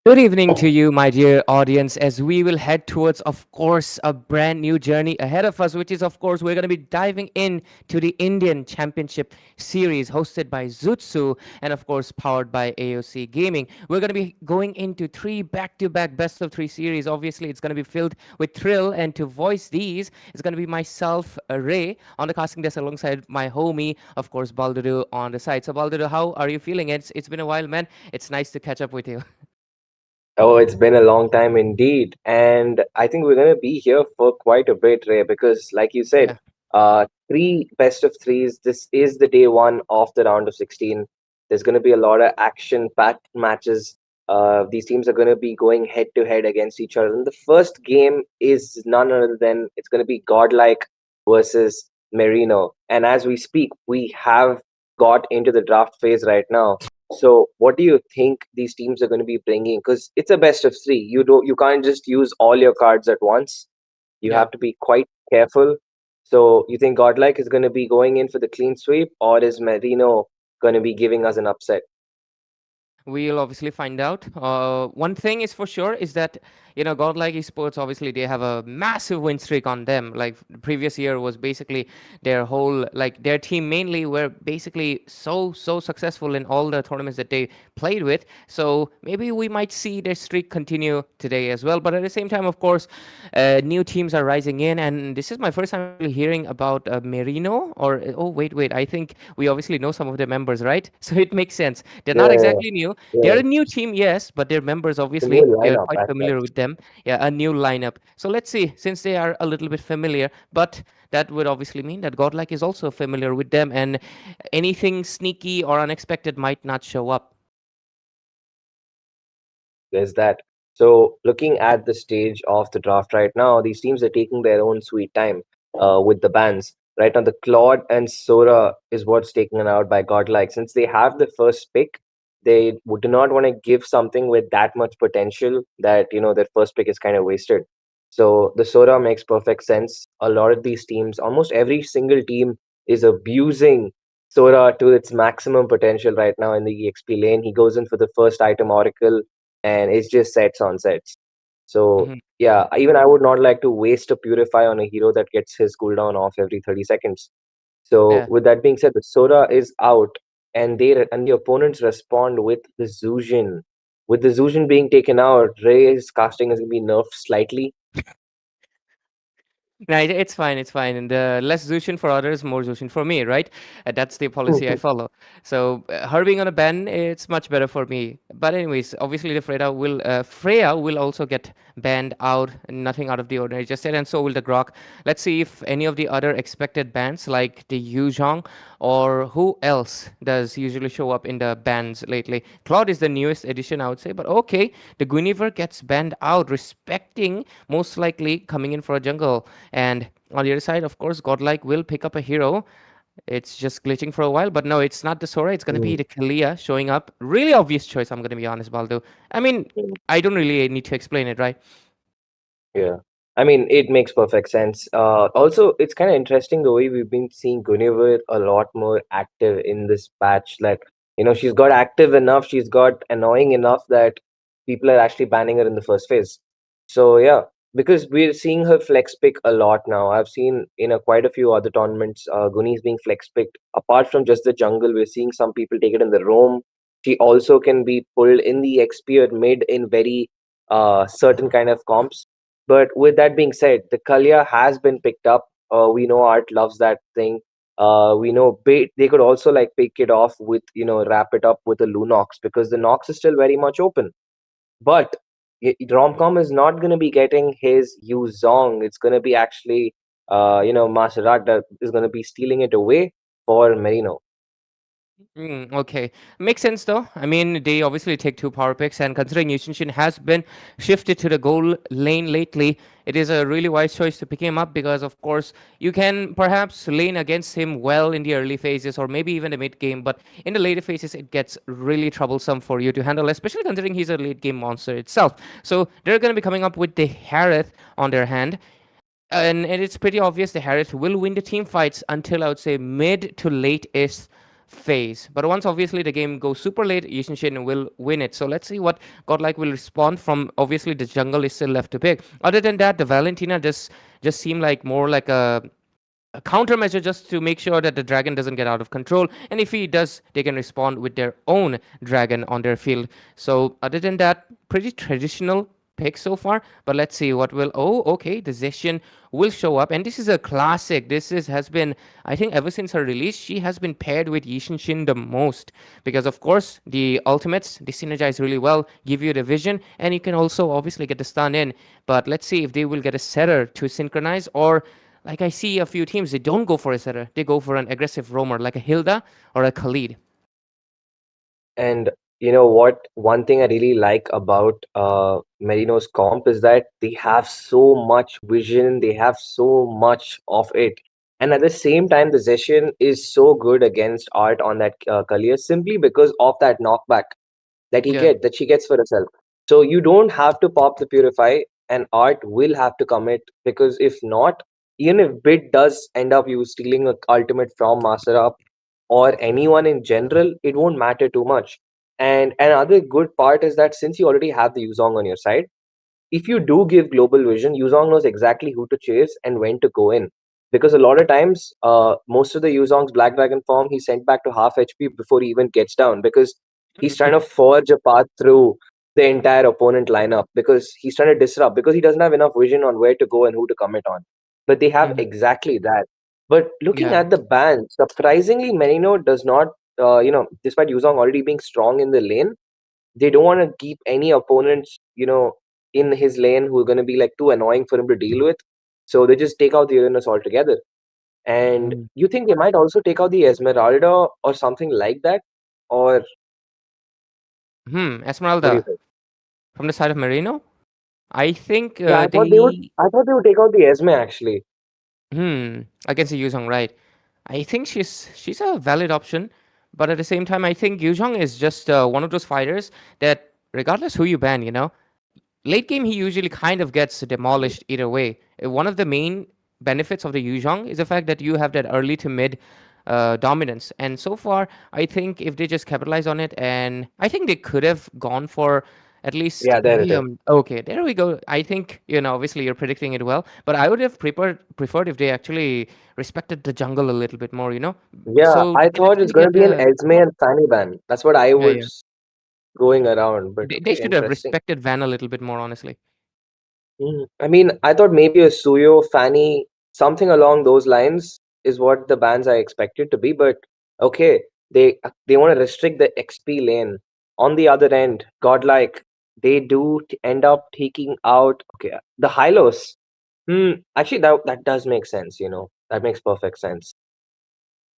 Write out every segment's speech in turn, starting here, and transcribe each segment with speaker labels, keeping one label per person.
Speaker 1: Good evening to you, my dear audience, as we will head towards, of course, a brand new journey ahead of us, which is, of course, we're going to be diving in to the Indian Championship Series hosted by Zutsu and, of course, powered by AOC Gaming. We're going to be going into three back-to-back best-of-3 series. Obviously, it's going to be filled with thrill, and to voice these, it's going to be myself, Ray, on the casting desk alongside my homie, of course, Baldudu on the side. So, Baldudu, how are you feeling? It's been a while, man. It's nice to catch up with you.
Speaker 2: Oh, it's been a long time indeed. And I think we're going to be here for quite a bit, Ray, because, like you said,
Speaker 1: Yeah.
Speaker 2: three best of threes. This is the day one of the round of 16. There's going to be a lot of action packed matches. These teams are going to be going head to head against each other. And the first game is none other than it's going to be Godlike versus Merino. And as we speak, we have got into the draft phase right now. So, what do you think these teams are going to be bringing? Because it's a best of three. You can't just use all your cards at once. You
Speaker 1: Yeah.
Speaker 2: have to be quite careful. So, you think Godlike is going to be going in for the clean sweep, or is Merino going to be giving us an upset?
Speaker 1: We'll obviously find out. One thing is for sure is that Godlike Esports obviously they have a massive win streak on them. Like the previous year was basically their whole their team mainly were basically so successful in all the tournaments that they played with. So maybe we might see their streak continue today as well. But at the same time, of course, new teams are rising in, and this is my first time actually hearing about Merino. Or oh wait, I think we obviously know some of the members, right? So it makes sense. They're not
Speaker 2: Yeah,
Speaker 1: exactly new. They're
Speaker 2: yeah.
Speaker 1: a new team, yes, but their members
Speaker 2: The new
Speaker 1: obviously they're
Speaker 2: lineup
Speaker 1: quite
Speaker 2: as
Speaker 1: familiar
Speaker 2: such.
Speaker 1: with them. Yeah, a new lineup. So let's see, since they are a little bit familiar, but that would obviously mean that Godlike is also familiar with them, and anything sneaky or unexpected might not show up.
Speaker 2: There's that. So, looking at the stage of the draft right now, these teams are taking their own sweet time with the bans. Right now, the Claude and Sora is what's taken out by Godlike. Since they have the first pick, they do not want to give something with that much potential that, their first pick is kind of wasted. So, the Sora makes perfect sense. A lot of these teams, almost every single team, is abusing Sora to its maximum potential right now in the EXP lane. He goes in for the first item Oracle and it's just sets on sets. So
Speaker 1: Mhm.
Speaker 2: yeah, even I would not like to waste a purify on a hero that gets his cooldown off every 30 seconds. So
Speaker 1: Yeah.
Speaker 2: with that being said, the Sora is out, and the opponents respond with the Zujin. With the Zujin being taken out, Ray's casting is going to be nerfed slightly.
Speaker 1: Right, it's fine, it's fine. And less Zushin for others, more Zushin for me, right? That's the policy I follow. So her being on a ban, it's much better for me. But anyways, obviously the Freya will also get banned out, nothing out of the ordinary just said, and so will the Grok. Let's see if any of the other expected bans like the Yuzhong or who else does usually show up in the bans lately. Claude is the newest addition, I would say, but okay, the Guinevere gets banned out, respecting most likely coming in for a jungle. And on the other side, of course, Godlike will pick up a hero. It's just glitching for a while, but no, it's not the Sora. It's going to be the Kalia showing up. Really obvious choice, I'm going to be honest, Baldo. I mean, I don't really need to explain it, right?
Speaker 2: Yeah. I mean, it makes perfect sense. Also, it's kind of interesting the way we've been seeing Guinevere a lot more active in this patch. Like, she's got active enough, she's got annoying enough that people are actually banning her in the first phase. So, yeah, because we're seeing her flex pick a lot now. I've seen in quite a few other tournaments, Guni's being flex picked. Apart from just the jungle, we're seeing some people take it in the roam. She also can be pulled in the XP or mid in very certain kind of comps. But with that being said, the Kalya has been picked up. We know Art loves that thing. We know they could also like pick it off with, wrap it up with a Lunox because the Nox is still very much open. But Romcom is not going to be getting his Yu Zong. It's going to be actually, Maserat that is going to be stealing it away for Merino.
Speaker 1: Okay, makes sense though. I mean, they obviously take two power picks, and considering Yushin has been shifted to the goal lane lately, it is a really wise choice to pick him up because, of course, you can perhaps lane against him well in the early phases or maybe even the mid game, but in the later phases, it gets really troublesome for you to handle, especially considering he's a late game monster itself. So they're going to be coming up with the Harith on their hand. And it's pretty obvious the Harith will win the team fights until I would say mid to late is phase. But once obviously the game goes super late, Yishin Shin will win it. So let's see what Godlike will respond from. Obviously, the jungle is still left to pick. Other than that, the Valentina just seemed like more like a countermeasure just to make sure that the dragon doesn't get out of control. And if he does, they can respond with their own dragon on their field. So other than that, pretty traditional pick so far. But let's see what will. Oh, okay, the Zeshin will show up, and this is a classic. This is has been, I think, ever since her release, she has been paired with Yishin Shin the most because, of course, the ultimates they synergize really well, give you the vision, and you can also obviously get the stun in. But let's see if they will get a setter to synchronize or like I see a few teams, they don't go for a setter. They go for an aggressive roamer like a Hilda or a Khalid.
Speaker 2: And you know what? One thing I really like about Merino's comp is that they have so much vision, they have so much of it. And at the same time, the Zeshin is so good against Art on that Kalia simply because of that knockback
Speaker 1: Yeah.
Speaker 2: that she gets for herself. So you don't have to pop the Purify, and Art will have to commit because if not, even if Bit does end up you stealing a ultimate from Master or anyone in general, it won't matter too much. And another good part is that since you already have the Yuzong on your side, if you do give global vision, Yuzong knows exactly who to chase and when to go in. Because a lot of times, most of the Yuzong's Black Dragon form, he's sent back to half HP before he even gets down because he's trying to forge a path through the entire opponent lineup because he's trying to disrupt because he doesn't have enough vision on where to go and who to commit on. But they have
Speaker 1: Mhm.
Speaker 2: exactly that. But looking
Speaker 1: Yeah.
Speaker 2: at the ban, surprisingly, Merino does not, despite Yuzong already being strong in the lane, they don't want to keep any opponents, in his lane who are going to be like too annoying for him to deal with. So they just take out the Uranus altogether. And
Speaker 1: Mm.
Speaker 2: you think they might also take out the Esmeralda or something like that? Or what do you
Speaker 1: Esmeralda
Speaker 2: think?
Speaker 1: from the side of Merino. I think
Speaker 2: Yeah, I thought they would.
Speaker 1: they
Speaker 2: I thought they would take out the Esme actually.
Speaker 1: against the Yuzhong, right? I think she's a valid option, but at the same time, I think Yuzhong is just one of those fighters that, regardless who you ban, late game he usually kind of gets demolished either way. One of the main benefits of the Yuzhong is the fact that you have that early to mid dominance. And so far, I think if they just capitalize on it, and I think they could have gone for at least
Speaker 2: Yeah, there it
Speaker 1: maybe
Speaker 2: is.
Speaker 1: okay, there we go. I think obviously you're predicting it well, but I would have preferred if they actually respected the jungle a little bit more.
Speaker 2: Yeah,
Speaker 1: So they
Speaker 2: I
Speaker 1: can
Speaker 2: thought it's
Speaker 1: actually
Speaker 2: going to
Speaker 1: get
Speaker 2: be an
Speaker 1: the
Speaker 2: Esme and Fanny ban. That's what I
Speaker 1: yeah, yeah.
Speaker 2: was going around. But
Speaker 1: They
Speaker 2: okay,
Speaker 1: should have
Speaker 2: interesting.
Speaker 1: respected Van a little bit more, honestly.
Speaker 2: I mean, I thought maybe a Suyo, Fanny, something along those lines is what the bans I expected to be. But okay, they want to restrict the XP lane. On the other end, Godlike, they do end up taking out the Hylos. Actually, that does make sense. That makes perfect sense.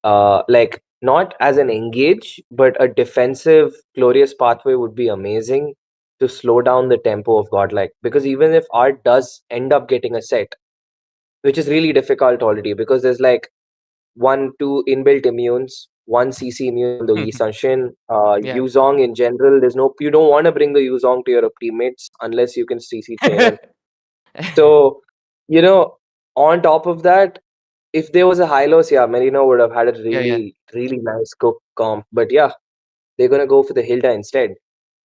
Speaker 2: Like not as an engage, but a defensive glorious pathway would be amazing to slow down the tempo of Godlike. Because even if Art does end up getting a set, which is really difficult already, because there's like one, two inbuilt immunes, one CC immune on the Yi Sanshin,
Speaker 1: Yeah.
Speaker 2: Yuzong in general. You don't want to bring the Yuzong to your teammates unless you can CC chain him. So, you know, on top of that, if there was a Hylos, yeah, Merino would have had a
Speaker 1: Yeah, yeah,
Speaker 2: really, really nice cook comp. But yeah, they're gonna go for the Hilda instead.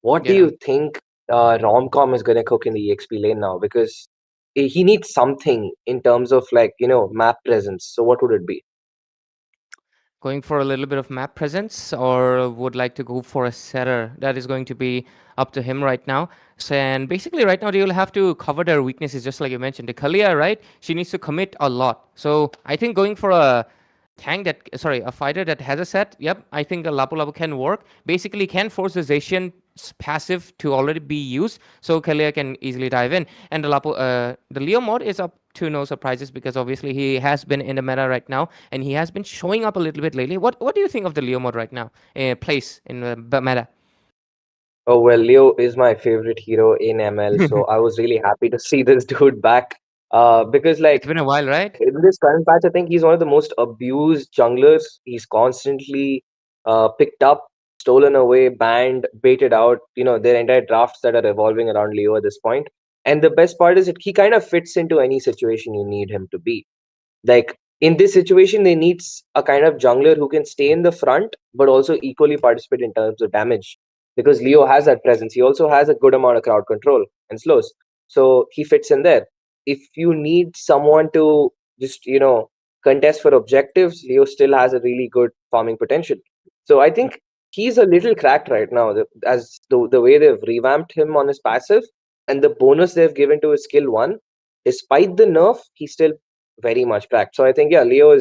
Speaker 2: What do
Speaker 1: yeah.
Speaker 2: you think Romcom is gonna cook in the EXP lane now? Because he needs something in terms of like map presence. So what would it be?
Speaker 1: Going for a little bit of map presence, or would like to go for a setter? That is going to be up to him right now. So, and basically, right now, they will have to cover their weaknesses, just like you mentioned. The Kalia, right? She needs to commit a lot. So, I think going for a fighter that has a set, yep, I think a Lapu Lapu can work. Basically, can force the Zacian's passive to already be used, so Kalia can easily dive in. And the Leo mod is up to no surprises because obviously he has been in the meta right now and he has been showing up a little bit lately. What do you think of the Leo mod right now? Place in the meta.
Speaker 2: Oh well, Leo is my favorite hero in ML, so I was really happy to see this dude back. Because
Speaker 1: It's
Speaker 2: like
Speaker 1: been a while, right?
Speaker 2: in this current patch, I think he's one of the most abused junglers. He's constantly picked up, stolen away, banned, baited out. Their entire drafts that are revolving around Leo at this point. And the best part is that he kind of fits into any situation you need him to be. Like in this situation, they need a kind of jungler who can stay in the front, but also equally participate in terms of damage. Because Leo has that presence. He also has a good amount of crowd control and slows. So he fits in there. If you need someone to just, contest for objectives, Leo still has a really good farming potential. So I think he's a little cracked right now, as the way they've revamped him on his passive and the bonus they've given to his skill one. Despite the nerf, he's still very much cracked. So I think, yeah, Leo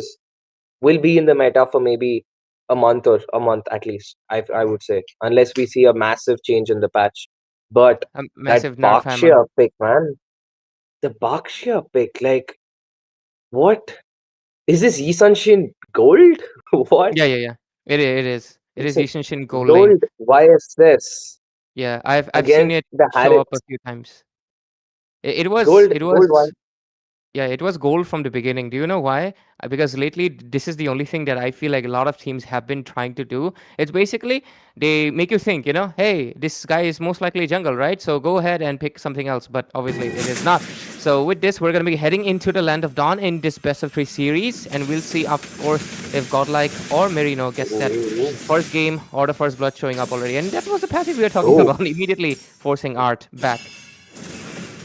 Speaker 2: will be in the meta for maybe a month at least. I would say, unless we see a massive change in the patch. But
Speaker 1: A
Speaker 2: that
Speaker 1: massive nerf hammer.
Speaker 2: Bakshia pick, man, the Bakshia pick, like, what is this? Yisanshin Gold? What?
Speaker 1: Yeah, yeah, yeah. It is. It
Speaker 2: It's
Speaker 1: is
Speaker 2: a
Speaker 1: Yishin gold lane.
Speaker 2: gold YSS
Speaker 1: Yeah, I've seen
Speaker 2: against
Speaker 1: it
Speaker 2: the
Speaker 1: show up a
Speaker 2: Harrods.
Speaker 1: few times. It was
Speaker 2: Gold,
Speaker 1: it
Speaker 2: gold one.
Speaker 1: was Yeah, it was gold from the beginning. Do you know why? Because lately, this is the only thing that I feel like a lot of teams have been trying to do. It's basically they make you think, hey, this guy is most likely jungle, right? So go ahead and pick something else. But obviously, it is not. So with this, we're going to be heading into the Land of Dawn in this best of three series, and we'll see, of course, if Godlike or Merino gets that
Speaker 2: Oh,
Speaker 1: first game or the first blood showing up already. And that was the passive we were talking
Speaker 2: oh.
Speaker 1: about, immediately forcing Art back.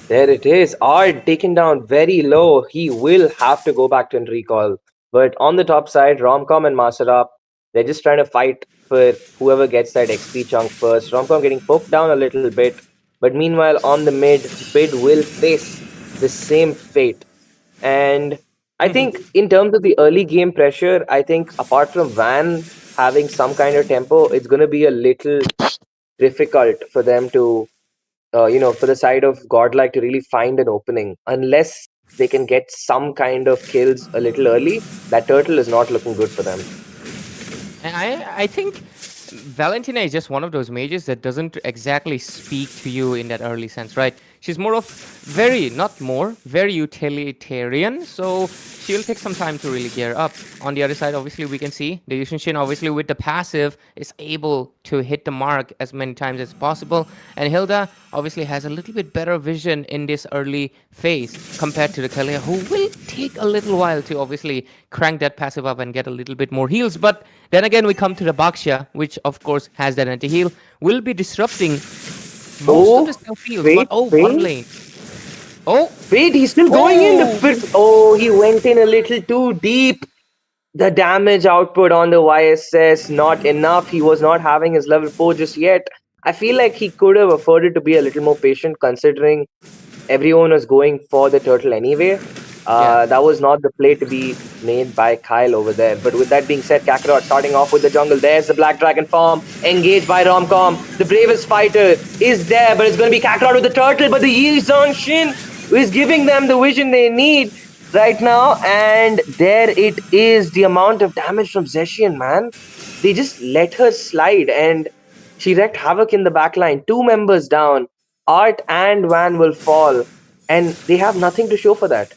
Speaker 2: There it is. Ard taken down very low. He will have to go back to recall. But on the top side, Romcom and Masterap, they're just trying to fight for whoever gets that XP chunk first. Romcom getting poked down a little bit. But meanwhile, on the mid, Bid will face the same fate. And I think in terms of the early game pressure, I think apart from Van having some kind of tempo, it's going to be a little difficult for them to for the side of Godlike to really find an opening. Unless they can get some kind of kills a little early, that turtle is not looking good for them.
Speaker 1: And I think Valentina is just one of those mages that doesn't exactly speak to you in that early sense, right? She's more of not more, very utilitarian. So she'll take some time to really gear up. On the other side, obviously, we can see the Yushin obviously with the passive is able to hit the mark as many times as possible. And Hilda obviously has a little bit better vision in this early phase compared to the Kalia, who will take a little while to obviously crank that passive up and get a little bit more heals. But then again, we come to the Bakshia, which of course has that anti-heal, will be disrupting most of the
Speaker 2: Oh,
Speaker 1: self heals. But
Speaker 2: wait,
Speaker 1: oh, bottom
Speaker 2: wait,
Speaker 1: lane. Oh,
Speaker 2: wait, he's still going in.
Speaker 1: oh,
Speaker 2: Oh, he went in a little too deep. The damage output on the YSS, not enough. He was not having his level 4 just yet. I feel like he could have afforded to be a little more patient considering everyone was going for the turtle anyway.
Speaker 1: yeah.
Speaker 2: That was not the play to be made by Kyle over there. But with that being said, Kakarot starting off with the jungle. There's the Black Dragon farm, engaged by Romcom. The bravest fighter is there, but it's going to be Kakarot with the turtle. But the Yi Shin is giving them the vision they need right now. And there it is, the amount of damage from Zeshian, man. They just let her slide, and she wreaked havoc in the backline. Two members down. Art and Van will fall, and they have nothing to show for that.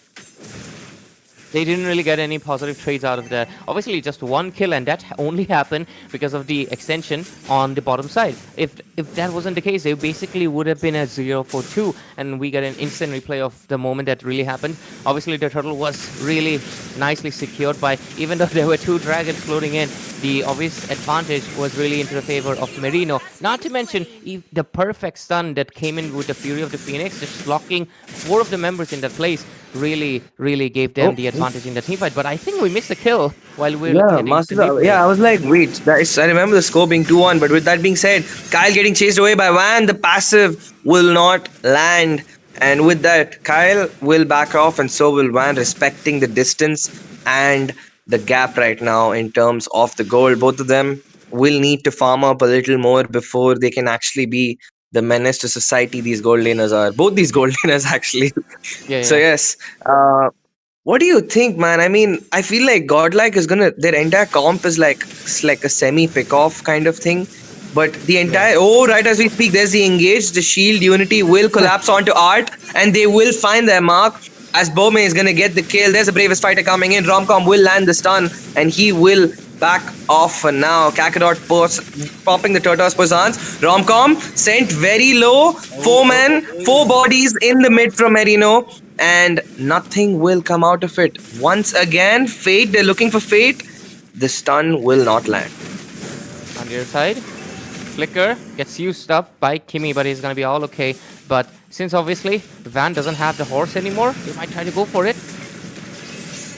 Speaker 1: They didn't really get any positive trades out of that. Obviously, just one kill, and that only happened because of the extension on the bottom side. If that wasn't the case, they basically would have been a 0-for-2, and we get an instant replay of the moment that really happened. Obviously, the turtle was really nicely secured by, even though there were two dragons floating in, the obvious advantage was really into the favor of Merino. Not to mention the perfect stun that came in with the Fury of the Phoenix, just locking four of the members in that place really gave them
Speaker 2: Oh,
Speaker 1: the advantage in the team fight. But I think we missed a kill while we are looking
Speaker 3: Yeah,
Speaker 1: at the instant
Speaker 3: Master.
Speaker 1: replay.
Speaker 3: Yeah, I was like, wait, I remember the score being 2-1, but with that being said, Kyle getting chased away by Van, the passive will not land. And with that, Kyle will back off, and so will Van, respecting the distance and the gap right now in terms of the goal. Both of them will need to farm up a little more before they can actually be the menace to society these gold laners are. Both these gold laners, actually.
Speaker 1: Yeah,
Speaker 3: So,
Speaker 1: yeah.
Speaker 3: yes. What do you think, man? I mean, I feel like Godlike is gonna their entire comp is like a semi pick off kind of thing. But the
Speaker 1: Yeah.
Speaker 3: entire right as we speak, there's the engage, the shield unity will collapse onto Art, and they will find their mark. As Bome is gonna get the kill. There's the bravest fighter coming in. Romcom will land the stun, and he will back off for now. Kakarot popping the Turtles Poisons. Romcom sent very low. Four men, four bodies in the mid from Merino. and nothing will come out of it. Once again, Fate, they're looking for Fate. The stun will not land.
Speaker 1: On the other side, Flicker gets used up by Kimmy, but he's gonna be all okay. But since obviously Van doesn't have the horse anymore, they might try to go for it.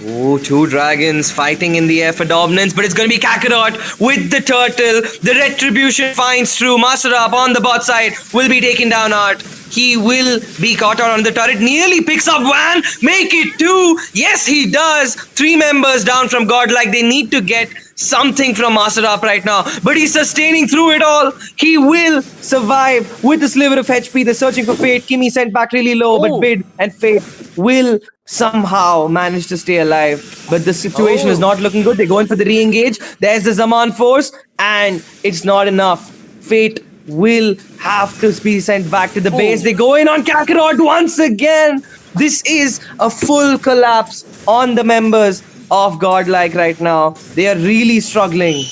Speaker 3: Ooh, two dragons fighting in the air for dominance, but it's going to be Kakarot with the turtle. The retribution finds through. Masterap on the bot side will be taken down Art. He will be caught out on the turret. Nearly picks up Van. Make it two. Yes, he does. Three members down from Godlike. They need to get something from Masterap right now, but he's sustaining through it all. He will survive with a sliver of HP. They're searching for Fate. Kimmy sent back really low, but
Speaker 1: Oh.
Speaker 3: Bid and Fate will somehow manage to stay alive. But the situation is not looking good. They're going for the re-engage. There's the Zaman force, and it's not enough. Fate will have to be sent back to the base. They go in on Kakarot once again. This is a full collapse on the members of Godlike right now. They are really struggling.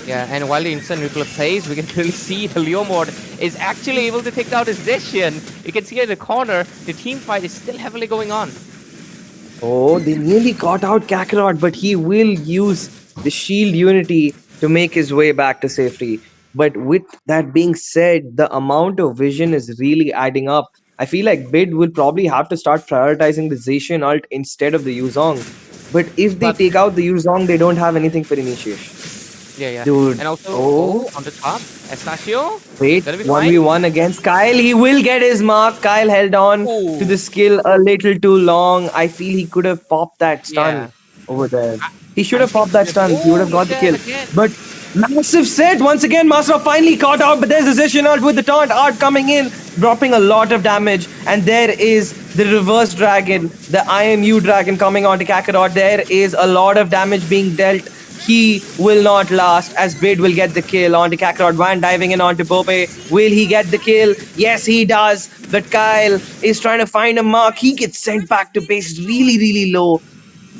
Speaker 1: Yeah, and while the instant replay plays, we can clearly see the Leomord is actually able to take out his Decian. You can see in the corner, the team fight is still heavily going on.
Speaker 3: Oh, they nearly caught out Kakarot, but he will use the shield unity to make his way back to safety. But with that being said, the amount of vision is really adding up. I feel like Bid will probably have to start prioritizing the Zacian ult instead of the Yuzong. But if they
Speaker 1: But-
Speaker 3: take out the Yuzong, they don't have anything for initiation.
Speaker 1: Yeah.
Speaker 3: Dude,
Speaker 1: And also,
Speaker 3: oh.
Speaker 1: on the top, Estachio.
Speaker 3: Wait,
Speaker 1: Gonna be
Speaker 3: 1v1 against Kyle. He will get his mark. Kyle held on
Speaker 1: Oh.
Speaker 3: to the skill a little too long. I feel he could have popped that stun
Speaker 1: Yeah.
Speaker 3: over there. He should
Speaker 1: I
Speaker 3: have popped
Speaker 1: think
Speaker 3: that stun. He would have
Speaker 1: oh,
Speaker 3: got the
Speaker 1: look
Speaker 3: kill.
Speaker 1: at that again.
Speaker 3: But massive set. Once again, Master finally caught out, but there's a Zacian ult with the taunt. Art coming in, dropping a lot of damage. And there is the reverse dragon, the IMU dragon coming onto Kakarot. There is a lot of damage being dealt. He will not last as Bid will get the kill onto Kakarot. Van diving in onto Pope. Will he get the kill? Yes, he does. But Kyle is trying to find a mark. He gets sent back to base really low,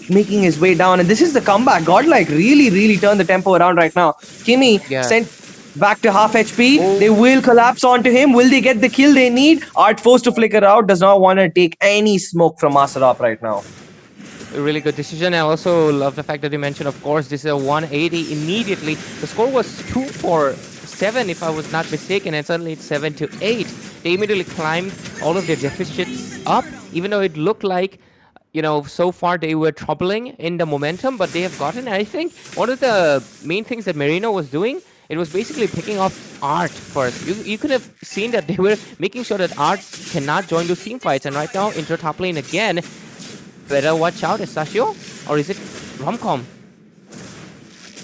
Speaker 3: making his way down. And this is the comeback. Godlike really turned the tempo around right now. Kimmy
Speaker 1: Yeah.
Speaker 3: sent back to half HP.
Speaker 1: Oh.
Speaker 3: They will collapse onto him. Will they get the kill they need? Art forced to flicker out. Does not want to take any smoke from Masterop right now.
Speaker 1: A really good decision. I also love the fact that you mentioned, of course, this is a 180 immediately. The score was 2-7, if I was not mistaken, and suddenly it's 7-8. They immediately climbed all of their deficits up, even though it looked like, you know, so far they were troubling in the momentum, but they have gotten, I think, one of the main things that Merino was doing, it was basically picking off Art first. You could have seen that they were making sure that Art cannot join those team fights, and right now, into top lane again. Better watch out, Estachio, or is it Romcom?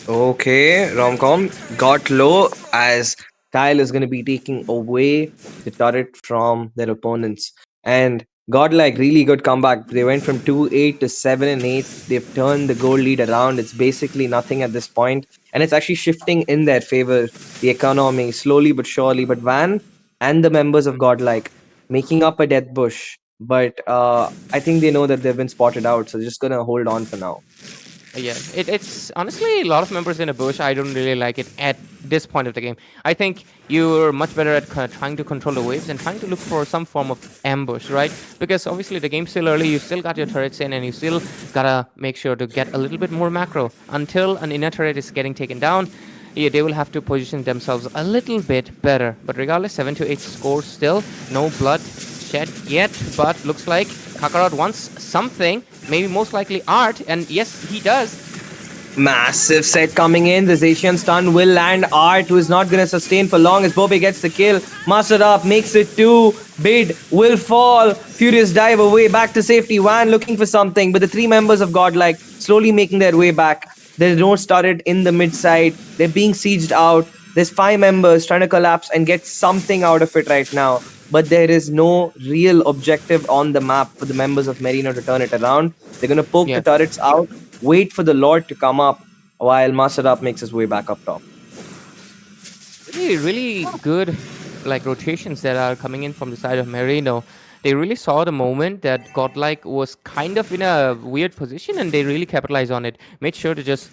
Speaker 3: Okay, Romcom got low as Kyle is going to be taking away the turret from their opponents. And Godlike, really good comeback. They went from 2-8 to 7-8. They've turned the goal lead around. It's basically nothing at this point, and it's actually shifting in their favor. The economy, slowly but surely. But Van and the members of Godlike making up a death bush. But I think they know that they've been spotted out, so they're just going to hold on for now.
Speaker 1: Yeah, it's honestly a lot of members in a bush. I don't really like it at this point of the game. I think you're much better at trying to control the waves and trying to look for some form of ambush, right? Because obviously the game's still early, you still got your turrets in, and you still gotta make sure to get a little bit more macro. Until an inner turret is getting taken down, yeah, they will have to position themselves a little bit better. But regardless, 7-8 scores still, no blood shed yet, but looks like Kakarot wants something, maybe most likely Art, and yes, he does.
Speaker 3: Massive set coming in. The Zacian stun will land. Art, who is not going to sustain for long as Bobe gets the kill. Master up, makes it 2. Bid will fall. Furious dive away back to safety. Van looking for something, but the three members of Godlike slowly making their way back. There's no turret in the mid side. They're being sieged out. There's 5 members trying to collapse and get something out of it right now. But there is no real objective on the map for the members of Merino to turn it around. They're going to poke
Speaker 1: Yeah.
Speaker 3: the turrets out, wait for the Lord to come up while Masterap makes his way back up top.
Speaker 1: Really good like rotations that are coming in from the side of Merino. They really saw the moment that Godlike was kind of in a weird position, and they really capitalized on it. Made sure to just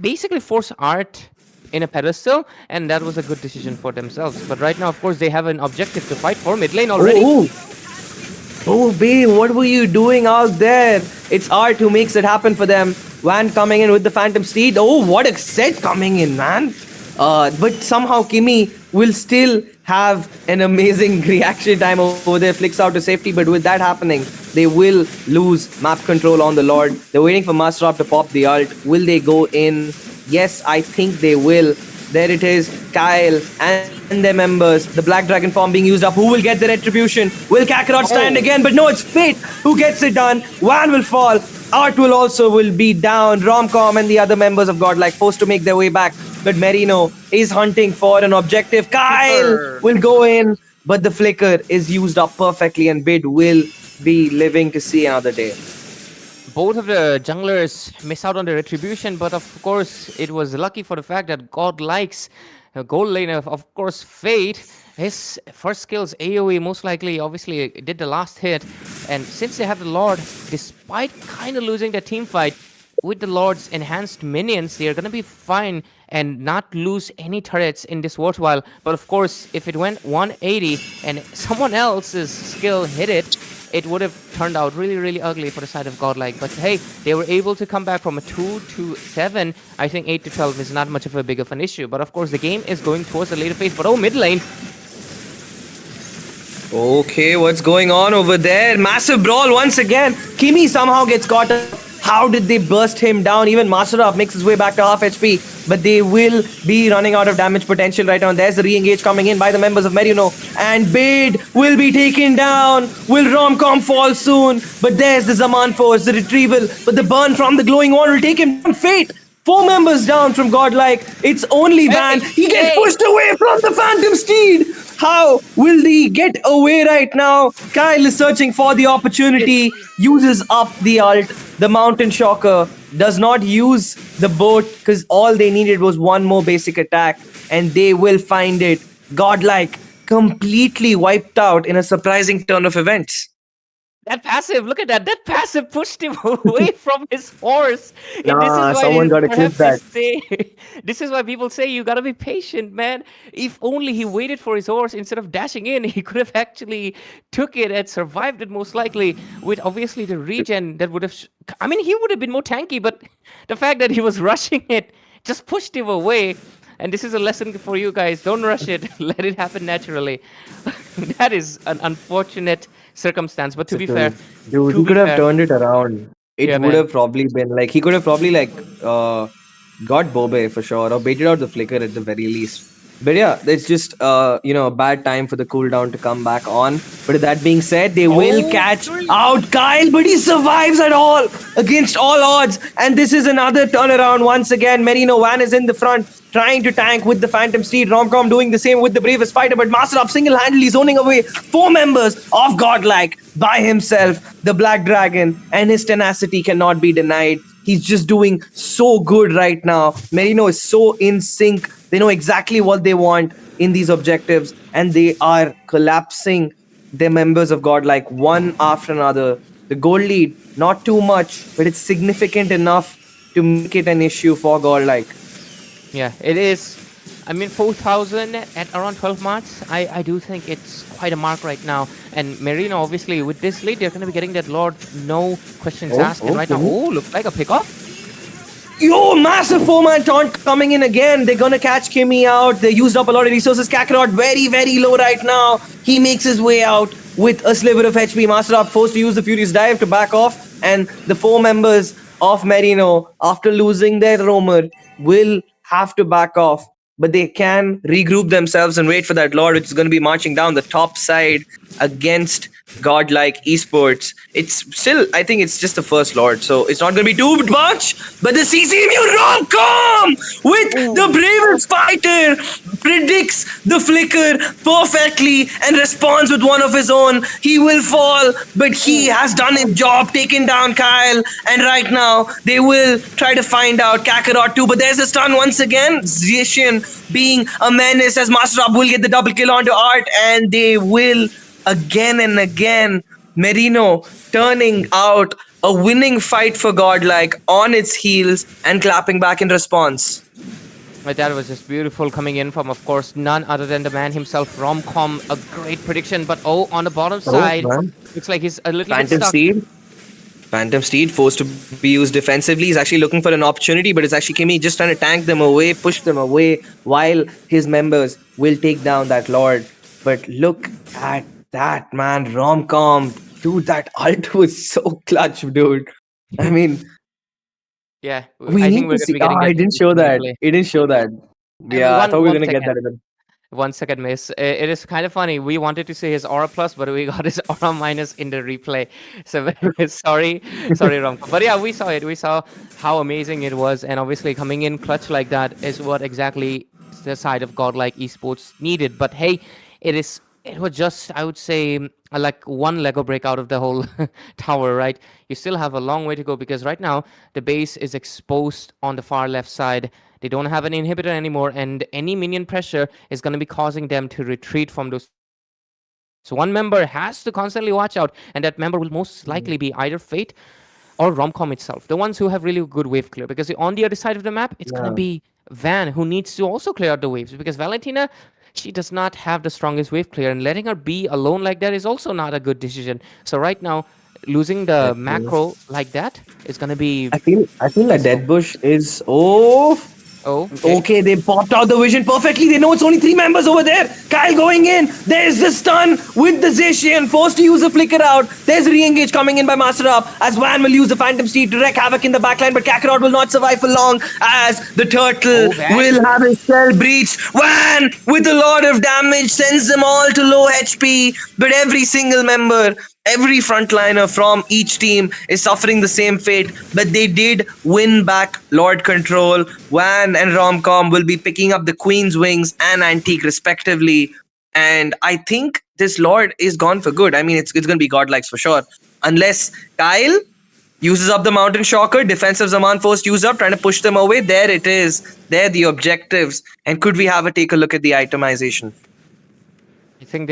Speaker 1: basically force Art in a pedestal, and that was a good decision for themselves. But right now, of course, they have an objective to fight for mid lane already.
Speaker 3: Ooh. Oh, babe, what were you doing out there? It's Art who makes it happen for them. Van coming in with the Phantom Steed. Oh, what a set coming in, man. But somehow Kimi will still have an amazing reaction time over there. Flicks out to safety, but with that happening, they will lose map control on the Lord. They're waiting for Master to pop the ult. Will they go in? Yes, I think they will. There it is, Kyle and their members. The Black Dragon form being used up. Who will get the retribution? Will Kakarot stand again? But no, it's Fate who gets it done. Van will fall. Art will be down. Romcom and the other members of Godlike forced to make their way back. But Merino is hunting for an objective. Kyle will go in, but the flicker is used up perfectly, and Bid will be living to see another day.
Speaker 1: Both of the junglers miss out on the retribution, but of course it was lucky for the fact that God likes a gold lane of course Fate. His first skills AoE most likely obviously did the last hit, and since they have the Lord, despite kind of losing their team fight, with the Lord's enhanced minions, they are gonna be fine and not lose any turrets in this worthwhile. But of course, if it went 180 and someone else's skill hit it, it would have turned out really, really ugly for the side of Godlike. But hey, they were able to come back from a 2 to 7. I think 8 to 12 is not much of a big of an issue. But of course, the game is going towards the later phase. But oh, mid lane.
Speaker 3: Okay, what's going on over there? Massive brawl once again. Kimi somehow gets caught up. How did they burst him down? Even Master Up makes his way back to half HP, but they will be running out of damage potential right now. And there's the re-engage coming in by the members of Merino. And Bid will be taken down. Will Romcom fall soon? But there's the Zaman Force, the retrieval. But the burn from the glowing wand will take him down. Fate! 4 members down from Godlike. It's only Van. He gets pushed away from the Phantom Steed. How will he get away right now? Kyle is searching for the opportunity. Uses up the ult. The Mountain Shocker does not use the boat because all they needed was one more basic attack, and they will find it. Godlike completely wiped out in a surprising turn of events.
Speaker 1: That passive, look at that. That passive pushed him away from his horse. And
Speaker 3: Nah, someone gotta clip that.
Speaker 1: This is why people say you gotta be patient, man. If only he waited for his horse instead of dashing in, he could have actually took it and survived it most likely. With obviously the regen that would have. I mean, he would have been more tanky, but the fact that he was rushing it just pushed him away. And this is a lesson for you guys. Don't rush it. Let it happen naturally. That is an unfortunate circumstance. But to be fair,
Speaker 3: dude, he could have turned it around. It would have probably been like he could have probably got Bobe for sure, or baited out the flicker at the very least. But yeah, it's just a bad time for the cooldown to come back on. But that being said, they will catch out Kyle, but he survives at all against all odds. And this is another turnaround once again. Merino Van is in the front, trying to tank with the Phantom Steed. Romcom doing the same with the Bravest Fighter, but Master Up single-handedly zoning away 4 members of Godlike by himself. The Black Dragon and his tenacity cannot be denied. He's just doing so good right now. Merino is so in sync. They know exactly what they want in these objectives, and they are collapsing their members of Godlike one after another. The gold lead, not too much, but it's significant enough to make it an issue for Godlike.
Speaker 1: Yeah, it is. I mean, 4,000 at around 12 months, I do think it's quite a mark right now. And Merino, obviously, with this lead, they're going to be getting that Lord, no questions asked. And right now, looks like a pickoff.
Speaker 3: Yo, massive 4-man taunt coming in again. They're going to catch Kimi out. They used up a lot of resources. Kakarot very, very low right now. He makes his way out with a sliver of HP. Master Up forced to use the Furious Dive to back off. And the 4 members of Merino, after losing their roamer, will have to back off. But they can regroup themselves and wait for that Lord, which is going to be marching down the top side against Godlike Esports. It's still, I think it's just the first Lord, so it's not going to be too much. But the CCMU Romcom with the Bravest Fighter predicts the flicker perfectly and responds with one of his own. He will fall, but he has done his job, taken down Kyle, and right now they will try to find out Kakarot too. But there's a stun once again. Zishin being a menace as Master Up will get the double kill onto Art, and they will again and again. Merino turning out a winning fight for Godlike on its heels and clapping back in response.
Speaker 1: That was just beautiful coming in from, of course, none other than the man himself, Romcom. A great prediction, but oh, on the bottom
Speaker 3: Oh,
Speaker 1: side,
Speaker 3: man.
Speaker 1: looks like he's a little bit
Speaker 3: Phantom
Speaker 1: stuck.
Speaker 3: Steed. Phantom Steed forced to be used defensively. He's actually looking for an opportunity, but it's actually Kimmy just trying to tank them away, push them away, while his members will take down that Lord. But look at that, man. Romcom. Dude, that ult was so clutch, dude. I mean,
Speaker 1: Yeah,
Speaker 3: we
Speaker 1: I think
Speaker 3: need
Speaker 1: we're
Speaker 3: to
Speaker 1: going to
Speaker 3: see.
Speaker 1: be getting
Speaker 3: Ah,
Speaker 1: that
Speaker 3: it didn't
Speaker 1: in
Speaker 3: show
Speaker 1: the
Speaker 3: that.
Speaker 1: replay.
Speaker 3: It didn't show that. Yeah, I thought we were
Speaker 1: One
Speaker 3: gonna get that
Speaker 1: second.
Speaker 3: in the.
Speaker 1: 1 second miss. It is kind of funny. We wanted to say his aura plus, but we got his aura minus in the replay. So sorry, Rom. But yeah, we saw it. We saw how amazing it was, and obviously coming in clutch like that is what exactly the side of godlike esports needed. But hey, it was just, I would say, like one Lego brick out of the whole tower, right? You still have a long way to go because right now the base is exposed on the far left side. They don't have an inhibitor anymore, and any minion pressure is going to be causing them to retreat from those. So one member has to constantly watch out, and that member will most likely be either Fate or Romcom itself, the ones who have really good wave clear. Because on the other side of the map, it's gonna
Speaker 3: Yeah.
Speaker 1: be Van who needs to also clear out the waves. Because Valentina, she does not have the strongest wave clear, and letting her be alone like that is also not a good decision. So right now, losing the
Speaker 3: Definitely.
Speaker 1: macro like that is gonna be
Speaker 3: I feel that
Speaker 1: peaceful.
Speaker 3: Dead Bush is
Speaker 1: Oh, okay.
Speaker 3: okay. They popped out the vision perfectly. They know it's only three members over there. Kyle going in. There's the stun with the Zacian. Forced to use the flicker out. There's re-engage coming in by Master Up as Van will use the Phantom Steed to wreak havoc in the backline, but Kakarot will not survive for long as the turtle
Speaker 1: Oh, Van.
Speaker 3: will have his cell breached. Van with a lot of damage sends them all to low HP, but every single member, every frontliner from each team is suffering the same fate, but they did win back Lord Control. Van and Romcom will be picking up the Queen's Wings and Antique respectively. And I think this Lord is gone for good. I mean, it's going to be godlikes for sure. Unless Kyle uses up the Mountain Shocker, defensive Zaman Force use up, trying to push them away. There it is. There the objectives. And could we have a take a look at the itemization?
Speaker 1: I think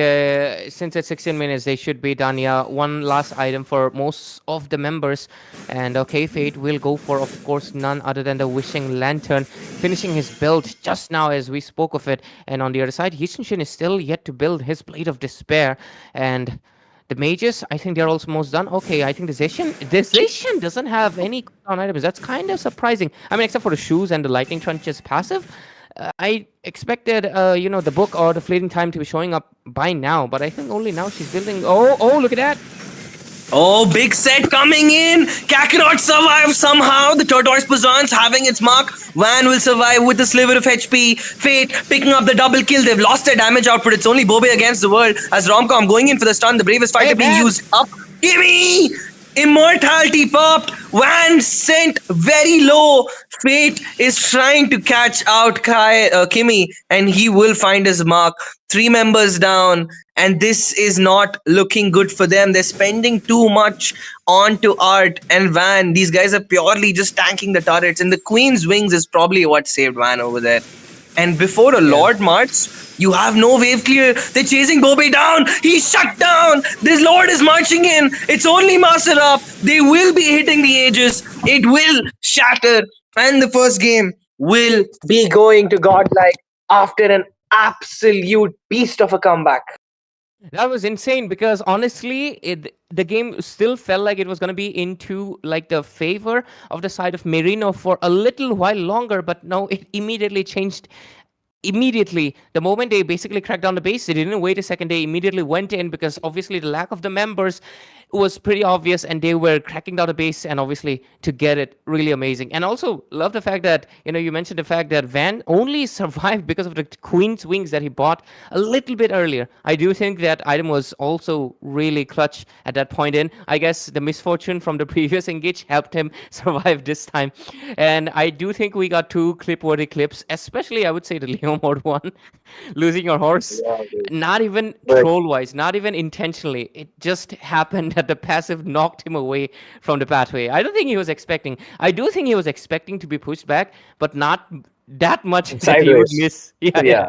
Speaker 1: since it's 16 minutes, they should be done. Yeah, one last item for most of the members, and okay, Fate will go for, of course, none other than the Wishing Lantern, finishing his build just now as we spoke of it. And on the other side, Yisenshin is still yet to build his Blade of Despair, and the mages, I think they're almost done. Okay, I think the Zacian doesn't have any cooldown items. That's kind of surprising. I mean, except for the shoes and the lightning trenches passive. I expected, the book or the fleeting time to be showing up by now, but I think only now she's building. Oh, look at that!
Speaker 3: Oh, big set coming in. Kakarot survives somehow. The Tortoise Poison's having its mark. Van will survive with a sliver of HP. Fate picking up the double kill. They've lost their damage output. It's only Bobe against the world. As Romcom going in for the stun. The bravest
Speaker 1: Hey,
Speaker 3: fighter being
Speaker 1: man!
Speaker 3: used up. Gimme! Immortality popped. Van sent very low. Fate is trying to catch out Kimmy, and he will find his mark. Three members down, and this is not looking good for them. They're spending too much onto Art and Van. These guys are purely just tanking the turrets, and the Queen's Wings is probably what saved Van over there. And before a
Speaker 1: Yeah.
Speaker 3: Lord march, you have no wave clear. They're chasing Bobe down. He's shut down. This Lord is marching in. It's only Master Up. They will be hitting the ages. It will shatter. And the first game will
Speaker 2: Be going to godlike after an absolute beast of a comeback.
Speaker 1: That was insane because honestly, the game still felt like it was going to be into like the favor of the side of Merino for a little while longer, but no, it immediately changed. Immediately, the moment they basically cracked down the base, they didn't wait a second. They immediately went in because obviously the lack of the members was pretty obvious, and they were cracking down the base, and obviously to get it really amazing. And also love the fact that you mentioned the fact that Van only survived because of the Queen's Wings that he bought a little bit earlier. I do think that item was also really clutch at that point. In I guess the misfortune from the previous engage helped him survive this time, and I do think we got two clip-worthy clips, especially I would say the Leo mode one, losing your horse.
Speaker 2: Yeah, dude.
Speaker 1: Not even
Speaker 2: But
Speaker 1: troll wise, not even intentionally. It just happened that the passive knocked him away from the pathway. I don't think he was expecting. I do think he was expecting to be pushed back, but not that much that he would
Speaker 2: sideways.
Speaker 1: miss. Yeah, yeah.
Speaker 2: Yeah.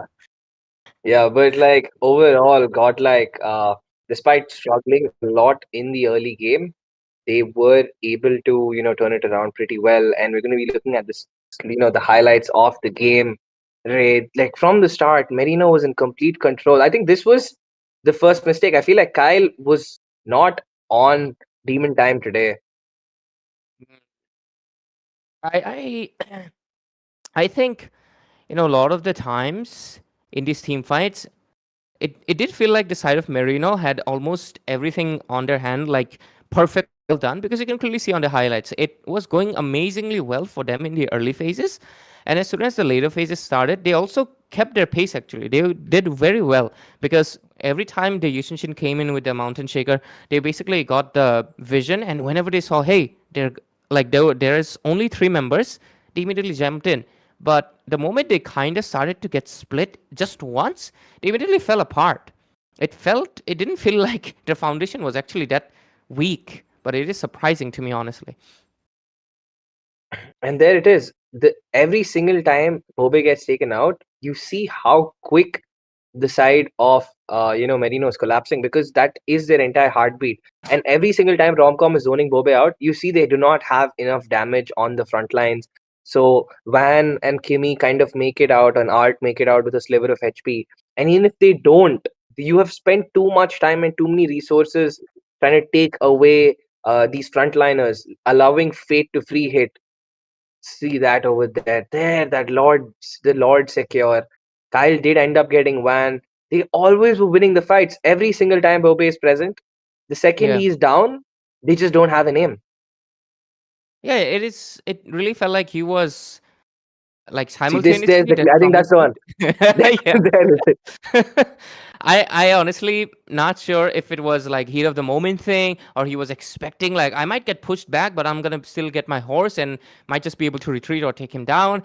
Speaker 2: Yeah, but like overall, godlike, despite struggling a lot in the early game, they were able to, turn it around pretty well. And we're going to be looking at this, the highlights of the game. Right. Like from the start, Merino was in complete control. I think this was the first mistake. I feel like Kyle was not on demon time today.
Speaker 1: I I think, a lot of the times in these team fights, it did feel like the side of Merino had almost everything on their hand, like perfectly well done, because you can clearly see on the highlights. It was going amazingly well for them in the early phases. And as soon as the later phases started, they also kept their pace actually. They did very well because every time the Yushin came in with the Mountain Shaker, they basically got the vision, and whenever they saw, hey, there's only three members, they immediately jumped in. But the moment they kind of started to get split just once, they immediately fell apart. It didn't feel like their foundation was actually that weak, but it is surprising to me, honestly.
Speaker 2: And there it is. Every single time Bobe gets taken out, you see how quick the side of Merino is collapsing, because that is their entire heartbeat. And every single time Romcom is zoning Bobe out, you see they do not have enough damage on the front lines. So Van and Kimi kind of make it out, and Art make it out with a sliver of HP. And even if they don't, you have spent too much time and too many resources trying to take away these frontliners, allowing Fate to free hit. See that over there. There, the Lord secure. Kyle did end up getting Van. They always were winning the fights every single time Bobe is present. The second
Speaker 1: Yeah.
Speaker 2: he's down, they just don't have a name.
Speaker 1: Yeah, it is. It really felt like he was like
Speaker 2: See, there's
Speaker 1: simultaneously that
Speaker 2: I think that's the
Speaker 1: promising.
Speaker 2: one. There,
Speaker 1: Yeah.
Speaker 2: there it is.
Speaker 1: I honestly not sure if it was like heat of the moment thing, or he was expecting like I might get pushed back, but I'm gonna still get my horse and might just be able to retreat or take him down.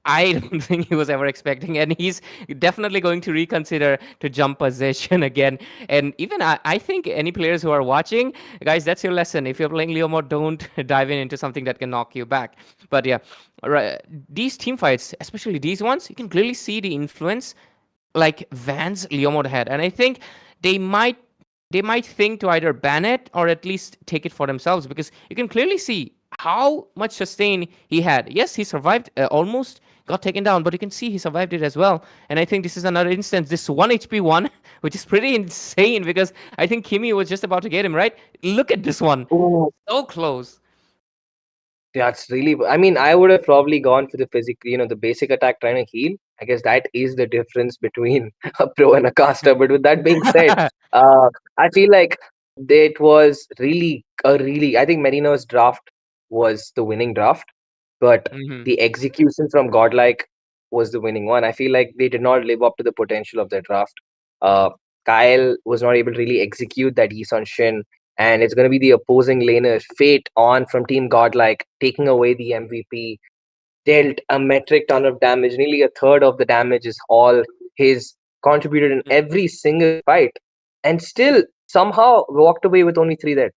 Speaker 1: I don't think he was ever expecting, and he's definitely going to reconsider to jump position again. And even I think any players who are watching, guys, that's your lesson. If you're playing Leomord, don't dive in into something that can knock you back. But yeah, right, these team fights, especially these ones, you can clearly see the influence like Vans Leomord had, and I think they might they might think to either ban it or at least take it for themselves, because you can clearly see how much sustain he had. Yes, he survived, almost got taken down, but you can see he survived it as well. And I think this is another instance, this 1 HP one, which is pretty insane, because I think Kimi was just about to get him, right? Look at this one.
Speaker 2: Oh,
Speaker 1: So close.
Speaker 2: that's really. I mean, I would have probably gone for the physical, the basic attack trying to heal. I guess that is the difference between a pro and a caster. But with that being said, uh, I feel like it was really. I think Merino's draft was the winning draft, but
Speaker 1: Hmm.
Speaker 2: the execution from Godlike was the winning one. I feel like they did not live up to the potential of their draft. Uh, Kyle was not able to really execute that Yisun Shin, and it's going to be the opposing laner Fate on from Team Godlike taking away the MVP. Dealt a metric ton of damage, nearly a third of the damage is all his, contributed in every single fight, and still somehow walked away with only three dead.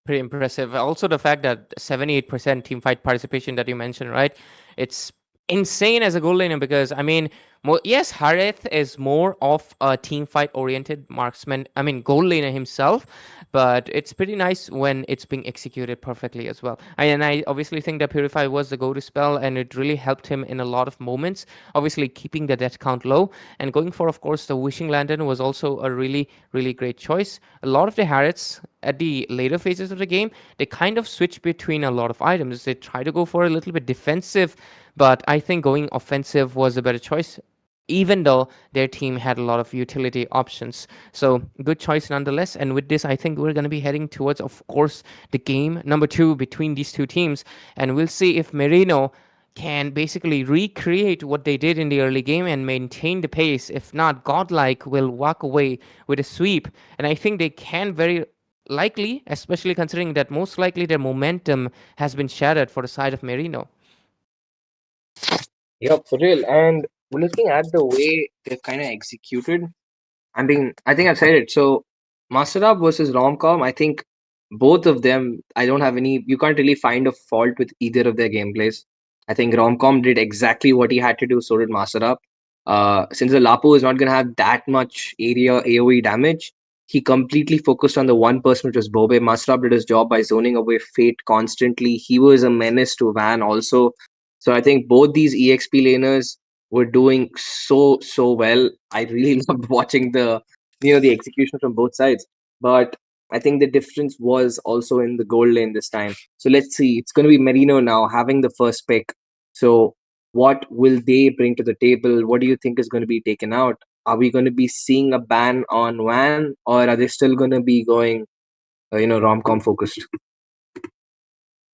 Speaker 1: Pretty impressive. Also, the fact that 78% team fight participation that you mentioned, right? It's insane as a goal laner, because, I mean, yes, Harith is more of a team fight oriented marksman, I mean, goal laner himself, but it's pretty nice when it's being executed perfectly as well. And I obviously think that Purify was the go to spell, and it really helped him in a lot of moments, obviously keeping the death count low. And going for, of course, the Wishing Lantern was also a really, really great choice. A lot of the Hariths at the later phases of the game, they kind of switch between a lot of items. They try to go for a little bit defensive, but I think going offensive was a better choice, even though their team had a lot of utility options. So good choice nonetheless. And with this, I think we're going to be heading towards, of course, the game number 2 between these two teams, and we'll see if Merino can basically recreate what they did in the early game and maintain the pace. If not, Godlike will walk away with a sweep. And I think they can very likely, especially considering that most likely their momentum has been shattered for the side of Merino.
Speaker 2: Yep, for real. And looking at the way they've kind of executed, I mean, I think I've said it. So, Masterab versus Romcom, I think both of them, I don't have any, you can't really find a fault with either of their gameplays. I think Romcom did exactly what he had to do, so did Masterab. Since the Lapu is not going to have that much area AoE damage, he completely focused on the one person, which was Bobe. Masterab did his job by zoning away Fate constantly. He was a menace to Van also. So I think both these EXP laners were doing so well. I really loved watching the execution from both sides. But I think the difference was also in the goal lane this time. So let's see. It's going to be Merino now having the first pick. So what will they bring to the table? What do you think is going to be taken out? Are we going to be seeing a ban on Van, or are they still going to be going, rom-com focused?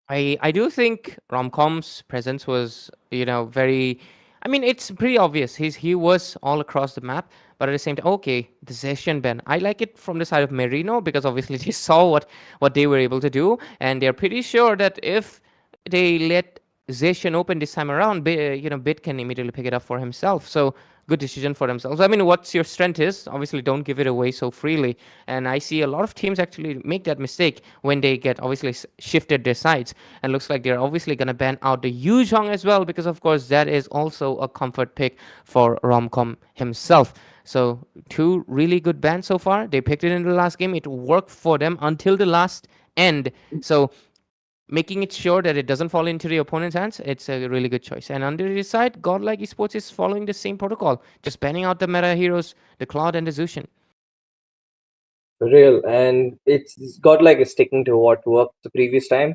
Speaker 1: I do think Romcom's presence was, very. I mean, it's pretty obvious. He was all across the map, but at the same time, okay, the Zeshan Ben. I like it from the side of Merino because obviously they saw what they were able to do, and they're pretty sure that if they let Zeshan open this time around, Bit can immediately pick it up for himself. So good decision for themselves. I mean, what's your strength is obviously don't give it away so freely, and I see a lot of teams actually make that mistake when they get obviously shifted their sides, and looks like they're obviously going to ban out the Yuzhong as well because of course that is also a comfort pick for Romcom himself. So two really good bans so far. They picked it in the last game. It worked for them until the last end. So making it sure that it doesn't fall into the opponent's hands, it's a really good choice. And under the side, Godlike Esports is following the same protocol, just banning out the meta heroes, the Cloud and the Zushin.
Speaker 2: Real, and it's got like a sticking to what worked the previous time.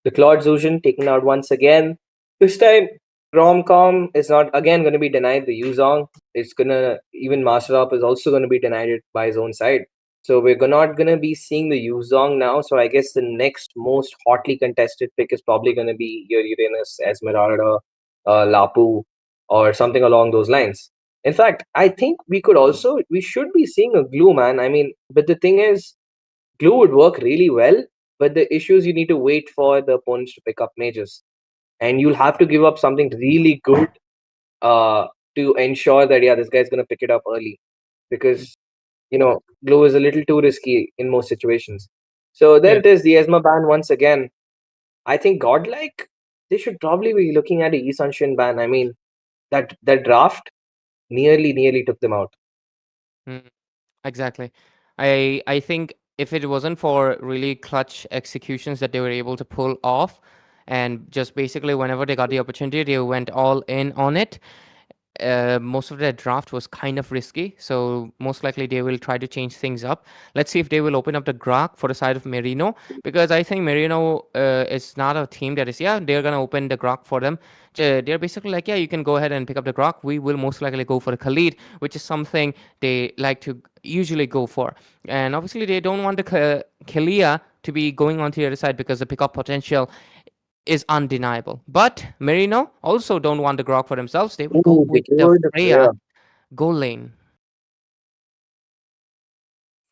Speaker 2: The Claude Zushin taken out once again. This time, Romcom is not again going to be denied the Yuzong. It's gonna even Master Up is also going to be denied it by his own side. So we're not going to be seeing the Yuzong now. So I guess the next most hotly contested pick is probably going to be your Uranus, Esmeralda, Lapu, or something along those lines. In fact, I think we should be seeing a glue, man. I mean, but the thing is, glue would work really well, but the issue is you need to wait for the opponents to pick up mages, and you'll have to give up something really good uh, to ensure that this guy's gonna pick it up early, because glue is a little too risky in most situations. So there
Speaker 1: Yeah.
Speaker 2: it is, the Esma ban once again. I think Godlike, they should probably be looking at a E Sunshine ban. I mean, that draft nearly took them out.
Speaker 1: Mm, exactly. I think if it wasn't for really clutch executions that they were able to pull off, and just basically whenever they got the opportunity, they went all in on it. Most of their draft was kind of risky, so most likely they will try to change things up. Let's see if they will open up the Grok for the side of Merino, because I think Merino is not a team that is, they're going to open the Grok for them. They're basically like, you can go ahead and pick up the Grok. We will most likely go for the Khalid, which is something they like to usually go for. And obviously, they don't want the Kalia to be going on to the other side because the pickup potential is undeniable. But Merino also don't want the Grok for themselves. They will go
Speaker 2: Ooh, they
Speaker 1: with the
Speaker 2: go the
Speaker 1: Freya goal lane.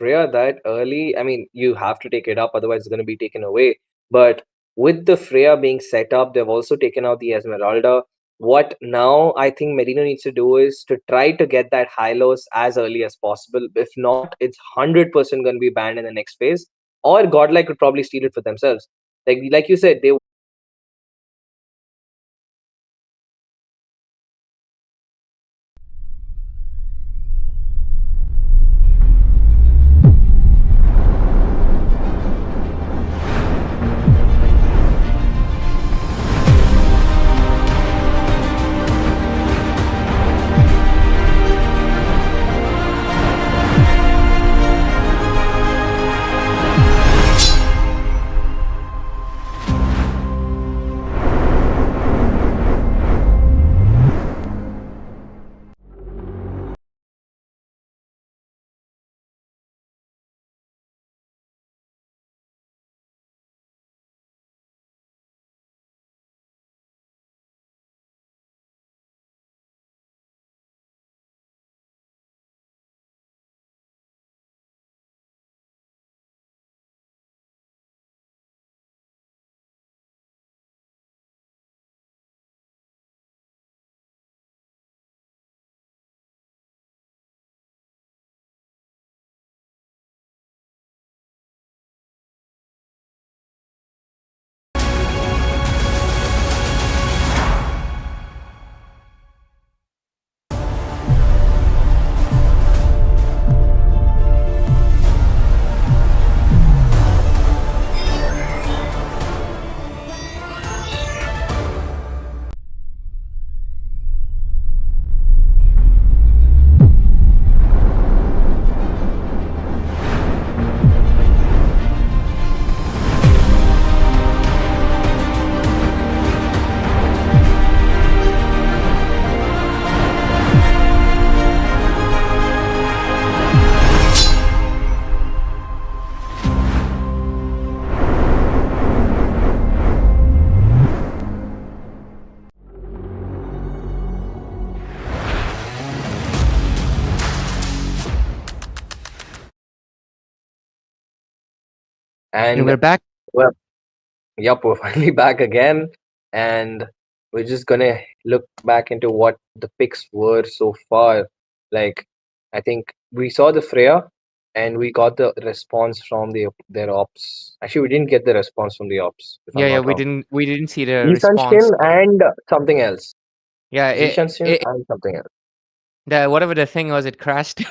Speaker 2: Freya that early, I mean, you have to take it up, otherwise it's going to be taken away. But with the Freya being set up, they've also taken out the Esmeralda. What now I think Merino needs to do is to try to get that Hylos as early as possible. If not, it's 100% going to be banned in the next phase. Or Godlike could probably steal it for themselves. Like you said, they
Speaker 1: And
Speaker 2: And
Speaker 1: we're back.
Speaker 2: well, yep, we're finally back again, and we're just gonna look back into what the picks were so far. Like, I think we saw the Freya, and we got the response from their ops. Actually, we didn't get the response from the ops, if
Speaker 1: Yeah,
Speaker 2: I'm
Speaker 1: yeah,
Speaker 2: not wrong.
Speaker 1: we didn't see the
Speaker 2: Ishanshin
Speaker 1: response.
Speaker 2: and something else.
Speaker 1: Yeah,
Speaker 2: Zishanshin and something else.
Speaker 1: the whatever the thing was, it crashed.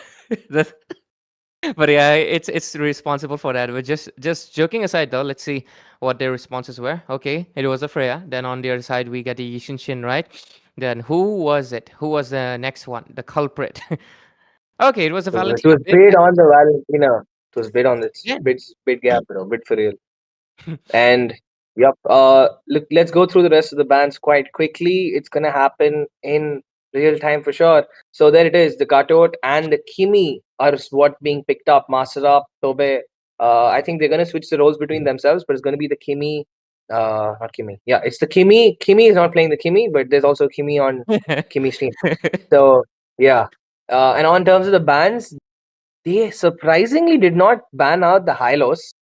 Speaker 1: The but yeah, it's responsible for that. But just joking aside though, let's see what their responses were. Okay, it was a Freya. Then on the other side we get the Yishin Shin, right? Then who was it? Who was the next one? The culprit. Okay, it was a
Speaker 2: It
Speaker 1: Valentina.
Speaker 2: was bid on the Valentina. It was bid on its
Speaker 1: Yeah.
Speaker 2: bid gap, bid for real. And yep, look, let's go through the rest of the bands quite quickly. It's gonna happen in real time for sure. So there it is. The Gatot and the Kimi are what being picked up. Masarap, Tobe. I think they're gonna switch the roles between themselves, but it's gonna be the Kimi. Not Kimi. Yeah, it's the Kimi. Kimi is not playing the Kimi, but there's also Kimi on Kimi's team. So yeah. And on terms of the bans, they surprisingly did not ban out the Hylos.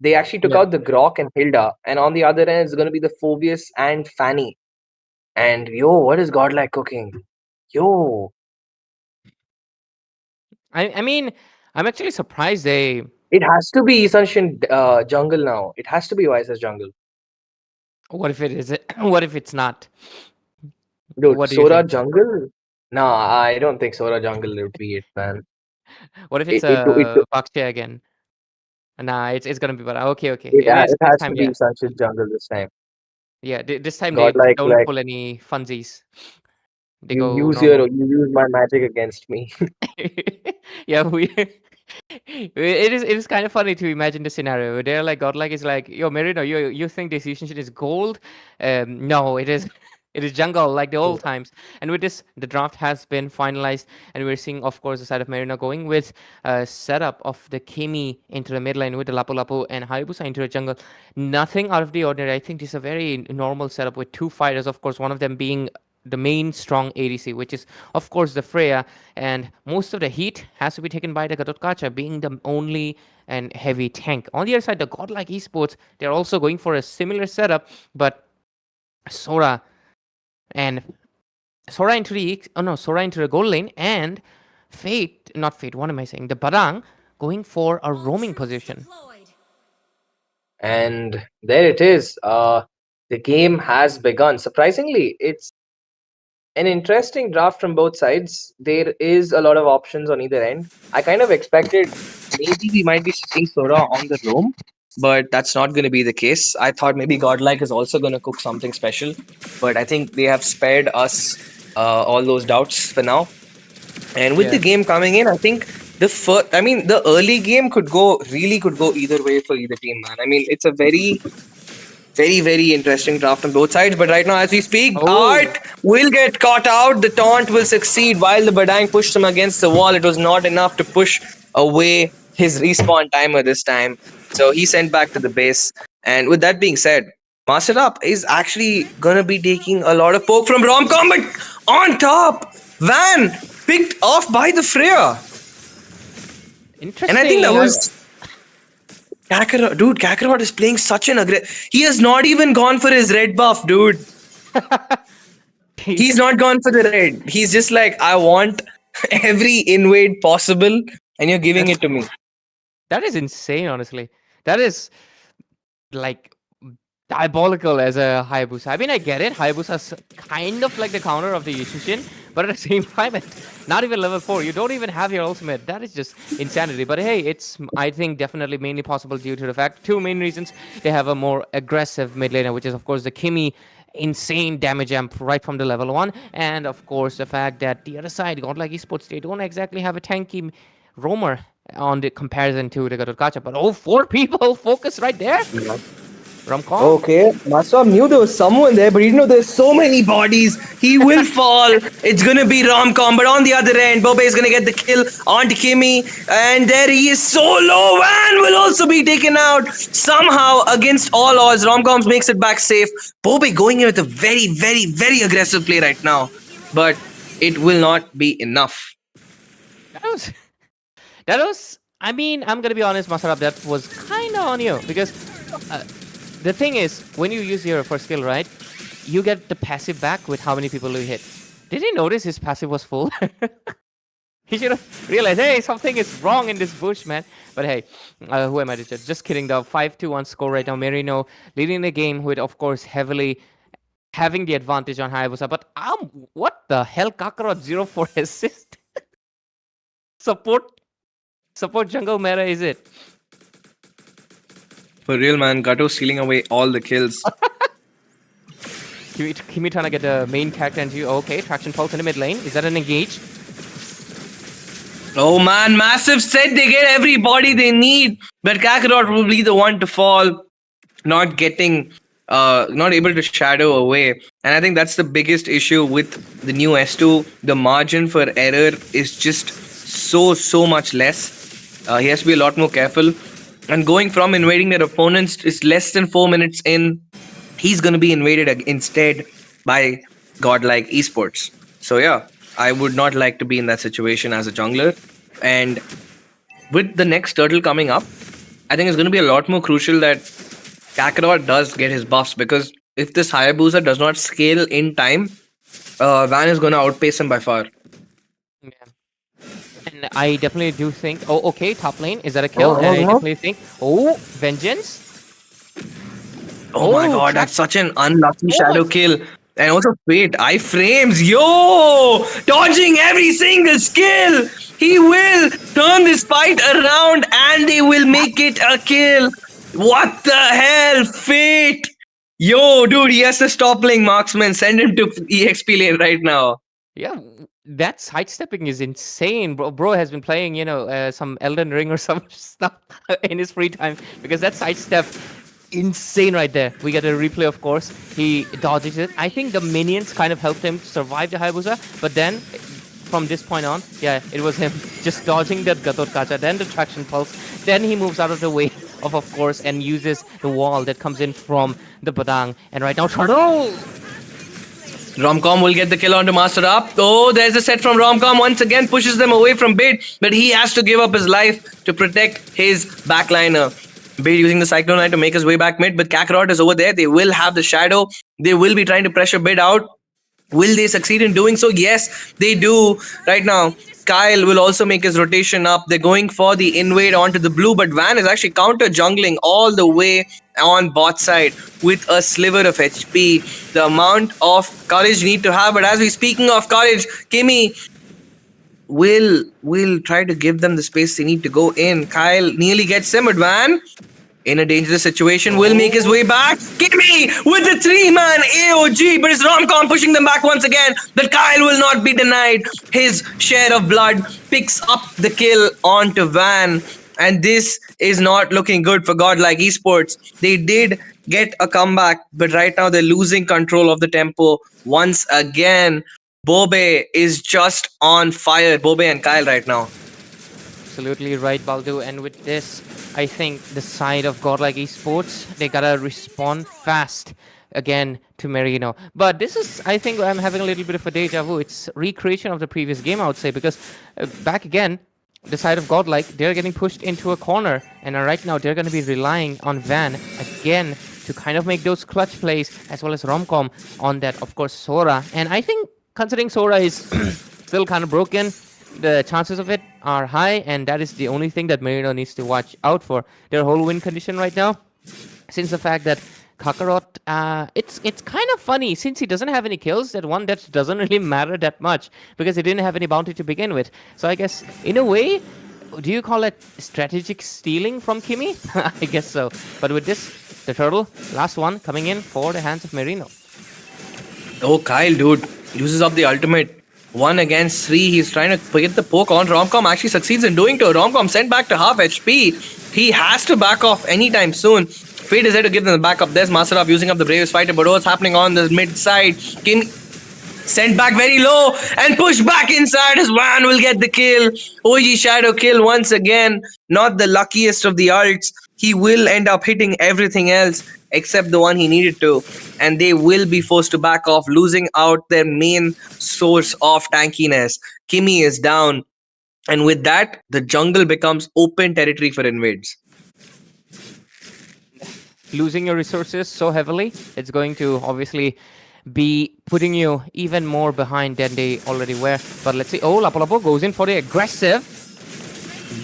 Speaker 2: They actually took
Speaker 1: Yeah.
Speaker 2: out the Grok and Hilda, and on the other end, it's going to be the Phobius and Fanny. And yo, what is Godlike cooking? Yo,
Speaker 1: I mean, I'm actually surprised they.
Speaker 2: it has to be Isanshin Jungle now. It has to be Vice's Jungle.
Speaker 1: What if it is? What if it's not?
Speaker 2: Dude,
Speaker 1: What do you
Speaker 2: Sora
Speaker 1: think?
Speaker 2: Jungle? Nah, I don't think Sora Jungle would be it, man.
Speaker 1: What if it's
Speaker 2: It
Speaker 1: Bakshay again? Nah, it's gonna be better. Okay, okay. It is
Speaker 2: it
Speaker 1: this
Speaker 2: has to
Speaker 1: time.
Speaker 2: be
Speaker 1: Yeah,
Speaker 2: Isanshin Jungle this time.
Speaker 1: yeah. This time they
Speaker 2: Godlike,
Speaker 1: don't
Speaker 2: like
Speaker 1: pull any funsies. They
Speaker 2: you
Speaker 1: go
Speaker 2: use
Speaker 1: normal.
Speaker 2: you use my magic against me.
Speaker 1: Yeah, we. It is kind of funny to imagine the scenario where they're like Godlike is like, yo, Merino, you think this Yushin shit is gold? No, it is. It is jungle like the old times. And with this, the draft has been finalized, and we're seeing, of course, the side of Merino going with setup of the Kimi into the mid lane with the Lapu Lapu and Hayabusa into the jungle. Nothing out of the ordinary. I think this is a very normal setup with two fighters, of course, one of them being the main strong ADC, which is of course the Freya, and most of the heat has to be taken by the Gatotkacha, being the only and heavy tank. On the other side, the Godlike Esports, they're also going for a similar setup, but Sora and Sora into the Sora into the gold lane, and Fate, not Fate, what am I saying? The Barang going for a roaming position.
Speaker 2: And there it is. The game has begun. Surprisingly, it's an interesting draft from both sides. There is a lot of options on either end. I kind of expected maybe we might be seeing Sora on the roam,
Speaker 3: But that's not going to be the case. I thought maybe Godlike is also going to cook something special, but I think they have spared us all those doubts for now. And with the
Speaker 1: Yeah.
Speaker 3: game coming in, I think the early game could go either way for either team, man. I mean, it's a very, very, very interesting draft on both sides. But right now, as we speak,
Speaker 1: Oh,
Speaker 3: Art will get caught out. The taunt will succeed while the Badang pushed him against the wall. It was not enough to push away his respawn timer this time. So he sent back to the base. And with that being said, Master Up is actually gonna be taking a lot of poke from Romcom, but on top, Van picked off by the Freya.
Speaker 1: interesting.
Speaker 3: And I think that was Kakarot. Dude, Kakarot is playing such an aggressive. He has not even gone for his red buff, dude. He's not gone for the red. He's just like, I want every invade possible, and you're giving it to me.
Speaker 1: That is insane, honestly. That is like diabolical as a Hayabusa. I mean, I get it. Hayabusa's kind of like the counter of the Yushin, but at the same time, it's not even level 4. You don't even have your ultimate. That is just insanity. But hey, it's, I think, definitely mainly possible due to the fact, two main reasons. They have a more aggressive mid laner, which is, of course, the Kimi insane damage amp right from the level 1. And, of course, the fact that the other side, Godlike Esports, they don't exactly have a tanky roamer on the comparison to the Gatotkacha. But oh, 4 people focus right there. Romcom.
Speaker 3: Okay, Master knew there was someone there, but he didn't know there's so many bodies. He will fall. It's gonna be Romcom, but on the other end, Bobe is gonna get the kill on Kimi, and there he is so low. Van will also be taken out somehow against all odds. Romcoms makes it back safe. Bobe going in with a very, very, very aggressive play right now, but it will not be enough.
Speaker 1: That was, I mean, I'm gonna be honest, Masarab, that was kind kinda on you because uh, the thing is, when you use your first skill, right, you get the passive back with how many people you hit. Did he notice his passive was full? He should have realized, hey, something is wrong in this bush, man. But hey, who am I to judge? Just kidding. The 5-1 score right now. Merino leading the game with, of course, heavily having the advantage on Hayabusa. But what the hell? Kakarot 0-4 assist. support support jungle meta is it?
Speaker 3: For real, man. Gato stealing away all the kills.
Speaker 1: Kimi trying to get the main character into you. Okay, traction pulse in the mid lane. Is that an engage?
Speaker 3: Oh man, Massive said they get everybody they need, but Kakarot will be the one to fall, not getting, not able to shadow away. And I think that's the biggest issue with the new S2. The margin for error is just so much less. He has to be a lot more careful. And going from invading their opponents is less than 4 minutes in, he's going to be invaded instead by godlike esports. So yeah, I would not like to be in that situation as a jungler. And with the next turtle coming up, I think it's going to be a lot more crucial that Kakarot does get his buffs, because if this Hayabusa does not scale in time, Van is going to outpace him by far.
Speaker 1: Yeah. And I definitely do think. Oh, okay, top lane. Is that a kill? And I definitely think. Oh, vengeance.
Speaker 3: Oh my god, that's such an unlucky shadow kill. And also, wait, iframes. Yo! Dodging every single skill! He will turn this fight around and they will make it a kill. What the hell? Fate! Yo, dude, he has to stop playing marksman. Send him to EXP lane right now.
Speaker 1: Yeah, that sidestepping is insane. Bro has been playing, some Elden Ring or some stuff in his free time because that sidestep, insane right there. We get a replay, of course. He dodges it. I think the minions kind of helped him survive the Hayabusa, but then from this point on, yeah, it was him just dodging that Gatot Kacha, then the traction pulse, then he moves out of the way of course, and uses the wall that comes in from the Padang. And right now, Turtle!
Speaker 3: Romcom will get the kill onto Master Up. Oh, there's a set from Romcom. Once again, pushes them away from Bid, but he has to give up his life to protect his backliner. Bid using the Cyclone Knight to make his way back mid, but Kakarot is over there. They will have the shadow. They will be trying to pressure Bid out. Will they succeed in doing so? Yes, they do. Right now, Kyle will also make his rotation up. They're going for the invade onto the blue, but Van is actually counter jungling all the way on bot side with a sliver of HP. The amount of courage you need to have. But as we speaking of courage, Kimi will try to give them the space they need to go in. Kyle nearly gets him, but Van in a dangerous situation will make his way back. Kimi with the 3-man AOG, but it's Romcom pushing them back once again. But Kyle will not be denied. His share of blood picks up the kill onto Van. And this is not looking good for godlike esports. They did get a comeback, but right now they're losing control of the tempo once again. Bobe is just on fire. Bobe and Kyle right now.
Speaker 1: Absolutely right, Baldu. And with this, I think the side of godlike esports, they gotta respond fast again to Merino. But this is, I think I'm having a little bit of a deja vu. It's recreation of the previous game, I would say, because back again, the side of godlike, they're getting pushed into a corner, and right now they're going to be relying on Van again to kind of make those clutch plays, as well as Romcom on that, of course, Sora. And I think considering Sora is still kind of broken, the chances of it are high, and that is the only thing that Merino needs to watch out for. Their whole win condition right now, since the fact that Kakarot, it's kind of funny since he doesn't have any kills. That doesn't really matter that much because he didn't have any bounty to begin with. So I guess in a way, do you call it strategic stealing from Kimi? I guess so. But with this, the turtle, last one coming in for the hands of Merino.
Speaker 3: Oh, Kyle, dude, uses up the ultimate. 1 against 3. He's trying to get the poke on. Romcom actually succeeds in doing so. Romcom sent back to half HP. He has to back off anytime soon. Fate is there to give them the backup. There's Masterov using up the bravest fighter, but what's happening on the mid side? Kim sent back very low and pushed back inside. His Van will get the kill. OG Shadow kill once again. Not the luckiest of the ults. He will end up hitting everything else except the one he needed to. And they will be forced to back off, losing out their main source of tankiness. Kimi is down. And with that, the jungle becomes open territory for invades.
Speaker 1: losing your resources so heavily, it's going to obviously be putting you even more behind than they already were. But let's see. Oh, Lapo Lapo goes in for the aggressive.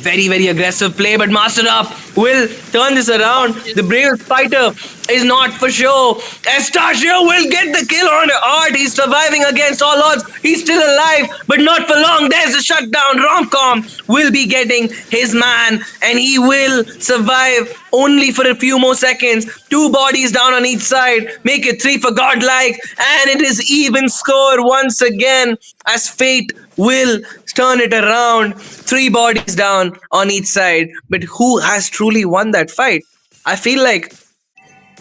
Speaker 3: Very, very aggressive play, but Master Up will turn this around. The bravest fighter is not for show. Estachio will get the kill on the Art. He's surviving against all odds. He's still alive, but not for long. There's a shutdown. Romcom will be getting his man, and he will survive only for a few more seconds. 2 bodies down on each side. Make it 3 for Godlike, and it is even score once again as fate will turn it around. 3 bodies down on each side. But who has truly won that fight? I feel like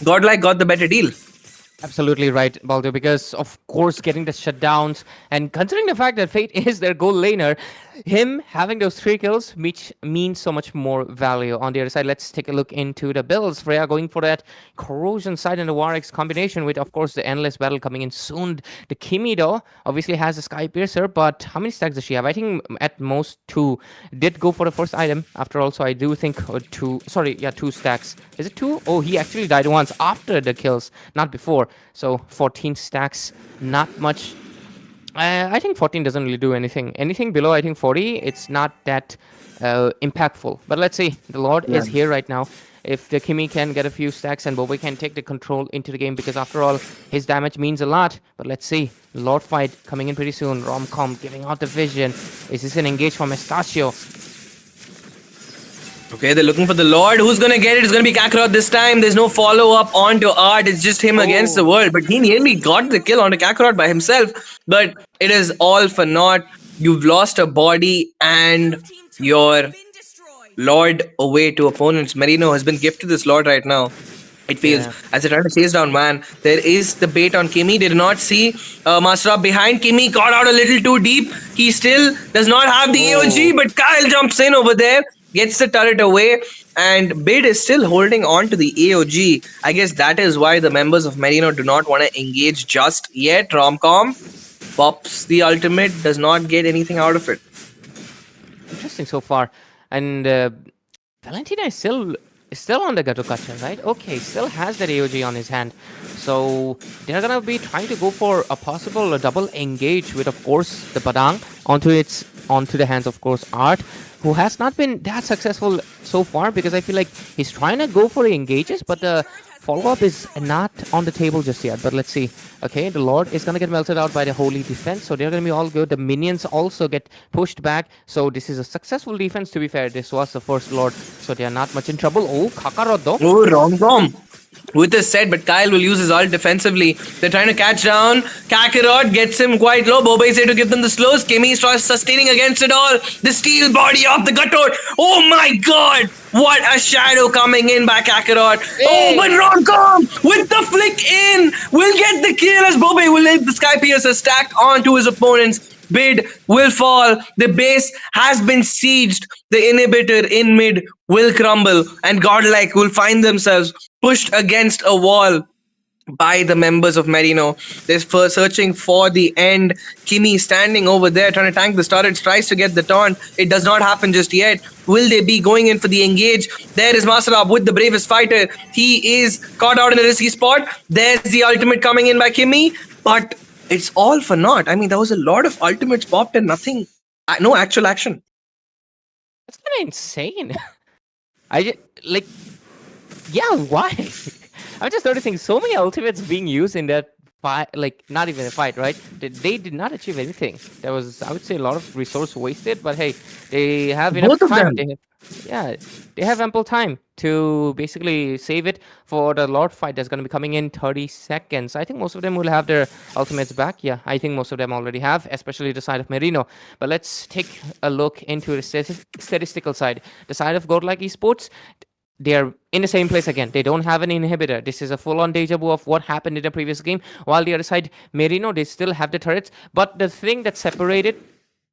Speaker 3: Godlike got the better deal.
Speaker 1: Absolutely right, Baldo, because of course getting the shutdowns and considering the fact that Fate is their goal laner, him having those 3 kills means so much more value. On the other side, let's take a look into the builds. Freya going for that Corrosion side and the Warx combination with, of course, the Endless Battle coming in soon. The Kimi, though, obviously has the Sky Piercer, but how many stacks does she have? I think at most 2. Did go for the first item after all, so I do think 2 stacks. Is it 2? Oh, he actually died once after the kills, not before. So 14 stacks, not much. I think 14 doesn't really do anything. Anything below, I think 40, it's not that impactful. But let's see. The Lord is here right now. If the Kimi can get a few stacks and Boba can take the control into the game, because after all, his damage means a lot. But let's see. Lord fight coming in pretty soon. Romcom giving out the vision. Is this an engage from Estachio?
Speaker 3: Okay, they're looking for the Lord. Who's gonna get it? It's gonna be Kakarot this time. There's no follow-up onto Art. It's just him against the world. But he nearly got the kill onto Kakarot by himself. But it is all for naught. You've lost a body and your Lord away to opponents. Merino has been gifted this Lord right now. It feels as they're trying to chase down man. There is the bait on Kimi. Did not see Master Up behind. Kimi got out a little too deep. He still does not have the AOG, but Kyle jumps in over there. Gets the turret away, and Bid is still holding on to the AOG. I guess that is why the members of Merino do not want to engage just yet. Romcom pops the ultimate, does not get anything out of it.
Speaker 1: Interesting so far. And Valentina is still on the Gatokacha, right? Okay, still has that AOG on his hand. So they're going to be trying to go for a possible double engage with, of course, the Padang onto the hands, of course, Art, who has not been that successful so far, because I feel like he's trying to go for the engages, but the follow-up is not on the table just yet. But let's see. Okay, the Lord is going to get melted out by the Holy Defense, so they're going to be all good. The minions also get pushed back, so this is a successful defense, to be fair. This was the first Lord, so they are not much in trouble. Oh, Kakarot though.
Speaker 3: Oh, Romcom with this set, but Kyle will use his ult defensively. They're trying to catch down. Kakarot gets him quite low. Boba is there to give them the slows. Kimi starts sustaining against it all. The steel body of the Gatot. Oh my god! What a shadow coming in by Kakarot.
Speaker 1: Hey.
Speaker 3: Oh, but Romcom with the flick in will get the kill as Boba will let the Sky Piercer stack onto his opponents. Bid will fall. The base has been sieged. The inhibitor in mid will crumble, and Godlike will find themselves pushed against a wall by the members of Merino. They're searching for the end. Kimi standing over there trying to tank the turrets, tries to get the taunt. It does not happen just yet. Will they be going in for the engage? There is Masterab with the bravest fighter. He is caught out in a risky spot. There's the ultimate coming in by Kimi, but it's all for naught. I mean, there was a lot of ultimates popped and nothing, no actual action.
Speaker 1: That's kind of insane. Why? I'm just noticing so many ultimates being used in that fight, like not even a fight, right? They did not achieve anything. There was, I would say, a lot of resource wasted, but hey, they have enough time. They have ample time to basically save it for the Lord fight that's going to be coming in 30 seconds. I think most of them will have their ultimates back. Yeah, I think most of them already have, especially the side of Merino. But let's take a look into the statistical side. The side of Godlike Esports, they are in the same place again. They don't have an inhibitor. This is a full-on deja vu of what happened in the previous game. While the other side, Merino, they still have the turrets. But the thing that separated,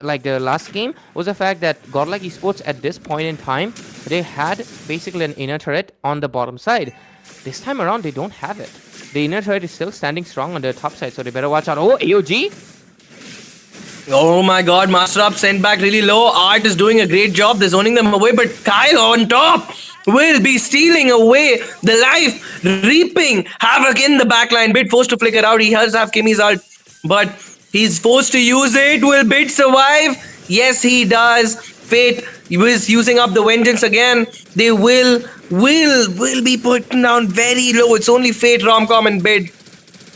Speaker 1: like the last game, was the fact that Godlike Esports at this point in time, they had basically an inner turret on the bottom side. This time around, they don't have it. The inner turret is still standing strong on the top side, so they better watch out. Oh, AOG!
Speaker 3: Oh my god, Master Up sent back really low. Art is doing a great job. They're zoning them away, but Kyle on top will be stealing away the life, reaping havoc in the backline. Bit forced to flicker out. He does have Kimmy's ult, but he's forced to use it. Will Bit survive? Yes, he does. Fate was using up the vengeance again. They will be putting down very low. It's only Fate, Romcom, and Bit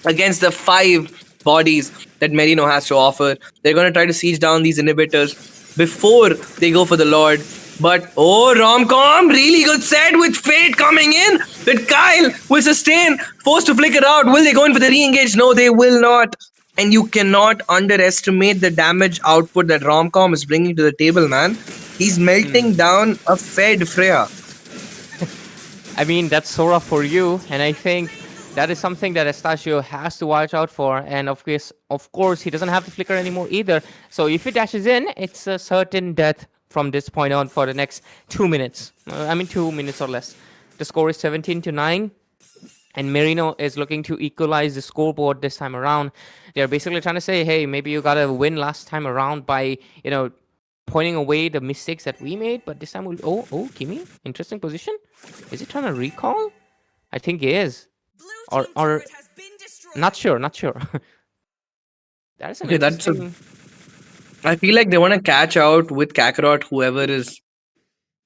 Speaker 3: against the 5 bodies that Merino has to offer. They're going to try to siege down these inhibitors before they go for the Lord. But oh, Romcom, really good set with Fate coming in. But Kyle will sustain, forced to flicker out. Will they go in for the re-engage? No, they will not. And you cannot underestimate the damage output that Romcom is bringing to the table, man. He's melting down a Fed Freya.
Speaker 1: I mean, that's Sora for you, and I think that is something that Estachio has to watch out for. And of course, he doesn't have the flicker anymore either. So if he dashes in, it's a certain death from this point on for the next 2 minutes. 2 minutes or less. The score is 17-9. And Merino is looking to equalize the scoreboard this time around. They're basically trying to say, hey, maybe you got to win last time around by, pointing away the mistakes that we made. But this time we'll... Oh, Kimi, interesting position. Is he trying to recall? I think he is. Or not sure. That is an
Speaker 3: Okay, that's a
Speaker 1: interesting...
Speaker 3: I feel like they want to catch out with Kakarot, whoever is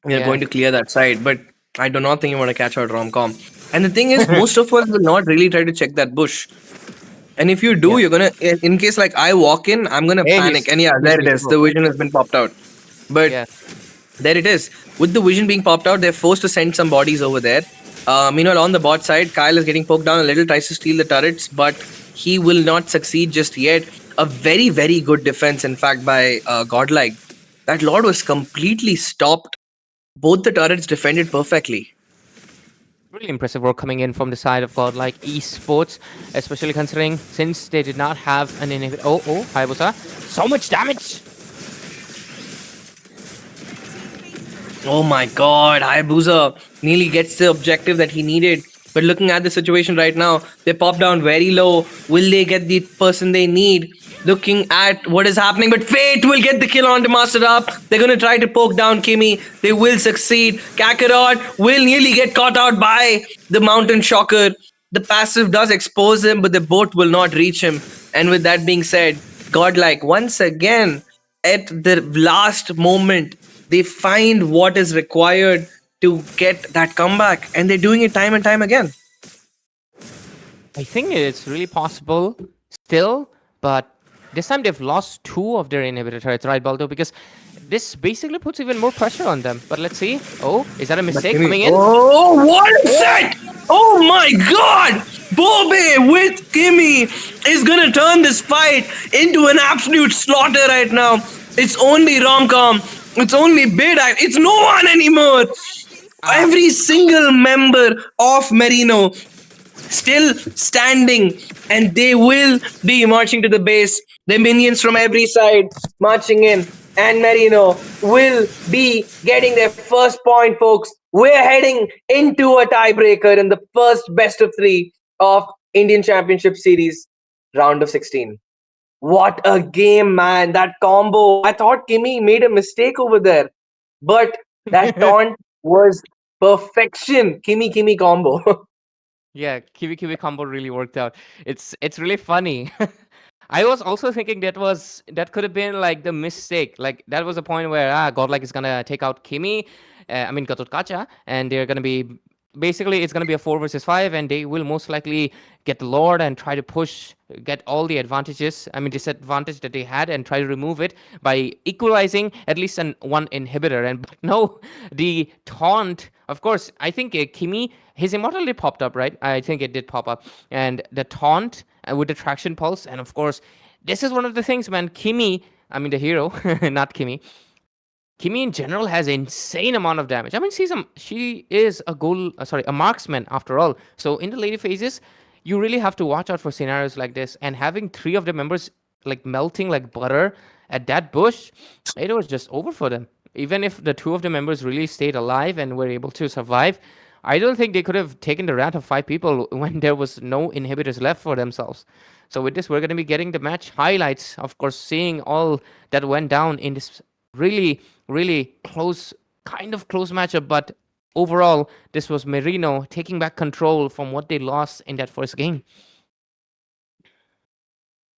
Speaker 1: Yeah.
Speaker 3: going to clear that side. But I do not think you want to catch out Romcom. And the thing is, most of us will not really try to check that bush. And if you do, you're going to, in case like I walk in, I'm going to
Speaker 1: Hey,
Speaker 3: panic.
Speaker 1: he's-
Speaker 3: And yeah,
Speaker 1: he's
Speaker 3: there it is.
Speaker 1: visible.
Speaker 3: The vision has been popped out. But
Speaker 1: Yeah.
Speaker 3: there it is. With the vision being popped out, they're forced to send some bodies over there. Meanwhile, on the bot side, Kyle is getting poked down a little, tries to steal the turrets, but he will not succeed just yet. A very, very good defense, in fact, by Godlike. That Lord was completely stopped. Both the turrets defended perfectly.
Speaker 1: Really impressive work coming in from the side of Godlike Esports, especially considering since they did not have an inhibitor. Oh, Hayabusa. So much damage!
Speaker 3: Oh my god, Hayabusa nearly gets the objective that he needed. But looking at the situation right now, they pop down very low. Will they get the person they need? Looking at what is happening, but Fate will get the kill on to Master Up. They're going to try to poke down Kimi. They will succeed. Kakarot will nearly get caught out by the Mountain Shocker. The passive does expose him, but the boat will not reach him. And with that being said, Godlike, once again, at the last moment, they find what is required to get that comeback, and they're doing it time and time again.
Speaker 1: I think it's really possible still, but this time they've lost 2 of their inhibitor turrets, right, Baldo? Because this basically puts even more pressure on them. But let's see. Oh, is that a mistake coming in?
Speaker 3: Oh, what is that? Oh my god! Bobe with Kimi is gonna turn this fight into an absolute slaughter right now. It's only Romcom. It's only Bid. It's no one anymore. Every single member of Merino still standing, and they will be marching to the base. The minions from every side marching in, and Merino will be getting their first point, folks. We're heading into a tiebreaker in the first best of 3 of Indian Championship Series, round of 16. What a game, man. That combo. I thought Kimi made a mistake over there, but that taunt was perfection. Kimi combo.
Speaker 1: Yeah, Kiwi combo really worked out. It's really funny. I was also thinking that could have been like the mistake. Like that was a point where Godlike is gonna take out Kimi, Gatot Kacha, and they're gonna be basically it's gonna be a 4 versus 5, and they will most likely get the Lord and try to get all the advantages. Disadvantage that they had, and try to remove it by equalizing at least one inhibitor. And but no, the taunt. Of course, I think Kimi, his immortality popped up, right? I think it did pop up, and the taunt with the traction pulse, and of course, this is one of the things, man. Kimi, the hero, not Kimi. Kimi in general has insane amount of damage. She is a marksman after all. So in the later phases, you really have to watch out for scenarios like this. And having 3 of the members like melting like butter at that bush, it was just over for them. Even if the 2 of the members really stayed alive and were able to survive, I don't think they could have taken the wrath of 5 people when there was no inhibitors left for themselves. So with this, we're going to be getting the match highlights, of course, seeing all that went down in this really, really close matchup, but overall, this was Merino taking back control from what they lost in that first game.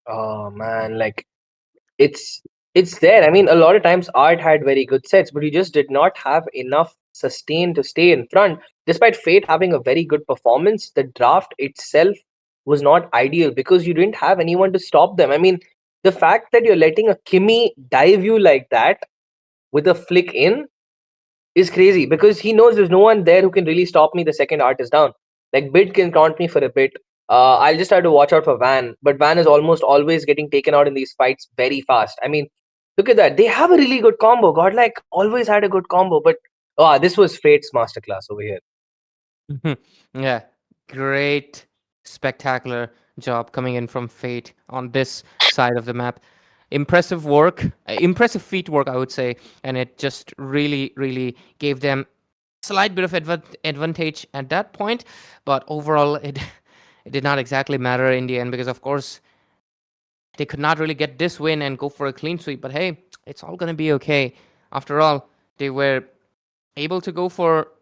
Speaker 2: Oh man, like it's it's there. I mean, a lot of times Art had very good sets, but he just did not have enough sustain to stay in front. Despite Fate having a very good performance, the draft itself was not ideal because you didn't have anyone to stop them. I mean, the fact that you're letting a Kimmy dive you like that with a flick in is crazy because he knows there's no one there who can really stop me the second Art is down. Like Bid can taunt me for a bit. I'll just have to watch out for Van, but Van is almost always getting taken out in these fights very fast. I mean, look at that. They have a really good combo. Godlike always had a good combo, but this was Fate's masterclass over here.
Speaker 1: Yeah, great, spectacular job coming in from Fate on this side of the map. Impressive work, impressive feat work, I would say, and it just really, really gave them slight bit of advantage at that point, but overall, it did not exactly matter in the end because, of course, they could not really get this win and go for a clean sweep. But hey, it's all gonna be okay. After all, they were able to go for,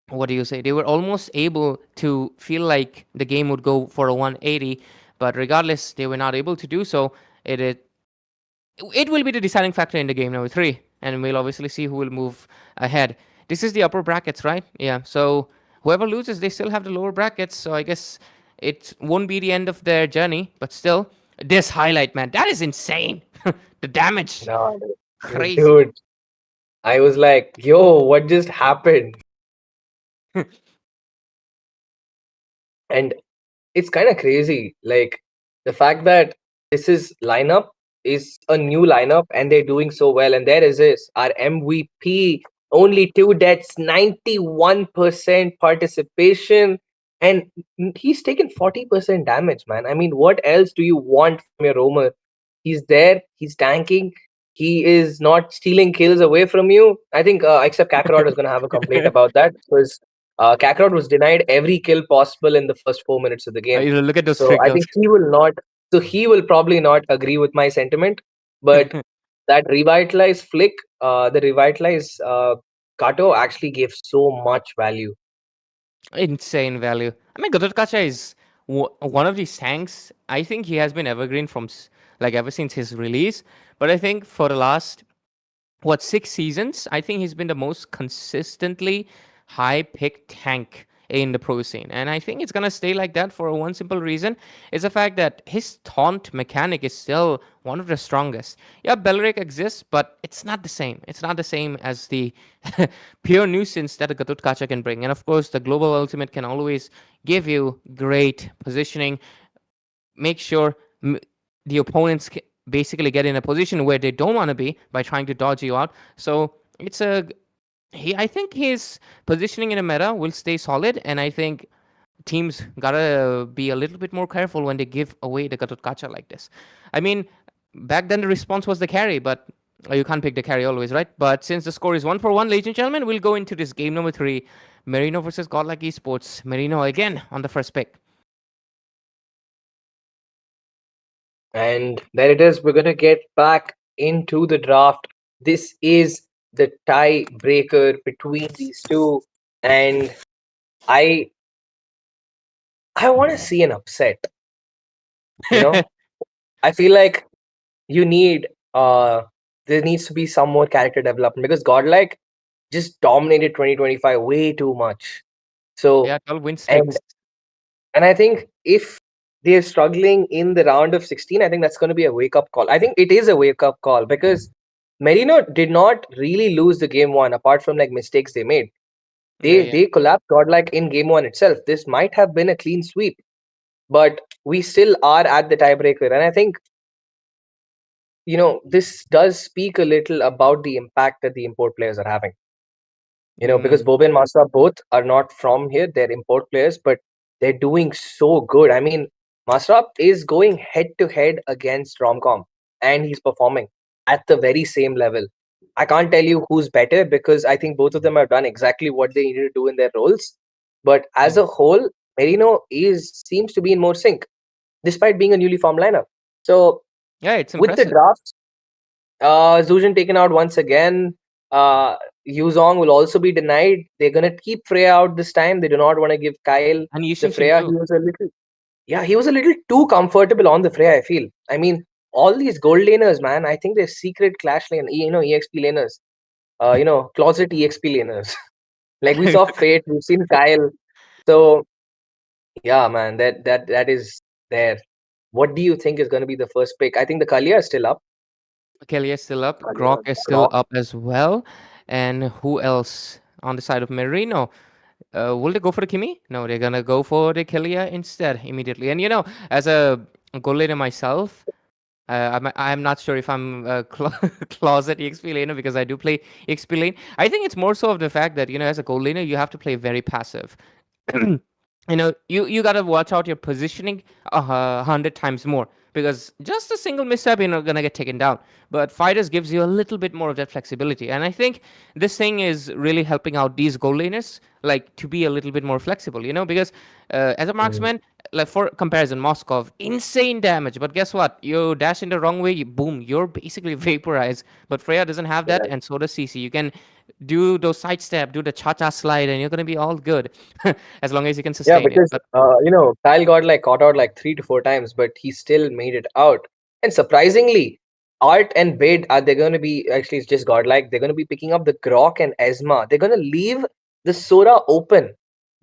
Speaker 1: what do you say? They were almost able to feel like the game would go for a 180, but regardless, they were not able to do so. It will be the deciding factor in the game number three, and we'll obviously see who will move ahead. This is the upper brackets, right? Yeah. So whoever loses, they still have the lower brackets. So I guess it won't be the end of their journey, but still, this highlight, man, that is insane. The damage,
Speaker 2: No,
Speaker 1: crazy.
Speaker 2: dude, I was like, yo, what just happened? And it's kind of crazy. Like the fact that this is lineup is a new lineup and they're doing so well. And there is this our MVP, only two deaths, 91% participation, and he's taken 40% damage, man. I mean, what else do you want from your roamer? He's there, he's tanking, he is not stealing kills away from you. I think except Kakarot is going to have a complaint about that because Kakarot was denied every kill possible in the first 4 minutes of the game.
Speaker 1: You look at those
Speaker 2: So
Speaker 1: free
Speaker 2: I
Speaker 1: kills.
Speaker 2: think he will not. So he will probably not agree with my sentiment. But that revitalize flick, the revitalize Kato actually gave so much value.
Speaker 1: Insane value. I mean, Godotkacha is one of these tanks. I think he has been evergreen from like ever since his release. But I think for the last, what, 6 seasons, I think he's been the most consistently high pick tank in the pro scene. And I think it's gonna stay like that for one simple reason is the fact that his taunt mechanic is still one of the strongest. Yeah, Belric exists, but it's not the same. It's not the same as the pure nuisance that a Gatutkacha can bring. And of course, the global ultimate can always give you great positioning, make sure the opponents basically get in a position where they don't want to be by trying to dodge you out. So it's a I think his positioning in the meta will stay solid, and I think teams gotta be a little bit more careful when they give away the Gatotkacha like this. I mean, back then the response was the carry, but you can't pick the carry always, right? But since the score is 1-1, ladies and gentlemen, we'll go into this game number 3, Merino versus Godlike Esports. Merino again on the first pick.
Speaker 2: And there it is. We're gonna get back into the draft. This is the tiebreaker between these two, and I I want to see an upset. You know, I feel like you need there needs to be some more character development because Godlike just dominated 2025 way too much. So
Speaker 1: Yeah, 12 win
Speaker 2: and
Speaker 1: streaks.
Speaker 2: and I think if they're struggling in the round of 16, I think that's going to be a wake up call. I think it is a wake up call because Merino did not really lose the game one apart from like mistakes they made.
Speaker 1: Yeah,
Speaker 2: They
Speaker 1: yeah.
Speaker 2: they collapsed Godlike in game one itself. This might have been a clean sweep, but we still are at the tiebreaker, and I think this does speak a little about the impact that the import players are having. Because
Speaker 1: Mm,
Speaker 2: Boba and Masa both are not from here, they're import players, but they're doing so good. I mean, Masrap is going head to head against Romcom and he's performing at the very same level. I can't tell you who's better because I think both of them have done exactly what they needed to do in their roles. But as
Speaker 1: yeah.
Speaker 2: a whole, Merino seems to be in more sync, despite being a newly formed lineup. So
Speaker 1: Yeah, it's
Speaker 2: with the
Speaker 1: impressive.
Speaker 2: draft, Zuzan taken out once again. Yuzong will also be denied. They're gonna keep Freya out this time. They do not want to give Kyle
Speaker 1: And
Speaker 2: the
Speaker 1: Yushin
Speaker 2: Freya.
Speaker 1: too.
Speaker 2: He was a little too comfortable on the Freya, I feel. I mean, all these gold laners, man, I think they're secret clash lane, EXP laners. Closet EXP laners. Like we saw Fate, we've seen Kyle. So yeah, man, that is there. What do you think is going to be the first pick? I think the Kalia is still up.
Speaker 1: Kelly is still up.
Speaker 2: Kalia,
Speaker 1: Grok is still
Speaker 2: Croc.
Speaker 1: up as well. And who else on the side of Merino? Will they go for the Kimi? No, they're gonna go for the Kelia instead immediately. And as a goal laner myself, I'm not sure if I'm a closet EXP laner because I do play EXP lane. I think it's more so of the fact that as a goal laner you have to play very passive. You gotta watch out your positioning 100 times more because just a single misstep you're not gonna get taken down. But fighters gives you a little bit more of that flexibility, and I think this thing is really helping out these goal laners like to be a little bit more flexible. Because as a
Speaker 2: Mm,
Speaker 1: marksman, like for comparison, Moskov, insane damage, but guess what? You dash in the wrong way, boom, you're basically vaporized. But Freya doesn't have that,
Speaker 2: correct.
Speaker 1: and so does CC. You can do those sidestep, do the cha-cha slide, and you're gonna be all good. As long as you can
Speaker 2: Yeah,
Speaker 1: sustain it.
Speaker 2: because
Speaker 1: But
Speaker 2: Kyle got like caught out like 3 to 4 times, but he still made it out. And surprisingly, Art and Bid are they going to be actually it's just godlike. They're going to be picking up the Grok and Esma. They're going to leave the Sora open.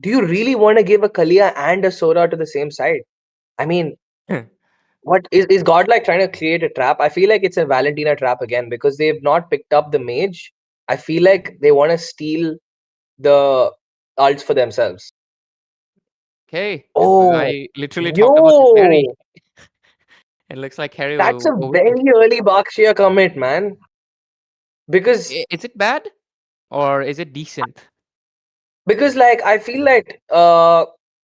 Speaker 2: Do you really want to give a Kalia and a Sora to the same side? I mean, what is godlike trying to create a trap? I feel like it's a Valentina trap again because they've not picked up the mage. I feel like they want to steal the ults for themselves.
Speaker 1: okay,
Speaker 2: Oh,
Speaker 1: I literally talked about the carry.
Speaker 2: yo,
Speaker 1: It looks like carry
Speaker 2: that's
Speaker 1: will
Speaker 2: a
Speaker 1: overtake.
Speaker 2: very early Bakshia commit, man. Because
Speaker 1: Is it bad or is it decent?
Speaker 2: like I feel like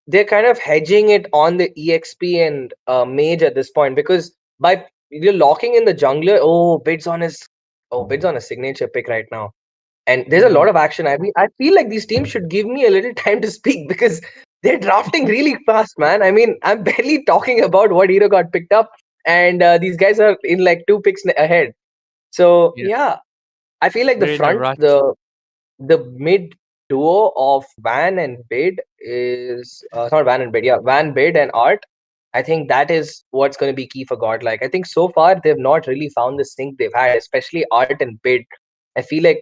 Speaker 2: they're kind of hedging it on the EXP and mage at this point because by you're locking in the jungler. Bid's on a signature pick right now. And there's a lot
Speaker 1: Mm,
Speaker 2: of action. I feel like these teams should give me a little time to speak because they're drafting really fast, man. I mean, I'm barely talking about what hero got picked up, and these guys are in like 2 picks ahead. So
Speaker 1: yeah,
Speaker 2: yeah, I feel like
Speaker 1: we're in a rush.
Speaker 2: the mid duo of Van and Bid is it's not Van and Bid, yeah, Van, Bid, and Art. I think that is what's going to be key for Godlike. I think so far they've not really found the sync they've had, especially Art and Bid. I feel like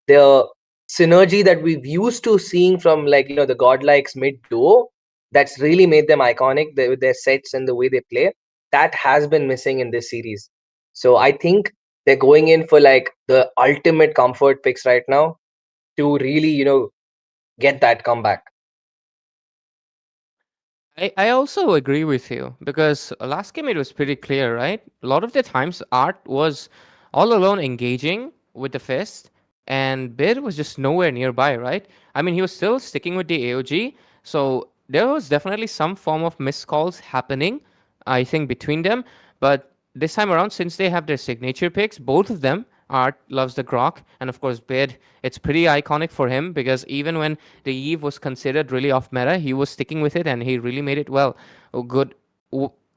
Speaker 2: the synergy that we've used to seeing from like the Godlikes mid duo that's really made them iconic with their sets and the way they play that has been missing in this series. So I think they're going in for like the ultimate comfort picks right now to really, get that comeback.
Speaker 1: I also agree with you because last game it was pretty clear, right? A lot of the times Art was all alone engaging with the fist and Bid was just nowhere nearby, right? I mean, he was still sticking with the AOG, so there was definitely some form of missed calls happening, I think, between them. But this time around, since they have their signature picks, both of them, Art loves the Grok, and of course, Bid, it's pretty iconic for him because even when the Eve was considered really off meta, he was sticking with it and he really made it well. Good.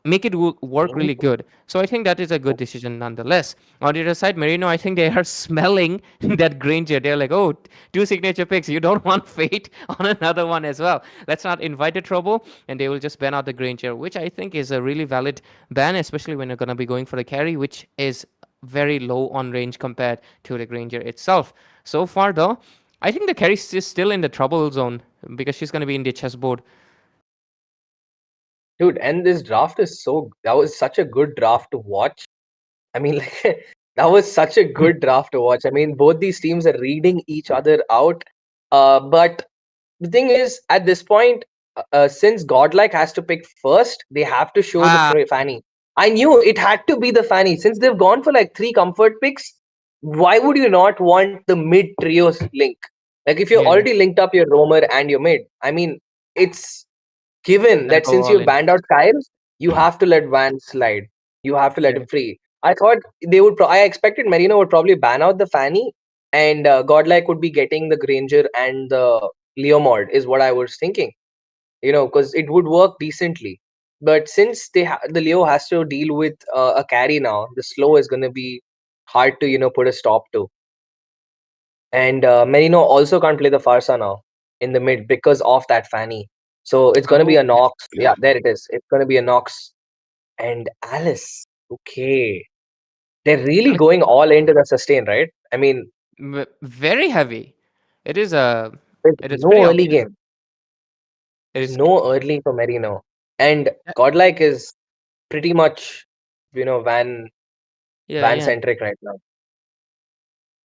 Speaker 1: Make it work really good. So I think that is a good decision nonetheless. On the other side, Merino, I think they are smelling that Granger. They're like, oh, two signature picks. You don't want Fate on another one as well. Let's not invite the trouble. And they will just ban out the Granger, which I think is a really valid ban, especially when you're going to be going for the carry, which is very low on range compared to the Granger itself. So far, though, I think the carry is still in the trouble zone because she's going to be in the chessboard.
Speaker 2: Dude, and this draft is that was such a good draft to watch. I mean, like, that was such a good draft to watch. I mean, both these teams are reading each other out. But the thing is, at this point, since Godlike has to pick first, they have to show the
Speaker 1: Ah,
Speaker 2: Fanny. I knew it had to be the Fanny. Since they've gone for like 3 comfort picks, why would you not want the mid trios link? Like, if you
Speaker 1: yeah,
Speaker 2: already linked up your roamer and your mid, I mean, it's given
Speaker 1: gotta
Speaker 2: that
Speaker 1: go
Speaker 2: since
Speaker 1: all
Speaker 2: you've
Speaker 1: in.
Speaker 2: banned out Kyle, you have to let Van slide. You have to let
Speaker 1: Yeah.
Speaker 2: him free. I thought they would. I expected Marino would probably ban out the Fanny, and Godlike would be getting the Granger and the Leo mod. Is what I was thinking. Because it would work decently. But since the Leo has to deal with a carry now, the slow is going to be hard to put a stop to. And Merino also can't play the Farsa now in the mid because of that Fanny. So it's going to be
Speaker 1: Oh,
Speaker 2: a
Speaker 1: yeah.
Speaker 2: Nox. Yeah, there it is. It's going to be a Nox and Alice. Okay. They're really
Speaker 1: Alex,
Speaker 2: going all into the sustain, right? I mean,
Speaker 1: very heavy. It is a.
Speaker 2: there's
Speaker 1: It is pretty
Speaker 2: no early
Speaker 1: obvious.
Speaker 2: game.
Speaker 1: It
Speaker 2: There's
Speaker 1: is.
Speaker 2: no early for Merino. And
Speaker 1: Yeah,
Speaker 2: Godlike is pretty much,
Speaker 1: yeah,
Speaker 2: Van
Speaker 1: yeah.
Speaker 2: centric right now.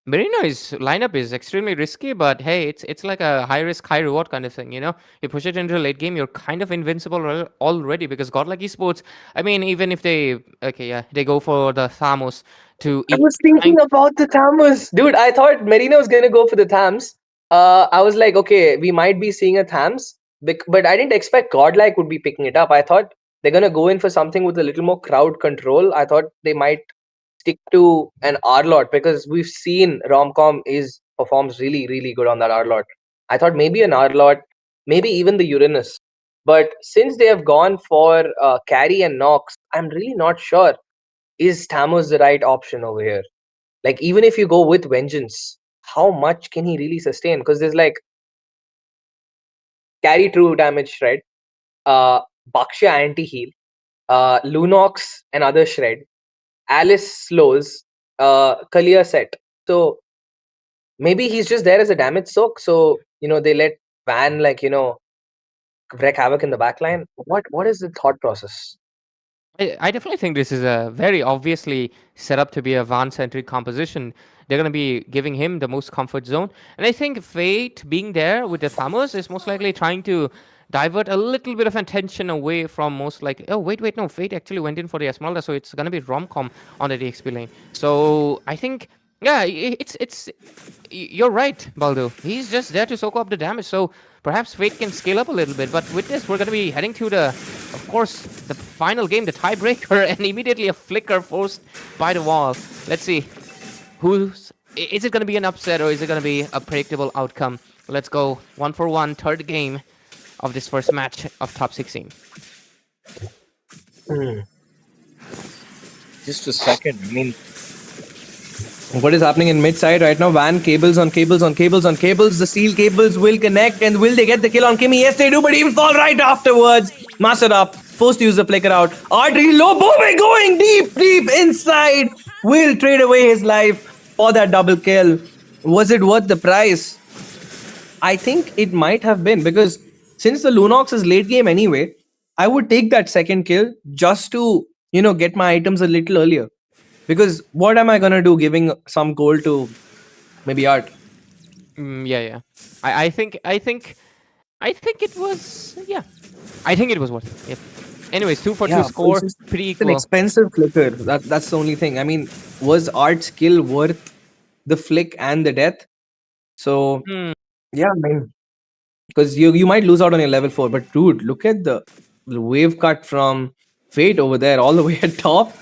Speaker 1: Merino's lineup is extremely risky, but hey, it's like a high risk, high reward kind of thing. You push it into the late game, you're kind of invincible already because Godlike Esports. I mean, even if they okay, yeah, they go for the Thamos to
Speaker 2: I
Speaker 1: eat
Speaker 2: was
Speaker 1: time.
Speaker 2: thinking about the Thams. Dude, I thought Merino was going to go for the Thams. I was like, okay, we might be seeing a Thams, but I didn't expect Godlike would be picking it up. I thought they're going to go in for something with a little more crowd control. I thought they might stick to an R-Lot because we've seen Romcom is performs really, really good on that R-Lot. I thought maybe an R-Lot, maybe even the Uranus. But since they have gone for Carry and Nox, I'm really not sure. Is Tamos the right option over here? Like, even if you go with Vengeance, how much can he really sustain? Because there's like Carry True Damage Shred, Baksha Anti Heal, Lunox and other Shred, Alice slows, Kalia set. So maybe he's just there as a damage soak. So they let Van wreak havoc in the backline. What is the thought process?
Speaker 1: I definitely think this is a very obviously set up to be a Van-centric composition. They're going to be giving him the most comfort zone. And I think Fate being there with the Thamos is most likely trying to divert a little bit of attention away from most likely. Oh, wait, no. Fate actually went in for the Esmeralda, so it's going to be Romcom on the DXP lane. So I think, yeah, you're right, Baldo. He's just there to soak up the damage. So perhaps Fate can scale up a little bit. But with this, we're going to be heading to of course, the final game, the tiebreaker, and immediately a flicker forced by the wall. Let's see. Is it going to be an upset or is it going to be a predictable outcome? Let's go 1-for-1, third game of this first match of top 16.
Speaker 2: Hmm.
Speaker 3: Just a second. I mean, what is happening in mid side right now? Van cables on cables on cables on cables. The steel cables will connect, and will they get the kill on Kimmy? Yes, they do, but even fall right afterwards. Master up, forced to use the flicker out. Artery low, Bobe going deep inside. Will trade away his life for that double kill. Was it worth the price? I think it might have been, because since the Lunox is late game anyway, I would take that second kill just to get my items a little earlier. Because what am I gonna do giving some gold to maybe Art?
Speaker 1: Yeah. I think it was, yeah. I think it was worth it. Yep. Anyways, 2-for-2
Speaker 3: Yeah,
Speaker 1: score, pretty
Speaker 3: it's an
Speaker 1: equal.
Speaker 3: expensive flicker. That's the only thing. I mean, was Art's skill worth the flick and the death? So
Speaker 1: Hmm.
Speaker 3: yeah, I mean, because you might lose out on your level 4, but dude, look at the wave cut from Fate over there, all the way at top.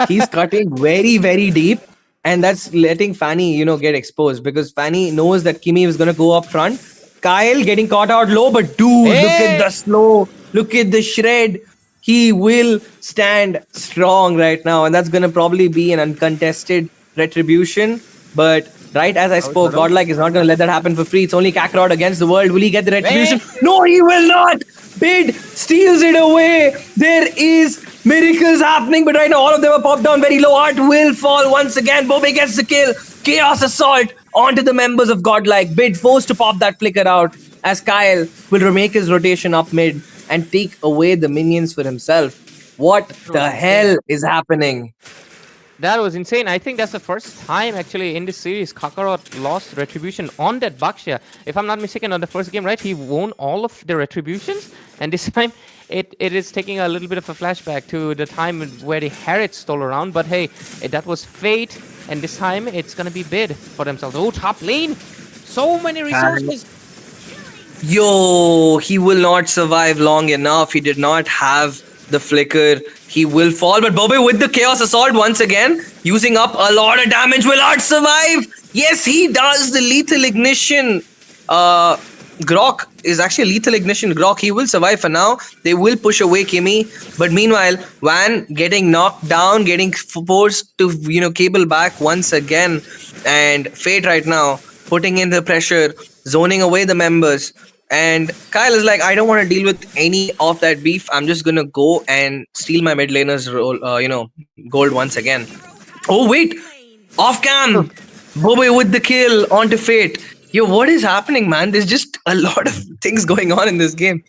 Speaker 3: He's cutting very, very deep, and that's letting Fanny, get exposed, because Fanny knows that Kimi is gonna go up front. Kyle getting caught out low, but dude, look at
Speaker 1: Hey!
Speaker 3: the slow, look at the shred. He will stand strong right now, and that's gonna probably be an uncontested retribution. But right as I
Speaker 1: Oh,
Speaker 3: spoke,
Speaker 1: sort of.
Speaker 3: Godlike is not gonna let that happen for free. It's only Kakarot against the world. Will he get the
Speaker 1: Hey!
Speaker 3: retribution? No, he will not. Bid steals it away. There is miracles happening, but right now all of them are popped down very low. Art will fall once again. Bobe gets the kill. Chaos Assault onto the members of Godlike. Bid forced to pop that flicker out, as Kyle will remake his rotation up mid and take away the minions for himself. What
Speaker 1: That was
Speaker 3: the
Speaker 1: insane.
Speaker 3: hell is happening?
Speaker 1: That was insane. I think that's the first time actually in this series Kakarot lost retribution on that Bakshia. If I'm not mistaken, on the first game, right, he won all of the retributions, and this time it is taking a little bit of a flashback to the time where the Harriet stole around. But hey, that was fate, and this time it's gonna be bid for themselves. Oh, top lane, so many resources.
Speaker 3: Yo, he will not survive long enough. He did not have the flicker. He will fall, but Bobe with the Chaos Assault once again, using up a lot of damage. Will Art survive? Yes, he does. The Lethal Ignition. Grok is actually Lethal Ignition Grok. He will survive for now. They will push away Kimmy. But meanwhile, Van getting knocked down, getting forced to, cable back once again. And Fate right now putting in the pressure, zoning away the members. And Kyle is like, I don't want to deal with any of that beef. I'm just gonna go and steal my mid laner's role, gold once again. Oh wait, off cam, Bobe with the kill onto Fate. Yo, what is happening, man? There's just a lot of things going on in this game.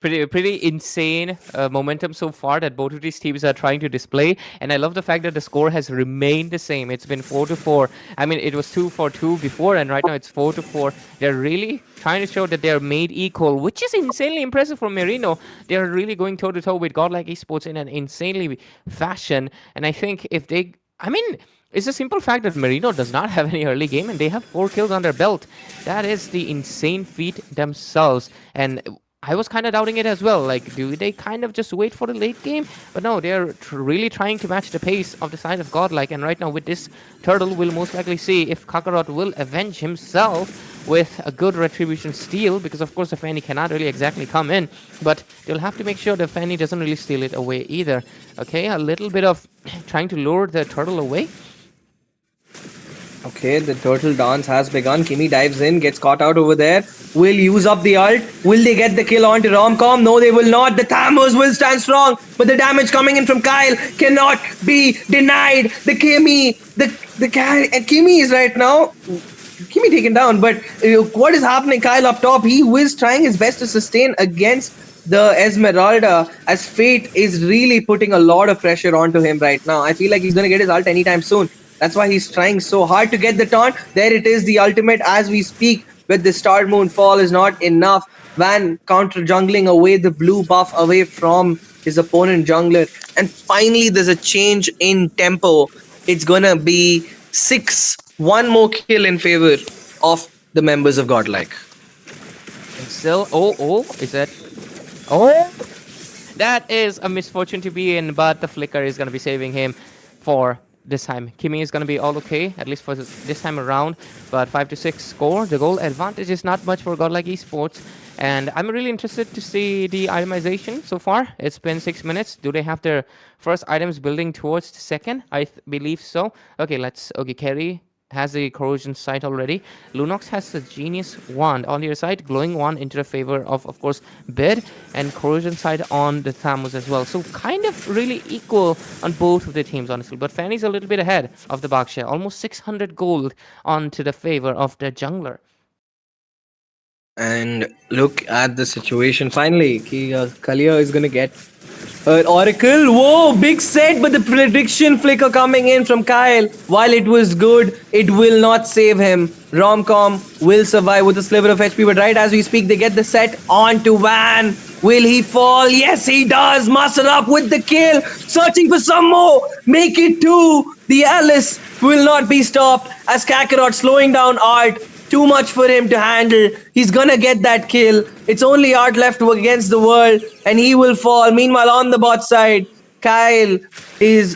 Speaker 1: Pretty insane momentum so far that both of these teams are trying to display, and I love the fact that the score has remained the same. It's been 4-4. I mean, it was 2-2 before, and right now it's 4-4. They're really trying to show that they're made equal, which is insanely impressive from Merino. They're really going toe to toe with Godlike Esports in an insanely fashion, and I think if they, I mean, it's a simple fact that Merino does not have any early game and they have 4 kills on their belt. That is the insane feat themselves. And I was kind of doubting it as well. Like, do they kind of just wait for the late game? But no, they're really trying to match the pace of the side of Godlike. And right now, with this turtle, we'll most likely see if Kakarot will avenge himself with a good retribution steal. Because, of course, the Fanny cannot really exactly come in. But they'll have to make sure the Fanny doesn't really steal it away either. Okay, a little bit of trying to lure the turtle away.
Speaker 3: Okay, the turtle dance has begun. Kimi dives in, gets caught out over there. Will use up the ult. Will they get the kill onto Romcom? No, they will not. The Thammers will stand strong, but the damage coming in from Kyle cannot be denied. The Kimi, the guy, and Kimi is right now. Kimi taken down, but what is happening? Kyle up top, he was trying his best to sustain against the Esmeralda, as Fate is really putting a lot of pressure onto him right now. I feel like he's going to get his ult anytime soon. That's why he's trying so hard to get the taunt. There it is, the ultimate as we speak. With the Star Moon Fall is not enough. Van counter jungling away the blue buff away from his opponent jungler. And finally, there's a change in tempo. It's gonna be 6. One more kill in favor of the members of Godlike.
Speaker 1: And still, is that? Oh, that is a misfortune to be in, but the flicker is going to be saving him for this time. Kimi is going to be all okay, at least for this time around. But 5-6 score. The goal advantage is not much for Godlike Esports. And I'm really interested to see the itemization so far. It's been 6 minutes. Do they have their first items building towards the second? I believe so. Okay, okay, Kerry has the corrosion sight already. Lunox has the genius wand on your side, glowing wand into the favor of course, Bid, and corrosion sight on the Thamus as well. So kind of really equal on both of the teams, honestly. But Fanny's a little bit ahead of the Baksha, almost 600 gold onto the favor of the jungler.
Speaker 3: And look at the situation. Finally, Kalia is going to get her Oracle. Whoa, big set, but the prediction flicker coming in from Kyle. While it was good, it will not save him. Romcom will survive with a sliver of HP, but right as we speak, they get the set onto Van. Will he fall? Yes, he does. Master up with the kill. Searching for some more. Make it 2. The Alice will not be stopped as Kakarot slowing down Art. Too much for him to handle. He's gonna get that kill. It's only Art left against the world, and he will fall. Meanwhile, on the bot side, Kyle is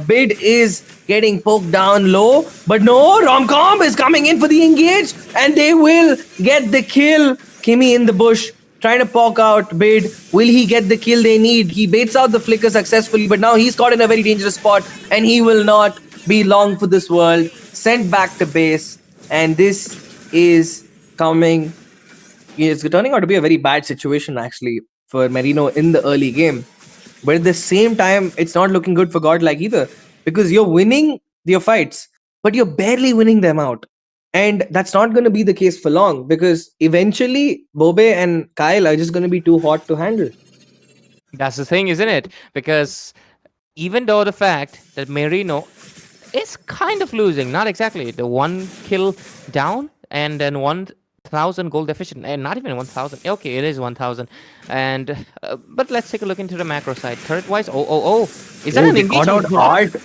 Speaker 3: Bid is getting poked down low, but no, Romcom is coming in for the engage, and they will get the kill. Kimi in the bush trying to poke out Bid. Will he get the kill they need? He baits out the flicker successfully, but now he's caught in a very dangerous spot, and he will not be long for this world. Sent back to base. And this is coming. It's turning out to be a very bad situation actually for Merino in the early game. But at the same time, it's not looking good for Godlike either, because you're winning your fights, but you're barely winning them out. And that's not going to be the case for long, because eventually Bobe and Kyle are just going to be too hot to handle.
Speaker 1: That's the thing, isn't it? Because even though the fact that Merino is kind of losing, not exactly, the 1 kill down and then 1,000 gold deficient, and not even 1,000. Okay, it is 1,000. And but let's take a look into the macro side. Turret wise, is that an engagement?
Speaker 3: Art.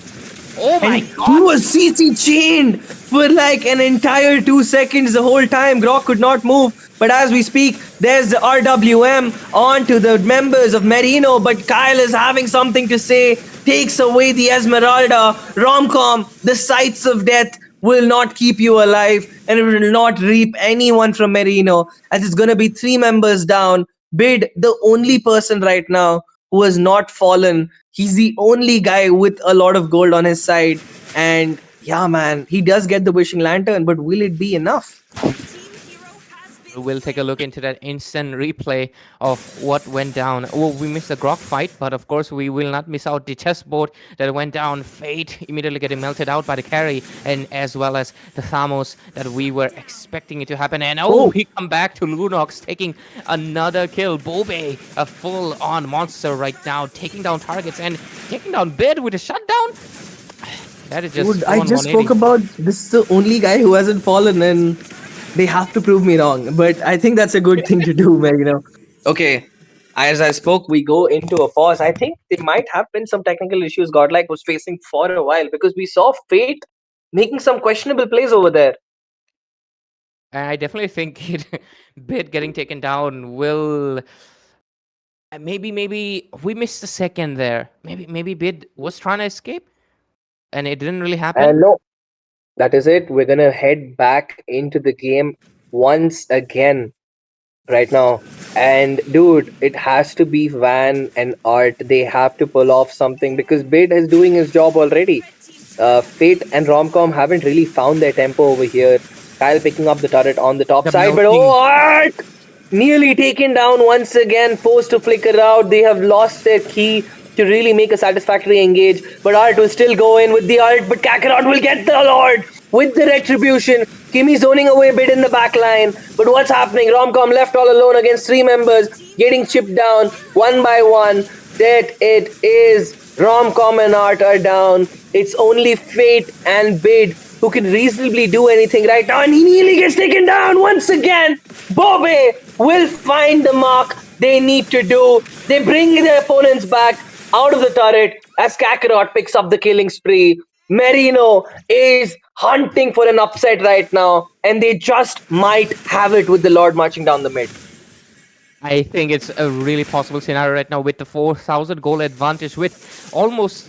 Speaker 1: Oh my
Speaker 3: And
Speaker 1: god!
Speaker 3: he was CC chained for like an entire 2 seconds the whole time. Grok could not move. But as we speak, there's the RWM onto the members of Merino. But Kyle is having something to say. Takes away the Esmeralda. Romcom, the sights of death will not keep you alive. And it will not reap anyone from Merino. As it's going to be 3 members down. Bid, the only person right now who has not fallen. He's the only guy with a lot of gold on his side. And Yeah, man, he does get the wishing lantern, but will it be enough?
Speaker 1: We'll take a look into that instant replay of what went down. Oh, we missed the Grok fight, but of course we will not miss out the chessboard that went down. Fate immediately getting melted out by the carry, and as well as the Thamos that we were expecting it to happen. And
Speaker 3: Oh,
Speaker 1: we come back to Lunox taking another kill. Bobe, a full-on monster right now, taking down targets and taking down Bid with a shutdown. That is just
Speaker 3: dude, I
Speaker 1: full-on
Speaker 3: just spoke
Speaker 1: 180.
Speaker 3: about this is the only guy who hasn't fallen, and they have to prove me wrong. But I think that's a good thing to do, man. Okay, as I spoke,
Speaker 2: We go into a pause. I think there might have been some technical issues Godlike was facing for a while because we saw Fate making some questionable plays over there.
Speaker 1: I definitely think Bid getting taken down will maybe we missed a second there. Maybe Bid was trying to escape and it didn't really happen.
Speaker 2: And no, that is it. We're gonna head back into the game once again right now. And dude, it has to be Van and Art. They have to pull off something because Bid is doing his job already. Fate and Romcom haven't really found their tempo over here. Kyle picking up the turret on the top
Speaker 1: The
Speaker 2: side, but
Speaker 1: melting.
Speaker 2: oh, Art! Nearly taken down once again, forced to flicker out. They have lost their key to really make a satisfactory engage. But Art will still go in with the ult, but Kakarot will get the Lord with the retribution. Kimi zoning away a bit in the back line. But what's happening? Romcom left all alone against three members, getting chipped down one by one. That it is. Romcom and Art are down. It's only Fate and Bid who can reasonably do anything right now, and he nearly gets taken down once again. Bobe will find the mark they need to do. They bring their opponents back out of the turret as Kakarot picks up the killing spree. Merino is hunting for an upset right now, and they just might have it with the Lord marching down the mid.
Speaker 1: I think it's a really possible scenario right now with the 4,000 goal advantage, with almost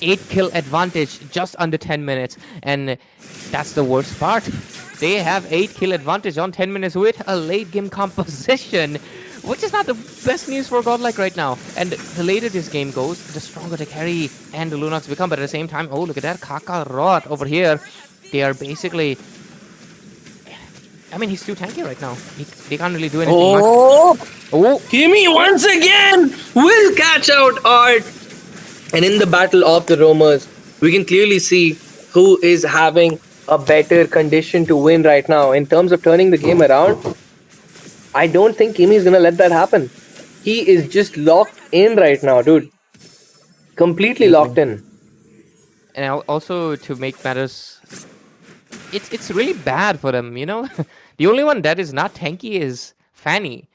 Speaker 1: 8 kill advantage just under 10 minutes, and that's the worst part. They have 8 kill advantage on 10 minutes with a late game composition, which is not the best news for Godlike right now. And the later this game goes, the stronger the carry and the Lunox become. But at the same time, oh, look at that Kakarot over here. They are basically, I mean, he's too tanky right now. They can't really do anything much. Oh,
Speaker 3: Kimi once again will catch out Art.
Speaker 2: And in the battle of the roamers, we can clearly see who is having a better condition to win right now. In terms of turning the game around, I don't think Kimi is going to let that happen. He is just locked in right now, dude. Completely locked in.
Speaker 1: and also to make matters, it's really bad for them, you know. The only one that is not tanky is Fanny.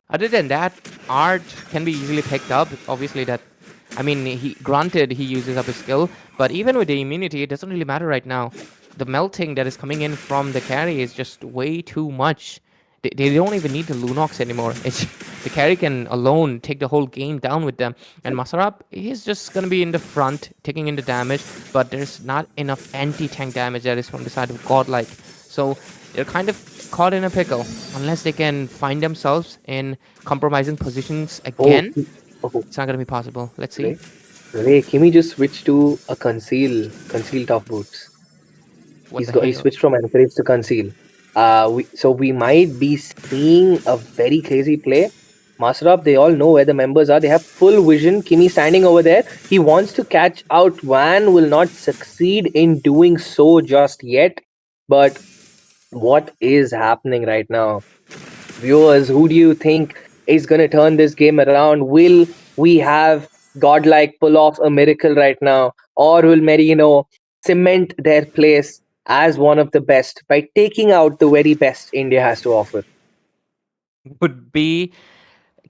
Speaker 1: Other than that, Art can be easily picked up. Obviously, that, I mean, he uses up his skill, but even with the immunity, it doesn't really matter right now. The melting that is coming in from the carry is just way too much. They don't even need the Lunox anymore. It's the carry can alone take the whole game down with them. And Masarap, he's just gonna be in the front, taking in the damage, but there's not enough anti-tank damage that is from the side of Godlike. So they're kind of caught in a pickle unless they can find themselves in compromising positions again. It's not gonna be possible. Let's see.
Speaker 2: Ray, Kimi just switched to a conceal top boots.
Speaker 1: What the
Speaker 2: He
Speaker 1: hell?
Speaker 2: switched from encourage to conceal. So we might be seeing a very crazy play. Masterop, they all know where the members are. They have full vision. Kimi standing over there. He wants to catch out. Van will not succeed in doing so just yet. But what is happening right now? Viewers, who do you think is going to turn this game around? Will we have Godlike pull off a miracle right now? Or will Merino cement their place as one of the best by taking out the very best India has to offer?
Speaker 1: Would be,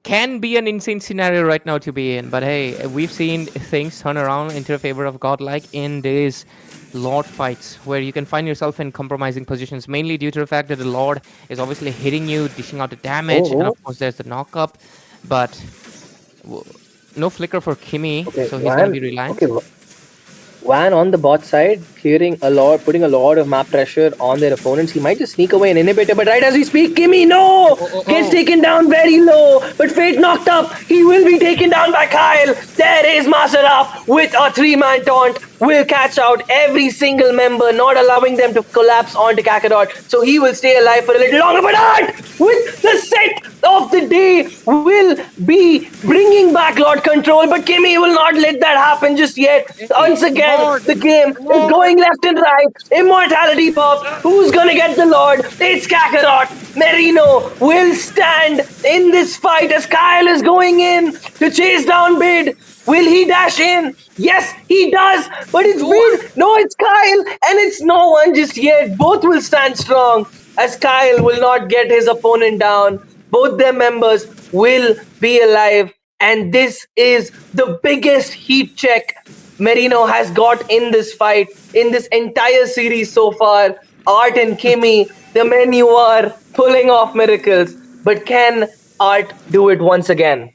Speaker 1: can be an insane scenario right now to be in, but hey, we've seen things turn around into favor of Godlike in these Lord fights where you can find yourself in compromising positions, mainly due to the fact that the Lord is obviously hitting you, dishing out the damage, and of course there's the knock up, but no flicker for Kimi, so he's going to be reliant.
Speaker 2: Van on the bot side, putting a lot of map pressure on their opponents. He might just sneak away an inhibitor, but right as we speak, Kimi, no! Gets taken down very low, but Fate knocked up. He will be taken down by Kyle. There is Master up with a 3-man taunt. will catch out every single member, not allowing them to collapse onto Kakarot. So he will stay alive for a little longer. But Art, with the set of the day, will be bringing back Lord Control. But Kimmy will not let that happen just yet.
Speaker 1: Hey,
Speaker 2: Once
Speaker 1: come
Speaker 2: again,
Speaker 1: on,
Speaker 2: the game
Speaker 1: come
Speaker 2: is
Speaker 1: on.
Speaker 2: going left and right. Immortality pop. Who's gonna get the Lord? It's Kakarot. Merino will stand in this fight as Kyle is going in to chase down Bid. Will he dash in? Yes, he does. But it's
Speaker 1: Two.
Speaker 2: Bid. No, it's Kyle. And it's no one just yet. Both will stand strong as Kyle will not get his opponent down. Both their members will be alive. And this is the biggest heat check Merino has got in this fight, in this entire series so far. Art and Kimmy, the men you are, pulling off miracles. But can Art do it once again?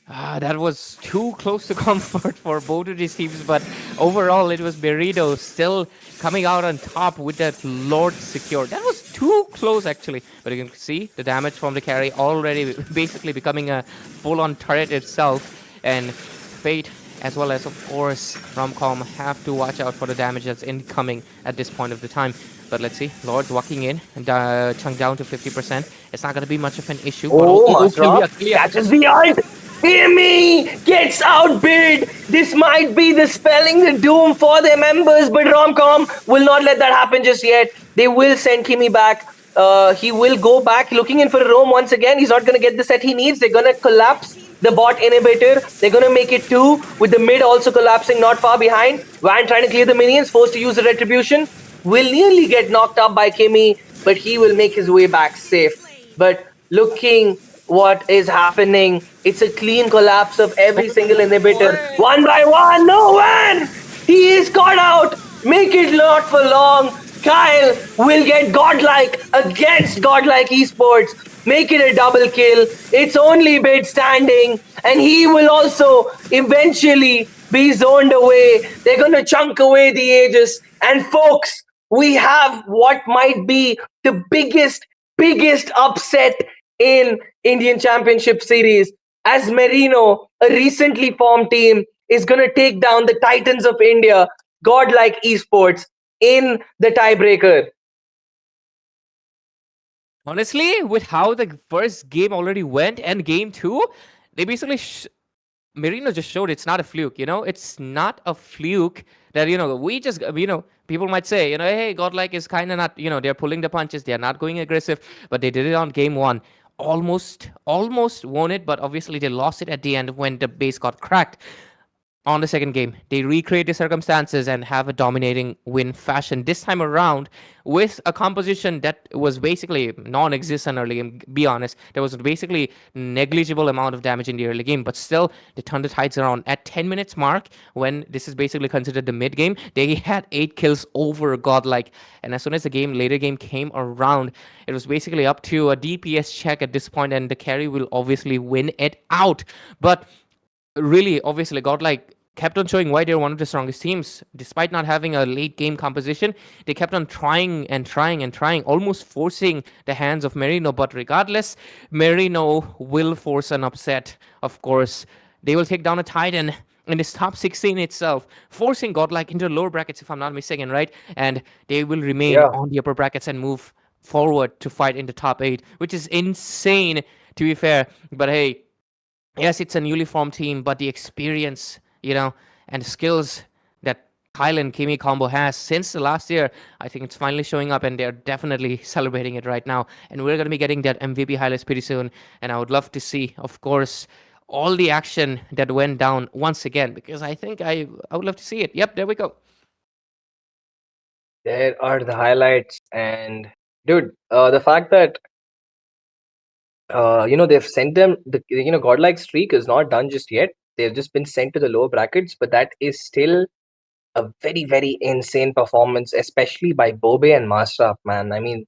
Speaker 1: That was too close to comfort for both of these teams, but overall it was Berito still coming out on top with that Lord secure. That was too close actually, but you can see the damage from the carry already basically becoming a full-on turret itself, and Fate as well as of course Romcom have to watch out for the damage that's incoming at this point of the time. But let's see, Lord's walking in and chunk down to 50%. It's not going to be much of an issue, but
Speaker 2: Oh,
Speaker 1: clear,
Speaker 2: Masra
Speaker 1: clear.
Speaker 2: catches the ult. Kimmy gets outbid. This might be the spelling the doom for their members, but Romcom will not let that happen just yet. They will send Kimmy back. He will go back looking in for a roam once again. He's not going to get the set he needs. They're going to collapse the bot inhibitor. They're going to make it 2 with the mid also collapsing not far behind. Van trying to clear the minions, forced to use the retribution. Will nearly get knocked up by Kimmy, but he will make his way back safe. But looking what is happening, it's a clean collapse of every single inhibitor. One by one, no one! He is caught out! Make it not for long. Kyle will get godlike against godlike esports. Make it a double kill. It's only Bid standing, and he will also eventually be zoned away. They're gonna chunk away the Aegis. And folks, we have what might be the biggest upset in Indian Championship Series, as Merino, a recently formed team, is going to take down the Titans of India, godlike esports, in the tiebreaker.
Speaker 1: Honestly, with how the first game already went and game two, they basically Merino just showed it's not a fluke. It's not a fluke that we just people might say hey, Godlike is kind of not they're pulling the punches, they're not going aggressive, but they did it on game one. Almost won it, but obviously they lost it at the end when the base got cracked. On the second game, they recreate the circumstances and have a dominating win fashion this time around with a composition that was basically non-existent early game. Be honest, there was basically negligible amount of damage in the early game, but still they turned the tides around at 10 minutes mark when this is basically considered the mid game. They had 8 kills over Godlike, and as soon as the later game came around, it was basically up to a DPS check at this point, and the carry will obviously win it out. But really, obviously, Godlike kept on showing why they're one of the strongest teams. Despite not having a late game composition, they kept on trying and trying and trying, almost forcing the hands of Merino. But regardless, Merino will force an upset. Of course, they will take down a Titan in this top 16 itself, forcing Godlike into the lower brackets, if I'm not mistaken, right? And they will remain
Speaker 2: Yeah.
Speaker 1: on the upper brackets and move forward to fight in the top 8, which is insane, to be fair. But hey, yes, it's a newly formed team, but the experience, and skills that Kyle and Kimi combo has since the last year, I think it's finally showing up, and they're definitely celebrating it right now. And we're going to be getting that MVP highlights pretty soon. And I would love to see, of course, all the action that went down once again, because I think I would love to see it. Yep, there we go.
Speaker 2: There are the highlights. And, dude, the fact that they've sent them godlike streak is not done just yet. They've just been sent to the lower brackets, but that is still a very, very insane performance, especially by Bobe and Mastraf, man. I mean,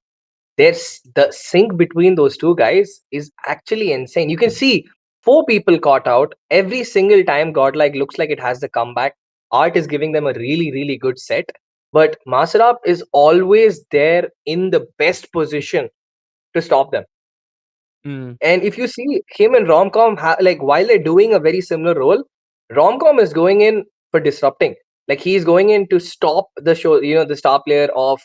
Speaker 2: there's the sync between those two guys is actually insane. You can see 4 people caught out every single time. Godlike looks like it has the comeback. Art is giving them a really, really good set, but Mastraf is always there in the best position to stop them.
Speaker 1: Mm.
Speaker 2: And if you see him and Romcom, like while they're doing a very similar role, Romcom is going in for disrupting. Like he's going in to stop the show, the star player of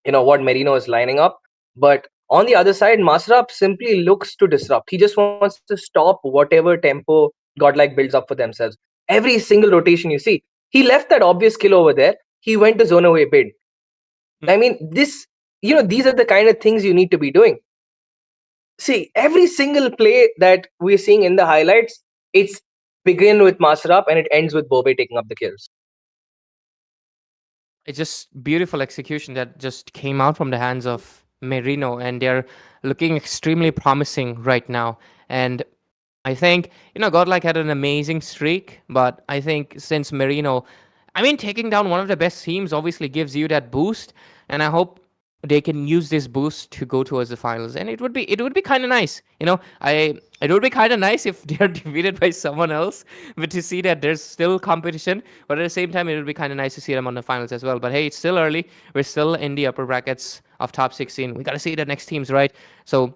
Speaker 2: what Merino is lining up. But on the other side, Masrap simply looks to disrupt. He just wants to stop whatever tempo Godlike builds up for themselves. Every single rotation you see, he left that obvious kill over there. He went to zone away bid. I mean, these are the kind of things you need to be doing. See, every single play that we're seeing in the highlights, it's begin with Masrap and it ends with Bobe taking up the kills.
Speaker 1: It's just beautiful execution that just came out from the hands of Merino, and they're looking extremely promising right now. And I think, Godlike had an amazing streak, but I think since Merino, I mean, taking down one of the best teams obviously gives you that boost, and I hope they can use this boost to go towards the finals. And it would be kind of nice, it would be kind of nice if they are defeated by someone else, but to see that there's still competition. But at the same time, it would be kind of nice to see them on the finals as well. But hey, it's still early. We're still in the upper brackets of top 16. We got to see the next teams, right? So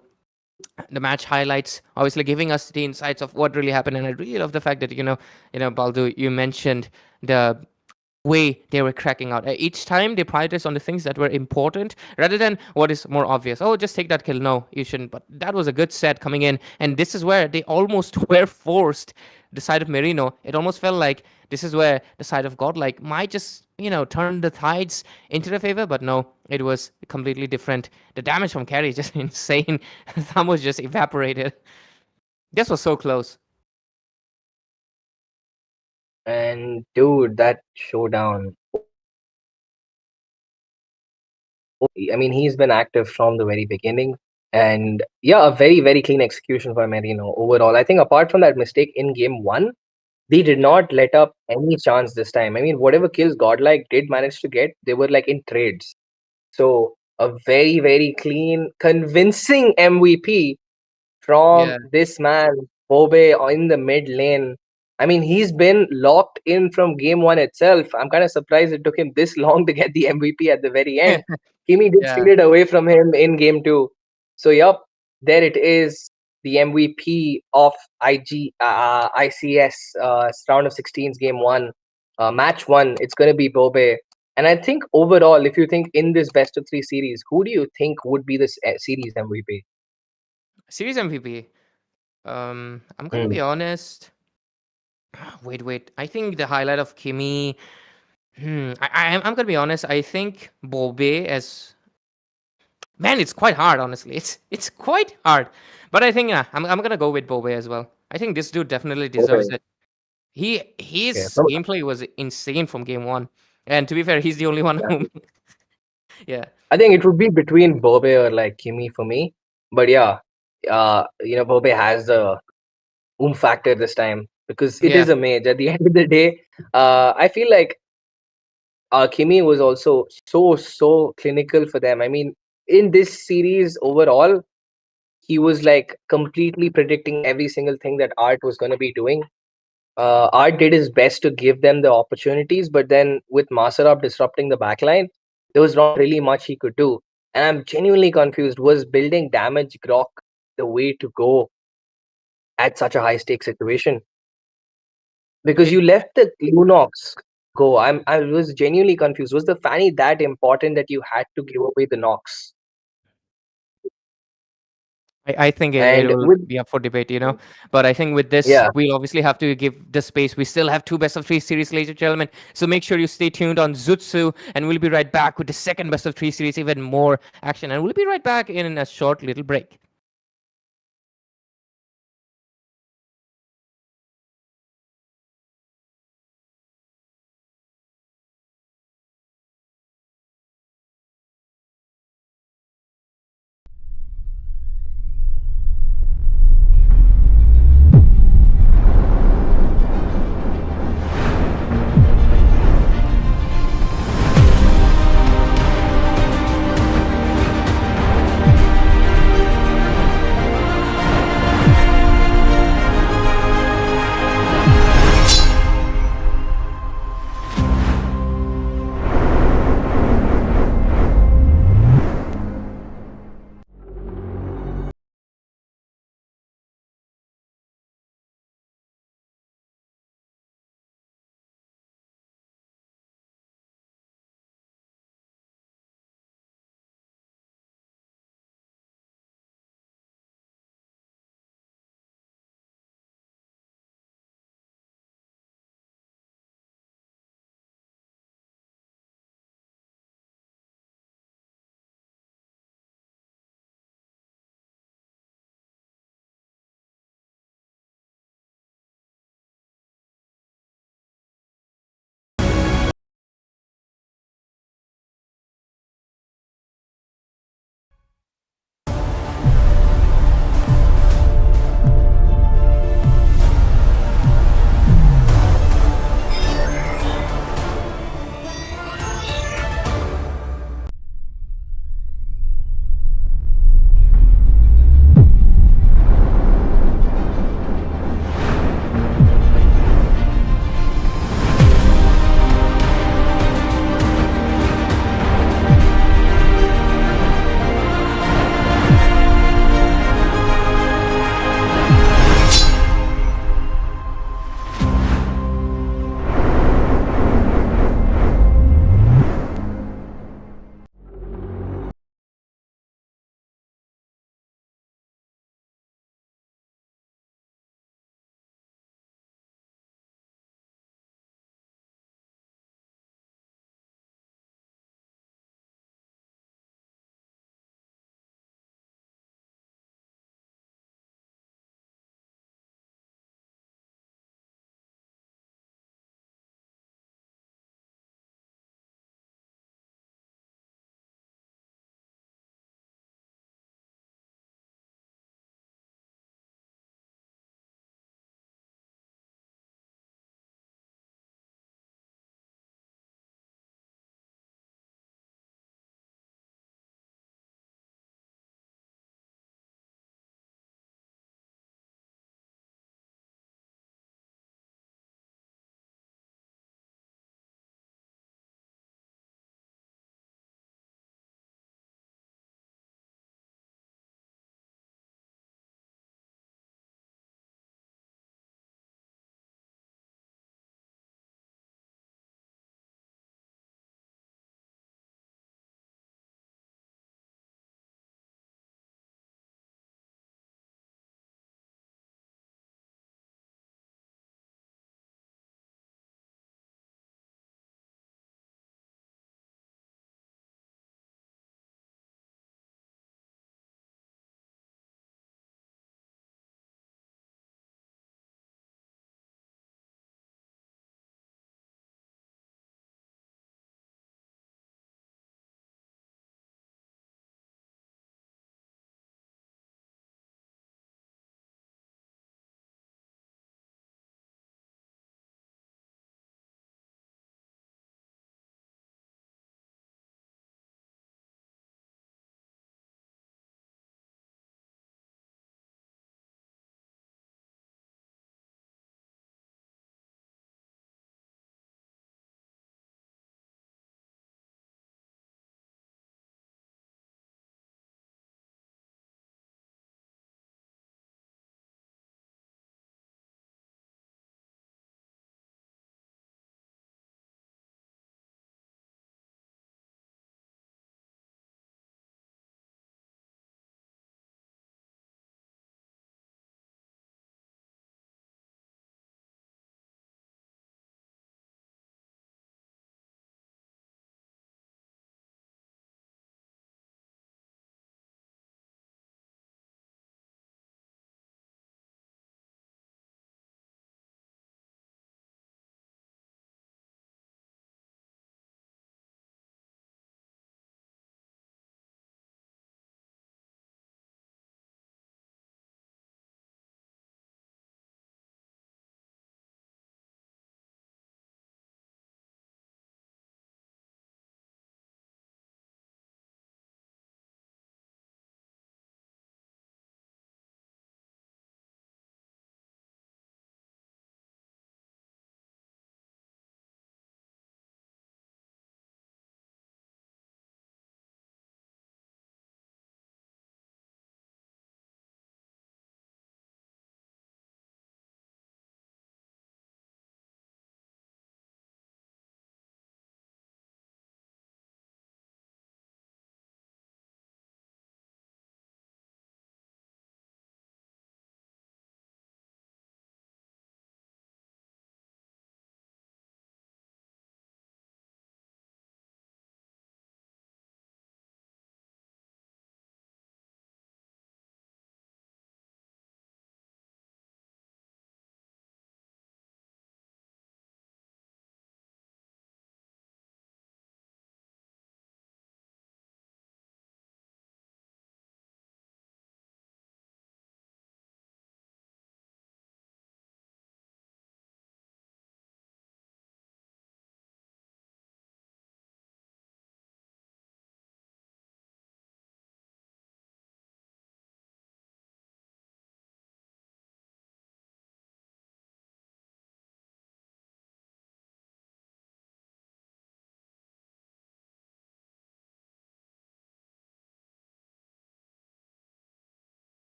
Speaker 1: the match highlights obviously giving us the insights of what really happened. And I really love the fact that Baldu, you mentioned the way they were cracking out. Each time they prioritized on the things that were important rather than what is more obvious. Oh, just take that kill. No, you shouldn't. But that was a good set coming in. And this is where they almost were forced the side of Merino. It almost felt like this is where the side of Godlike might just, turn the tides into their favor. But no, it was completely different. The damage from Carry is just insane. Thumb was just evaporated. This was so close.
Speaker 2: And dude, that showdown. I mean, he's been active from the very beginning. And yeah, a very, very clean execution by Merino overall. I think apart from that mistake in game one, they did not let up any chance this time. I mean, whatever kills Godlike did manage to get, they were like in trades. So a very, very clean, convincing MVP from
Speaker 1: Yeah.
Speaker 2: this man, Bobe, in the mid lane. I mean, he's been locked in from game one itself. I'm kind of surprised it took him this long to get the MVP at the very end. Kimi did
Speaker 1: Yeah.
Speaker 2: steal it away from him in game two. So, yup, there it is. The MVP of ICS round of 16s game one, match one. It's going to be Bobe. And I think overall, if you think in this best of three series, who do you think would be this series MVP?
Speaker 1: Series MVP. I'm gonna be honest. Wait. I think the highlight of Kimi. I'm gonna be honest. I think Bobe as man. It's quite hard, honestly. It's quite hard. But I think I'm gonna go with Bobe as well. I think this dude definitely deserves
Speaker 2: Okay.
Speaker 1: it.
Speaker 2: Okay.
Speaker 1: His gameplay was insane from game one. And to be fair, he's the only one
Speaker 2: Yeah.
Speaker 1: who. Yeah.
Speaker 2: I think it would be between Bobe or like Kimi for me. But yeah, Bobe has the factor this time because it
Speaker 1: Yeah.
Speaker 2: is a mage. At the end of the day, I feel like Kimi was also so clinical for them. I mean, in this series overall, he was like completely predicting every single thing that Art was going to be doing. Art did his best to give them the opportunities, but then with Masarab disrupting the backline, there was not really much he could do. And I'm genuinely confused. Was building damage Grok the way to go at such a high stake situation? Because you left the Lunox go. I was genuinely confused. Was the Fanny that important that you had to give away the Nox?
Speaker 1: I think it
Speaker 2: And
Speaker 1: will
Speaker 2: with
Speaker 1: be up for debate. But I think with this,
Speaker 2: yeah,
Speaker 1: we'll obviously have to give the space. We still have two best of three series, ladies and gentlemen. So make sure you stay tuned on Zutsu, and we'll be right back with the second best of three series, even more action. And we'll be right back in a short little break.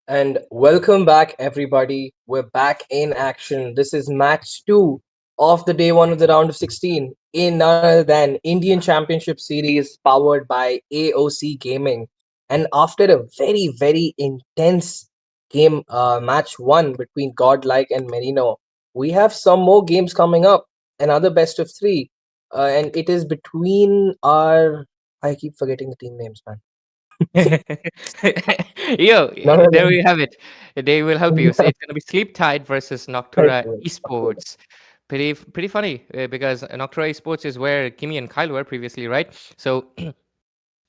Speaker 2: And welcome back, everybody. We're back in action. This is match two of the day one of the round of 16 in none other than Indian Championship Series powered by AOC Gaming. And after a very, very intense game, match one between Godlike and Merino, we have some more games coming up. Another best of three. And it is between our. I keep forgetting the team names, man.
Speaker 1: Yo,
Speaker 2: No, no,
Speaker 1: there we have it. They will help you. So
Speaker 2: no.
Speaker 1: it's gonna be Sleep Tide versus Noctura
Speaker 2: Okay.
Speaker 1: Esports. Pretty funny because Noctura Esports is where Kimi and Kyle were previously, right? So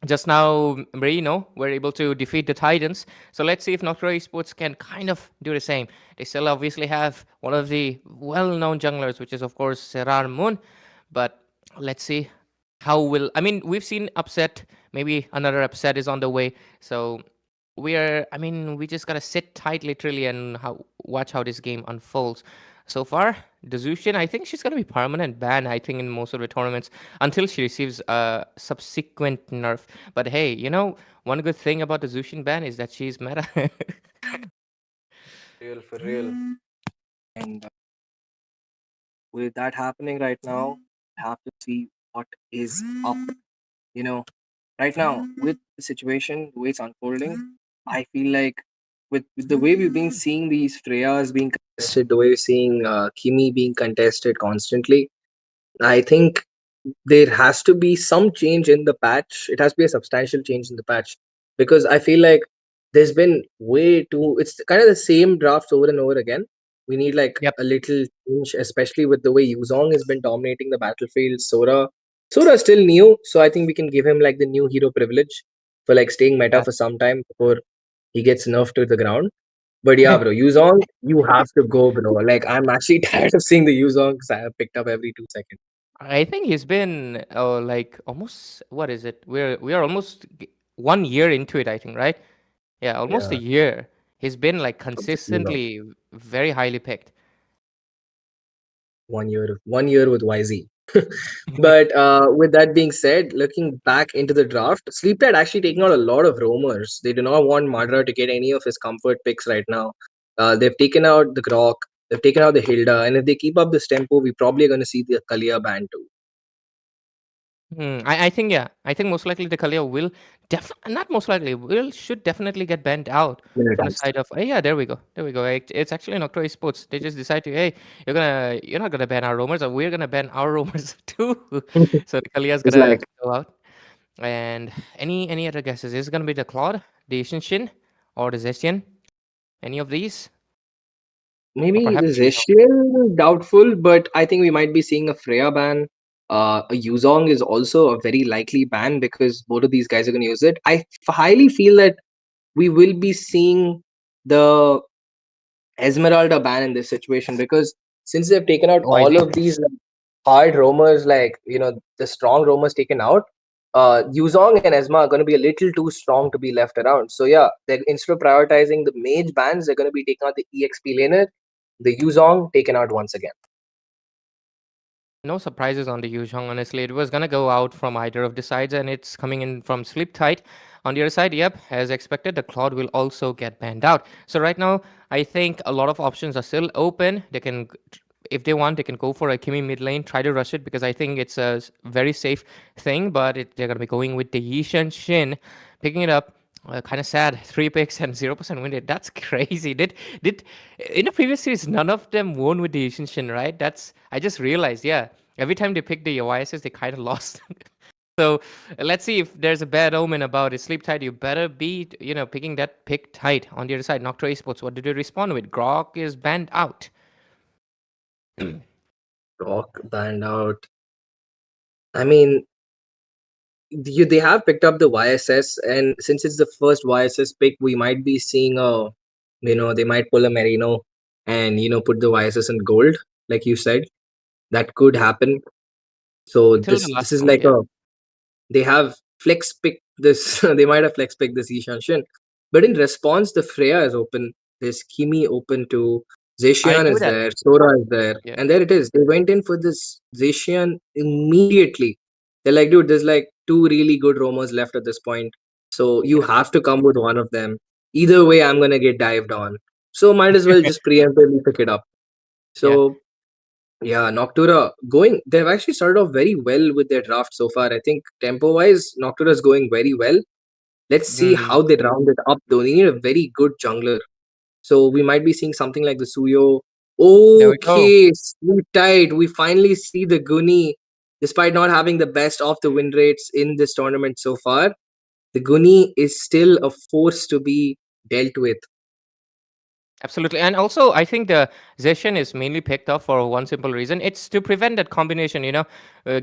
Speaker 1: just now Marino were able to defeat the Titans. So let's see if Noctura Esports can kind of do the same. They still obviously have one of the well-known junglers, which is of course Serar Moon. But let's see how will I mean we've seen upset. Maybe another upset is on the way. So we just gotta sit tight literally and watch how this game unfolds. So far, the Zushin, I think she's gonna be permanent ban, I think, in most of the tournaments until she receives a subsequent nerf. But hey, one good thing about the Zushin ban is that she's meta.
Speaker 2: Real for real. And with that happening right now, have to see what is up. You know, right now with the situation, the way it's unfolding, I feel like with the way we've been seeing these Freyas being contested, the way we're seeing Kimi being contested constantly, I think there has to be some change in the patch. It has to be a substantial change in the patch because I feel like there's been way too. It's kind of the same drafts over and over again. We need like
Speaker 1: Yep.
Speaker 2: a little change, especially with the way Yuzong has been dominating the battlefield. Sora is still new, so I think we can give him like the new hero privilege for like staying meta
Speaker 1: Yeah.
Speaker 2: for some time before he gets nerfed to the ground. But yeah, bro, Yuzong, you have to go, bro. Like I'm actually tired of seeing the Yuzongs picked up every 2 seconds.
Speaker 1: I think he's been like almost what is it? We are almost 1 year into it, I think, right? Yeah, almost a
Speaker 2: Yeah.
Speaker 1: year. He's been like
Speaker 2: Yuzong.
Speaker 1: consistently very highly picked.
Speaker 2: 1 year with YZ. But with that being said, looking back into the draft, Sleeptide actually taking out a lot of roamers. They do not want Madra to get any of his comfort picks right now. They've taken out the Grok, they've taken out the Hilda, and if they keep up this tempo, we probably are going to see the Kalia ban too.
Speaker 1: I think yeah. I think most likely the Kalia will not most likely will should definitely get banned out
Speaker 2: Yeah, it
Speaker 1: from the
Speaker 2: has.
Speaker 1: side of yeah, there we go. It's actually Noctua Sports. They just decide to hey, you're not gonna ban our roamers, or we're gonna ban our roamers too. So the Kalia's
Speaker 2: It's
Speaker 1: gonna
Speaker 2: like
Speaker 1: go out. And any other guesses? Is it gonna be the Claude, the Ishinshin, or the Zestian? Any of these, or
Speaker 2: maybe the
Speaker 1: perhaps you know?
Speaker 2: Zeshiel, doubtful, but I think we might be seeing a Freya ban. A Yuzong is also a very likely ban because both of these guys are going to use it. Highly feel that we will be seeing the Esmeralda ban in this situation because since they've taken out
Speaker 1: Why is
Speaker 2: all of these like, hard roamers, like the strong roamers taken out, Yuzong and Esma are going to be a little too strong to be left around. So yeah, they're instead of prioritizing the mage bans, they're going to be taking out the EXP laner, the Yuzong taken out once again.
Speaker 1: No surprises on the Yuzhong, honestly. It was gonna go out from either of the sides, and it's coming in from Sleep Tight. On the other side, yep, as expected, the Cloud will also get banned out. So right now, I think a lot of options are still open. They can, if they want, they can go for a Kimi mid lane, try to rush it because I think it's a very safe thing. But they're gonna be going with the Yishan Shin, picking it up. Kind of sad. 3 picks and 0% win rate. That's crazy. Did in the previous series none of them won with the Yishan Shin, right? That's I just realized. Yeah, every time they pick the OISs, they kind of lost. So let's see if there's a bad omen about it. Sleep tight. You better be, picking that pick tight. On the other side, Noctua Esports. What did they respond with? Grok is banned out.
Speaker 2: Rock banned out. I mean, they have picked up the YSS, and since it's the first YSS pick, we might be seeing they might pull a Merino and put the YSS in gold, like you said. That could happen. So
Speaker 1: Until the
Speaker 2: this
Speaker 1: last
Speaker 2: is like
Speaker 1: moment, yeah.
Speaker 2: a they have flex picked this. They might have flex picked this Ishan Shin, but in response, the Freya is open. There's Kimi open too.
Speaker 1: I
Speaker 2: Zeshian
Speaker 1: knew
Speaker 2: is
Speaker 1: that.
Speaker 2: there. Sora is there,
Speaker 1: Yeah.
Speaker 2: and there it is. They went in for this Zeshian immediately. They're like, dude, there's like two really good roamers left at this point, so you
Speaker 1: Yeah.
Speaker 2: have to come with one of them.
Speaker 4: either way, I'm gonna get dived on. So might as well just preemptively pick it up.
Speaker 1: Yeah.
Speaker 4: So yeah, Noctura going. They've actually started off very well with their draft so far. I think tempo wise, Noctura is going very well. Let's see
Speaker 1: Mm,
Speaker 4: how they round it up though. They need a very good jungler. So we might be seeing something like the Suyo.
Speaker 1: there we go.
Speaker 4: Okay, sleep tight. We finally see the Guni. Despite not having the best of the win rates in this tournament so far, the Guni is still a force to be dealt with.
Speaker 1: Absolutely. And also, I think the Zeshan is mainly picked up for one simple reason. It's to prevent that combination,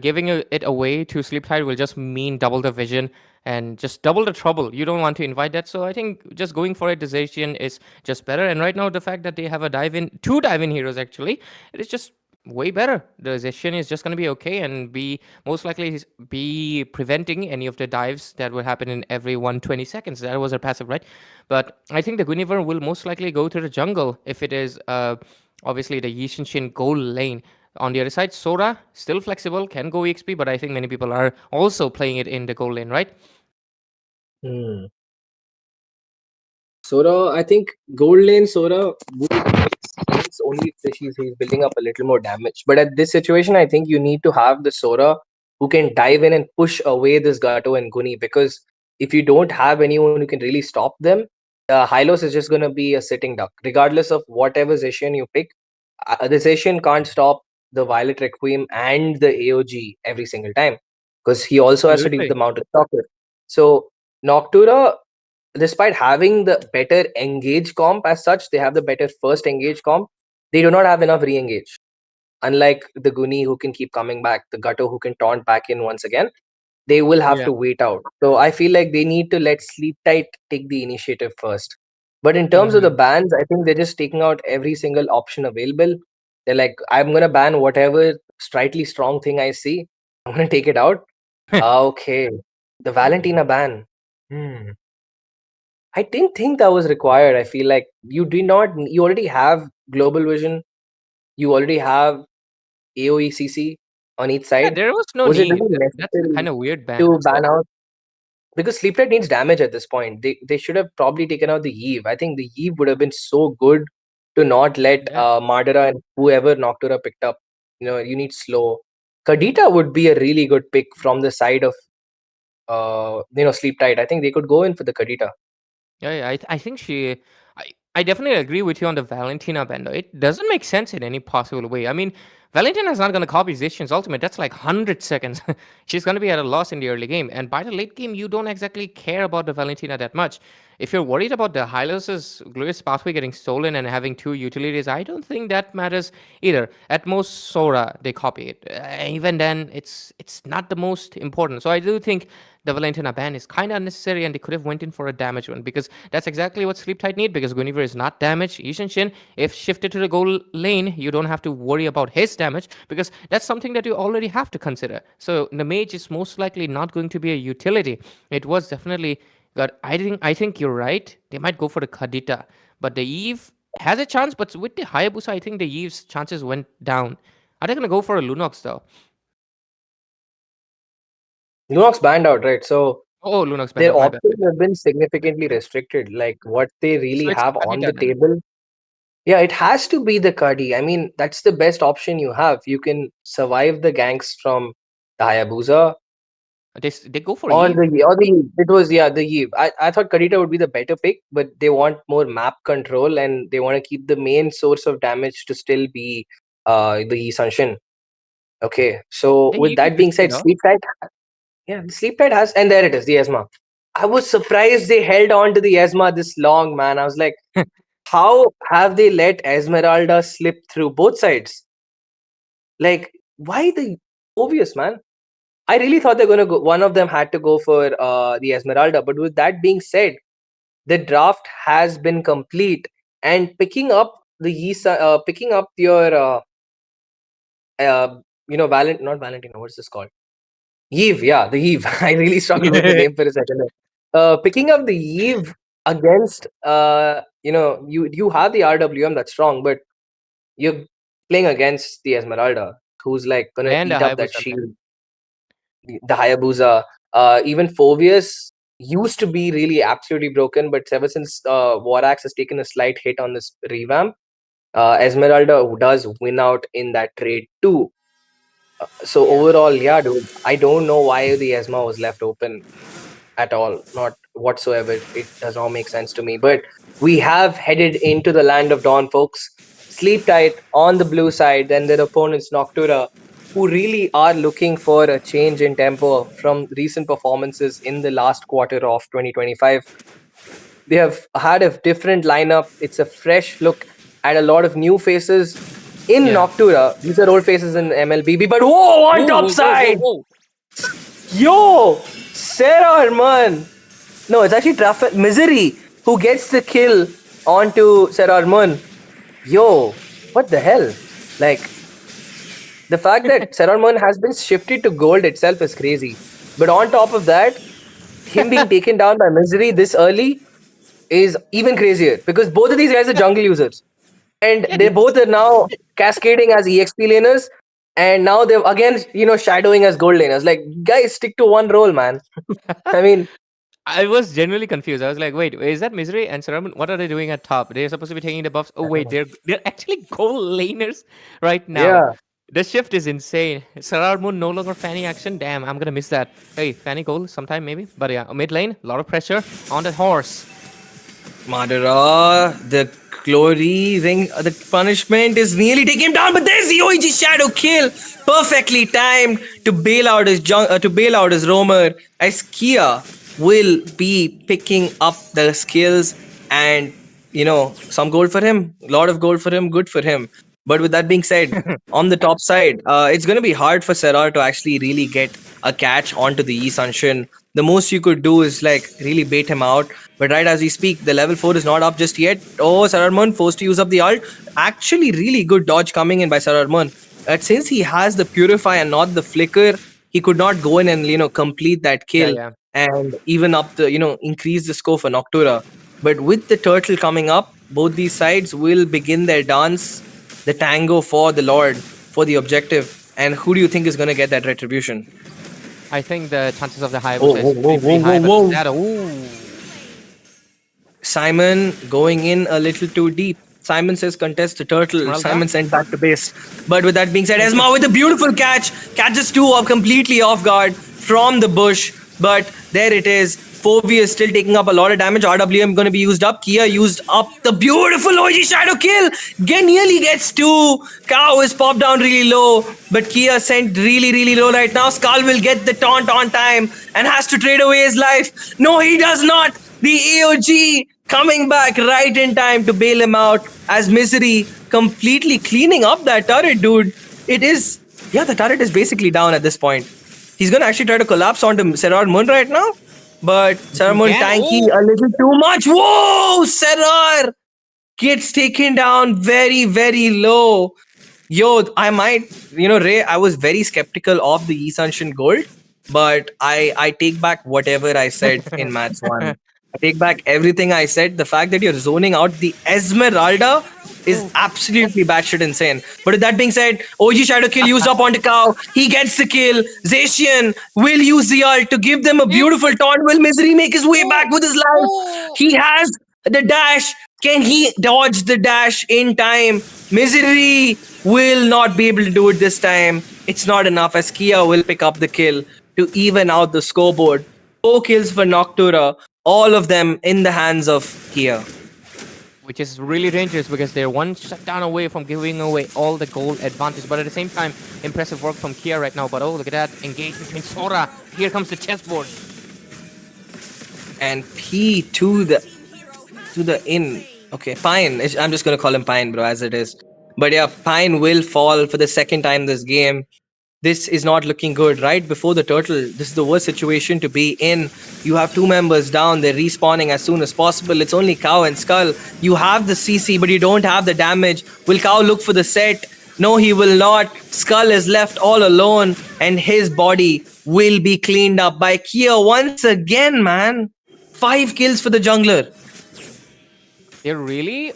Speaker 1: giving it away to Sleep Tide will just mean double the vision and just double the trouble. You don't want to invite that. So I think just going for it, the Zeshan is just better. And right now, the fact that they have a two dive in heroes actually, it is just way better. The Zeshan is just going to be okay and be most likely be preventing any of the dives that will happen in every 120 seconds. That was her passive, right? But I think the Guinevere will most likely go to the jungle if it is obviously the Yishin gold lane. On the other side, Sora, still flexible, can go EXP, but I think many people are also playing it in the gold lane, right?
Speaker 4: Hmm. Sora, I think gold lane Sora would make sense only if he's building up a little more damage. But at this situation, I think you need to have the Sora who can dive in and push away this Gato and Guni, because if you don't have anyone who can really stop them, Hylos is just going to be a sitting duck. Regardless of whatever Zeshan you pick, the Zeshan can't stop the Violet Requiem and the AOG every single time, because he also has to deal with the
Speaker 1: Absolutely.
Speaker 4: Mountain Stalker. So Noctura, despite having the better engage comp as such, they have the better first engage comp. They do not have enough re-engage. Unlike the Guni who can keep coming back, the Gato who can taunt back in once again, they will have
Speaker 1: Yeah.
Speaker 4: to wait out. So I feel like they need to let Sleep Tight take the initiative first. But in terms of the
Speaker 1: Hmm.
Speaker 4: bans, I think they're just taking out every single option available. They're like, I'm gonna ban whatever slightly strong thing I see. I'm gonna take it out. Okay. The Valentina ban. Hmm. I didn't think that was required. I feel like you already have global vision, you already have AOECC on each
Speaker 1: Yeah,
Speaker 4: side.
Speaker 1: there was no
Speaker 4: Was it
Speaker 1: need.
Speaker 4: really
Speaker 1: That's a kind
Speaker 4: necessary
Speaker 1: of weird ban.
Speaker 4: to ban out? Because Sleeplet needs damage at this point. They should have probably taken out the Eve. I think the Eve would have been so good to not let
Speaker 1: Yeah.
Speaker 4: Madara and whoever Noctura picked up. You need slow. Kadita would be a really good pick from the side of Sleep Tight. I think they could go in for the Kadita.
Speaker 1: Yeah, I think I definitely agree with you on the Valentina ban, though. It doesn't make sense in any possible way. I mean, Valentina's not going to copy Zishin's ultimate. That's like 100 seconds. She's going to be at a loss in the early game. And by the late game, you don't exactly care about the Valentina that much. If you're worried about the Hylos' glorious pathway getting stolen and having two utilities, I don't think that matters either. At most, Sora, they copy it. Even then, it's not the most important. So I do think the Valentina ban is kind of unnecessary, and they could have went in for a damage one because that's exactly what Sleep Tide need. Because Guinevere is not damaged. Ishin Shin, if shifted to the goal lane, you don't have to worry about his damage because that's something that you already have to consider. So the mage is most likely not going to be a utility. It was definitely got. I think you're right. They might go for the Kadita, but the Eve has a chance. But with the Hayabusa, I think the Eve's chances went down. Are they gonna go for a Lunox though?
Speaker 4: Lunox banned out, right? So
Speaker 1: Oh, Lunox banned
Speaker 4: their
Speaker 1: out. My bad.
Speaker 4: options have been significantly restricted. Like what they
Speaker 1: So
Speaker 4: really
Speaker 1: it's
Speaker 4: have on
Speaker 1: Kadita
Speaker 4: the
Speaker 1: then.
Speaker 4: table. Yeah, it has to be the Kadi. I mean, that's the best option you have. You can survive the ganks from the Hayabusa
Speaker 1: They go for
Speaker 4: or
Speaker 1: Eve.
Speaker 4: the Eve. It was the Eve. I thought Kadita would be the better pick, but they want more map control and they want to keep the main source of damage to still be the Sunshin. Okay, so
Speaker 1: The
Speaker 4: with
Speaker 1: Eve is
Speaker 4: that being
Speaker 1: risky
Speaker 4: said,
Speaker 1: though.
Speaker 4: Sleep Tide has, and there it is, the Esma. I was surprised they held on to the Esma this long, man. I was like, how have they let Esmeralda slip through both sides? Like, why the obvious, man? I really thought they're gonna go. One of them had to go for the Esmeralda, but with that being said, the draft has been complete, and picking up your uh, not Valentino. What's this called? Eve, yeah, the Eve. I really struggled with the name for a second. Picking up the Eve against you have the RWM that's strong, but you're playing against the Esmeralda, who's like gonna
Speaker 1: And the
Speaker 4: eat up that
Speaker 1: Hayabusa, man.
Speaker 4: shield, the Hayabusa, even Phoveus. used to be really absolutely broken, but ever since Warax has taken a slight hit on this revamp, Esmeralda does win out in that trade too. So
Speaker 1: Yeah.
Speaker 4: overall, yeah, dude, I don't know why the ESMA was left open at all, not whatsoever. It does not make sense to me. But we have headed into the land of dawn, folks. Sleep tight on the blue side, and their opponents Noctura, who really are looking for a change in tempo from recent performances in the last quarter of 2025. They have had a different lineup. It's a fresh look at a lot of new faces in
Speaker 1: Yeah.
Speaker 4: Noctura. These are old faces in MLBB, but whoa, on
Speaker 1: Whoa,
Speaker 4: top
Speaker 1: whoa, whoa, whoa,
Speaker 4: side,
Speaker 1: whoa.
Speaker 4: yo, Sarah Arman. No, it's actually Misery who gets the kill onto Sarah Arman. Yo, what the hell? Like, the fact that Sarah Arman has been shifted to gold itself is crazy. But on top of that, him being taken down by Misery this early is even crazier because both of these guys are jungle users and
Speaker 1: Yeah,
Speaker 4: they both are now cascading as EXP laners, and now they're again shadowing as gold laners. Like, guys, stick to one role, man. I mean,
Speaker 1: I was genuinely confused. I was like, wait, is that Misery and Saraman? What are they doing at top? They're supposed to be taking the buffs. Oh wait, they're actually gold laners right now.
Speaker 4: yeah.
Speaker 1: The shift is insane. Sarar Moon no longer fanny action. Damn, I'm gonna miss that. Hey, fanny goal sometime maybe. But yeah, mid lane, a lot of pressure on that horse.
Speaker 3: Madara, the glory ring, the punishment is nearly taking him down, but there's the OEG shadow kill, perfectly timed to bail out his roamer. As Kia will be picking up the skills, and some gold for him, a lot of gold for him, good for him. But with that being said, on the top side, it's going to be hard for Serrar to actually really get a catch onto the Sunshin. The most you could do is like really bait him out. But right as we speak, the level 4 is not up just yet. Oh, Sararman forced to use up the ult. Actually, really good dodge coming in by Sararman. Since he has the Purify and not the Flicker, he could not go in and complete that
Speaker 1: Yeah,
Speaker 3: kill
Speaker 1: yeah.
Speaker 3: and even up the increase the score for Noctura. But with the turtle coming up, both these sides will begin their dance, the tango for the Lord, for the objective. And who do you think is going to get that retribution?
Speaker 1: I think the chances of the high
Speaker 3: Oh,
Speaker 1: is
Speaker 3: whoa, whoa,
Speaker 1: pretty
Speaker 3: whoa,
Speaker 1: high,
Speaker 3: whoa,
Speaker 1: but
Speaker 3: whoa.
Speaker 1: that ooh.
Speaker 3: Simon going in a little too deep. Simon says contest the turtle.
Speaker 1: Esmeralda?
Speaker 3: Simon sent back to base. But with that being said, Esma with a beautiful catch. Catches two off completely off guard from the bush. But there it is. 4V is still taking up a lot of damage. RWM going to be used up. Kia used up the beautiful OG Shadow kill. Nearly gets two. Cow is popped down really low. But Kia sent really, really low right now. Skull will get the taunt on time and has to trade away his life. No, he does not. The AOG coming back right in time to bail him out as Misery completely cleaning up that turret, dude. It is, yeah, the turret is basically down at this point. He's gonna actually try to collapse onto Serrar Moon right now, but Serrar Moon
Speaker 1: Yeah,
Speaker 3: tanky
Speaker 1: ooh.
Speaker 3: a little too much. Whoa, Serrar gets taken down very, very low. Yo, I might, Ray, I was very skeptical of the Esunshin Gold, but I take back whatever I said in match one. I take back everything I said. The fact that you're zoning out the Esmeralda is absolutely batshit insane. But with that being said, OG Shadow Kill used up onto Cow. He gets the kill. Zacian will use the ult to give them a beautiful taunt. Will Misery make his way back with his life?
Speaker 1: Ooh.
Speaker 3: He has the dash. Can he dodge the dash in time? Misery will not be able to do it this time. It's not enough as Kia will pick up the kill to even out the scoreboard. 4 kills for Noctura, all of them in the hands of Kia.
Speaker 1: Which is really dangerous because they're one shutdown away from giving away all the goal advantage. But at the same time, impressive work from Kia right now. But oh, look at that engagement between Sora. Here comes the chessboard.
Speaker 3: And P to the in. Okay, Pine. I'm just gonna call him Pine, bro, as it is. But yeah, Pine will fall for the second time this game. This is not looking good. Right before the turtle, this is the worst situation to be in. You have 2 members down. They're respawning as soon as possible. It's only Cow and Skull. You have the CC, but you don't have the damage. Will Cow look for the set? No, he will not. Skull is left all alone, and his body will be cleaned up by Kia once again, man. 5 kills for the jungler.
Speaker 1: They're really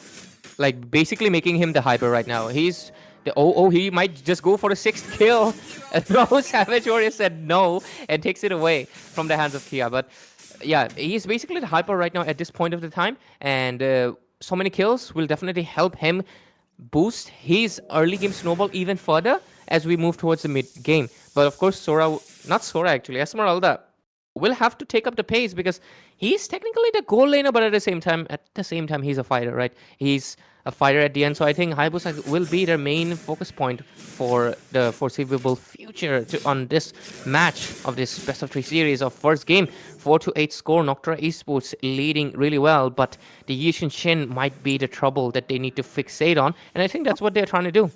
Speaker 1: like basically making him the hyper right now. He's the he might just go for a 6th kill. And no, Savage Warrior said no and takes it away from the hands of Kia. But yeah, he's basically the hyper right now at this point of the time, and so many kills will definitely help him boost his early game snowball even further as we move towards the mid game. But of course, not Sora actually, Esmeralda will have to take up the pace because he's technically the goal laner, but at the same time, he's a fighter, right? He's a fighter at the end, so I think Hayabusa will be their main focus point for the foreseeable future on this match of this best of three series of first game. 4-8 score, Noctura Esports leading really well, but the Yishin Shin might be the trouble that they need to fixate on, and I think that's what they're trying to do.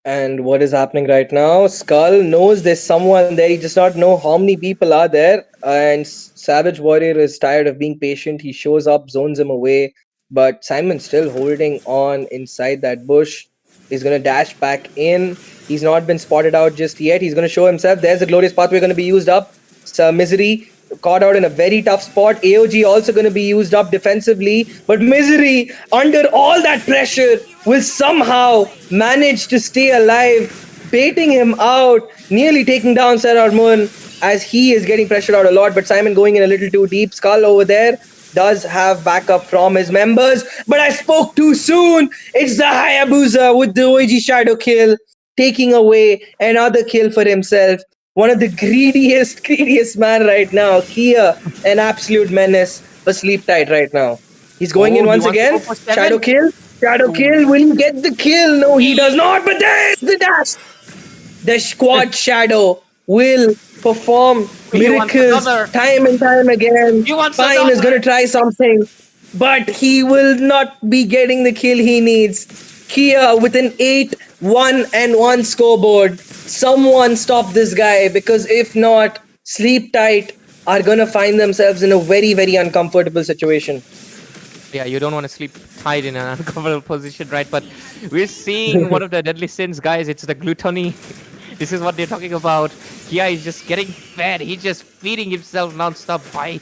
Speaker 4: And what is happening right now? Skull knows there's someone there. He does not know how many people are there. And Savage Warrior is tired of being patient. He shows up, zones him away. But Simon's still holding on inside that bush. He's going to dash back in. He's not been spotted out just yet. He's going to show himself. There's the glorious pathway going to be used up. Misery caught out in a very tough spot. AOG also going to be used up defensively. But Misery, under all that pressure, will somehow manage to stay alive, baiting him out, nearly taking down Sarah Moon as he is getting pressured out a lot. But Simon going in a little too deep. Skull over there does have backup from his members, but I spoke too soon. It's the Hayabusa with the OG Shadow kill, taking away another kill for himself. One of the greediest man right now. Kia, an absolute menace for Sleep Tight right now. He's going in
Speaker 1: He
Speaker 4: once
Speaker 1: wants to
Speaker 4: again.
Speaker 1: go for seven.
Speaker 4: Shadow kill. Shadow kill. Will he get the kill? No, he does not. But there's the dash. The squad Shadow will perform
Speaker 1: He wants
Speaker 4: miracles
Speaker 1: another.
Speaker 4: time and time again.
Speaker 1: He wants
Speaker 4: Fine is
Speaker 1: another.
Speaker 4: going to try something, but he will not be getting the kill he needs. Kia with an 8-1-1 scoreboard. Someone stop this guy, because if not, Sleep Tight are going to find themselves in a very, very uncomfortable situation.
Speaker 1: Yeah, you don't want to sleep tight in an uncomfortable position, right? But we're seeing one of the deadly sins, guys. It's the gluttony. This is what they're talking about. Kia is just getting fed. He's just feeding himself non-stop by...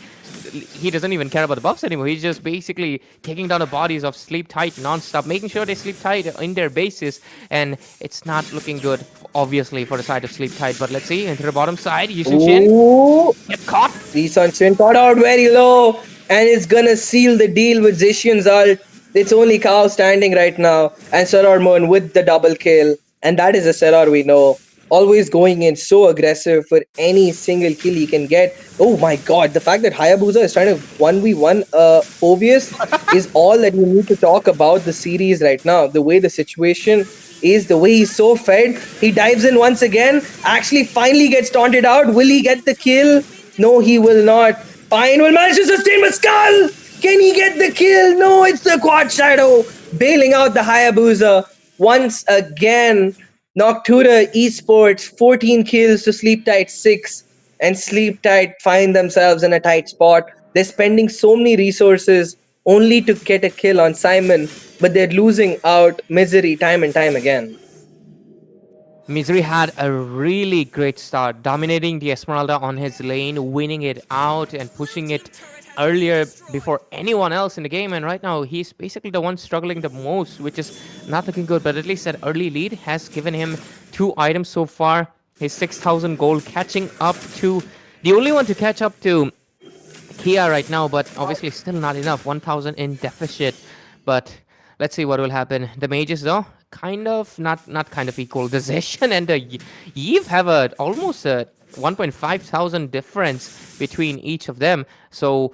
Speaker 1: He doesn't even care about the buffs anymore. He's just basically taking down the bodies of Sleep Tight non-stop, making sure they sleep tight in their bases. And it's not looking good, obviously, for the side of Sleep Tight. But let's see, into the bottom side, Yushin Shin
Speaker 4: Ooh,
Speaker 1: get caught.
Speaker 4: Zisun Shin caught out very low, and it's gonna seal the deal with Zishian's ult. It's only Kao standing right now, and Seror Moon with the double kill. And that is a Seror we know. Always going in so aggressive for any single kill he can get. Oh my god, the fact that Hayabusa is trying to 1v1 Phoveus is all that you need to talk about the series right now. The way the situation is, the way he's so fed. He dives in once again, actually finally gets taunted out. Will he get the kill? No, he will not. Pine will manage to sustain with Skull. Can he get the kill? No, it's the Quad Shadow bailing out the Hayabusa once again. Noctura Esports 14 kills to Sleep Tight 6, and Sleep Tight find themselves in a tight spot. They're spending so many resources only to get a kill on Simon, but they're losing out Misery time and time again.
Speaker 1: Misery had a really great start, dominating the Esmeralda on his lane, winning it out and pushing it earlier before anyone else in the game. And right now, he's basically the one struggling the most, which is not looking good. But at least that early lead has given him 2 items so far. His 6,000 gold catching up to the only one to catch up to Kia right now, but obviously still not enough. 1,000 in deficit. But let's see what will happen. The mages, though, kind of not kind of equal. The Zeshan and the Eve have almost a 1.5 thousand difference between each of them. So,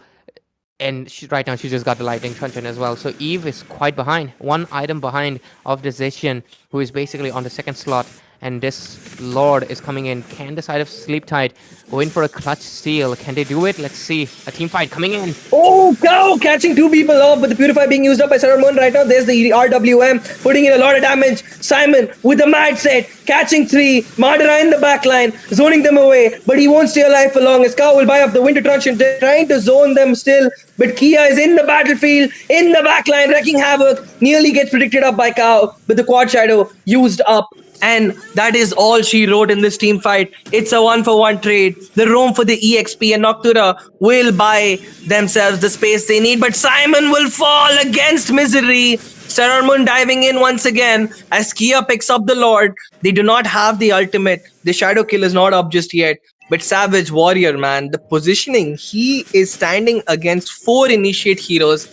Speaker 1: and right now she just got the lightning truncheon as well. So Eve is quite behind, 1 item behind of the Zeshan, who is basically on the 2nd slot. And this Lord is coming in. Can the side of Sleep Tight go in for a clutch steal? Can they do it? Let's see. A team fight coming in.
Speaker 4: Oh, Cow catching 2 people off, but the Purify being used up by Saramon right now. There's the RWM putting in a lot of damage. Simon with the mad set, catching 3. Madara in the backline, zoning them away, but he won't stay alive for long as Cow will buy up the Winter Truncheon. They're trying to zone them still, but Kia is in the battlefield, in the backline, wrecking havoc. Nearly gets predicted up by Cow, but the Quad Shadow used up. And that is all she wrote in this team fight. It's a 1-for-1 trade. The roam for the EXP, and Noctura will buy themselves the space they need. But Simon will fall against Misery.
Speaker 3: Sailor Moon diving in once again as Kia picks up the Lord. They do not have the ultimate. The Shadow Kill is not up just yet. But Savage Warrior, man, the positioning, he is standing against 4 initiate heroes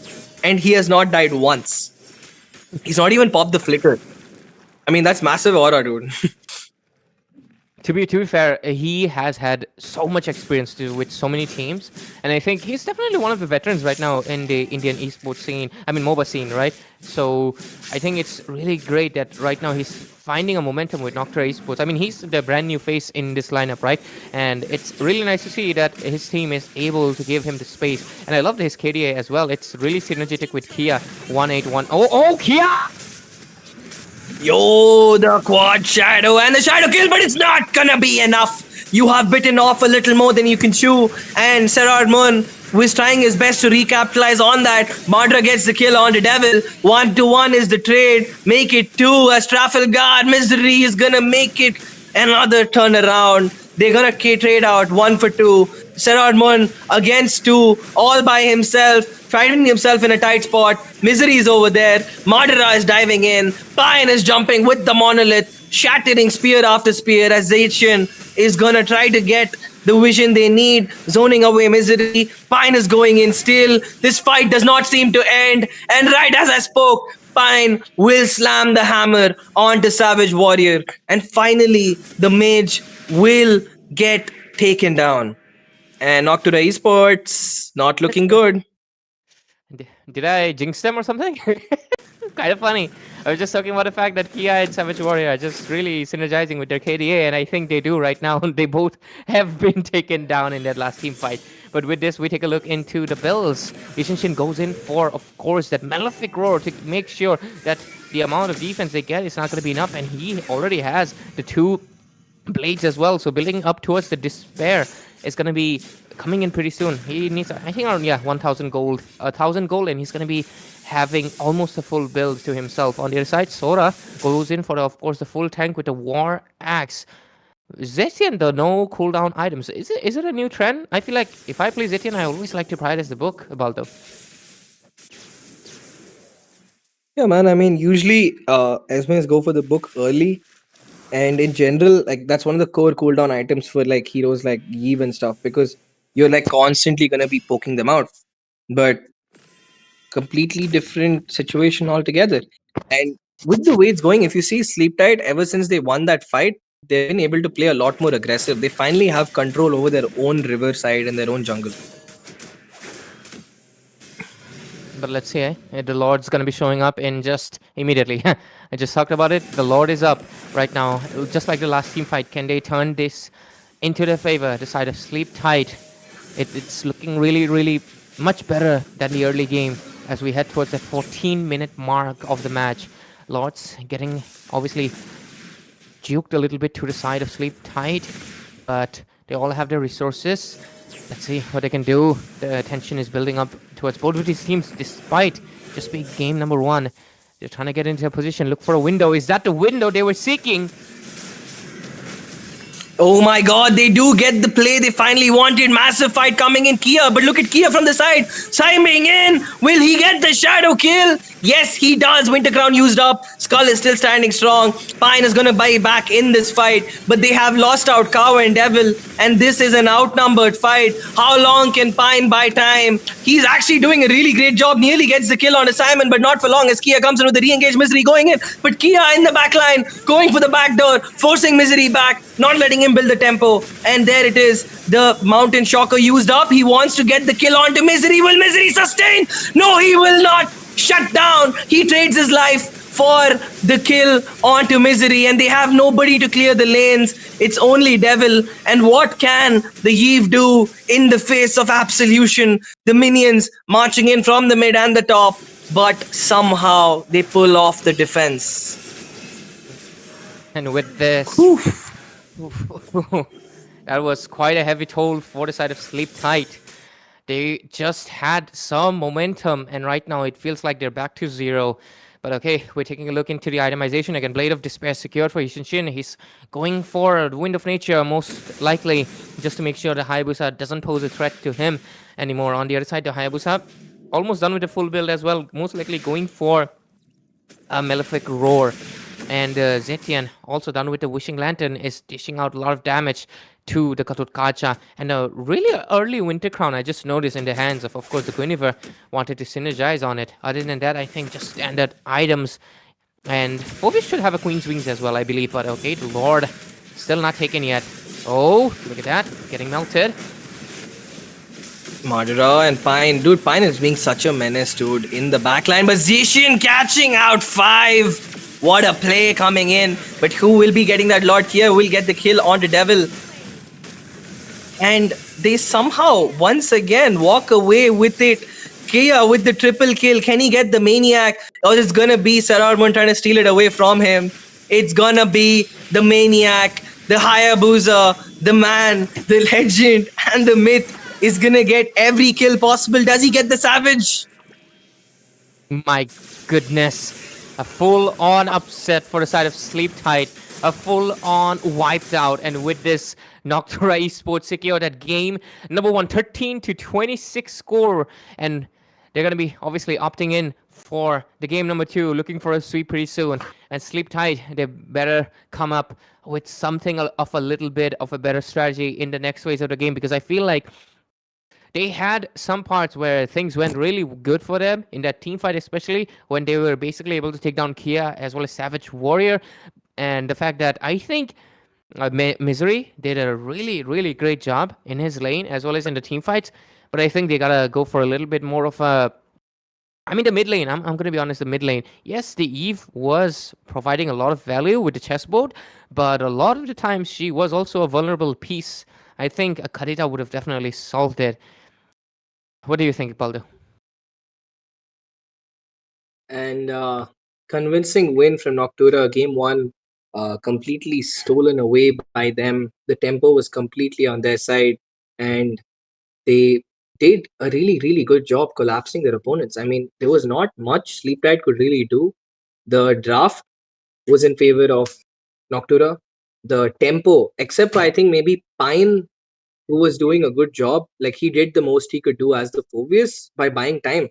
Speaker 3: and he has not died once. He's not even popped the flicker. I mean, that's massive aura, dude.
Speaker 1: To be fair, he has had so much experience with so many teams, and I think he's definitely one of the veterans right now in the Indian esports scene. I mean, MOBA scene, right? So I think it's really great that right now he's finding a momentum with Noctua Esports. I mean, he's the brand new face in this lineup, right? And it's really nice to see that his team is able to give him the space. And I love his KDA as well. It's really synergetic with Kia 181. Oh, Kia!
Speaker 3: Yo, the quad shadow and the shadow kill, but it's not gonna be enough. You have bitten off a little more than you can chew, and Serard Moon was trying his best to recapitalize on that. Madra gets the kill on the Devil. 1-1 is the trade. Make it 2 as Trafalgar. Misery is gonna make it another turnaround. They're gonna trade out 1 for 2. Serard Moon against 2, all by himself, finding himself in a tight spot. Misery is over there. Madara is diving in. Pine is jumping with the monolith, shattering spear after spear as Zaitian is gonna try to get the vision they need, zoning away Misery. Pine is going in still. This fight does not seem to end. And right as I spoke, Pine will slam the hammer onto Savage Warrior. And finally, the mage will get taken down. And Noctua Esports, not looking good.
Speaker 1: Did I jinx them or something? Kind of funny. I was just talking about the fact that Kia and Savage Warrior are just really synergizing with their KDA, and I think they do right now. They both have been taken down in that last team fight. But with this, we take a look into the builds. Ishinshin goes in for, of course, that Malefic Roar to make sure that the amount of defense they get is not going to be enough, and he already has the 2 blades as well. So building up towards the Despair is going to be coming in pretty soon. He needs, I think, around 1,000 gold, 1,000 gold, and he's going to be having almost a full build to himself. On the other side, Sora goes in for, of course, the full tank with the War Axe. Zetian, the no cooldown items. Is it a new trend? I feel like if I play Zetian, I always like to prioritize the book about them.
Speaker 3: Yeah, man. I mean, usually Esmes go for the book early. And in general, like that's one of the core cooldown items for like heroes like Yves and stuff, because you're like constantly gonna be poking them out. But completely different situation altogether. And with the way it's going, if you see Sleep Tide, ever since they won that fight, they've been able to play a lot more aggressive. They finally have control over their own river side and their own jungle.
Speaker 1: But let's see, the Lord's gonna be showing up in just immediately. I just talked about it. The Lord is up right now, just like the last team fight. Can they turn this into their favor? The side of Sleep Tight. It's looking really, really much better than the early game as we head towards the 14-minute mark of the match. Lords getting obviously juked a little bit to the side of Sleep Tight, but they all have their resources. Let's see what they can do. The tension is building up towards both of these teams, despite just being game number 1. They're trying to get into a position, look for a window. Is that the window they were seeking?
Speaker 3: Oh my god, they do get the play they finally wanted. Massive fight coming in Kia, but look at Kia from the side. Siming in. Will he get the shadow kill? Yes, he does. Winter Crown used up. Skull is still standing strong. Pine is gonna buy back in this fight, but they have lost out Cow and Devil, and this is an outnumbered fight. How long can Pine buy time? He's actually doing a really great job. Nearly gets the kill on Simon, but not for long as Kia comes in with the re-engage. Misery going in, but Kia in the back line, going for the back door, forcing Misery back, not letting him build the tempo. And there it is. The Mountain Shocker used up. He wants to get the kill onto Misery. Will Misery sustain? No, he will not. Shut down. He trades his life for the kill onto Misery, and they have nobody to clear the lanes. It's only Devil. And what can the Yves do in the face of Absolution? The minions marching in from the mid and the top, but somehow they pull off the defense.
Speaker 1: And with this, that was quite a heavy toll for the side of Sleep Tight. They just had some momentum, and right now it feels like they're back to 0. But okay, we're taking a look into the itemization. Again, Blade of Despair secured for Ishinshin. He's going for the Wind of Nature, most likely, just to make sure the Hayabusa doesn't pose a threat to him anymore. On the other side, the Hayabusa almost done with the full build as well. Most likely going for a malefic roar. And Zetian, also done with the Wishing Lantern, is dishing out a lot of damage to the Katutkacha. And a really early Winter Crown, I just noticed in the hands of course, the Guinevere wanted to synergize on it. Other than that, I think just standard items. And Phoebus should have a Queen's Wings as well, I believe. But okay, the Lord still not taken yet. Oh, look at that. Getting melted.
Speaker 3: Madura and Pine. Dude, Pine is being such a menace, dude, in the backline. But Zishin catching out 5. What a play coming in. But who will be getting that Lord Kia? Will get the kill on the Devil. And they somehow, once again, walk away with it. Kia with the triple kill. Can he get the Maniac? Or is gonna be Sararmun trying to steal it away from him? It's gonna be the Maniac, the Hayabusa, the man, the legend, and the myth is gonna get every kill possible. Does he get the Savage?
Speaker 1: My goodness. A full on upset for the side of Sleep Tight. A full on wiped out. And with this, Noctura Esports secure that game. Number one, 13-26 score. And they're going to be obviously opting in for the game number 2, looking for a sweep pretty soon. And Sleep Tight, they better come up with something of a little bit of a better strategy in the next phase of the game, because I feel like they had some parts where things went really good for them in that team fight, especially when they were basically able to take down Kia as well as Savage Warrior. And the fact that I think Misery did a really, really great job in his lane as well as in the team fights. But I think they gotta go for a little bit more of a. I mean, the mid lane, I'm going to be honest, the mid lane. Yes, the Eve was providing a lot of value with the chessboard, but a lot of the times she was also a vulnerable piece. I think a Kadita would have definitely solved it. What do you think, Baldo?
Speaker 4: And convincing win from Noctura. Game one, completely stolen away by them. The tempo was completely on their side, and they did a really, really good job collapsing their opponents. I mean, there was not much Sleep Tide could really do. The draft was in favor of Noctura. The tempo, except for I think maybe Pine, who was doing a good job, like he did the most he could do as the Phobius by buying time.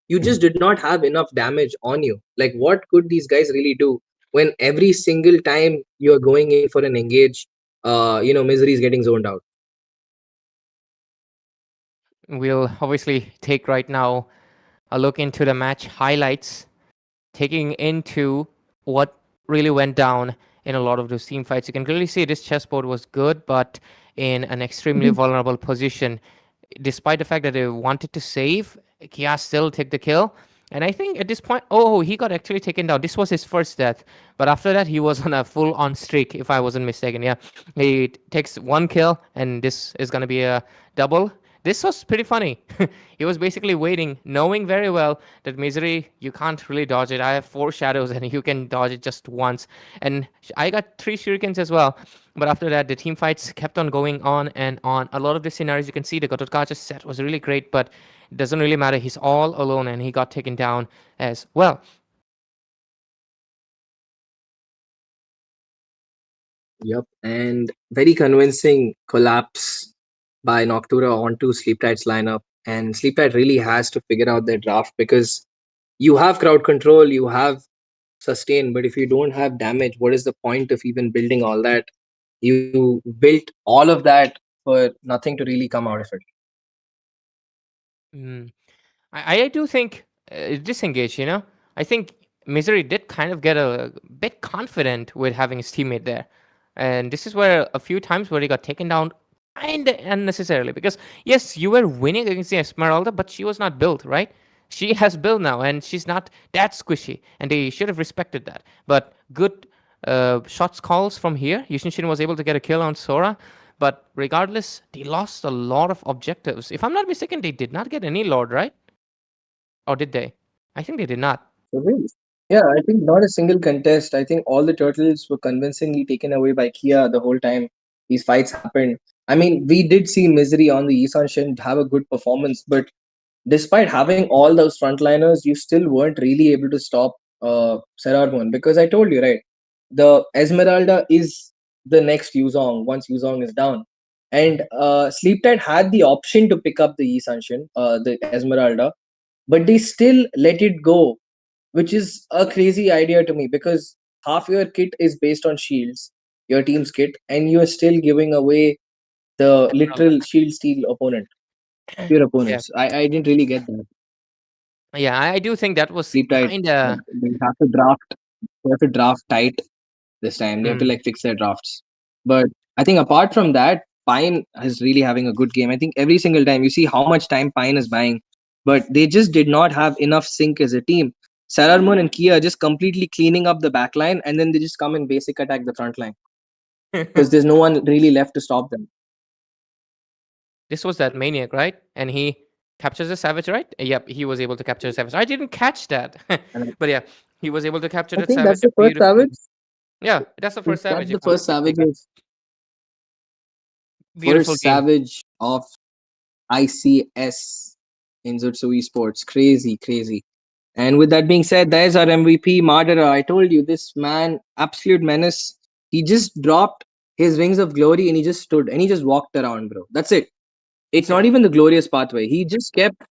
Speaker 4: You just did not have enough damage on you. Like, what could these guys really do when every single time you're going in for an engage, Misery is getting zoned out?
Speaker 1: We'll obviously take right now a look into the match highlights, taking into what really went down in a lot of those team fights. You can clearly see this chessboard was good, but in an extremely vulnerable position. Despite the fact that they wanted to save, Kia still took the kill. And I think at this point, oh, he got actually taken down. This was his first death. But after that, he was on a full on streak, if I wasn't mistaken. Yeah. He takes one kill, and this is going to be a double. This was pretty funny. He was basically waiting, knowing very well that Misery, you can't really dodge it. I have 4 shadows, and you can dodge it just once. And I got 3 shurikens as well. But after that, the team fights kept on going on and on. A lot of the scenarios you can see, the Gototkacha set was really great, but it doesn't really matter. He's all alone, and he got taken down as well.
Speaker 4: Yep. And very convincing collapse by Noctura onto Sleep Tide's lineup. And Sleep Tide really has to figure out their draft, because you have crowd control, you have sustain, but if you don't have damage, what is the point of even building all that? You built all of that for nothing to really come out of it.
Speaker 1: Mm. I do think disengage, I think Misery did kind of get a bit confident with having his teammate there. And this is where a few times where he got taken down kind of unnecessarily. Because, yes, you were winning against the Esmeralda, but she was not built, right? She has built now, and she's not that squishy. And they should have respected that. But good shots calls from here. Yushin Shin was able to get a kill on Sora. But regardless, they lost a lot of objectives. If I'm not mistaken, they did not get any Lord, right? Or did they? I think they did not.
Speaker 4: Really? Yeah, I think not a single contest. I think all the turtles were convincingly taken away by Kia the whole time these fights happened. I mean, we did see Misery on the Isan Shin have a good performance, but despite having all those frontliners, you still weren't really able to stop Serarmon, because I told you, right? The Esmeralda is the next Yuzong once Yuzong is down. And Sleep Tide had the option to pick up the Yi Sanshin, the Esmeralda, but they still let it go which is a crazy idea to me because half your kit is based on shields, your team's kit, and you are still giving away the literal shield steal opponent, your
Speaker 1: Yeah,
Speaker 4: opponents. I didn't really get that.
Speaker 1: yeah, I do think that was
Speaker 4: Sleep tight.
Speaker 1: kind of.
Speaker 4: They have to draft. They have to draft tight this time. They have to
Speaker 1: Mm,
Speaker 4: like fix their drafts. But I think apart from that, Pine is really having a good game. I think every single time you see how much time Pine is buying, but they just did not have enough sync as a team. Salarmon and Kia are just completely cleaning up the back line, and then they just come and basic attack the front line because there's no one really left to stop them.
Speaker 1: this was that maniac, right? And he captures a savage, right? Yep, he was able to capture a savage. I didn't catch that,
Speaker 4: And
Speaker 1: but yeah, he was able to capture
Speaker 4: I
Speaker 1: that
Speaker 4: think
Speaker 1: savage
Speaker 4: that's the first
Speaker 1: beautifully.
Speaker 4: Savage.
Speaker 1: Yeah, that's the first
Speaker 4: That's
Speaker 1: savage,
Speaker 4: the
Speaker 1: if I'm
Speaker 4: first
Speaker 1: not
Speaker 4: Savage
Speaker 1: mistaken.
Speaker 4: of
Speaker 1: Beautiful
Speaker 4: first
Speaker 1: game.
Speaker 4: Savage of ICS in Zutsu Esports. Crazy, crazy. And with that being said, there's our MVP, Madara. I told you, this man, absolute menace. He just dropped his Rings of Glory and he just stood and he just walked around, bro. That's it. It's not even the glorious pathway. He just kept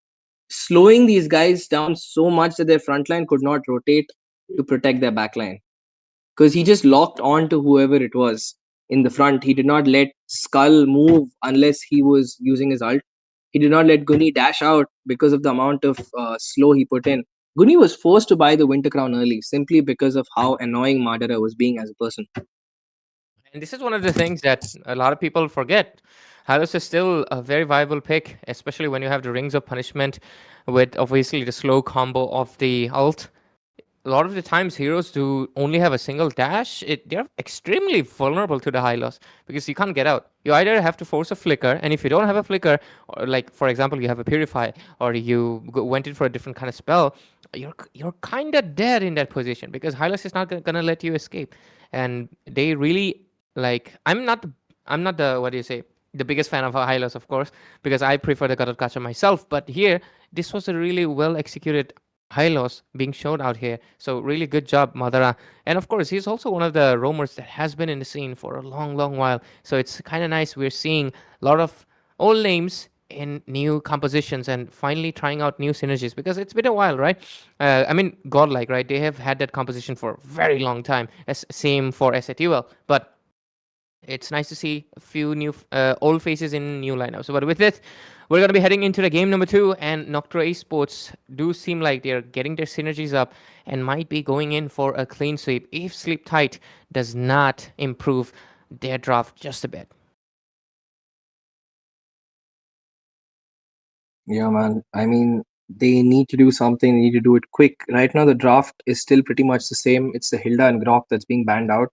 Speaker 4: slowing these guys down so much that their front line could not rotate to protect their back line. Because he just locked on to whoever it was in the front. He did not let Skull move unless he was using his ult. He did not let Guni dash out because of the amount of slow he put in. Guni was forced to buy the Winter Crown early simply because of how annoying Madara was being as a person.
Speaker 1: And this is one of the things that a lot of people forget. Hylos is still a very viable pick, especially when you have the Rings of Punishment with obviously the slow combo of the ult. A lot of the times heroes do only have a single dash, they're extremely vulnerable to the high loss because you can't get out. You either have to force a flicker, and if you don't have a flicker, or like for example, you have a purify, or you went in for a different kind of spell, you're kind of dead in that position because high loss is not gonna let you escape. And they really like. I'm not the what do you say, the biggest fan of high loss, of course, because I prefer the God of Gacha myself. But here, this was a really well executed Hylos being shown out here. So really good job, Madara. And of course, he's also one of the roamers that has been in the scene for a long, long while. So it's kind of nice. We're seeing a lot of old names in new compositions and finally trying out new synergies because it's been a while, right? I mean, Godlike, right? They have had that composition for a very long time. Same for SATUL, but it's nice to see a few new old faces in new lineups. But with this, we're going to be heading into the game number 2, and Noctua Esports do seem like they're getting their synergies up and might be going in for a clean sweep if Sleep Tight does not improve their draft just a bit.
Speaker 4: Yeah, man. I mean, they need to do something. They need to do it quick. Right now, the draft is still pretty much the same. It's the Hilda and Grok that's being banned out.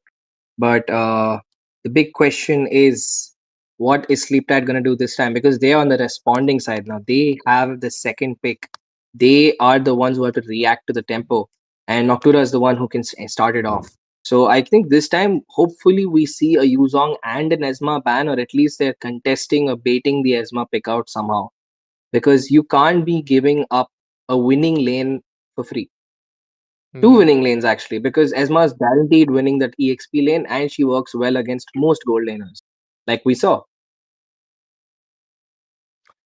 Speaker 4: But the big question is, what is Sleep Tide going to do this time? Because they are on the responding side now. They have the second pick. They are the ones who have to react to the tempo. And Noctura is the one who can start it off. So I think this time, hopefully, we see a Yuzong and an Esma ban, or at least they're contesting or baiting the Esma pick out somehow. Because you can't be giving up a winning lane for free. Two
Speaker 1: Hmm.
Speaker 4: winning lanes actually, because Esma is guaranteed winning that EXP lane and she works well against most gold laners, like we saw.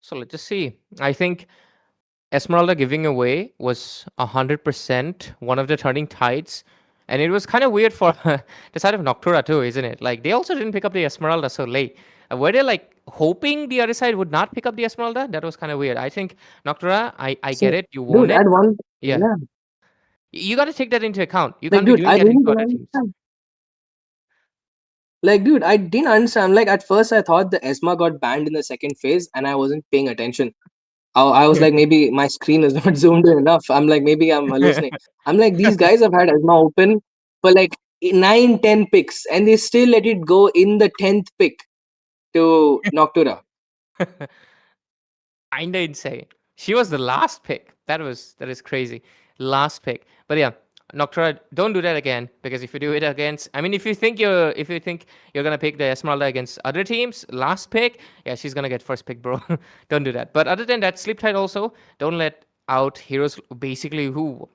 Speaker 1: So let's just see. I think Esmeralda giving away was 100% one of the turning tides. And it was kind of weird for the side of Noctura too, isn't it? Like they also didn't pick up the Esmeralda so late. Were they like hoping the other side would not pick up the Esmeralda? That was kind of weird. I think Noctura, I get
Speaker 4: So,
Speaker 1: it. You won
Speaker 4: dude,
Speaker 1: it.
Speaker 4: at one,
Speaker 1: Yeah.
Speaker 4: yeah,
Speaker 1: You got to take that into account. You
Speaker 4: like,
Speaker 1: can't be
Speaker 4: dude,
Speaker 1: doing
Speaker 4: I
Speaker 1: that
Speaker 4: really
Speaker 1: into
Speaker 4: don't
Speaker 1: other teams.
Speaker 4: understand. Like, dude, I didn't understand. Like, at first, I thought the Esma got banned in the second phase, and I wasn't paying attention. I was like, maybe my screen is not zoomed in enough. I'm like, maybe I'm hallucinating. I'm like, these guys have had Esma open for like 9, 10 picks, and they still let it go in the 10th pick to Noctura.
Speaker 1: Kinda insane. She was the last pick. That is crazy. Last pick. But yeah, Noctura, don't do that again because if you do it against, I mean, if you think you're gonna pick the Esmeralda against other teams, last pick, yeah, she's gonna get first pick, bro. Don't do that. But other than that, sleep tight also. Don't let out heroes basically who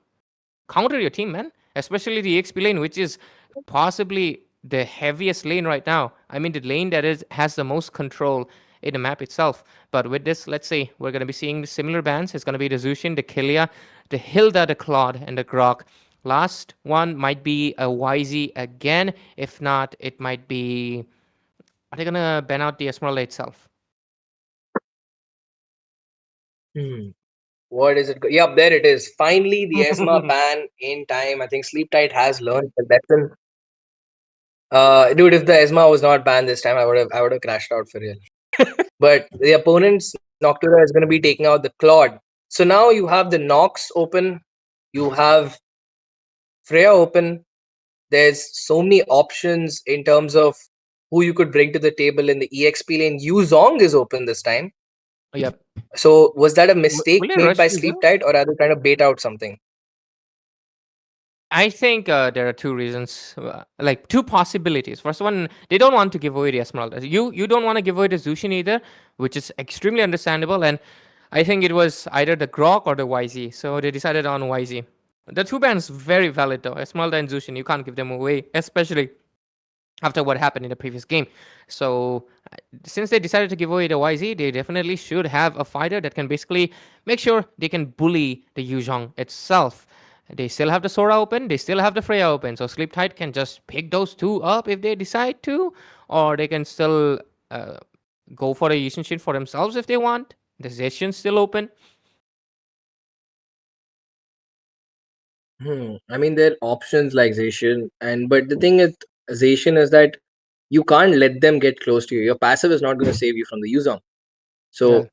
Speaker 1: counter your team, man. Especially the XP lane, which is possibly the heaviest lane right now. I mean, the lane that is has the most control in the map itself. But with this, let's see, we're going to be seeing similar bans. It's going to be the Zushin, the Killia, the Hilda, the Claude, and the Grok. Last one might be a YZ again. If not, it might be. Are they going to ban out the Esmeralda itself?
Speaker 4: Hmm. What is it? Yep, there it is. Finally, the ESMA ban in time. I think Sleep Tight has learned the lesson. Dude, if the ESMA was not banned this time, I would have crashed out for real. But the opponent's Noctura is going to be taking out the Claude. So now you have the Nox open, you have Freya open. There's so many options in terms of who you could bring to the table in the EXP lane. Yu Zong is open this time.
Speaker 1: Yep.
Speaker 4: So was that a mistake
Speaker 1: Will they
Speaker 4: made
Speaker 1: rush
Speaker 4: by
Speaker 1: user?
Speaker 4: Sleep Tight, or are they trying to bait out something?
Speaker 1: I think there are two reasons, like two possibilities. First one, they don't want to give away the Esmeralda. You don't want to give away the Zushin either, which is extremely understandable. And I think it was either the Grok or the YZ, so they decided on YZ. The two bans very valid though. Esmeralda and Zushin, you can't give them away, especially after what happened in the previous game. So since they decided to give away the YZ, they definitely should have a fighter that can basically make sure they can bully the Yuzhong itself. They still have the Sora open, they still have the Freya open, so Sleep Tight can just pick those two up if they decide to, or they can still uh, go for the Yushin for themselves if they want. The Zeshin's still open.
Speaker 4: I mean, there are options like Zacian, and but the thing with Zacian is that you can't let them get close to you. Your passive is not going to save you from the Yuzong.
Speaker 1: Yeah.
Speaker 4: So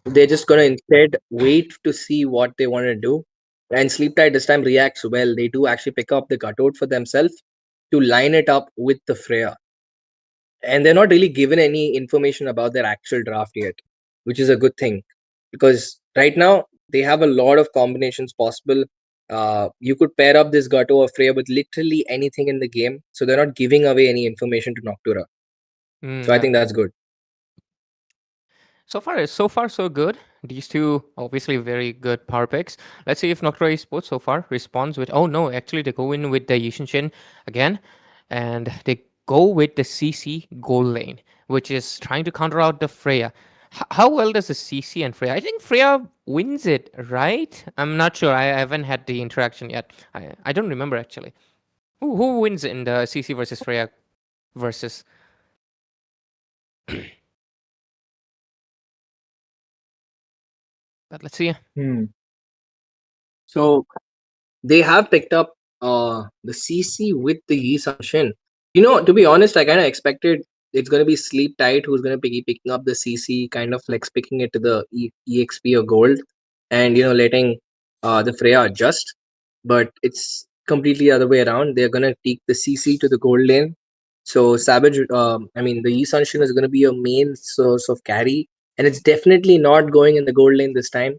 Speaker 4: they're just going to instead wait to see what they want to do. And Sleep Tight this time reacts well. They do actually pick up the cutout for themselves to line it up with the Freya. And they're not really given any information about their actual draft yet, which is a good thing because right now they have a lot of combinations possible. You could pair up this Gato or Freya with literally anything in the game, so they're not giving away any information to Noctura. So I
Speaker 1: Yeah.
Speaker 4: think that's good.
Speaker 1: So far, so good. These two obviously very good power picks. Let's see if Noctua Esports so far responds with. Oh no, actually they go in with the Yushin again, and they go with the CC gold lane, which is trying to counter out the Freya. How well does the CC and Freya? I think Freya wins it, right? I'm not sure. I haven't had the interaction yet. I don't remember actually. Who wins in the CC versus Freya versus? But let's see.
Speaker 4: Hmm. So they have picked up the CC with the Yi Shin. To be honest, I kind of expected it's going to be Sleep Tight who's going to be picking up the CC, kind of like picking it to the EXP or gold, and letting the Freya adjust. But it's completely the other way around. They're going to take the CC to the gold lane. So Savage, I mean, the Yi Shin is going to be a main source of carry, and it's definitely not going in the gold lane this time.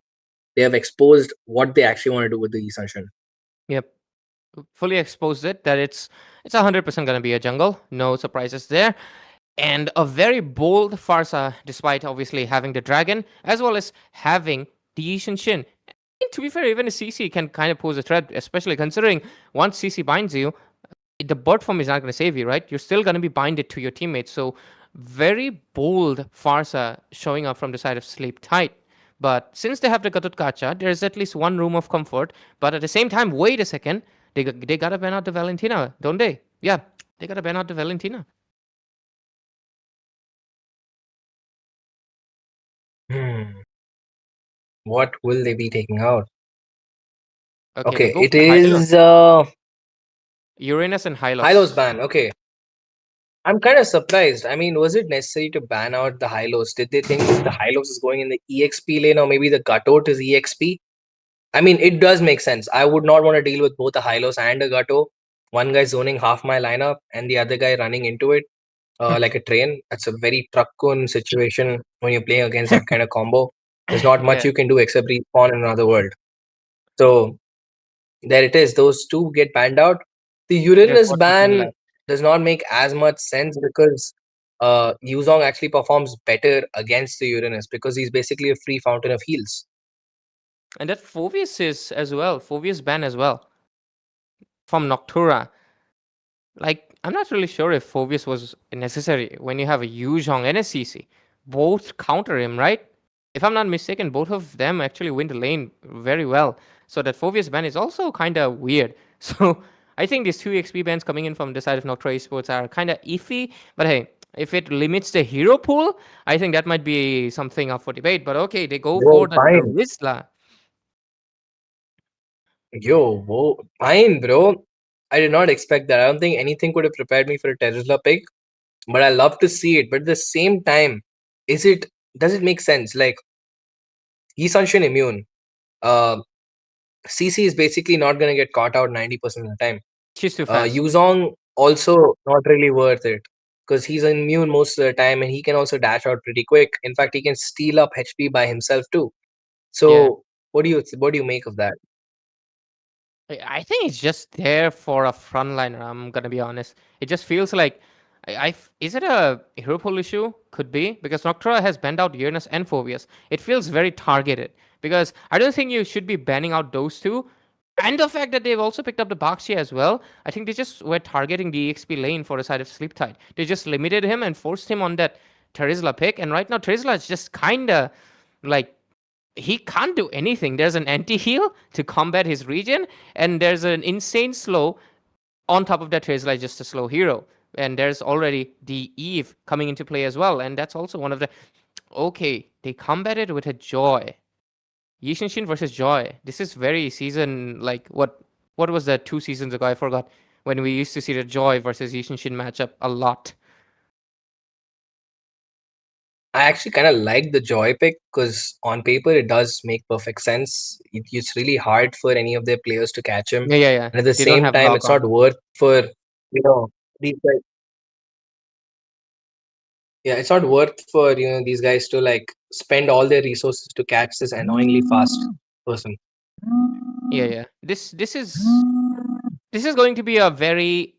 Speaker 4: They have exposed what they actually want to do with the Yi Shin.
Speaker 1: Yep. Fully exposed it that it's 100% going to be a jungle. No surprises there. And a very bold Farsa, despite obviously having the dragon, as well as having the Yishin Shin. And to be fair, even a CC can kind of pose a threat, especially considering once CC binds you, the bird form is not going to save you, right? You're still going to be binded to your teammates. So very bold Farsa showing up from the side of Sleep Tight. But since they have the Gatut Kacha, there's at least one room of comfort. But at the same time, wait a second, they gotta ban out the Valentina, don't they? Yeah, they gotta ban out the Valentina.
Speaker 4: Hmm. What will they be taking out?
Speaker 1: Okay, they
Speaker 4: Okay,
Speaker 1: go
Speaker 4: it
Speaker 1: with the Hylos.
Speaker 4: is
Speaker 1: Uranus and
Speaker 4: Hylos
Speaker 1: Hylos.
Speaker 4: ban. Okay. I'm kind of surprised. I mean, was it necessary to ban out the Hylos? Did they think the Hylos is going in the EXP lane or maybe the Gatot is EXP? I mean, it does make sense. I would not want to deal with both a Hylos and a Gato. One guy zoning half my lineup and the other guy running into it like a train. That's a very truckun situation when you're playing against that kind of combo. There's not much
Speaker 1: Yeah,
Speaker 4: you can do except respawn in another world. So there it is. Those two get banned out. The
Speaker 1: there's
Speaker 4: Uranus
Speaker 1: what we can
Speaker 4: ban
Speaker 1: left.
Speaker 4: does not make as much sense because Yuzong actually performs better against the Uranus because he's basically a free fountain of heals.
Speaker 1: And that Phoveus is as well. Phoveus ban as well from Noctura. Like, I'm not really sure if Phoveus was necessary when you have a Yuzhong and a CC. both counter him, right? If I'm not mistaken, both of them actually win the lane very well. So that Phobius ban is also kind of weird. So I think these two XP bans coming in from the side of Noctua Esports are kind of iffy. But hey, if it limits the hero pool, I think that might be something up for debate. But okay, they go for
Speaker 4: Bro,
Speaker 1: the
Speaker 4: fine.
Speaker 1: Terizla.
Speaker 4: Yo, whoa, fine, bro. I did not expect that. I don't think anything could have prepared me for a Tesla pick, but I love to see it. But at the same time, is it does it make sense? Like he's Sunshine immune. Uh, CC is basically not gonna get caught out 90% of the time.
Speaker 1: She's too fast.
Speaker 4: Yuzong also not really worth it because he's immune most of the time and he can also dash out pretty quick. In fact, he can steal up HP by himself too.
Speaker 1: Yeah.
Speaker 4: So what do you make of that?
Speaker 1: I think it's just there for a frontliner. I'm gonna be honest. It just feels like, is it a hero pool issue? Could be because Noctua has banned out Uranus and Phobius. It feels very targeted because I don't think you should be banning out those two. And the fact that they've also picked up the Baxi as well, I think they just were targeting the EXP lane for the side of Sleep Tide. They just limited him and forced him on that Terizla pick. And right now, Terizla is just kinda like he can't do anything. There's an anti-heal to combat his regen, and there's an insane slow. On top of that, Terizla is just a slow hero. And there's already the Eve coming into play as well. And that's also one of the... Okay, they combated with a Joy. Yishinshin versus Joy. This is very season... Like, what was that 2 seasons ago? I forgot. When we used to see the Joy versus Yishinshin matchup a lot.
Speaker 4: I actually kind of like the Joy pick because on paper it does make perfect sense. It's really hard for any of their players to catch him,
Speaker 1: Yeah, yeah, yeah.
Speaker 4: and at the
Speaker 1: They don't
Speaker 4: same
Speaker 1: have
Speaker 4: time,
Speaker 1: lock
Speaker 4: it's not
Speaker 1: on.
Speaker 4: worth for these guys. Yeah, it's not worth for these guys to like spend all their resources to catch this annoyingly fast person.
Speaker 1: Yeah, yeah. This is going to be a very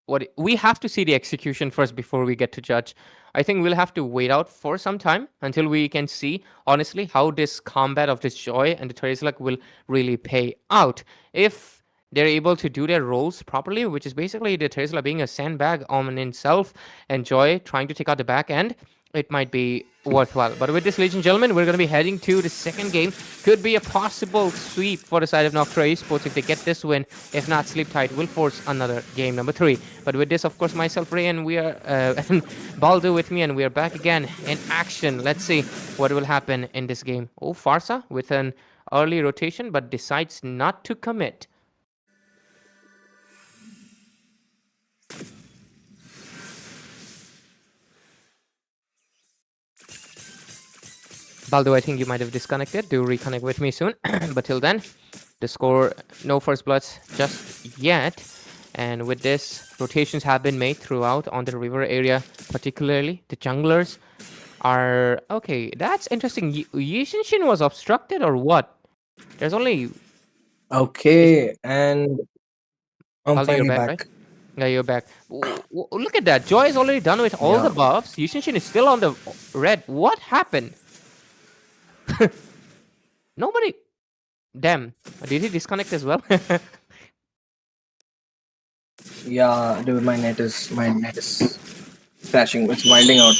Speaker 1: what we have to see the execution first before we get to judge. I think we'll have to wait out for some time until we can see honestly how this combat of this Joy and the Terizla will really pay out. If they're able to do their roles properly, which is basically the Terizla being a sandbag on itself and Joy trying to take out the back end, it might be worthwhile. But with this, ladies and gentlemen, we're going to be heading to the second game. Could be a possible sweep for the side of Noctua Esports if they get this win. If not, Sleep Tide will force another game number 3. But with this, of course, myself, Ray, and we are and Baldo with me, and we are back again in action. Let's see what will happen in this game. Oh, Farsa with an early rotation, but decides not to commit. Baldo, I think you might have disconnected. Do reconnect with me soon. But till then, the score, no first bloods just yet. And with this, rotations have been made throughout on the river area, particularly the junglers are... Okay, that's interesting. Yishinshin was obstructed or what? There's only...
Speaker 4: Okay, and I'm
Speaker 1: Baldo, you're
Speaker 4: finally
Speaker 1: back, right?
Speaker 4: back.
Speaker 1: Yeah, you're back. Look at that. Joy is already done with all the
Speaker 4: Yeah.
Speaker 1: buffs. Yishinshin is still on the red. What happened? Nobody... Damn. Did he disconnect as well?
Speaker 4: Yeah, dude, my net is crashing. It's wilding out.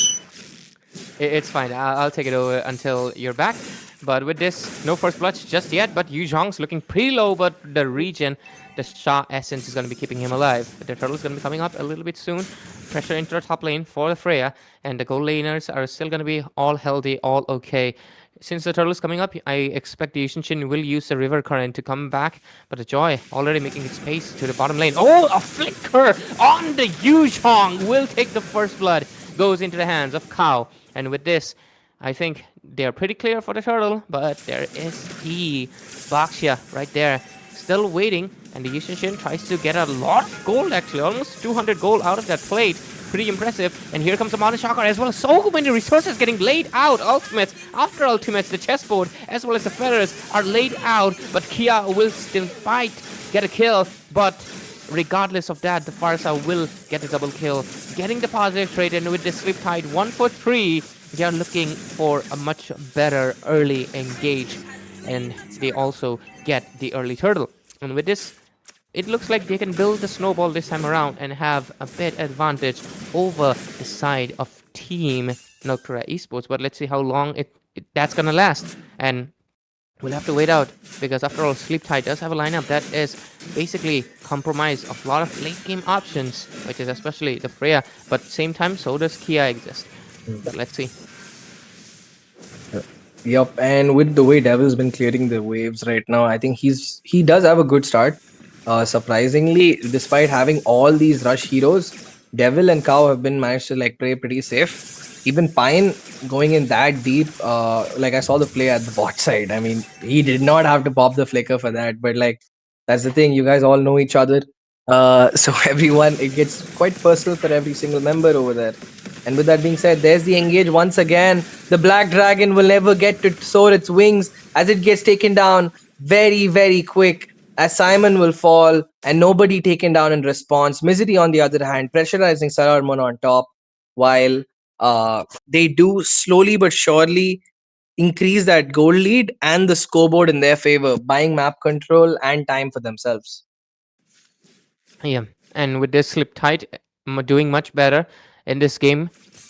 Speaker 1: It's fine. I'll take it over until you're back. But with this, no first blood just yet. But Yu Zhong's looking pretty low, but the regen, the Sha essence is going to be keeping him alive. The turtle's going to be coming up a little bit soon. Pressure into the top lane for the Freya. And the gold laners are still going to be all healthy, all okay. Since the turtle is coming up, I expect the Yushinshin will use the river current to come back. But the Joy already making its pace to the bottom lane. Oh, a flicker on the Yu Zhong will take the first blood. Goes into the hands of Kao. And with this, I think they're pretty clear for the turtle, but there is the Baxia right there, still waiting, and the Yushinshin tries to get a lot of gold actually, almost 200 gold out of that plate. Pretty impressive. And here comes the Mana Shocker as well. So many resources getting laid out. Ultimates after ultimates, the chessboard as well as the feathers are laid out, but Kia will still fight, get a kill, but regardless of that, the Farsa will get a double kill, getting the positive trade. And with the Sleep Tide 1 for 3, they are looking for a much better early engage, and they also get the early turtle. And with this, it looks like they can build the snowball this time around and have a bit advantage over the side of Team Noctura Esports. But let's see how long that's gonna last, and we'll have to wait out because after all, Sleep Tide does have a lineup that is basically compromised of a lot of late game options, which is especially the Freya. But at the same time, so does Kia exist. But let's see.
Speaker 4: Yep, and with the way Devil's been clearing the waves right now, I think he does have a good start. Surprisingly, despite having all these rush heroes, Devil and Cow have been managed to like play pretty safe. Even Pine going in that deep, like I saw the play at the bot side. I mean, he did not have to pop the flicker for that, but like that's the thing. You guys all know each other, so everyone it gets quite personal for every single member over there. And with that being said, there's the engage once again. The Black Dragon will never get to soar its wings as it gets taken down very, very quick. As Simon will fall and nobody taken down in response. Misery, on the other hand, pressurizing Salarmon on top, while they do slowly but surely increase that goal lead and the scoreboard in their favor, buying map control and time for themselves.
Speaker 1: Yeah, and with this Slip Tide doing much better in this game,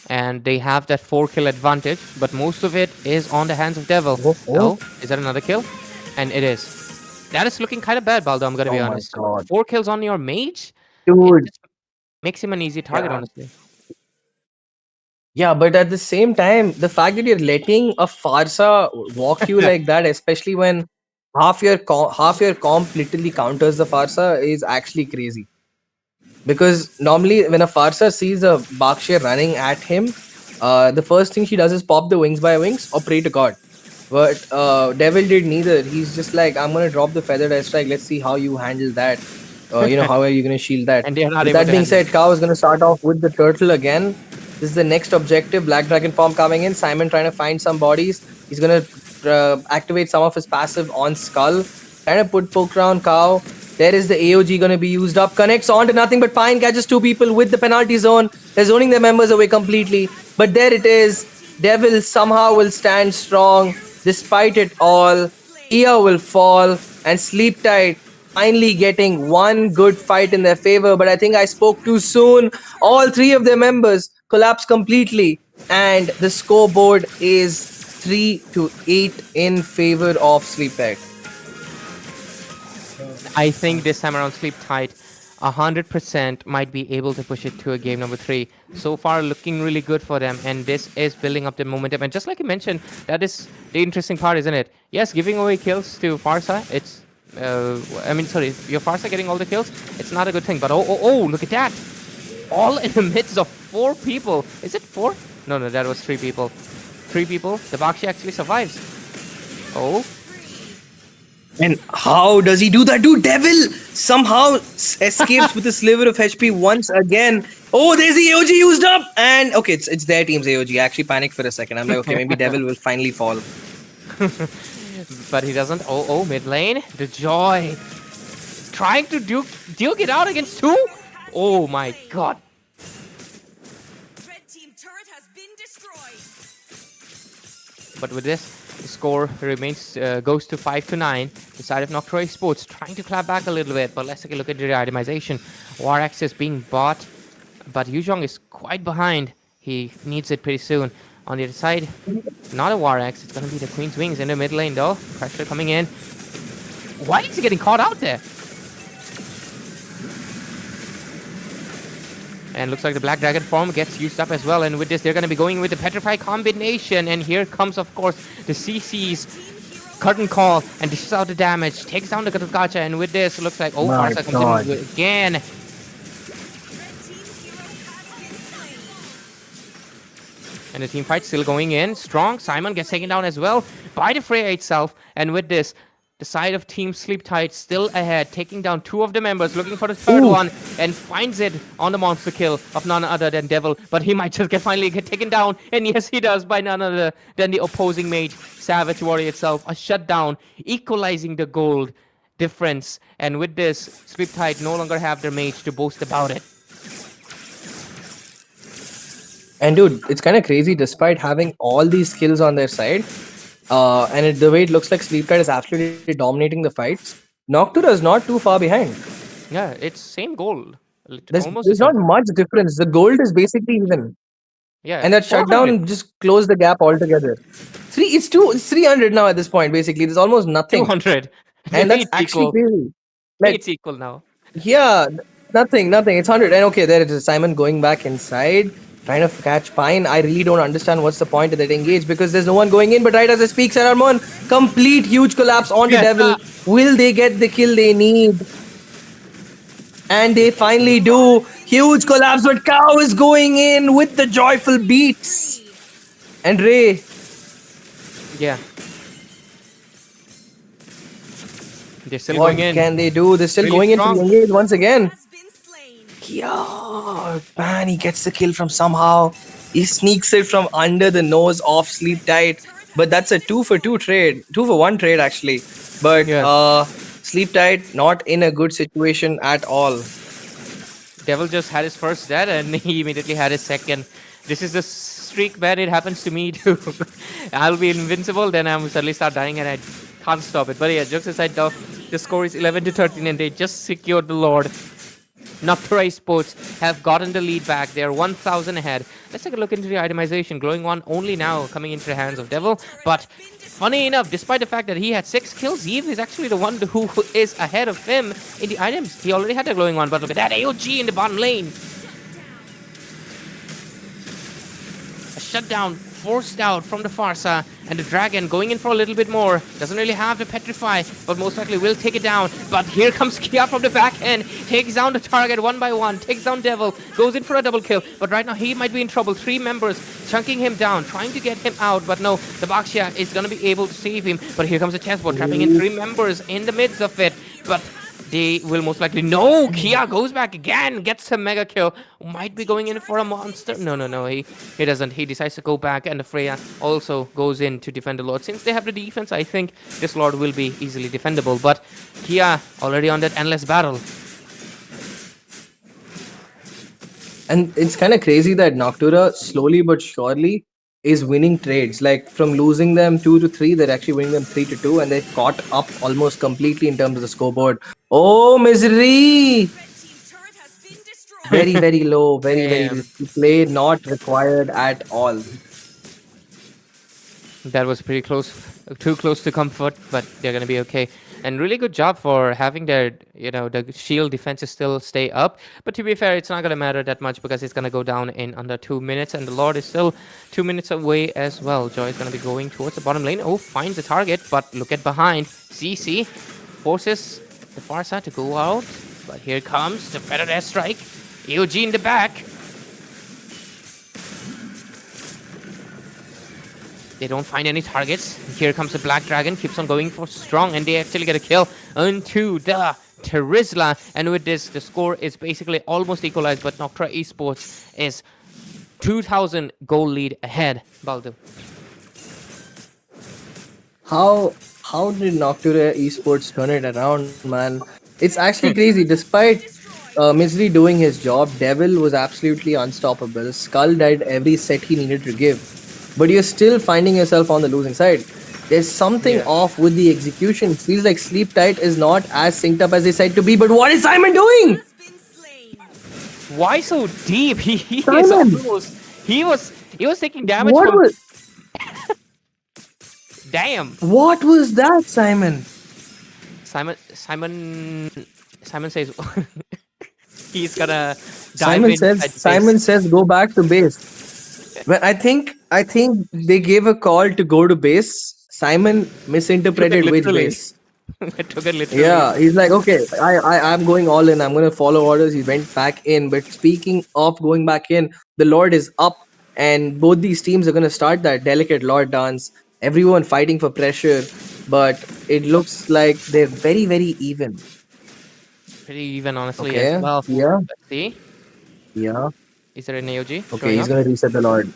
Speaker 1: and they have that 4 kill advantage, but most of it is on the hands of Devil. Oh, is that another kill? And it is. That is looking kind of bad, Baldo, I'm gonna be
Speaker 4: Oh my
Speaker 1: honest.
Speaker 4: god.
Speaker 1: 4 kills on your mage? It
Speaker 4: Dude.
Speaker 1: just makes him an easy target,
Speaker 4: Yeah.
Speaker 1: honestly.
Speaker 4: Yeah, but at the same time, the fact that you're letting a Farsa walk you like that, especially when half your comp literally counters the Farsa, is actually crazy. Because normally, when a Farsa sees a Bakshir running at him, the first thing she does is pop the wings by wings or pray to God. But Devil did neither. He's just like, I'm gonna drop the feathered airstrike. Let's see how you handle that. How are you gonna shield that?
Speaker 1: And they are not
Speaker 4: With
Speaker 1: able
Speaker 4: that
Speaker 1: to
Speaker 4: being
Speaker 1: handle
Speaker 4: said, Cow is gonna start off with the turtle again. This is the next objective. Black Dragon form coming in. Simon trying to find some bodies. He's gonna activate some of his passive on Skull. Trying to put poke around Cow. There is the AOG gonna be used up. Connects on to nothing but Pine catches 2 people with the penalty zone. They're zoning their members away completely. But there it is. Devil somehow will stand strong. Despite it all, Ia will fall and Sleep Tight finally getting one good fight in their favor. But I think I spoke too soon. All 3 of their members collapse completely, and the scoreboard is 3-8 in favor of Sleep Tight.
Speaker 1: I think this time around Sleep Tight 100% might be able to push it to a game number 3. So far, looking really good for them, and this is building up the momentum. And just like you mentioned, that is the interesting part, isn't it? Yes, giving away kills to Farsa, it's sorry, your Farsa getting all the kills, it's not a good thing. But oh, look at that! All in the midst of 4 people. Is it 4? No, that was 3 people. 3 people. The Bakshi actually survives. Oh,
Speaker 3: And how does he do that? Dude, Devil somehow escapes with a sliver of HP once again. Oh, there's the AOG used up. And okay, it's their team's AOG. I actually panicked for a second. I'm like, okay, maybe Devil will finally fall.
Speaker 1: but he doesn't. Oh, mid lane. The joy. Trying to duke it out against 2? Oh my god.
Speaker 5: Red team turret has been destroyed.
Speaker 1: But with this, the score remains goes to 5-9. The side of Noctura Esports trying to clap back a little bit, but let's take a look at the itemization. War Axe is being bought, but Yuzhong is quite behind. He needs it pretty soon. On the other side, not a War Axe. It's going to be the Queen's Wings in the mid lane, though. Pressure coming in. Why is he getting caught out there? And looks like the Black Dragon form gets used up as well. And with this, they're going to be going with the Petrify combination. And here comes, of course, the CC's curtain call. And dishes out the damage. Takes down the Gacha. And with this, it looks like, oh,
Speaker 4: My
Speaker 1: Farsa comes
Speaker 4: God.
Speaker 1: in again.
Speaker 5: Red team hero has been slain.
Speaker 1: And the team fight still going in. Strong. Simon gets taken down as well by the Freya itself. And with this, the side of Team Sleep Tight still ahead, taking down 2 of the members, looking for the third one, and finds it on the monster kill of none other than Devil. But he might just finally get taken down, and yes, he does, by none other than the opposing mage, Savage Warrior itself. A shutdown, equalizing the gold difference. And with this, Sleep Tight no longer have their mage to boast about it.
Speaker 4: And dude, it's kind of crazy despite having all these skills on their side. The way it looks like Sleep Tide is absolutely dominating the fights. Noctura is not too far behind.
Speaker 1: Yeah, it's same gold.
Speaker 4: There's
Speaker 1: Almost the
Speaker 4: not
Speaker 1: same.
Speaker 4: much difference. The gold is basically even.
Speaker 1: Yeah,
Speaker 4: And that
Speaker 1: 400.
Speaker 4: shutdown just closed the gap altogether. It's 300 now at this point. Basically, there's almost nothing,
Speaker 1: 200.
Speaker 4: and that's
Speaker 1: It's
Speaker 4: actually
Speaker 1: equal.
Speaker 4: crazy. Like,
Speaker 1: It's equal now.
Speaker 4: yeah, nothing. It's 100. And okay, there it is. Simon going back inside, trying to catch Pine. I really don't understand what's the point of that engage because there's no one going in. But right as I speak, Saramon, complete huge collapse onto
Speaker 1: Yes.
Speaker 4: Devil. Will they get the kill they need? And they finally do. Huge collapse, but Cow is going in with the joyful beats. And Ray,
Speaker 1: Yeah. They're still
Speaker 4: what
Speaker 1: going in.
Speaker 4: can they do? They're still
Speaker 1: Really
Speaker 4: going in for the
Speaker 1: strong.
Speaker 4: engage once again.
Speaker 5: Has been slain.
Speaker 4: Yeah, man, he gets the kill from somehow. He sneaks it from under the nose off Sleep Tight. But that's a 2-for-2 trade. 2-for-1 trade, actually. But
Speaker 1: Yeah.
Speaker 4: Sleep Tight, not in a good situation at all.
Speaker 1: Devil just had his first death and he immediately had his second. This is the streak where it happens to me too. I'll be invincible, then I'm suddenly start dying and I can't stop it. But yeah, jokes aside, though, the score is 11-13 and they just secured the Lord. Noctura Esports have gotten the lead back. They're 1,000 ahead. Let's take a look into the itemization. Glowing one only now coming into the hands of Devil. But funny enough, despite the fact that he had 6 kills, Eve is actually the one who is ahead of him in the items. He already had the glowing one, but look at that AOG in the bottom lane. A shutdown forced out from the Farsa, and the Dragon going in for a little bit more. Doesn't really have the Petrify, but most likely will take it down. But here comes Kia from the back end, takes down the target one by one, takes down Devil, goes in for a double kill. But right now he might be in trouble. 3 members chunking him down, trying to get him out. But no, the Bakshia is going to be able to save him. But here comes the chessboard, trapping in 3 members in the midst of it. But they will most likely... No! Kia goes back again, gets a mega kill. Might be going in for a monster. No. He doesn't. He decides to go back, and the Freya also goes in to defend the Lord. Since they have the defense, I think this Lord will be easily defendable. But Kia already on that endless battle.
Speaker 4: And it's kind of crazy that Noctura slowly but surely is winning trades. Like from losing them 2-3, they're actually winning them 3-2, and they've caught up almost completely in terms of the scoreboard. Oh, misery!
Speaker 5: Red team turret has been destroyed.
Speaker 4: Very low, very
Speaker 1: Damn.
Speaker 4: risky play, not required at all.
Speaker 1: That was pretty close, too close to comfort, but they're gonna be okay. And really good job for having their, the shield defenses still stay up. But to be fair, it's not gonna matter that much because it's gonna go down in under 2 minutes, and the Lord is still 2 minutes away as well. Joy is gonna be going towards the bottom lane. Oh, finds the target, but look at behind. CC forces the far side to go out, but here comes the feathered airstrike. AOG in the back. They don't find any targets. Here comes the Black Dragon, keeps on going for strong, and they actually get a kill onto the Terizla. And with this, the score is basically almost equalized, but Noctura Esports is 2,000 goal lead ahead. Baldu.
Speaker 4: How did Noctura Esports turn it around, man? It's actually crazy. Despite Misery doing his job, Devil was absolutely unstoppable. Skull died every set he needed to give. But you're still finding yourself on the losing side. There's something off with the execution. It feels like Sleep Tight is not as synced up as they said to be. But what is Simon doing?
Speaker 5: Has been slain.
Speaker 1: Why so deep? He is
Speaker 4: Simon!
Speaker 1: almost... He was taking damage
Speaker 4: What
Speaker 1: from...
Speaker 4: was
Speaker 1: Damn.
Speaker 4: what was that, Simon?
Speaker 1: Simon says he's gonna dive
Speaker 4: Simon
Speaker 1: in
Speaker 4: says
Speaker 1: at
Speaker 4: Simon
Speaker 1: base.
Speaker 4: says go back to base. Well, I think they gave a call to go to base. Simon misinterpreted which
Speaker 1: literally.
Speaker 4: base.
Speaker 1: I took it literally.
Speaker 4: Yeah, he's like, okay, I'm going all in. I'm going to follow orders. He went back in. But speaking of going back in, the Lord is up, and both these teams are going to start that delicate Lord dance. Everyone fighting for pressure, but it looks like they're very even.
Speaker 1: Pretty even, honestly,
Speaker 4: Okay.
Speaker 1: as well.
Speaker 4: Yeah.
Speaker 1: Let's see.
Speaker 4: Yeah.
Speaker 1: Is there an AOG?
Speaker 4: Okay,
Speaker 1: showing
Speaker 4: he's
Speaker 1: up?
Speaker 4: going to reset the Lord.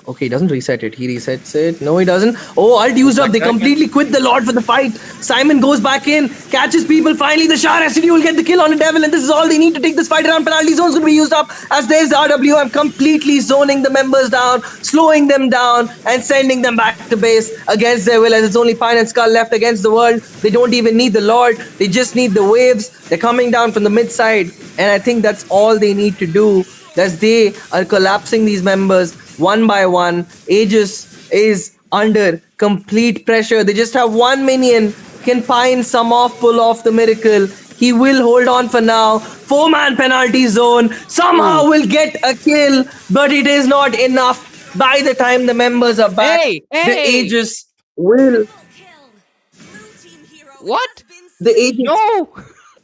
Speaker 4: Okay, he doesn't reset it. He resets it. No, he doesn't. Oh, ult used up. They completely quit the Lord for the fight. Simon goes back in, catches people. Finally, the Shah Residue will get the kill on the Devil, and this is all they need to take this fight around. Penalty zone's going to be used up as there's the RWM completely zoning the members down, slowing them down, and sending them back to base against their will, as it's only Pine and Skull left against the world. They don't even need the Lord. They just need the waves. They're coming down from the mid side, and I think that's all they need to do
Speaker 3: as they are collapsing these members one by one. Aegis is under complete pressure. They just have one minion, can find some off, pull off the miracle. He will hold on for now. 4-man penalty zone. Somehow will get a kill, but it is not enough. By the time the members are back,
Speaker 1: Hey,
Speaker 3: the
Speaker 1: hey!
Speaker 3: Aegis will.
Speaker 5: Double kill. Blue team hero
Speaker 1: What?
Speaker 5: has been
Speaker 3: The
Speaker 5: slain.
Speaker 3: Aegis.
Speaker 1: No!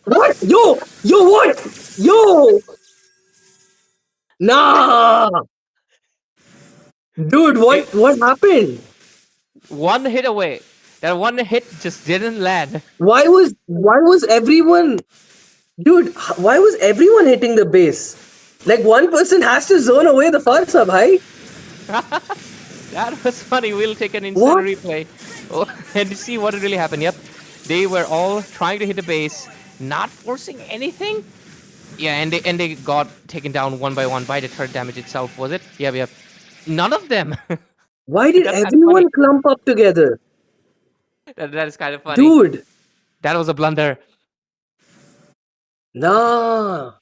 Speaker 3: What? Yo, what? Yo, nah, dude,
Speaker 1: It,
Speaker 3: what happened?
Speaker 1: one hit away. That one hit just didn't land.
Speaker 3: Why was everyone, dude? Why was everyone hitting the base? Like one person has to zone away the first sub, hi?
Speaker 1: That was funny. We'll take an instant
Speaker 3: What?
Speaker 1: replay oh, and see what really happened. Yep. They were all trying to hit the base, not forcing anything. Yeah, and they got taken down one by one by the third damage itself, was it? Yep, yep. None of them.
Speaker 3: Why did
Speaker 1: That's kind of funny.
Speaker 3: everyone clump up together,
Speaker 1: That is kind of funny.
Speaker 3: dude?
Speaker 1: That was a blunder.
Speaker 3: Nah,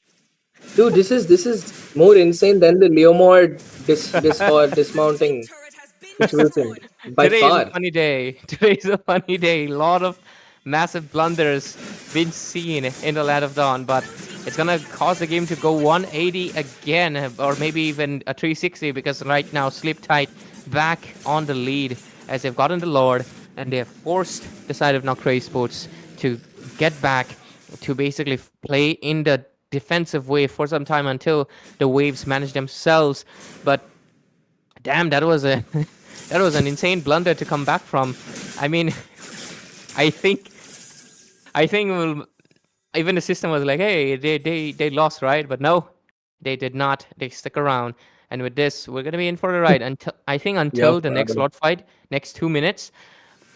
Speaker 3: dude, this is more insane than the Leomord
Speaker 5: Team
Speaker 3: dismounting
Speaker 5: turret has been
Speaker 3: situation
Speaker 5: destroyed.
Speaker 3: by
Speaker 1: Today is a
Speaker 3: far.
Speaker 1: funny day. Today is a funny day. A lot of massive blunders been seen in the Land of Dawn, but it's gonna cause the game to go 180 again, or maybe even a 360, because right now Sleep Tight back on the lead as they've gotten the Lord and they have forced the side of Nocturne Esports to get back to basically play in the defensive way for some time until the waves manage themselves. But damn, that was a that was an insane blunder to come back from. I mean, I think we'll, even the system was like, hey, they lost, right? But no, they did not. They stuck around. And with this, we're gonna be in for the ride until I think
Speaker 3: Yep.
Speaker 1: until the next slot fight, next 2 minutes.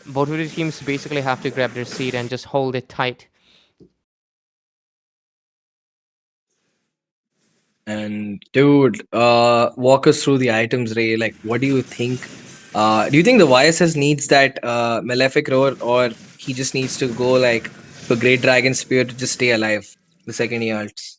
Speaker 1: Both of the teams basically have to grab their seat and just hold it tight.
Speaker 3: And dude, walk us through the items, Ray. Like, what do you think? Do you think the YSS needs that Malefic Roar, or he just needs to go like for Great Dragon Spear to just stay alive the second he ults?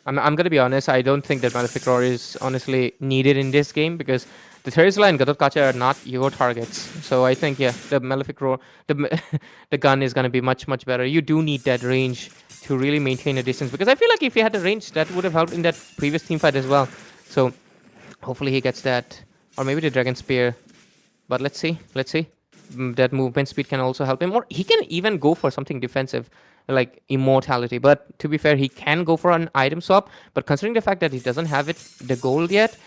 Speaker 1: I'm gonna be honest. I don't think that Malefic Roar is honestly needed in this game because the Terizla and Gadotkacha are not your targets. So I think yeah, the Malefic Roar, the gun is gonna be much better. You do need that range to really maintain a distance because I feel like if he had the range, that would have helped in that previous team fight as well. So hopefully he gets that, or maybe the Dragon Spear. But let's see, let's see. That movement speed can also help him, or he can even go for something defensive like immortality. But to be fair, he can go for an item swap. But considering the fact that he doesn't have it, the gold yet,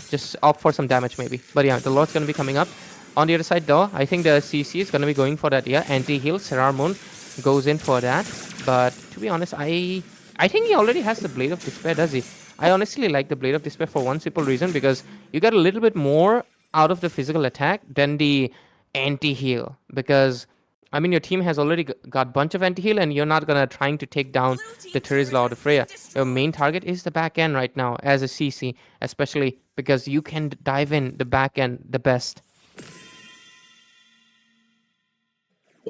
Speaker 1: just opt for some damage maybe. But yeah, the Lord's gonna be coming up. On the other side though, I think the CC is gonna be going for that. Yeah, anti-heal. Serar Moon goes in for that. But to be honest, I think he already has the Blade of Despair, does he? I honestly like the Blade of Despair for one simple reason, because you get a little bit more out of the physical attack than the anti-heal. Because I mean, your team has already got bunch of anti-heal, and you're not gonna trying to take down the Terizla or the Freya. Your main target is the back end right now as a CC, especially because you can dive in the back end the best.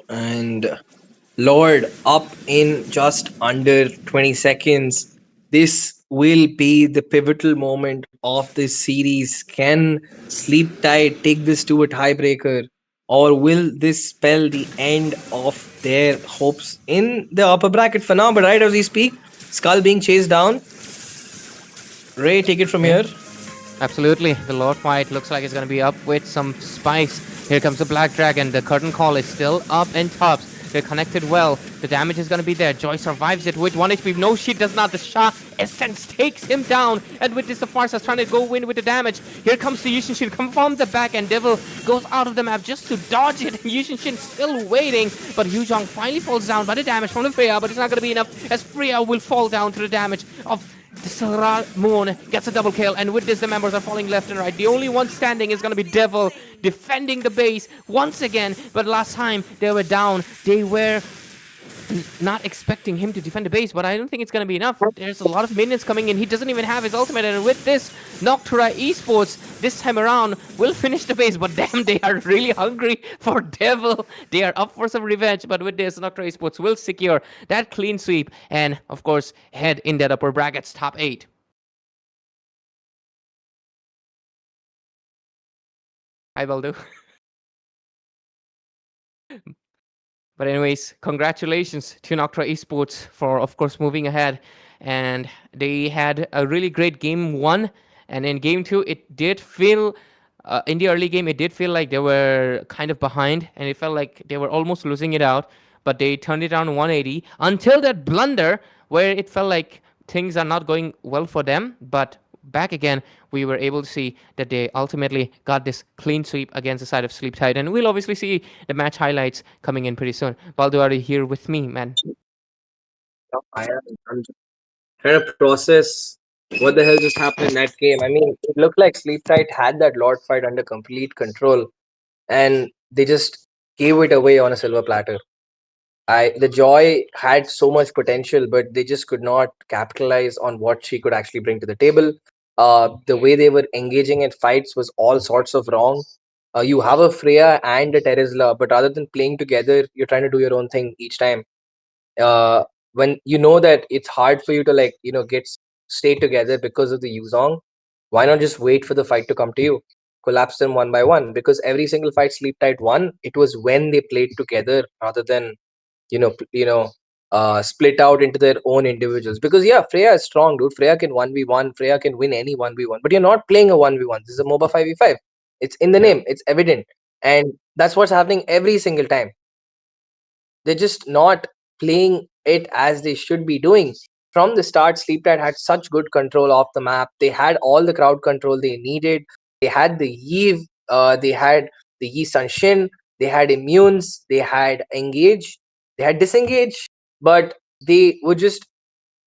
Speaker 3: And Lord up in just under 20 seconds. This will be the pivotal moment of this series. Can Sleep Tight take this to a tiebreaker? Or will this spell the end of their hopes in the upper bracket for now? But right as we speak, Skull being chased down. Ray, take it from here.
Speaker 1: Absolutely. The Lord fight looks like it's going to be up with some spice. Here comes the Black Dragon. The Curtain Call is still up and tops. They're connected well. The damage is going to be there. Joy survives it with 1 HP. No, she does not. The Shah Essence takes him down. And with this, the Farsa's trying to go in with the damage. Here comes the Yushin Shin. Come from the back, and Devil goes out of the map just to dodge it. And Yushin Shin still waiting. But Yu Zhong finally falls down by the damage from the Freya. But it's not going to be enough, as Freya will fall down to the damage of the Serar Moon. Gets a double kill, and with this the members are falling left and right. The only one standing is going to be Devil, defending the base once again. But last time they were down, they were not expecting him to defend the base, but I don't think it's going to be enough. There's a lot of minions coming in. He doesn't even have his ultimate, and with this, Nocturne Esports this time around will finish the base. But damn, they are really hungry for Devil. They are up for some revenge, but with this, Nocturne Esports will secure that clean sweep and, of course, head in that upper bracket's top 8. Hi, Baldo. But anyways, congratulations to Noctra Esports for, of course, moving ahead. And they had a really great game one. And in game two, it did feel, in the early game, it did feel like they were kind of behind, and it felt like they were almost losing it out. But they turned it around 180 until that blunder where it felt like things are not going well for them. But back again, we were able to see that they ultimately got this clean sweep against the side of Sleep Tide. And we'll obviously see the match highlights coming in pretty soon. Baldo, are you here with me, man?
Speaker 4: I'm just trying to process what the hell just happened in that game. I mean, it looked like Sleep Tight had that Lord fight under complete control, and they just gave it away on a silver platter. The Joy had so much potential, but they just could not capitalize on what she could actually bring to the table. The way they were engaging in fights was all sorts of wrong. You have a Freya and a Terizla, but rather than playing together, you're trying to do your own thing each time. uh, when you know that it's hard for you to like stay together because of the Yuzong, why not just wait for the fight to come to you, collapse them one by one? Because every single fight Sleep Tight won, it was when they played together rather than split out into their own individuals. Because yeah, Freya is strong, dude. Freya can 1v1, Freya can win any 1v1, but you're not playing a 1v1. This is a MOBA 5v5. It's in the
Speaker 1: Yeah.
Speaker 4: name, it's evident. And that's what's happening every single time. They're just not playing it as they should be doing. From the start, Sleeptide had such good control of the map. They had all the crowd control they needed. They had the Eve, they had the Yi Sun Shin, they had Immunes, they had Engage, they had Disengage, but they were just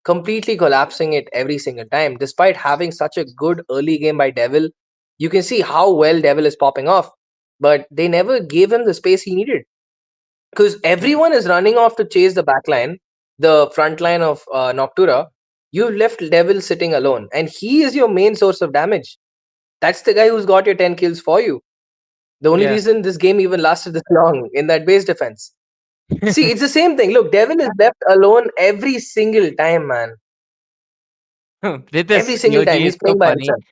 Speaker 4: completely collapsing it every single time. Despite having such a good early game by Devil, you can see how well Devil is popping off, but they never gave him the space he needed because everyone is running off to chase the back line, the front line of Noctura. You left Devil sitting alone, and he is your main source of damage. That's the guy who's got your 10 kills for you. The only
Speaker 1: Yeah.
Speaker 4: reason this game even lasted this long in that base defense. See, it's the same thing. Look, Devil is left alone every single time, man.
Speaker 1: Did
Speaker 4: Every
Speaker 1: this
Speaker 4: single time.
Speaker 1: AOG is
Speaker 4: He's
Speaker 1: so
Speaker 4: playing by
Speaker 1: funny.
Speaker 4: himself.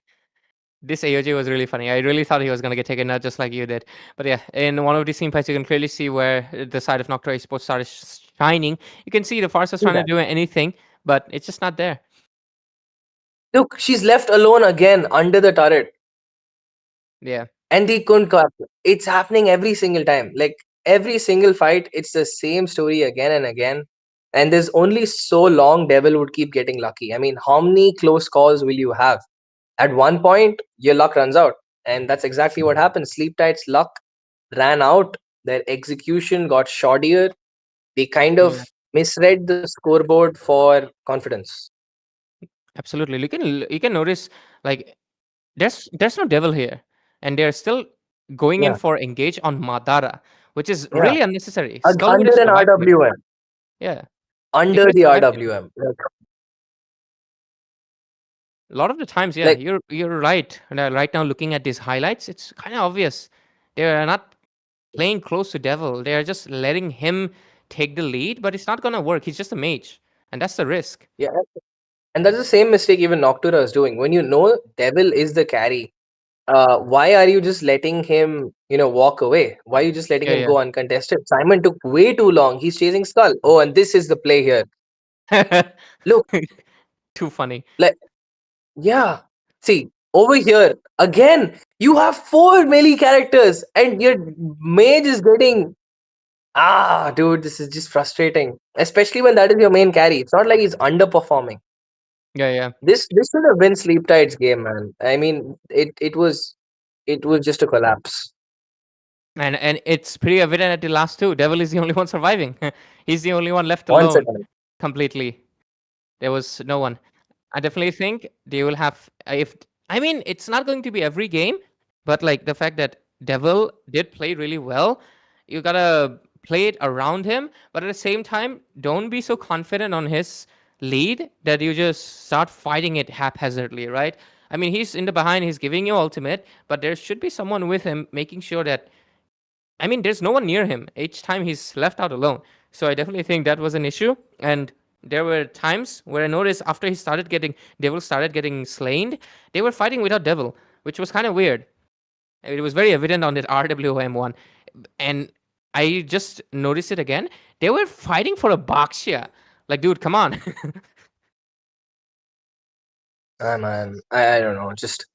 Speaker 1: This AOG was really funny. I really thought he was going to get taken out just like you did. But yeah, in one of these team fights, you can clearly see where the side of Noctua Esports started shining. You can see the Farsa's
Speaker 4: See
Speaker 1: trying to
Speaker 4: that.
Speaker 1: do anything, but it's just not there.
Speaker 4: Look, she's left alone again under the turret.
Speaker 1: Yeah.
Speaker 4: And they couldn't come. It's happening every single time. Like every single fight, it's the same story again and again. And there's only so long Devil would keep getting lucky. I mean, how many close calls will you have? At one point, your luck runs out. And that's exactly what happened. Sleep Tight's luck ran out. Their execution got shoddier. They kind of
Speaker 1: Yeah.
Speaker 4: misread the scoreboard for confidence.
Speaker 1: Absolutely. You can notice like there's no devil here, and they're still going in
Speaker 4: Yeah.
Speaker 1: for engage on Madara, which is
Speaker 4: Yeah.
Speaker 1: really unnecessary. Skull would have
Speaker 4: Under an
Speaker 1: survived this.
Speaker 4: RWM.
Speaker 1: Yeah, they could
Speaker 4: Under
Speaker 1: have
Speaker 4: the
Speaker 1: survived it.
Speaker 4: RWM.
Speaker 1: A lot of the times, yeah,
Speaker 4: Like,
Speaker 1: you're right. And right now, looking at these highlights, it's kind of obvious they're not playing close to Devil. They're just letting him take the lead, but it's not gonna work. He's just a mage, and that's the risk.
Speaker 4: yeah. And that's the same mistake even Noctura is doing. When you know Devil is the carry, why are you just letting him, walk away? Why are you just letting him
Speaker 1: Yeah,
Speaker 4: go uncontested? Simon took way too long. He's chasing Skull. Oh, and this is the play here.
Speaker 1: yeah.
Speaker 4: Look,
Speaker 1: Too funny.
Speaker 4: like, yeah. See, over here, again, you have four melee characters, and your mage is getting. Dude, this is just frustrating. Especially when that is your main carry. It's not like he's underperforming.
Speaker 1: Yeah, yeah.
Speaker 4: This should have been Sleep Tide's game, man. I mean, it was just a collapse.
Speaker 1: And it's pretty evident at the last two. Devil is the only one surviving. He's the only one left
Speaker 4: Once
Speaker 1: alone
Speaker 4: again.
Speaker 1: completely. There was no one. I definitely think they will have if I mean it's not going to be every game, but like the fact that Devil did play really well, you gotta play it around him, but at the same time, don't be so confident on his lead that you just start fighting it haphazardly, right? I mean, he's in the behind, he's giving you ultimate, but there should be someone with him making sure that I mean, there's no one near him. Each time he's left out alone. So I definitely think that was an issue. And there were times where I noticed after Devil started getting slain, they were fighting without Devil, which was kind of weird. It was very evident on that RWM one, and I just noticed it again. They were fighting for a Bakshia. Like, dude, come on.
Speaker 4: Ah, man, I don't know. Just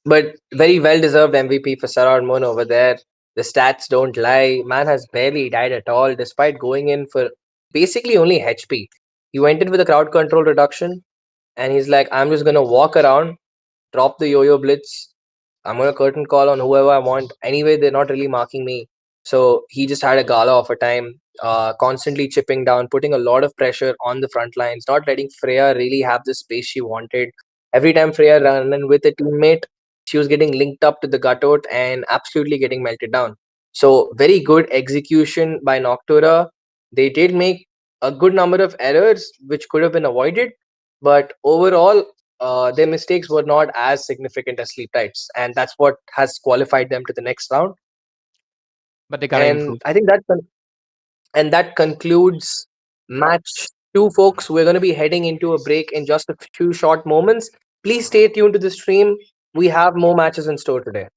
Speaker 4: but very well deserved MVP for Sarah Moon over there. The stats don't lie. Man has barely died at all, despite going in for basically only HP. He went in with a crowd control reduction, and he's like, I'm just gonna walk around, drop the yo-yo blitz. I'm gonna curtain call on whoever I want. Anyway, they're not really marking me. So he just had a gala of a time, constantly chipping down, putting a lot of pressure on the front lines, not letting Freya really have the space she wanted. Every time Freya ran in with a teammate, she was getting linked up to the gutout and absolutely getting melted down. So very good execution by Noctura. They did make a good number of errors which could have been avoided, but overall their mistakes were not as significant as sleep tights, and that's what has qualified them to the next round.
Speaker 1: But they gotta
Speaker 4: And
Speaker 1: improve.
Speaker 4: I think that concludes match two, folks. We're going to be heading into a break in just a few short moments. Please stay tuned to the stream. We have more matches in store today.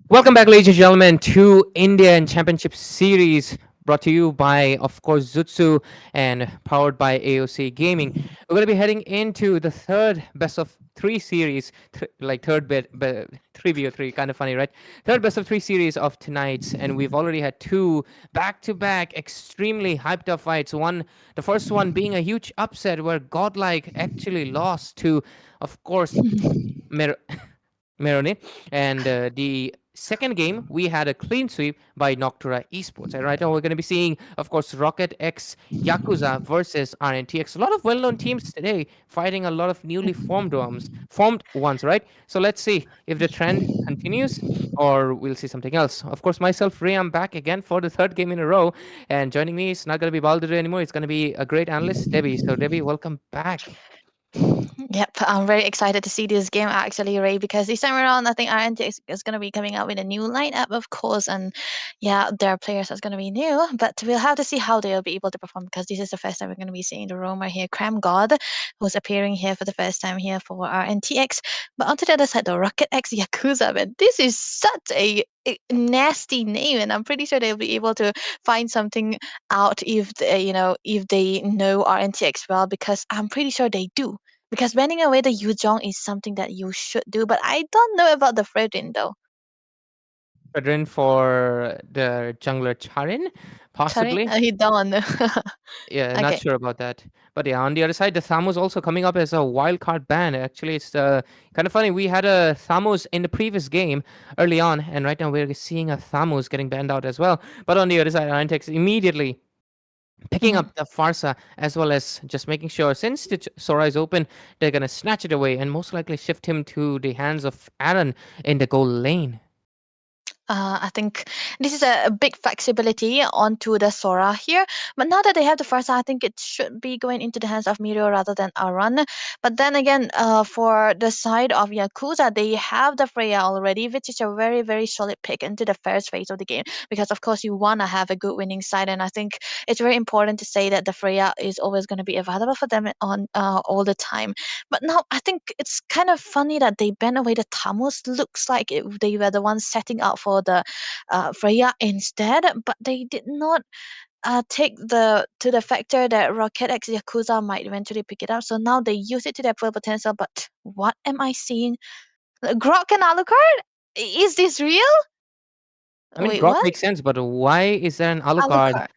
Speaker 1: Welcome back, ladies and gentlemen, to Indian Championship Series, brought to you by, of course, Zutsu and powered by AOC Gaming. We're going to be heading into the third best of three series, like third bit, 3v3, kind of funny, right? Third best of three series of tonight's, and we've already had two back-to-back extremely hyped up fights. The first one being a huge upset where Godlike actually lost to, of course, Mer- Merone. And the second game, we had a clean sweep by Noctura Esports. And right now, we're going to be seeing, of course, Rocket X Yakuza versus RNTX. A lot of well known teams today fighting a lot of newly formed ones, right? So let's see if the trend continues or we'll see something else. Of course, myself, Ray, I'm back again for the third game in a row. And joining me is not going to be Baldur anymore. It's going to be a great analyst, Debbie. So, Debbie, welcome back.
Speaker 6: Yep, I'm very excited to see this game actually, Ray, because this time around, I think RNG is going to be coming out with a new lineup, of course, and yeah, their players are going to be new, but we'll have to see how they'll be able to perform because this is the first time we're going to be seeing the roamer here, Cram God, who's appearing here for the first time here for RNTX. But onto the other side, the Rocket X Yakuza, man, this is such a nasty name, and I'm pretty sure they'll be able to find something out if if they know RNTX well, because I'm pretty sure they do because banning away the Yuzhong is something that you should do, but I don't know about the Fredrin though.
Speaker 1: Fredrin for the jungler Charin,
Speaker 6: Charin?
Speaker 1: possibly.
Speaker 6: He don't.
Speaker 1: Yeah, not
Speaker 6: Okay.
Speaker 1: sure about that. But yeah, on the other side, the Thamos also coming up as a wild card ban. Actually, it's kind of funny. We had a Thamos in the previous game early on, and right now we're seeing a Thamos getting banned out as well. But on the other side, Antex immediately picking
Speaker 6: Mhm.
Speaker 1: up the Farsa as well as just making sure since the Sora is open, they're gonna snatch it away and most likely shift him to the hands of Aaron in the goal lane.
Speaker 6: I think this is a big flexibility onto the Sora here. But now that they have the first, I think it should be going into the hands of Mirio rather than Aran. But then again, for the side of Yakuza, they have the Freya already, which is a very, very solid pick into the first phase of the game. Because, of course, you want to have a good winning side. And I think it's very important to say that the Freya is always going to be available for them on all the time. But now I think it's kind of funny that they ban away the Tamus. Looks like they were the ones setting out for the Freya instead, but they did not take the factor that Rocket X Yakuza might eventually pick it up. So now they use it to their full potential. But what am I seeing? Grok and Alucard? Is this real?
Speaker 1: I mean,
Speaker 6: Wait,
Speaker 1: Grok
Speaker 6: what?
Speaker 1: makes sense, but why is there an Alucard?
Speaker 6: Alucard.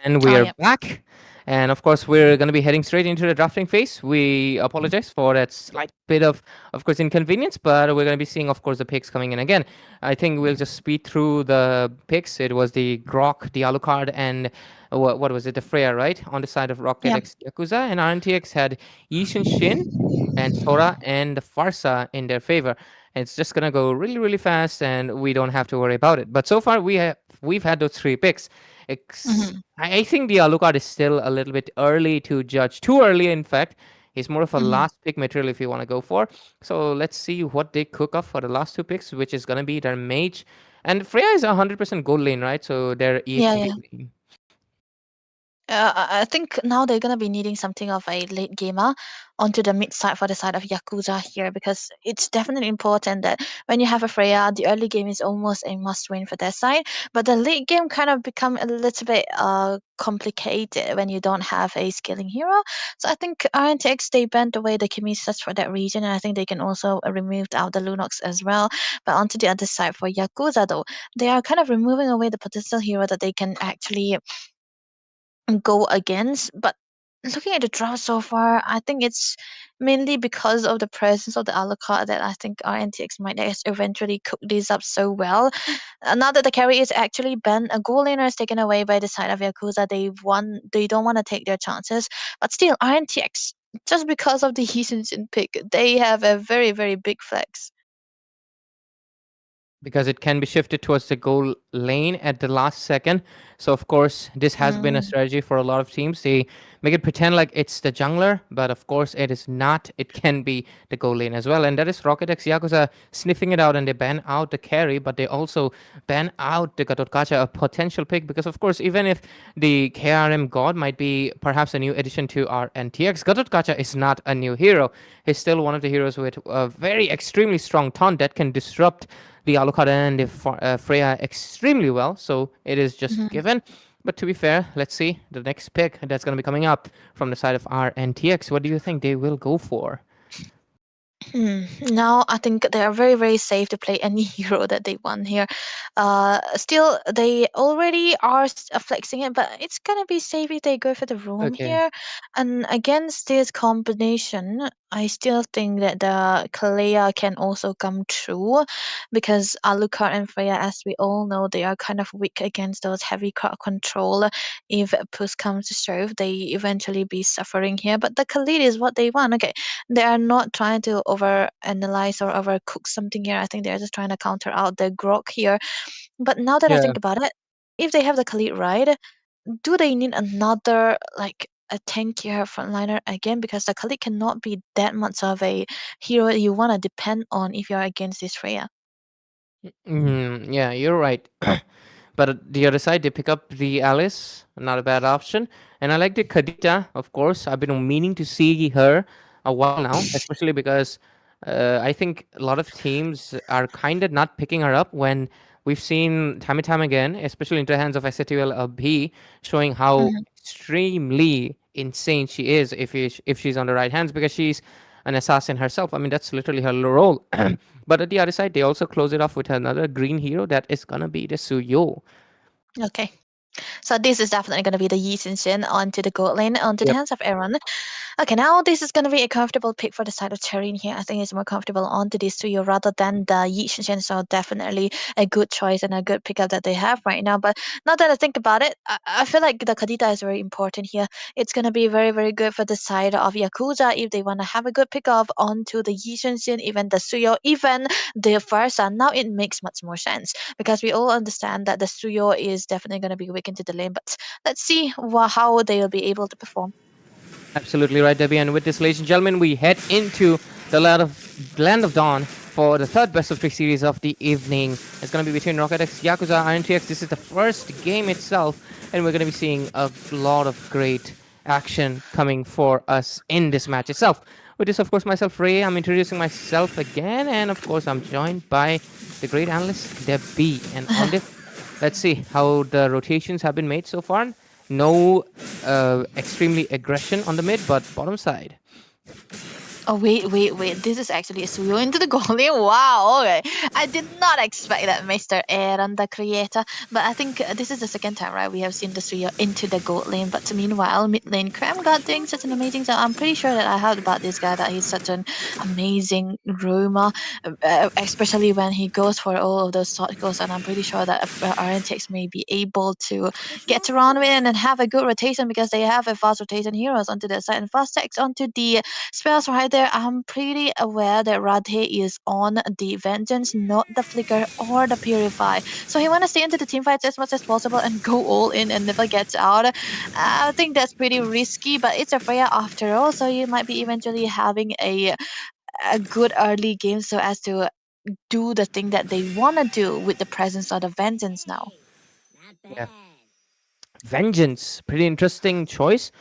Speaker 1: And we
Speaker 6: Oh
Speaker 1: are
Speaker 6: yeah.
Speaker 1: back. And of course, we're going to be heading straight into the drafting phase. We apologize for that slight bit of course, inconvenience, but we're going to be seeing, of course, the picks coming in again. I think we'll just speed through the picks. It was the Grok, the Alucard, and what was it? The Freya, right? On the side of Rocket
Speaker 6: Yeah.
Speaker 1: X Yakuza. And RNTX had Yishin Shin and Sora and the Farsa in their favor. And it's just going to go really, really fast, and we don't have to worry about it. But so far, we've had those three picks.
Speaker 6: Mhm.
Speaker 1: I think the Alucard is still a little bit early to judge. Too early, in fact. He's more of a
Speaker 6: Mhm.
Speaker 1: last pick material if you want to go for. So let's see what they cook up for the last two picks, which is going to be their mage. And Freya is 100% gold lane, right? So their
Speaker 6: Yeah,
Speaker 1: EXP
Speaker 6: yeah.
Speaker 1: lane.
Speaker 6: I think now they're gonna be needing something of a late gamer onto the mid side for the side of Yakuza here, because it's definitely important that when you have a Freya, the early game is almost a must win for their side, but the late game kind of become a little bit complicated when you don't have a scaling hero. So I think RNTX, they bent away the Kimisas for that region, and I think they can also remove out the Lunox as well. But onto the other side for Yakuza though, they are kind of removing away the potential hero that they can actually go against. But looking at the draw so far, I think it's mainly because of the presence of the Alucard that I think RNTX might eventually cook this up so well. Now that the carry is actually banned, a goal laner is taken away by the side of Yakuza. They don't want to take their chances. But still, RNTX, just because of the Heathen pick, they have a very, very big flex.
Speaker 1: because it can be shifted towards the goal lane at the last second. So of course, this has been a
Speaker 6: Mm.
Speaker 1: strategy for a lot of teams. They make it pretend like it's the jungler, but of course it is not. It can be the goal lane as well, and that is Rocket X Yakuza sniffing it out, and they ban out the carry, but they also ban out the Gatotkacha, a potential pick, because of course, even if the KRM God might be perhaps a new addition to our NTX, Gatotkacha is not a new hero. He's still one of the heroes with a very extremely strong taunt that can disrupt the Alucard and the Freya extremely well, so it is just
Speaker 6: Mhm.
Speaker 1: given. But to be fair, let's see the next pick that's going to be coming up from the side of our NTX. What do you think they will go for?
Speaker 6: Now I think they are very, very safe to play any hero that they want here. Still, they already are flexing it, but it's gonna be safe if they go for the roam
Speaker 1: Okay.
Speaker 6: here. And against this combination, I still think that the Kalea can also come true, because Alucard and Freya, as we all know, they are kind of weak against those heavy crowd control. If push comes to shove, they eventually be suffering here. But the Khalid is what they want. Okay, they are not trying to over analyze or overcook something here. I think they're just trying to counter out the grok here. But now that I
Speaker 1: Yeah.
Speaker 6: think about it, if they have the Khalid right, do they need another like a tankier frontliner again? Because the Khalid cannot be that much of a hero you want to depend on if you're against this Freya.
Speaker 1: Yeah, you're right. But the other side, they pick up the Alice, not a bad option. And I like the Kadita, of course. I've been meaning to see her a while now, especially because I think a lot of teams are kind of not picking her up when we've seen time and time again, especially into the hands of SATL B, showing how
Speaker 6: Mhm.
Speaker 1: extremely insane she is if she's on the right hands, because she's an assassin herself. I mean, that's literally her role. But at the other side, they also close it off with another green hero that is gonna be the Suyo.
Speaker 6: Okay. So this is definitely going to be the Yi Xin Xin onto the gold lane, onto the
Speaker 1: Yep.
Speaker 6: hands of Aaron. Okay, now this is going to be a comfortable pick for the side of Cherin here. I think it's more comfortable onto this trio rather than the Yi Xin Xin. So definitely a good choice and a good pickup that they have right now. But now that I think about it, I feel like the Kadita is very important here. It's going to be very, very good for the side of Yakuza if they want to have a good pickup onto the Yi Xin Xin, even the Suyo, even the Farsa. Now it makes much more sense, because we all understand that the Suyo is definitely going to be weak into the lane. But let's see how they will be able to perform.
Speaker 1: Absolutely right, Debbie. And with this, ladies and gentlemen, we head into the land of Dawn for the third best of three series of the evening. It's going to be between Rocket X, Yakuza, INTX. This is the first game itself, and we're going to be seeing a lot of great action coming for us in this match itself. With this, of course, myself, Ray. I'm introducing myself again, and of course, I'm joined by the great analyst, Debbie. And on this, let's see how the rotations have been made so far. No extremely aggression on the mid, but bottom side.
Speaker 6: Oh wait! This is actually a Suyo into the goalie. Wow, okay. I did not expect that, Mr. Aaron, the creator. But I think this is the second time, right? We have seen the Suyo into the gold lane. But meanwhile, mid lane, Cram got doing such an amazing job. I'm pretty sure that I heard about this guy, that he's such an amazing roamer, especially when he goes for all of those short goals. And I'm pretty sure that RNTX may be able to get around with it and have a good rotation, because they have a fast rotation heroes onto the side and fast checks onto the spells right there. I'm pretty aware that Radhe is on the Vengeance, not the Flicker or the Purify. So he want to stay into the team fights as much as possible and go all in and never gets out. I think that's pretty risky, but it's a Freya after all, so you might be eventually having a good early game so as to do the thing that they want to do with the presence of the Vengeance now.
Speaker 1: Yeah, Vengeance. Pretty interesting choice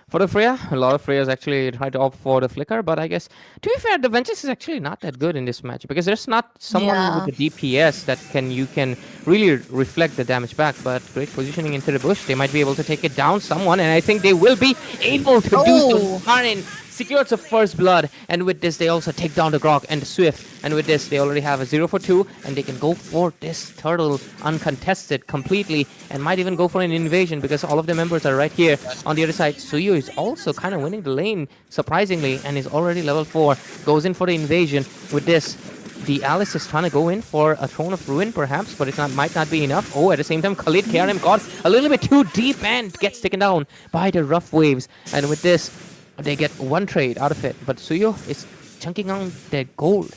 Speaker 1: for the Freya. A lot of Freyas actually try to opt for the Flicker, but I guess, to be fair, the Vengeance is actually not that good in this match because there's not someone with
Speaker 6: Yeah.
Speaker 1: the DPS that you can really reflect the damage back. But great positioning into the bush. They might be able to take it down someone, and I think they will be able to do so.
Speaker 6: Oh,
Speaker 1: Karin secures the first blood, and with this they also take down the Grok and the Swift, and with this they already have a 0 for 2, and they can go for this turtle uncontested completely, and might even go for an invasion because all of the members are right here on the other side. Suyu is also kind of winning the lane surprisingly, and is already level 4, goes in for the invasion. With this, the Alice is trying to go in for a Throne of Ruin perhaps, but it might not be enough. Oh, at the same time, Khalid KRM got a little bit too deep and gets taken down by the rough waves, and with this they get one trade out of it, but Suyo is chunking on their gold.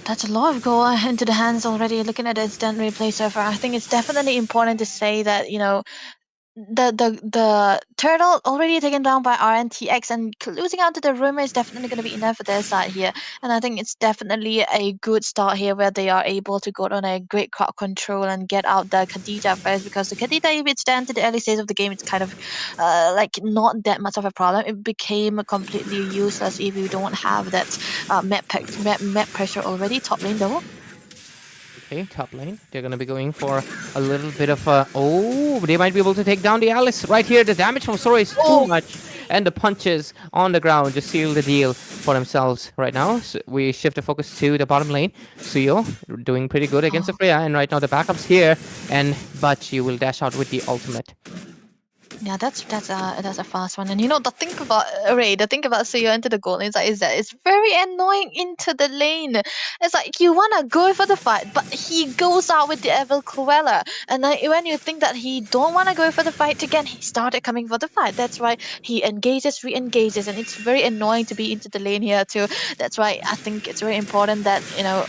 Speaker 6: that's a lot of gold into the hands already. Looking at the instant replay so far, I think it's definitely important to say that, the turtle already taken down by RNTX, and losing out to the rumor is definitely going to be enough for their side here. And I think it's definitely a good start here where they are able to go on a great crowd control and get out the Khadija first, because the Khadija, if it's down to the early stage of the game, it's kind of like not that much of a problem. It became completely useless if you don't have that map pressure already. Top lane though.
Speaker 1: Okay, top lane. They're going to be going for a little bit of a... Oh, they might be able to take down the Alice right here. The damage from Sora is too much. And the punches on the ground just seal the deal for themselves right now. So we shift the focus to the bottom lane. Suyo doing pretty good against the Freya. And right now the backup's here. And Bachi will dash out with the ultimate.
Speaker 6: Yeah, that's a fast one. And the thing about Ray, the thing about Suyo into the gold lane is that it's very annoying into the lane. It's like you wanna go for the fight, but he goes out with the Evil Cruella. And then when you think that he don't wanna go for the fight again, he started coming for the fight. That's why he engages, re-engages, and it's very annoying to be into the lane here too. That's why I think it's very important that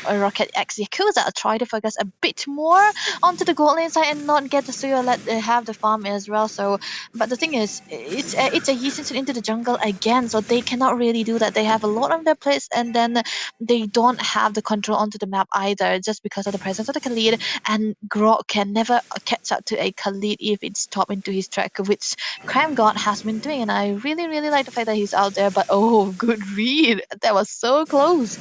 Speaker 6: a Rocket X Yakuza try to focus a bit more onto the gold lane side and not get the Suyo let have the farm as well. So. But the thing is, it's a Yi Sin into the jungle again, so they cannot really do that. They have a lot on their plates, and then they don't have the control onto the map either, just because of the presence of the Khalid. And Grok can never catch up to a Khalid if it's top into his track, which Cram God has been doing. And I really, really like the fact that he's out there. But oh, good read! That was so close.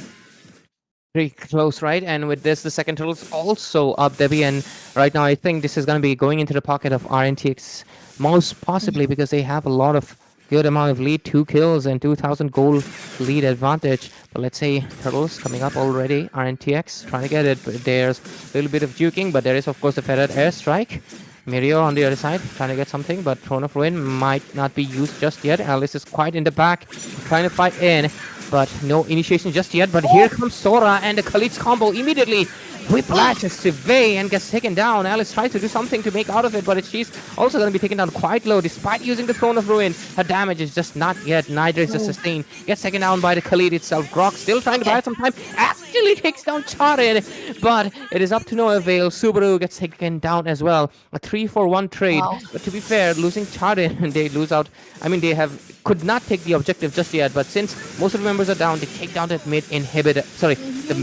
Speaker 1: Pretty close, right? And with this, the second turtle's also up, Debbie. And right now, I think this is going to be going into the pocket of RNTX, most possibly because they have a lot of good amount of lead, 2 kills and 2,000 gold lead advantage. But let's say turtles coming up already. RNTX trying to get it, but there's a little bit of juking, but there is of course the feathered airstrike. Mirio on the other side trying to get something, but Throne of Ruin might not be used just yet. Alice is quite in the back, trying to fight in, but no initiation just yet. But here comes Sora and the Khalid's combo immediately. Whiplashes to Vey and gets taken down. Alice tries to do something to make out of it, but she's also going to be taken down quite low despite using the Throne of Ruin. Her damage is just not yet. Neither is the sustain. Gets taken down by the Khalid itself. Grok still trying to buy some time. Actually takes down Charid, but it is up to no avail. Subaru gets taken down as well. A 3-for-1 trade.
Speaker 6: Wow.
Speaker 1: But to be fair, losing Charid, they lose out. I mean, they could not take the objective just yet, but since most of the members are down, they take down that mid inhibitor. Sorry, the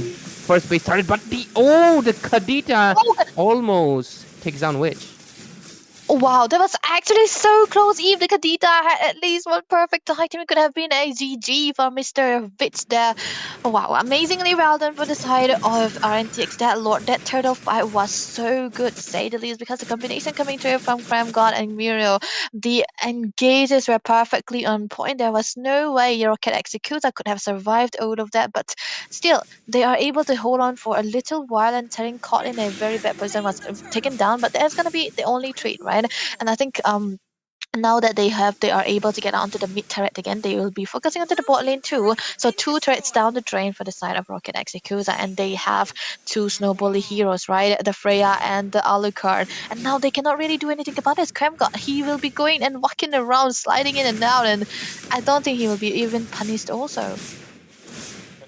Speaker 1: first base started, but the Kadita almost takes down Witch.
Speaker 6: Oh, wow, that was actually so close. If the Kadita had at least one perfect item, it could have been a GG for Mr. Vitz there. Oh, wow, amazingly well done for the side of RNTX. That turtle fight was so good, to say the least, because the combination coming through from Cram God and Muriel, the engages were perfectly on point. There was no way Rocket Executor could have survived all of that, but still, they are able to hold on for a little while, and Terran caught in a very bad position was taken down, but that's going to be the only treat, right? And I think now that they are able to get onto the mid turret again, they will be focusing onto the bot lane too. So 2 turrets down the drain for the side of Rocket Executor, and they have 2 snowbally heroes, right? The Freya and the Alucard. And now they cannot really do anything about this. Kremgod, he will be going and walking around, sliding in and out, and I don't think he will be even punished also.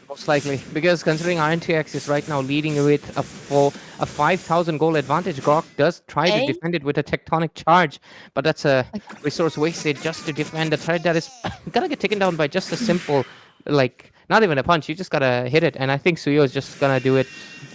Speaker 1: Most likely, because considering RNTX is right now leading with a 5,000 goal advantage, Grok does try to defend it with a tectonic charge, but that's a resource wasted just to defend the threat that is gonna get taken down by just a simple, like, not even a punch, you just gotta hit it, and I think Suyo is just gonna do it.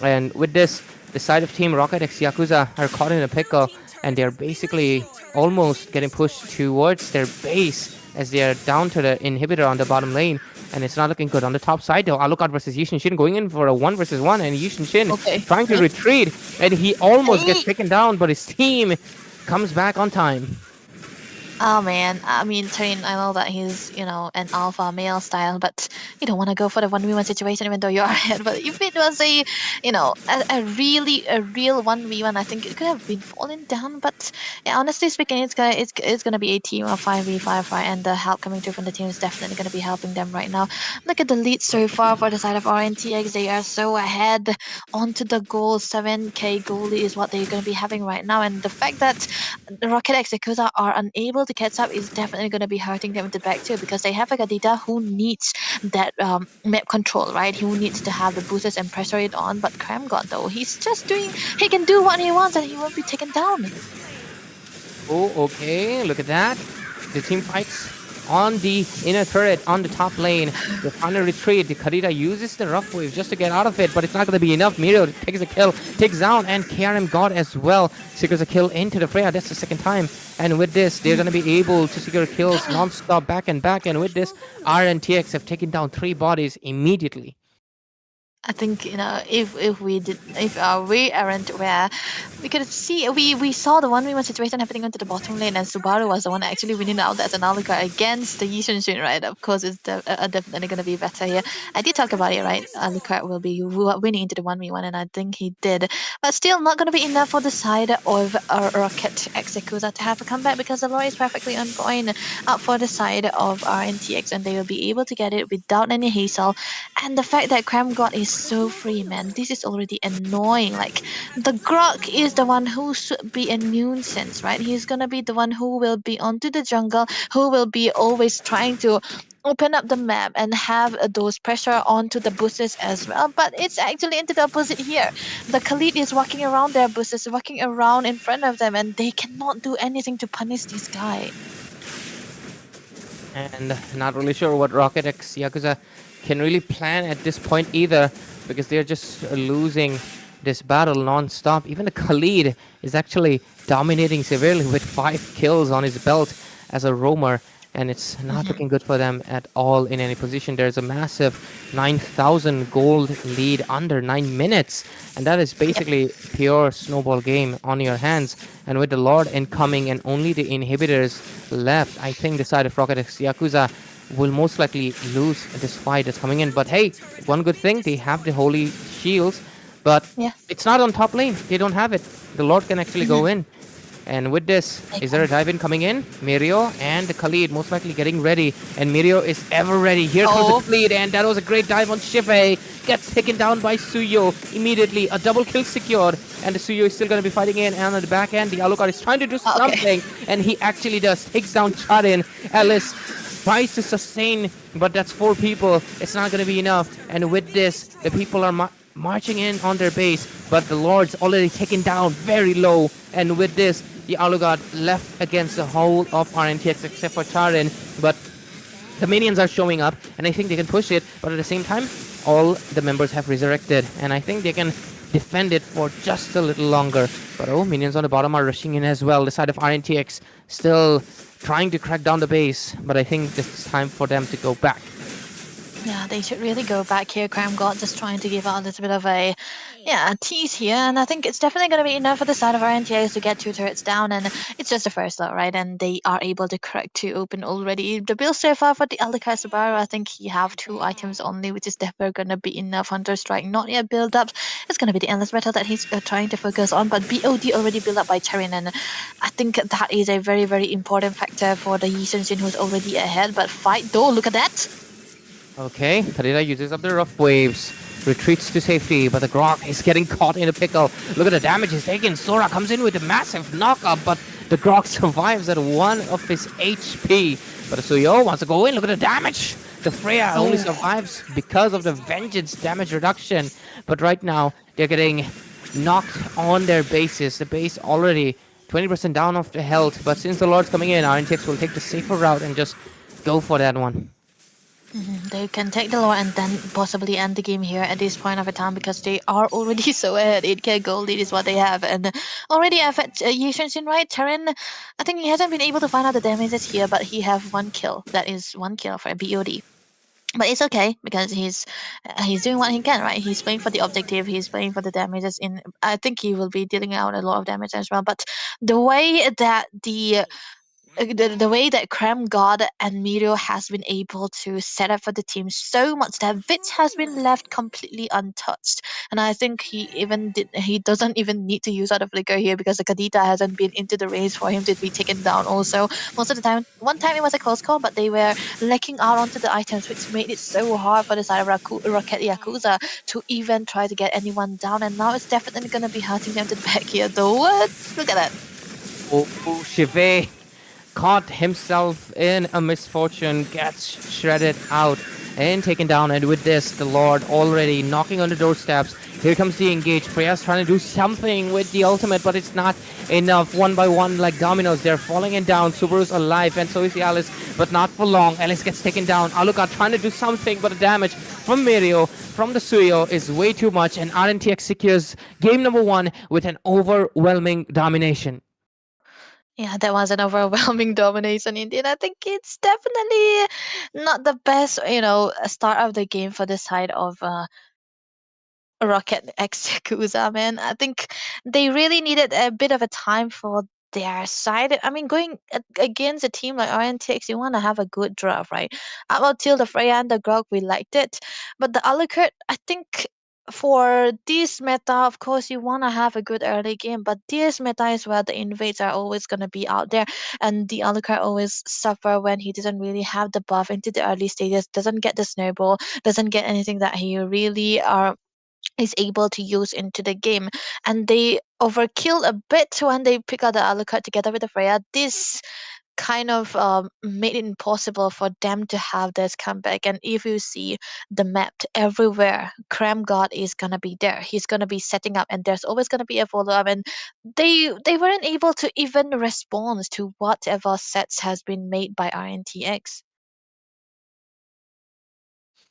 Speaker 1: And with this, the side of Team Rocket X Yakuza are caught in a pickle. and they're basically almost getting pushed towards their base as they are down to the inhibitor on the bottom lane, and it's not looking good on the top side though. Alucard versus Yishin Shin going in for a 1 versus 1, and Yishin Shin
Speaker 6: Okay.
Speaker 1: trying to retreat, and he almost gets taken down, but his team comes back on time.
Speaker 6: Oh man, I mean, Tarin, I know that he's, an alpha male style, but you don't want to go for the 1v1 situation even though you are ahead. But if it was a real 1v1, I think it could have been falling down. But yeah, honestly speaking, it's gonna be a team of 5v5, right? And the help coming through from the team is definitely gonna be helping them right now. Look at the lead so far for the side of RNTX. They are so ahead onto the goal. 7k goalie is what they're gonna be having right now, and the fact that the Rocket X Yakuza are unable to catch up is definitely going to be hurting them in the back too, because they have a Gadita who needs that map control, right? Who needs to have the boosters and pressure it on. But Kremgod though, he can do what he wants and he won't be taken down.
Speaker 1: Oh, okay, look at that. The team fights on the inner turret on the top lane. They're trying to retreat. The Karita uses the rough wave just to get out of it, but it's not going to be enough. Mirio takes a kill, takes down, and KRM God as well secures a kill into the Freya. That's the second time. And with this, they're going to be able to secure kills non-stop back and back. And with this, RNTX have taken down 3 bodies immediately.
Speaker 6: I think if we aren't aware, we could see we saw the 1v1 situation happening onto the bottom lane, and Subaru was the one actually winning out as an Alucard against the Yishin Shin, right? Of course, it's definitely going to be better here. I did talk about it, right? Alucard will be winning into the 1v1, and I think he did, but still not going to be enough for the side of Rocket X Yakuza to have a comeback, because the lore is perfectly on point up for the side of RNTX, and they will be able to get it without any hassle. And the fact that Cram God is so free, man, this is already annoying. Like, the Grok is the one who should be a nuisance, right? He's gonna be the one who will be onto the jungle, who will be always trying to open up the map and have those pressure onto the boosters as well. But it's actually into the opposite here. The Khalid is walking around their boosters, walking around in front of them, and they cannot do anything to punish this guy.
Speaker 1: And not really sure what Rocket X Yakuza can really plan at this point either, because they're just losing this battle non-stop. Even the Khalid is actually dominating severely with 5 kills on his belt as a roamer, and it's not looking good for them at all in any position. There's a massive 9,000 gold lead under 9 minutes, and that is basically pure snowball game on your hands. And with the Lord incoming and only the inhibitors left, I think the side of Rocket X Yakuza will most likely lose this fight that's coming in. But hey, one good thing, they have the holy shields, but it's not on top lane. They don't have it. The Lord can actually go in. And with this, is there a dive in coming in? Mirio and the Khalid most likely getting ready. And Mirio is ever ready. Here comes the Khalid, and that was a great dive on Shife. Gets taken down by Suyo immediately. A double kill secured. And the Suyo is still going to be fighting in. And on the back end, the Alucard is trying to do something. And he actually does. Takes down Charin. Alice tries to sustain, but that's 4 people. It's not going to be enough. And with this, the people are marching in on their base, but the Lord's already taken down very low. And with this, the Alucard left against the whole of RNTX except for Charin, but the minions are showing up, and I think they can push it, but at the same time, all the members have resurrected, and I think they can defend it for just a little longer. But minions on the bottom are rushing in as well. The side of RNTX still trying to crack down the base, but I think this is time for them to go back.
Speaker 6: Yeah, they should really go back here. Cram God just trying to give out a little bit of a tease here, and I think it's definitely going to be enough for the side of RNTX to get 2 turrets down, and it's just the first lot, right? And they are able to crack 2 open already. The build so far for the Alucard Subaru, I think he have 2 items only, which is never going to be enough. Hunter Strike not yet build up. It's going to be the endless battle that he's trying to focus on, but BOD already built up by Charin, and I think that is a very, very important factor for the Yishin Shin, who's already ahead. But fight though, look at that!
Speaker 1: Okay, Karita uses up the rough waves, retreats to safety, but the Grok is getting caught in a pickle. Look at the damage he's taken. Sora comes in with a massive knockup, but the Grok survives at 1 of his HP. But Suyo wants to go in. Look at the damage. The Freya only survives because of the Vengeance damage reduction. But right now, they're getting knocked on their bases. The base already 20% down of the health. But since the Lord's coming in, RNTX will take the safer route and just go for that one.
Speaker 6: They can take the lore and then possibly end the game here at this point of a time because they are already so ahead. 8k gold lead is what they have. And already I've had Yishin right? Terran, I think he hasn't been able to find out the damages here, but he have one kill. That is one kill for a BOD. But it's okay because he's doing what he can, right? He's playing for the objective. He's playing for the damages. In I think he will be dealing out a lot of damage as well. But the way that the way that Cram God and Mirio has been able to set up for the team so much that Vitz has been left completely untouched. And I think he doesn't even need to use out of flicker here because the Kadita hasn't been into the range for him to be taken down also. Most of the time, one time it was a close call, but they were lacking out onto the items, which made it so hard for the side of Rocket Yakuza to even try to get anyone down. And now it's definitely going to be hurting them to the back here though. What? Look at that.
Speaker 1: Oh, Shive caught himself in a misfortune, gets shredded out and taken down. And with this, the Lord already knocking on the doorsteps. Here comes the engage. Freya's trying to do something with the ultimate, but it's not enough. One by one, like dominoes, they're falling and down. Subaru's alive, and so is the Alice, but not for long. Alice gets taken down. Alucard trying to do something, but the damage from Mirio, from the Suyo, is way too much, and RNTX secures game number 1 with an overwhelming domination.
Speaker 6: Yeah, that was an overwhelming domination indeed. I think it's definitely not the best, start of the game for the side of Rocket X Yakuza, man. I think they really needed a bit of a time for their side. I mean, going against a team like RNTX, you want to have a good draft, right? Up until the Freya and the Grog, we liked it. But the Alucard, I think for this meta, of course, you want to have a good early game, but this meta is where the invades are always going to be out there, and the Alucard always suffer when he doesn't really have the buff into the early stages, doesn't get the snowball, doesn't get anything that he really is able to use into the game. And they overkill a bit when they pick out the Alucard together with the Freya. This kind of made it impossible for them to have this comeback. And if you see the map everywhere, Cram God is gonna be there. He's gonna be setting up, and there's always gonna be a follow up. And they weren't able to even respond to whatever sets has been made by RNTX.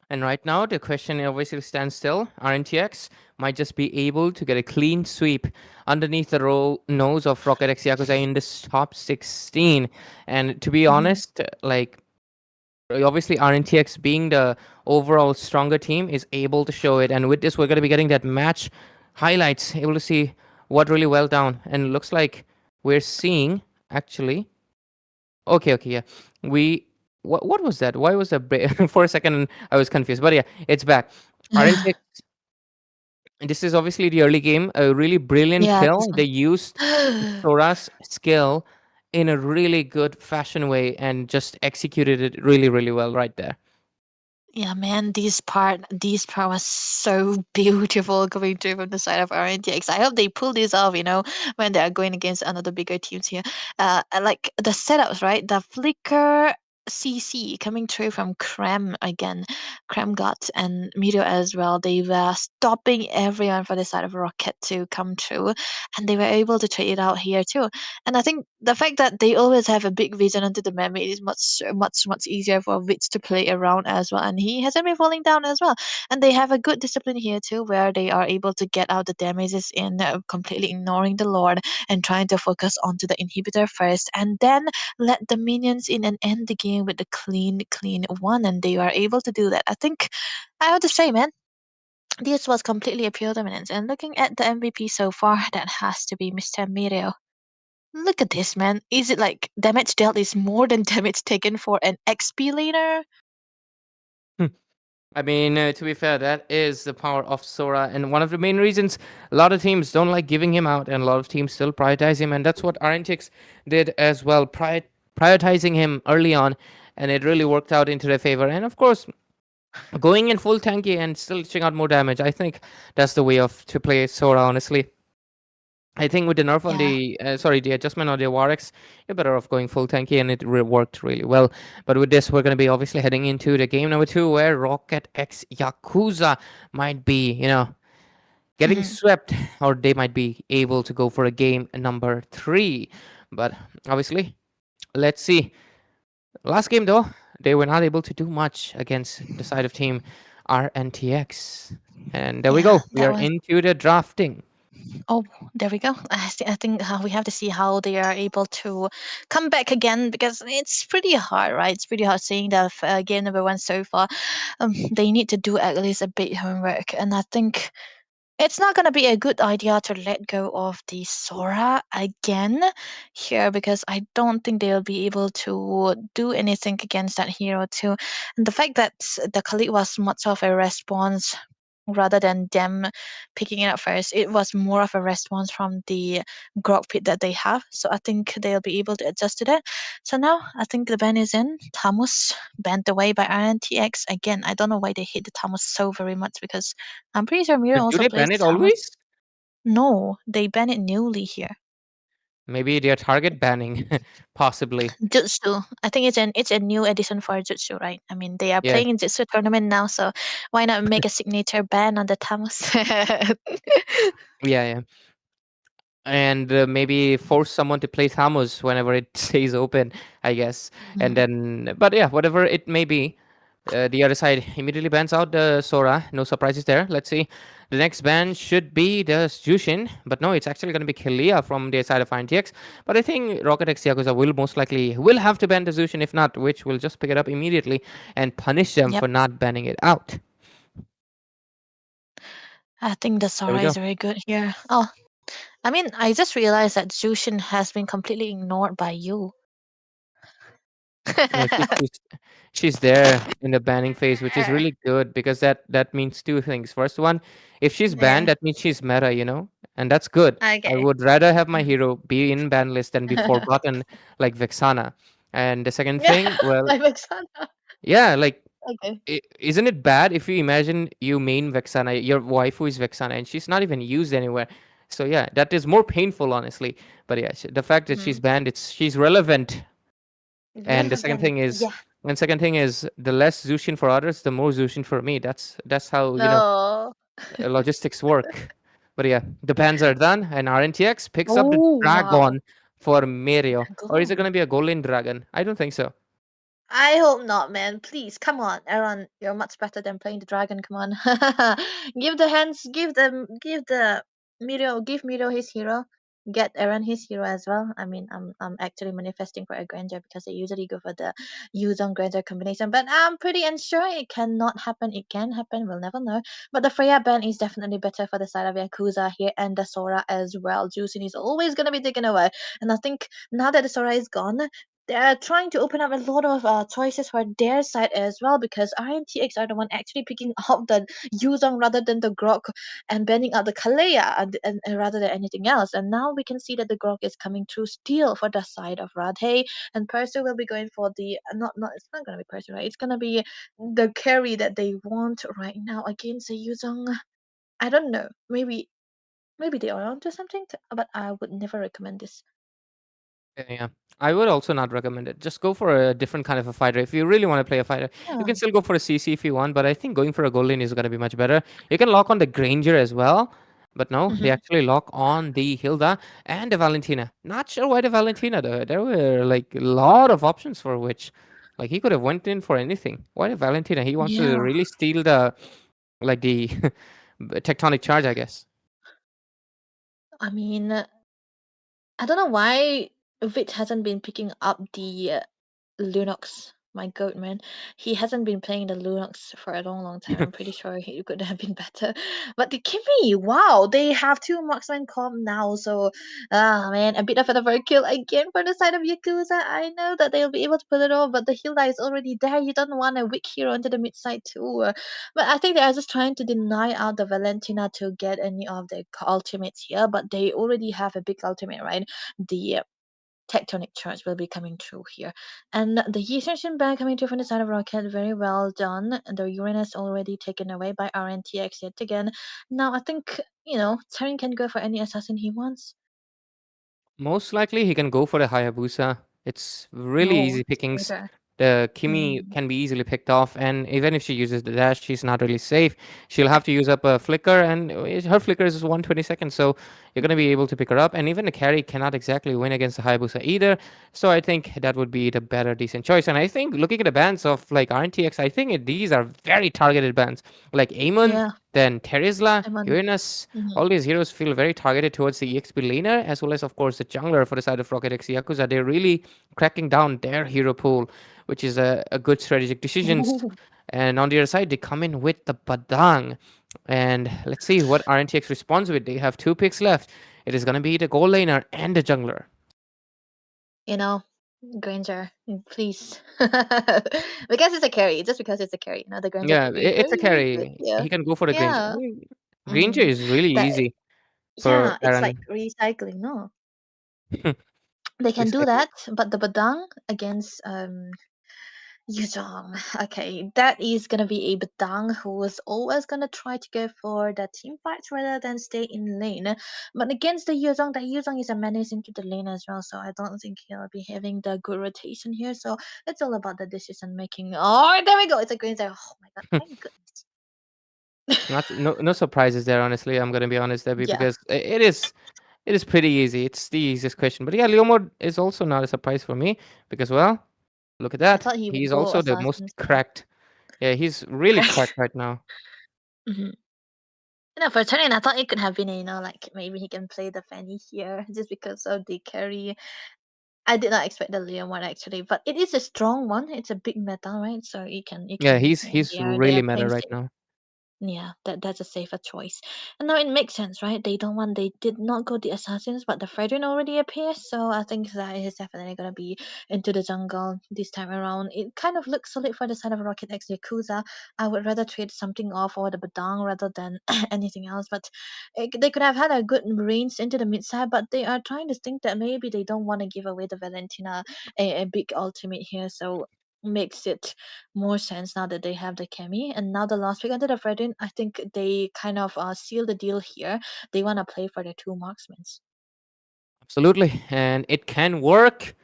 Speaker 1: And right now, the question obviously stands still. RNTX might just be able to get a clean sweep underneath the nose of Rocket X Yakuza in this top 16. And to be honest, like, obviously RNTX being the overall stronger team is able to show it. And with this, we're going to be getting that match highlights, able to see what really well down. And looks like we're seeing, actually... Okay, yeah. What was that? Why was that for a second I was confused. But yeah, it's back. RNTX, this is obviously the early game, a really brilliant
Speaker 6: Yeah, this
Speaker 1: kill. They
Speaker 6: one.
Speaker 1: used Sora's skill in a really good fashion way and just executed it really, really well right there.
Speaker 6: Yeah, man, this part was so beautiful coming through from the side of RNTX. I hope they pull this off, when they are going against another bigger teams here. Like the setups, right? The flicker CC coming through from Krem again, Krem Gut and Mirio as well. They were stopping everyone for the side of Rocket to come through, and they were able to trade it out here too. And I think the fact that they always have a big vision onto the map made it much easier for Witch to play around as well. And he hasn't been falling down as well. And they have a good discipline here too, where they are able to get out the damages in completely ignoring the Lord and trying to focus onto the inhibitor first, and then let the minions in and end the game with the clean one. And they are able to do that. I think I have to say, man, this was completely a pure dominance. And looking at the MVP so far, that has to be Mr. Mirio. Look at this, man. Is it like damage dealt is more than damage taken for an XP laner?
Speaker 1: I mean, to be fair, that is the power of Sora, and one of the main reasons a lot of teams don't like giving him out, and a lot of teams still prioritize him, and that's what RNTX did as well, prioritizing him early on, and it really worked out into their favor. And of course, going in full tanky and still dishing out more damage, I think that's the way to play Sora, honestly. I think with the nerf on
Speaker 6: Yeah.
Speaker 1: the adjustment on the Warx, you're better off going full tanky, and it worked really well. But with this, we're going to be obviously heading into the game number 2, where Rocket X Yakuza might be, getting
Speaker 6: Mhm.
Speaker 1: swept, or they might be able to go for a game number 3. But obviously, let's see. Last game though, they were not able to do much against the side of team RNTX. And there we
Speaker 6: Yeah,
Speaker 1: go. We
Speaker 6: that
Speaker 1: are
Speaker 6: was.
Speaker 1: into the drafting.
Speaker 6: Oh, there we go. I think we have to see how they are able to come back again because it's pretty hard, right? It's pretty hard seeing the game number one so far. They need to do at least a bit homework, and I think it's not going to be a good idea to let go of the Sora again here because I don't think they'll be able to do anything against that hero too. And the fact that the Khalid was much of a response rather than them picking it up first, it was more of a response from the grog pit that they have. So I think they'll be able to adjust to that. So now I think the ban is in. Tamus banned away by RNTX. Again, I don't know why they hate the Tamus so very much because I'm pretty sure Mira
Speaker 1: But do
Speaker 6: also
Speaker 1: they
Speaker 6: plays
Speaker 1: ban
Speaker 6: the
Speaker 1: it
Speaker 6: Tamus.
Speaker 1: always?
Speaker 6: No, they ban it newly here.
Speaker 1: Maybe they're target banning, possibly.
Speaker 6: Jutsu. I think it's a new edition for Jutsu, right? I mean, they are
Speaker 1: Yeah,
Speaker 6: playing in Jutsu tournament now, so why not make a signature ban on the Tamus?
Speaker 1: yeah, yeah. And maybe force someone to play Thamos whenever it stays open, I guess. And
Speaker 6: Mm,
Speaker 1: then, but yeah, whatever it may be, the other side immediately bans out the Sora. No surprises there. Let's see. The next ban should be the Jushin, but no, it's actually going to be Kelia from the side of INTX. But I think Rocket X Yakuza will most likely will have to ban the Jushin. If not, which will just pick it up immediately and punish them
Speaker 6: yep.
Speaker 1: for not banning it out.
Speaker 6: I think the
Speaker 1: There we
Speaker 6: Sora is
Speaker 1: go.
Speaker 6: very good here. Oh, I mean, I just realized that Jushin has been completely ignored by you.
Speaker 1: No, she's there in the banning phase, which is really good because that means two things. First one, if she's banned,
Speaker 6: Yeah.
Speaker 1: that means she's meta, and that's good. I
Speaker 6: Okay.
Speaker 1: would rather have my hero be in ban list than be forgotten like Vexana. And the second
Speaker 6: Yeah,
Speaker 1: thing, well,
Speaker 6: like Vexana.
Speaker 1: yeah, like
Speaker 6: Okay.
Speaker 1: isn't it bad if you imagine you main Vexana, your waifu is Vexana, and she's not even used anywhere? So yeah, that is more painful, honestly. But yeah, the fact that she's
Speaker 6: Mm.
Speaker 1: banned, she's relevant. And the second
Speaker 6: Relevant.
Speaker 1: thing is,
Speaker 6: Yeah.
Speaker 1: the less Zushin for others, the more Zushin for me. That's how
Speaker 6: No.
Speaker 1: logistics work. But yeah, the bans are done, and RNTX picks up the
Speaker 6: Oh wow.
Speaker 1: dragon for Mario. Or is it
Speaker 6: Dragon.
Speaker 1: gonna be a golden dragon? I don't think so.
Speaker 6: I hope not, man. Please, come on, Aaron. You're much better than playing the dragon. Come on, give the hands, give the Miro, give Miro his hero. Get Aaron his hero as well. I mean, I'm actually manifesting for a Granger because I usually go for the Yuzong Granger combination, but I'm pretty unsure it cannot happen. It can happen. We'll never know. But the Freya ban is definitely better for the side of Yakuza here and the Sora as well. Juicing is always gonna be taken away, and I think now that the Sora is gone, they're trying to open up a lot of choices for their side as well because INTX are the one actually picking out the Yuzong rather than the Grok and banning out the Kalea and rather than anything else. And now we can see that the Grok is coming through still for the side of Radhe, and Percy will be going for the not it's not gonna be Percy, right? It's gonna be the carry that they want right now against the Yuzong. I don't know. Maybe they are onto something, but I would never recommend this.
Speaker 1: Yeah, yeah. I would also not recommend it. Just go for a different kind of a fighter. If you really want to play a fighter, you
Speaker 6: Yeah.
Speaker 1: can still go for a CC if you want, but I think going for a golden is going to be much better. You can lock on the Granger as well, but no, they
Speaker 6: Hmm.
Speaker 1: actually lock on the Hilda and the Valentina. Not sure why the Valentina though. There were like a lot of options for which, like he could have went in for anything. Why the Valentina? He wants to
Speaker 6: Yeah.
Speaker 1: really steal the like the tectonic charge, I guess.
Speaker 6: I mean, I don't know why Vit hasn't been picking up the Lunox. My god, man. He hasn't been playing the Lunox for a long, long time. I'm pretty sure he could have been better. But the Kimmy, wow, they have two marksman comp now. So, man, a bit of an overkill again for the side of Yakuza. I know that they'll be able to pull it off, but the Hilda is already there. You don't want a weak hero into the mid side too. But I think they are just trying to deny out the Valentina to get any of the ultimates here. But they already have a big ultimate, right? The tectonic charge will be coming through here. And the Ascension bag coming through from the side of Rocket, very well done. The Uranus already taken away by RNTX yet again. Now I think, Terran can go for any assassin he wants.
Speaker 1: Most likely, he can go for the Hayabusa. It's really
Speaker 6: No,
Speaker 1: easy pickings.
Speaker 6: traitor.
Speaker 1: The Kimi
Speaker 6: Mm.
Speaker 1: can be easily picked off, and even if she uses the dash, she's not really safe. She'll have to use up a flicker, and her flicker is 120 seconds, so you're going to be able to pick her up. And even the carry cannot exactly win against the Hayabusa either, so I think that would be the better, decent choice. And I think looking at the bans of like RNTX, I think these are very targeted bans. Like Amon,
Speaker 6: Yeah,
Speaker 1: then Terizla,
Speaker 6: I'm on.
Speaker 1: Uranus,
Speaker 6: Mhm.
Speaker 1: all these heroes feel very targeted towards the EXP laner, as well as, of course, the jungler for the side of Rocket X Yakuza. They're really cracking down their hero pool, which is a good strategic decisions. And on the other side, they come in with the Badang. And let's see what RNTX responds with. They have 2 picks left. It is going to be the goal laner and the jungler.
Speaker 6: You know, Granger, please. Because it's a carry, just because it's a carry. The Granger
Speaker 1: Yeah,
Speaker 6: could be
Speaker 1: it's a
Speaker 6: very, very good
Speaker 1: carry.
Speaker 6: here.
Speaker 1: He can go for the Granger. I
Speaker 6: Yeah.
Speaker 1: mean, Granger
Speaker 6: Mm.
Speaker 1: is really
Speaker 6: That
Speaker 1: easy for
Speaker 6: yeah, it's like
Speaker 1: Aaron.
Speaker 6: recycling, no? They can do
Speaker 1: Recycling.
Speaker 6: that, but the Badang against Yuzhong. Okay, that is gonna be a Badang who is always gonna try to go for the team fights rather than stay in lane. But against the Yuzhong, that Yuzhong is a menace into the lane as well, so I don't think he'll be having the good rotation here. So it's all about the decision making. Oh, there we go. It's a green zero. Oh my god, thank
Speaker 1: Not
Speaker 6: goodness.
Speaker 1: no surprises there, honestly. I'm gonna be honest, Debbie,
Speaker 6: Yeah,
Speaker 1: because it is pretty easy. It's the easiest question. But yeah, Leomord is also not a surprise for me because, well, look at
Speaker 6: I
Speaker 1: that.
Speaker 6: thought he would
Speaker 1: He's
Speaker 6: go
Speaker 1: also the most
Speaker 6: assassins. Yeah.
Speaker 1: cracked. Yeah, he's really cracked right now.
Speaker 6: Mhm. For Turning, I thought it could have been, like maybe he can play the Fanny here just because of the carry. I did not expect the Leon one actually, but it is a strong one. It's a big meta, right? So
Speaker 1: Yeah,
Speaker 6: they
Speaker 1: he's
Speaker 6: are
Speaker 1: really meta
Speaker 6: playing
Speaker 1: right
Speaker 6: safe.
Speaker 1: now.
Speaker 6: Yeah, that's a safer choice. And now it makes sense, right? They did not go the assassins, but the Fredrin already appears, so I think that is definitely gonna be into the jungle this time around. It kind of looks solid for the side of Rocket X Yakuza. I would rather trade something off for the Badang rather than anything else, but they could have had a good range into the mid side, but they are trying to think that maybe they don't want to give away the Valentina a big ultimate here, so makes it more sense now that they have the Kemi. And now the last pick under the Fredin, I think they kind of seal the deal here. They want to play for the two marksmen.
Speaker 1: Absolutely, and it can work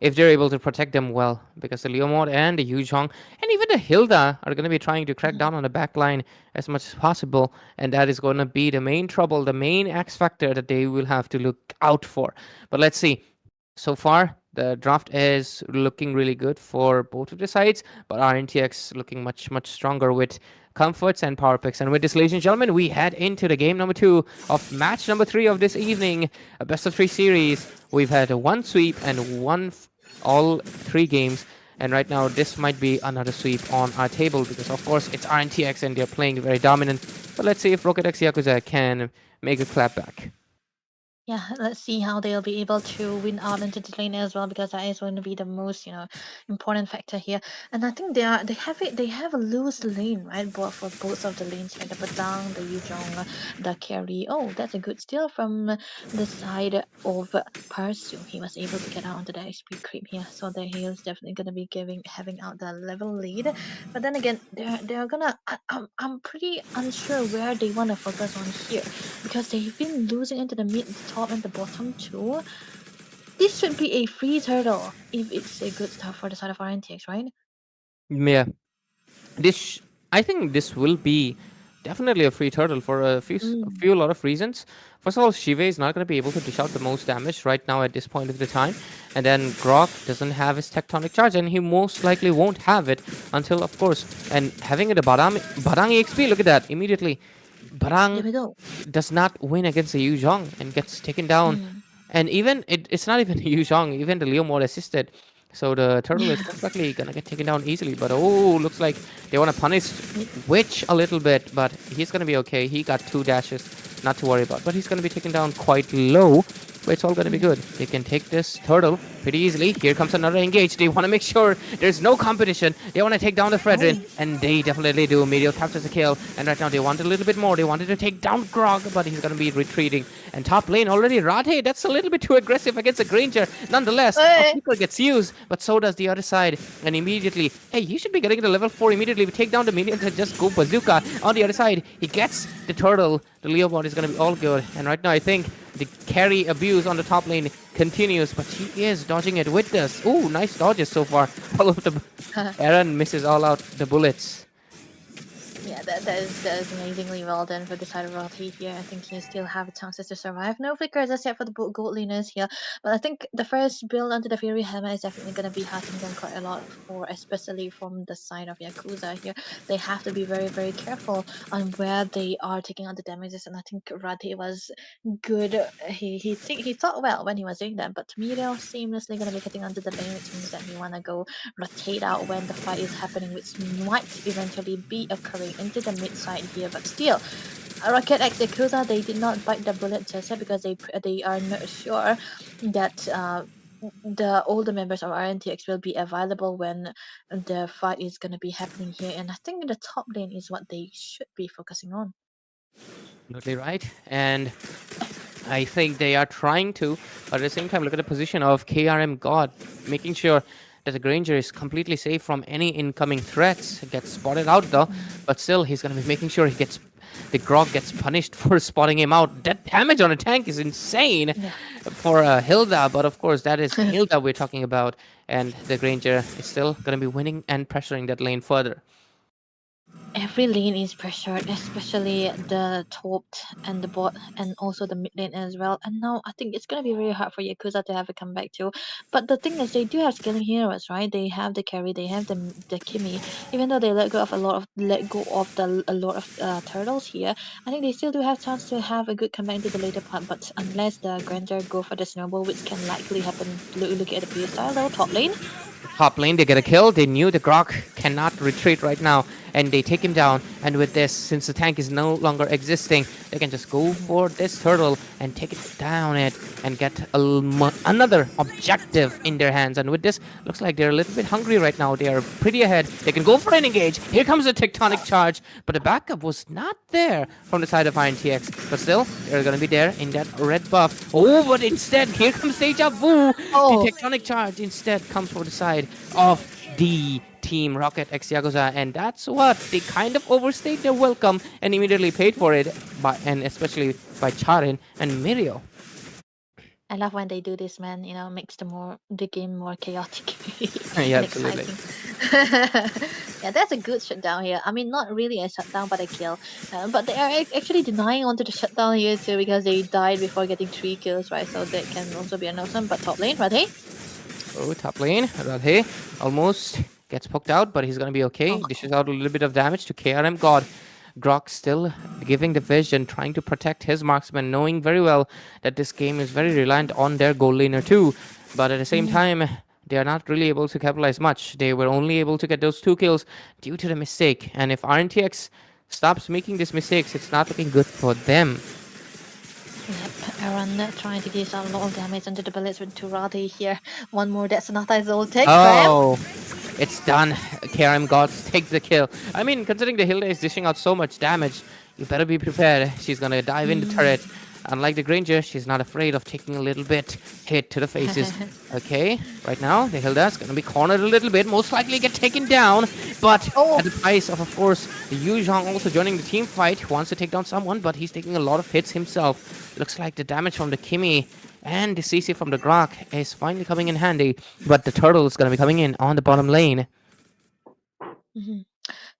Speaker 1: if they're able to protect them well, because the Leomord and the Yuzhong and even the Hilda are going to be trying to crack
Speaker 6: Mhm.
Speaker 1: down on the back line as much as possible, and that is going to be the main trouble, the main X factor that they will have to look out for. But let's see. So far, the draft is looking really good for both of the sides, but RNTX looking much, much stronger with comforts and power picks. And with this, ladies and gentlemen, we head into the game number 2 of match number 3 of this evening, a best of 3 series. We've had a one sweep and all 3 games. And right now, this might be another sweep on our table because, of course, it's RNTX and they're playing very dominant. But let's see if Rocket X Yakuza can make a clap back.
Speaker 6: Yeah, let's see how they'll be able to win out into the lane as well, because that is going to be the most, important factor here. And I think they have a loose lane, right? Both for both of the lanes, right? The Badang, the Yuzhong, the carry. Oh, that's a good steal from the side of Parsu. He was able to get out onto the XP creep here, so that he is definitely gonna be having out the level lead. But then again, they're gonna. I'm pretty unsure where they want to focus on here, because they've been losing into the mid, the top, and the bottom too. This should be a free turtle if it's a good stuff for the side of RNTX, right?
Speaker 1: Yeah, this I think this will be definitely a free turtle for a
Speaker 6: Mm.
Speaker 1: few lot of reasons. First of all, Shive is not going to be able to dish out the most damage right now at this point of the time, and then Grok doesn't have his tectonic charge, and he most likely won't have it until, of course, and having it a Barang EXP. Look at that immediately.
Speaker 6: There
Speaker 1: Barang
Speaker 6: we go.
Speaker 1: does not win against the Yu Zhong and gets taken down.
Speaker 6: Mm.
Speaker 1: And even it's not even Yu Zhong, even the Leo mod assisted. So the turtle is most likely gonna get taken down easily. But oh, looks like they want to punish Witch a little bit, but he's gonna be okay. He got 2 dashes, not to worry about. But he's gonna be taken down quite low. But it's all gonna be
Speaker 6: Mm.
Speaker 1: good. They can take this turtle pretty easily. Here comes another engage. They want to make sure there's no competition. They want to take down the Fredrin, and they definitely do. Meteor captures a kill, and right now they want a little bit more. They wanted to take down Grog, but he's gonna be retreating. And top lane already, Radhe, that's a little bit too aggressive against a Granger. Nonetheless, a
Speaker 6: Hey.
Speaker 1: Flicker gets used, but so does the other side. And immediately, hey, you should be getting to level 4 immediately. We take down the minions and just go bazooka. On the other side, he gets the turtle. The Leobot is going to be all good. And right now, I think The carry abuse on the top lane continues, but he is dodging it with this. Ooh, nice dodges so far. All of the Aaron misses all out the bullets.
Speaker 6: Yeah, that is amazingly well done for the side of Rothy here. I think he still have chances to survive. No flicker, as I said, for the gold leaners here. But I think the first build onto the Fury Hammer is definitely going to be hurting them quite a lot, for especially from the side of Yakuza here. They have to be very, very careful on where they are taking on the damages. And I think Rothy was good. He thought well when he was doing that. But Miro seamlessly going to be getting onto the lane, which means that he want to go rotate out when the fight is happening, which might eventually be occurring into the mid side here. But still, Rocket X Yakuza, they did not bite the bullet just yet because they are not sure that the older members of RNTX will be available when the fight is going to be happening here. And I think the top lane is what they should be focusing on.
Speaker 1: Absolutely right. And I think they are trying to, but at the same time, look at the position of KRM God, making sure that the Granger is completely safe from any incoming threats. It gets spotted out though, but still, he's going to be making sure the Grog gets punished for spotting him out. That damage on a tank is insane for Hilda, but of course, that is Hilda we're talking about, and the Granger is still going to be winning and pressuring that lane further.
Speaker 6: Every lane is pressured, especially the top and the bot, and also the mid lane as well. And now I think it's gonna be very hard for Yakuza to have a comeback too. But the thing is, they do have scaling heroes, right? They have the carry, they have the Kimi. Even though they let go of a lot of turtles here, I think they still do have chance to have a good comeback into the later part. But unless the Granger go for the snowball, which can likely happen, look at the PS style though, top lane.
Speaker 1: Top lane, they get a kill. They knew the Grok cannot retreat right now, and they take him down. And with this, since the tank is no longer existing, they can just go for this turtle and take it down and get another objective in their hands. And with this, looks like they're a little bit hungry right now. They are pretty ahead. They can go for an engage. Here comes a tectonic charge, but the backup was not there from the side of INTX. But still, they're going to be there in that red buff. Oh, but instead, here comes Deja Vu.
Speaker 6: Oh.
Speaker 1: The tectonic charge instead comes for the side of the Team Rocket X Yakuza, and that's what they kind of overstayed their welcome and immediately paid for it, and especially by Charin and Mirio.
Speaker 6: I love when they do this, man. You know, makes the game more chaotic
Speaker 1: Yeah,
Speaker 6: and
Speaker 1: absolutely.
Speaker 6: exciting. Yeah, that's a good shutdown here. I mean, not really a shutdown, but a kill. But they are actually denying onto the shutdown here too because they died before getting 3 kills, right? So that can also be an awesome. But top lane, Radhe?
Speaker 1: Oh, top lane, Radhe almost gets poked out, but he's gonna be okay.
Speaker 6: Oh.
Speaker 1: Dishes out a little bit of damage to KRM God. Grok still giving the vision, trying to protect his marksman, knowing very well that this game is very reliant on their goal laner too. But at the same time, they are not really able to capitalize much. They were only able to get those 2 kills due to the mistake. And if RNTX stops making these mistakes, it's not looking good for them.
Speaker 6: Yep, Aaron trying to give a lot of damage into the bullets with Turati here. One more, that's another old take.
Speaker 1: Oh, it's done. KRM Gods take the kill. I mean, considering the Hilda is dishing out so much damage, you better be prepared. She's gonna dive in the turret. Unlike the Granger, she's not afraid of taking a little bit hit to the faces. Okay, right now, the Hilda's gonna be cornered a little bit, most likely get taken down, but at the price of course, the Yu Zhang also joining the team fight, wants to take down someone, but he's taking a lot of hits himself. Looks like the damage from the Kimi and the CC from the Grok is finally coming in handy, but the Turtle is gonna be coming in on the bottom lane.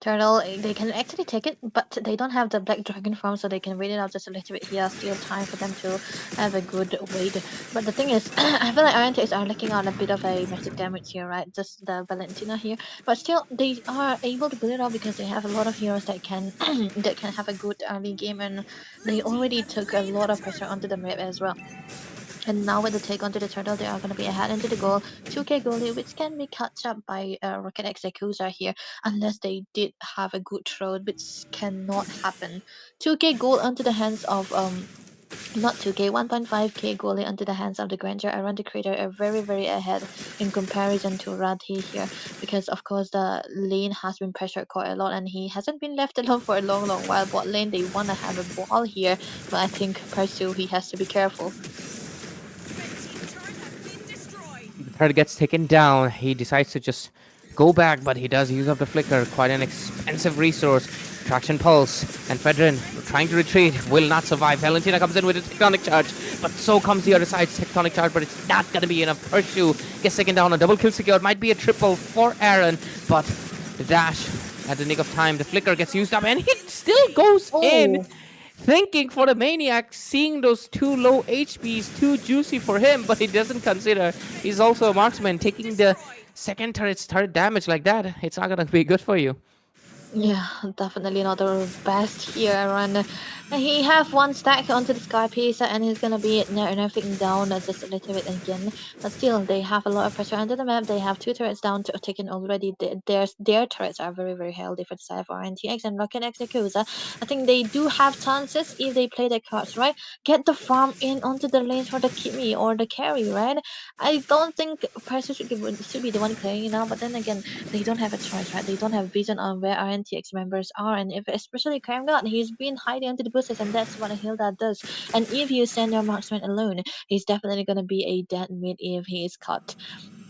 Speaker 6: Turtle, they can actually take it, but they don't have the Black Dragon form, so they can wait it out just a little bit here. Still time for them to have a good wait. But the thing is, I feel like RNTX are looking on a bit of a massive damage here, right? Just the Valentina here. But still, they are able to pull it off because they have a lot of heroes that can that can have a good early game, and they already took a lot of pressure onto the map as well. And now with the take onto the turtle, they are going to be ahead into the goal. 2k goalie, which can be caught up by Rocket X Yakuza here, unless they did have a good throw, which cannot happen. 2k goal onto the hands of not 2k, 1.5k goalie onto the hands of the Granger. Around the creator are very, very ahead in comparison to Radhi here, because of course the lane has been pressured quite a lot and he hasn't been left alone for a long, long while. Bot lane, they want to have a ball here, but I think Persu, he has to be careful.
Speaker 1: The turret gets taken down. He decides to just go back, but he does use up the flicker, quite an expensive resource. Traction Pulse and Fedrin trying to retreat, will not survive. Valentina comes in with a Tectonic Charge, but so comes the other side's Tectonic Charge, but it's not going to be enough. Pershu gets second down, a double kill secured, might be a triple for Aaron, but the dash at the nick of time, the flicker gets used up, and it still goes in. Thinking for the Maniac, seeing those too low HPs, too juicy for him, but he doesn't consider he's also a marksman. Taking the second turret's turret damage like that, it's not going to be good for you.
Speaker 6: Yeah, definitely not the best here. And he have one stack onto the Sky Piece, and he's gonna be nerfing down just a little bit again. But still, they have a lot of pressure under the map. They have two turrets down to taken already. Their turrets are very, very healthy for the side of RNTX and Rocket X Yakuza. I think they do have chances if they play their cards right. Get the farm in onto the lanes for the Kimi or the carry, right? I don't think Percy should be the one playing it now, but then again, they don't have a choice, right? They don't have vision on where RNTX members are, and if especially Kremgod, he's been hiding under the bushes, and that's what Hilda does. And if you send your marksman alone, he's definitely gonna be a dead mid if he is caught.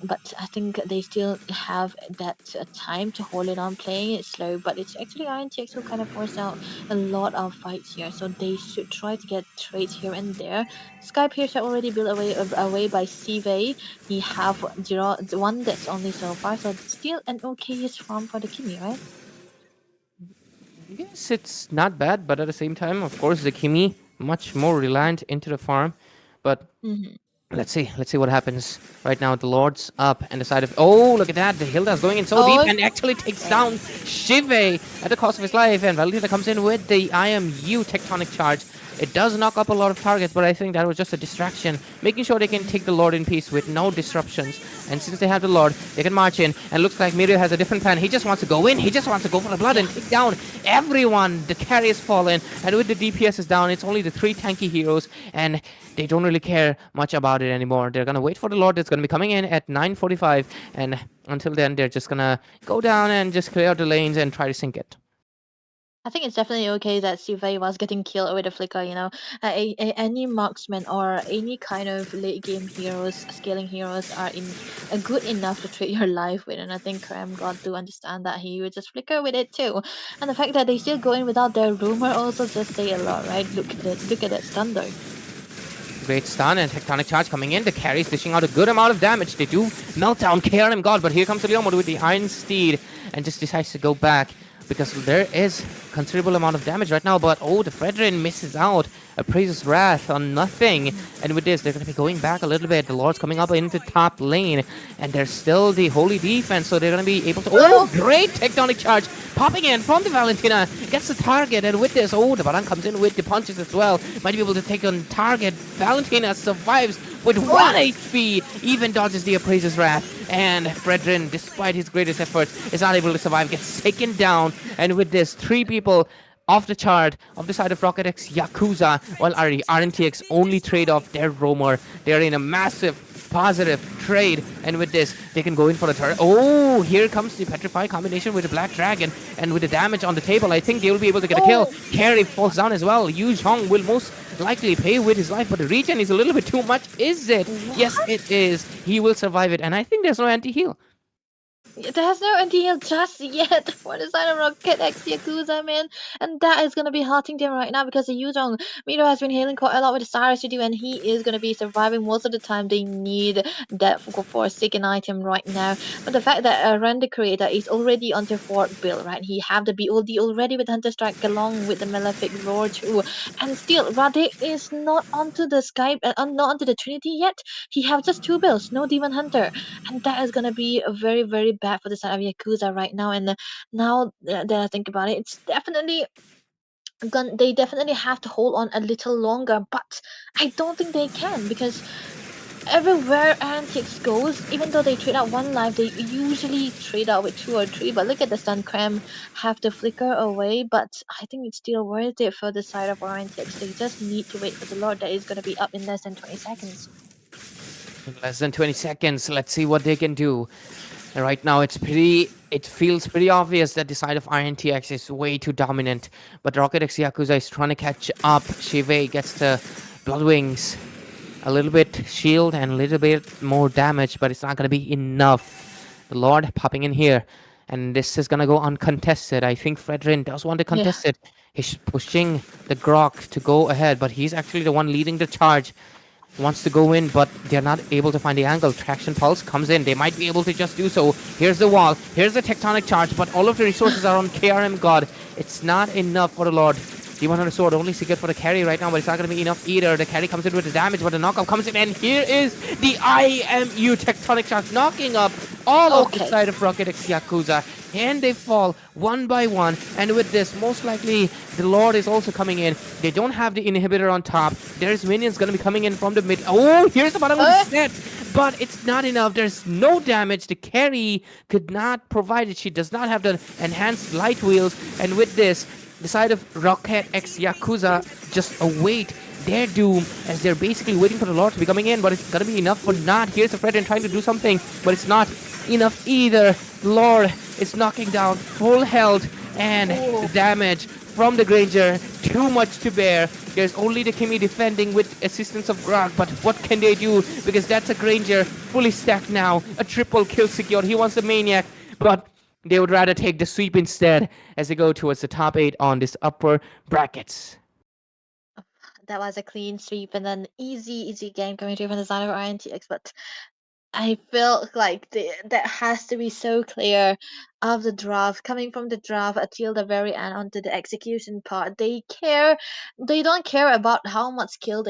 Speaker 6: But I think they still have that time to hold it on, playing it slow. But it's actually RNTX who kind of force out a lot of fights here, so they should try to get trades here and there. Sky Pierce are already built away by Sive. He have one that's only so far, so it's still an okay-ish farm for the Kimi, right?
Speaker 1: Yes, it's not bad, but at the same time, of course, the Kimi much more reliant into the farm. But
Speaker 6: Mm-hmm.
Speaker 1: let's see what happens right now. The Lord's up and the side of look at that, the Hilda's going in so deep and actually takes down Shive at the cost of his life. And Valentina comes in with the IMU Tectonic Charge. It does knock up a lot of targets, but I think that was just a distraction, making sure they can take the Lord in peace with no disruptions. And since they have the Lord, they can march in. And looks like Mirio has a different plan. He just wants to go in. He just wants to go for the blood and take down everyone. The carry is fallen, and with the DPS is down, it's only the 3 tanky heroes, and they don't really care much about it anymore. They're gonna wait for the Lord that's gonna be coming in at 9:45, and until then, they're just gonna go down and just clear out the lanes and try to sink it.
Speaker 6: I think it's definitely okay that Sive was getting killed with a flicker, you know. Any marksman or any kind of late game heroes, scaling heroes are good enough to trade your life with, and I think Krem got to understand that he would just flicker with it too. And the fact that they still go in without their rumor also just say a lot, right? Look at that stun though.
Speaker 1: Great stun and Tectonic Charge coming in. The carry's dishing out a good amount of damage. They do melt down KRM God, but here comes Leomold with the Iron Steed and just decides to go back, because there is considerable amount of damage right now. But the Fredrin misses out. Appraiser's Wrath on nothing. And with this, they're going to be going back a little bit. The Lord's coming up into top lane, and there's still the Holy Defense, so they're going to be able to... great Tectonic Charge popping in from the Valentina. Gets the target, and with this, the Baran comes in with the punches as well. Might be able to take on target. Valentina survives with 1 HP, even dodges the Appraiser's Wrath. And Fredrin, despite his greatest efforts, is not able to survive, gets taken down. And with this, 3 people off the chart of the side of Rocket X Yakuza, while RNTX only trade off their roamer. They're in a massive positive trade, and with this, they can go in for the turret. Here comes the Petrify combination with the Black Dragon, and with the damage on the table, I think they will be able to get a kill. Carry falls down as well. Yu Zhong will most likely pay with his life, but the regen is a little bit too much. Is it? What? Yes, it is. He will survive it, and I think there's no anti-heal.
Speaker 6: There's no anti-heal just yet for the side of Rocket X Yakuza, man. And that is going to be hurting them right now, because the Yuzhong Miro has been healing quite a lot with the Cyrus to do, and he is going to be surviving most of the time. They need that for a second item right now. But the fact that Render Creator is already on the 4th build, right? He have the BOD already with Hunter Strike along with the Malefic Roar too. And still, Radek is not onto the Skype, not onto the Trinity yet. He have just 2 builds, no Demon Hunter. And that is going to be a very, very bad for the side of Yakuza right now. And now that I think about it, it's definitely they definitely have to hold on a little longer, but I don't think they can, because everywhere Antics goes, even though they trade out 1 life, they usually trade out with 2 or 3. But look at the Sun Cram have to flicker away, but I think it's still worth it for the side of Antics. They just need to wait for the Lord that is going to be up in less than 20 seconds.
Speaker 1: Less than 20 seconds. Let's see what they can do. And right now, it feels pretty obvious that the side of RNTX is way too dominant. But Rocket X Yakuza is trying to catch up. Shive gets the Blood Wings. A little bit shield and a little bit more damage, but it's not going to be enough. The Lord popping in here. and this is gonna go uncontested. I think Fredrin does want to
Speaker 6: Yeah.
Speaker 1: contest it. He's pushing the Grok to go ahead, but he's actually the one leading the charge. Wants to go in, but they're not able to find the angle. Traction Pulse comes in. They might be able to just do so. Here's the wall. Here's the tectonic charge, but all of the resources are on KRM God. It's not enough for the Lord. Demon Hunter Sword only secured for the carry right now, but it's not going to be enough either. The carry comes in with the damage, but the knockup comes in, and here is the IMU tectonic charge knocking up all of the
Speaker 6: Okay.
Speaker 1: side of Rocket X Yakuza, and they fall one by one. And with this, most likely the Lord is also coming in. They don't have the inhibitor on top. There's minions going to be coming in from the mid. Oh, here's the bottom of the set, but it's not enough. There's no damage. The carry could not provide it. She does not have the enhanced light wheels, and with this, the side of Rocket X Yakuza just await their doom as they're basically waiting for the Lord to be coming in, but it's gonna be enough for not. Here's the Fredrin trying to do something, but it's not enough either. The Lord is knocking down full health and damage from the Granger. Too much to bear. There's only the Kimi defending with assistance of Grog, but what can they do? Because that's a Granger fully stacked now. A triple kill secured. He wants the Maniac, but they would rather take the sweep instead as they go towards the top 8 on this upper brackets.
Speaker 6: That was a clean sweep and an easy game coming through from the side of RNTX, but I felt like that has to be so clear of the draft, coming from the draft until the very end onto the execution part. They don't care about how much skill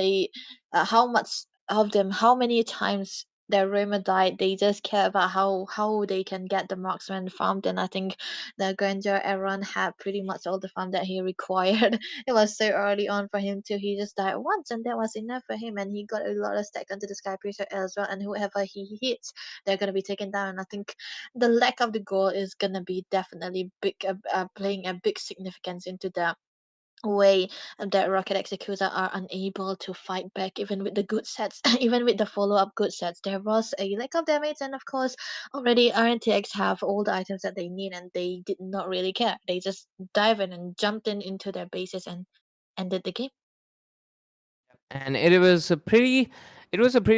Speaker 6: how much of them, how many times their roamer died. They just care about how they can get the marksman farmed. And I think the Granger Aaron had pretty much all the farm that he required. It was so early on for him too. He just died once, and that was enough for him. And he got a lot of stack onto the Sky Piercer as well. And whoever he hits, they're gonna be taken down. And I think the lack of the goal is gonna be definitely playing a big significance into the way that Rocket Executor are unable to fight back even with the good sets, even with the follow-up good sets. There was a lack of damage, and of course, already RNTX have all the items that they need, and they did not really care. They just dive in and jumped in into their bases and ended the game.
Speaker 1: And it was a pretty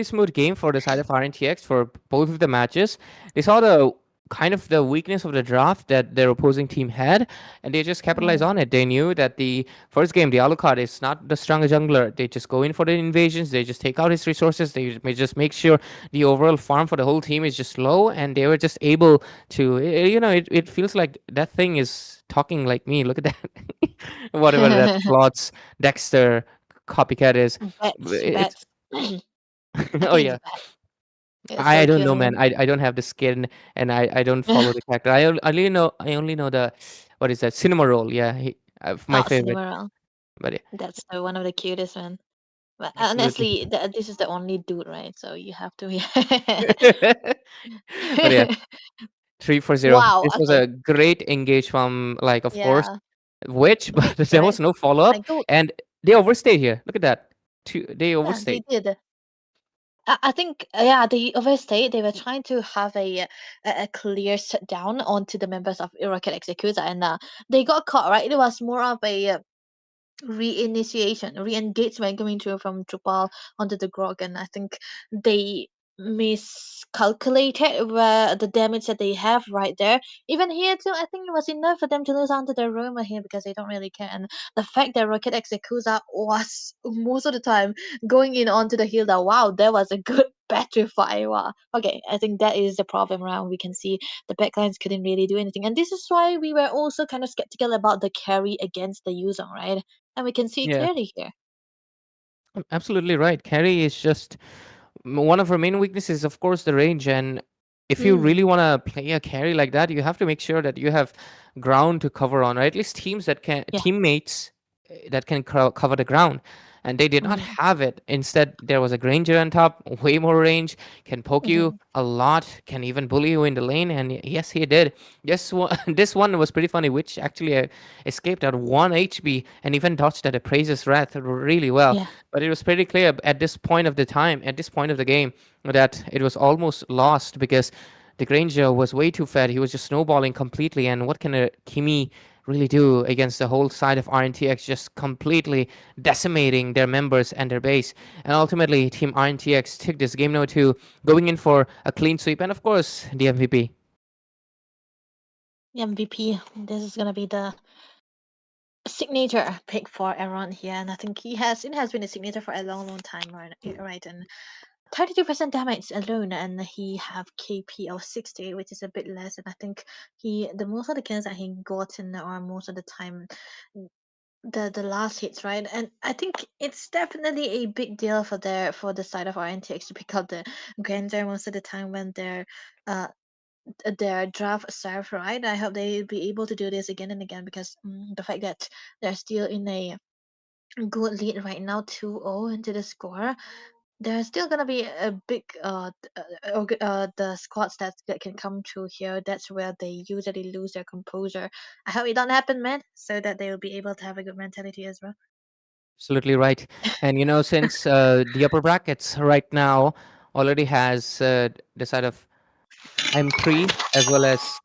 Speaker 1: smooth game for the side of RNTX for both of the matches. They saw the kind of the weakness of the draft that their opposing team had, and they just capitalized on it. They knew that the first game, the Alucard is not the strongest jungler. They just go in for the invasions. They just take out his resources. They may just make sure the overall farm for the whole team is just low, and they were just able to. It feels like that thing is talking like me. Look at that. Whatever that Plots Dexter copycat is.
Speaker 6: Bats,
Speaker 1: It's
Speaker 6: bats. I
Speaker 1: oh
Speaker 6: think
Speaker 1: yeah.
Speaker 6: it's bad. It's
Speaker 1: I
Speaker 6: so
Speaker 1: don't know,
Speaker 6: cute,
Speaker 1: man.
Speaker 6: man.
Speaker 1: I don't have the skin, and I don't follow the character. I only know the what is that cinema roll. Yeah, my
Speaker 6: Oh,
Speaker 1: favorite.
Speaker 6: Cinnamoroll.
Speaker 1: But yeah,
Speaker 6: That's one of the cutest, man. But
Speaker 1: absolutely.
Speaker 6: honestly, this is the only dude, right? So you have to.
Speaker 1: But yeah, 3-0.
Speaker 6: Wow.
Speaker 1: This was
Speaker 6: Okay.
Speaker 1: a great engage from, like, of course,
Speaker 6: Yeah.
Speaker 1: Witch, but
Speaker 6: Witch,
Speaker 1: there
Speaker 6: right?
Speaker 1: was no follow up,
Speaker 6: Like, go.
Speaker 1: and they overstayed here. Look at that. They
Speaker 6: Yeah, they
Speaker 1: overstayed.
Speaker 6: did. I think, yeah, they overstayed. They were trying to have a clear sit down onto the members of Rocket Executor, and they got caught, right? It was more of a reinitiation, re-engagement coming through from Drupal onto the Grog, and I think they miscalculated where the damage that they have right there. Even here too, I think it was enough for them to lose onto their rumor here because they don't really care. And the fact that Rocket Executor was most of the time going in onto the hill, that wow, that was a good petrify. Wow. Okay, I think that is the problem around. We can see the backlines couldn't really do anything. And this is why we were also kind of skeptical about the carry against the user, right? And we can see it
Speaker 1: Yeah,
Speaker 6: clearly here.
Speaker 1: absolutely right. Carrie is just one of her main weaknesses, of course, the range. And if you
Speaker 6: Mm,
Speaker 1: really want to play a carry like that, you have to make sure that you have ground to cover on, or at least
Speaker 6: yeah.
Speaker 1: teammates that can cover the ground. And they did not
Speaker 6: Mm,
Speaker 1: have it. Instead, there was a Granger on top, way more range, can poke you
Speaker 6: mhm,
Speaker 1: a lot, can even bully you in the lane. And yes, he did. Yes, this one was pretty funny, which actually escaped at 1 HP and even dodged at a Praise's Wrath really well.
Speaker 6: yeah.
Speaker 1: But it was pretty clear at this point of the time, at this point of the game, that it was almost lost because the Granger was way too fed. He was just snowballing completely. And what can a Kimi really do against the whole side of RNTX, just completely decimating their members and their base? And ultimately, Team RNTX took this game number 2, going in for a clean sweep and, of course, the MVP.
Speaker 6: MVP. This is gonna be the signature pick for Aaron here, and I think it has been a signature for a long, long time, right? And 32% damage alone, and he have KP of 60, which is a bit less. And I think the most of the kills that he gotten are most of the time the last hits, right? And I think it's definitely a big deal for the side of RNTX to pick up the Granger most of the time when uh their draft serve, right? I hope they be able to do this again and again because the fact that they're still in a good lead right now, 2-0 into the score. There's still gonna be a big the squads that can come through here. That's where they usually lose their composure. I hope it don't happen, man, so that they will be able to have a good mentality as well.
Speaker 1: Absolutely right. And since the upper brackets right now already has the side of M3 as well as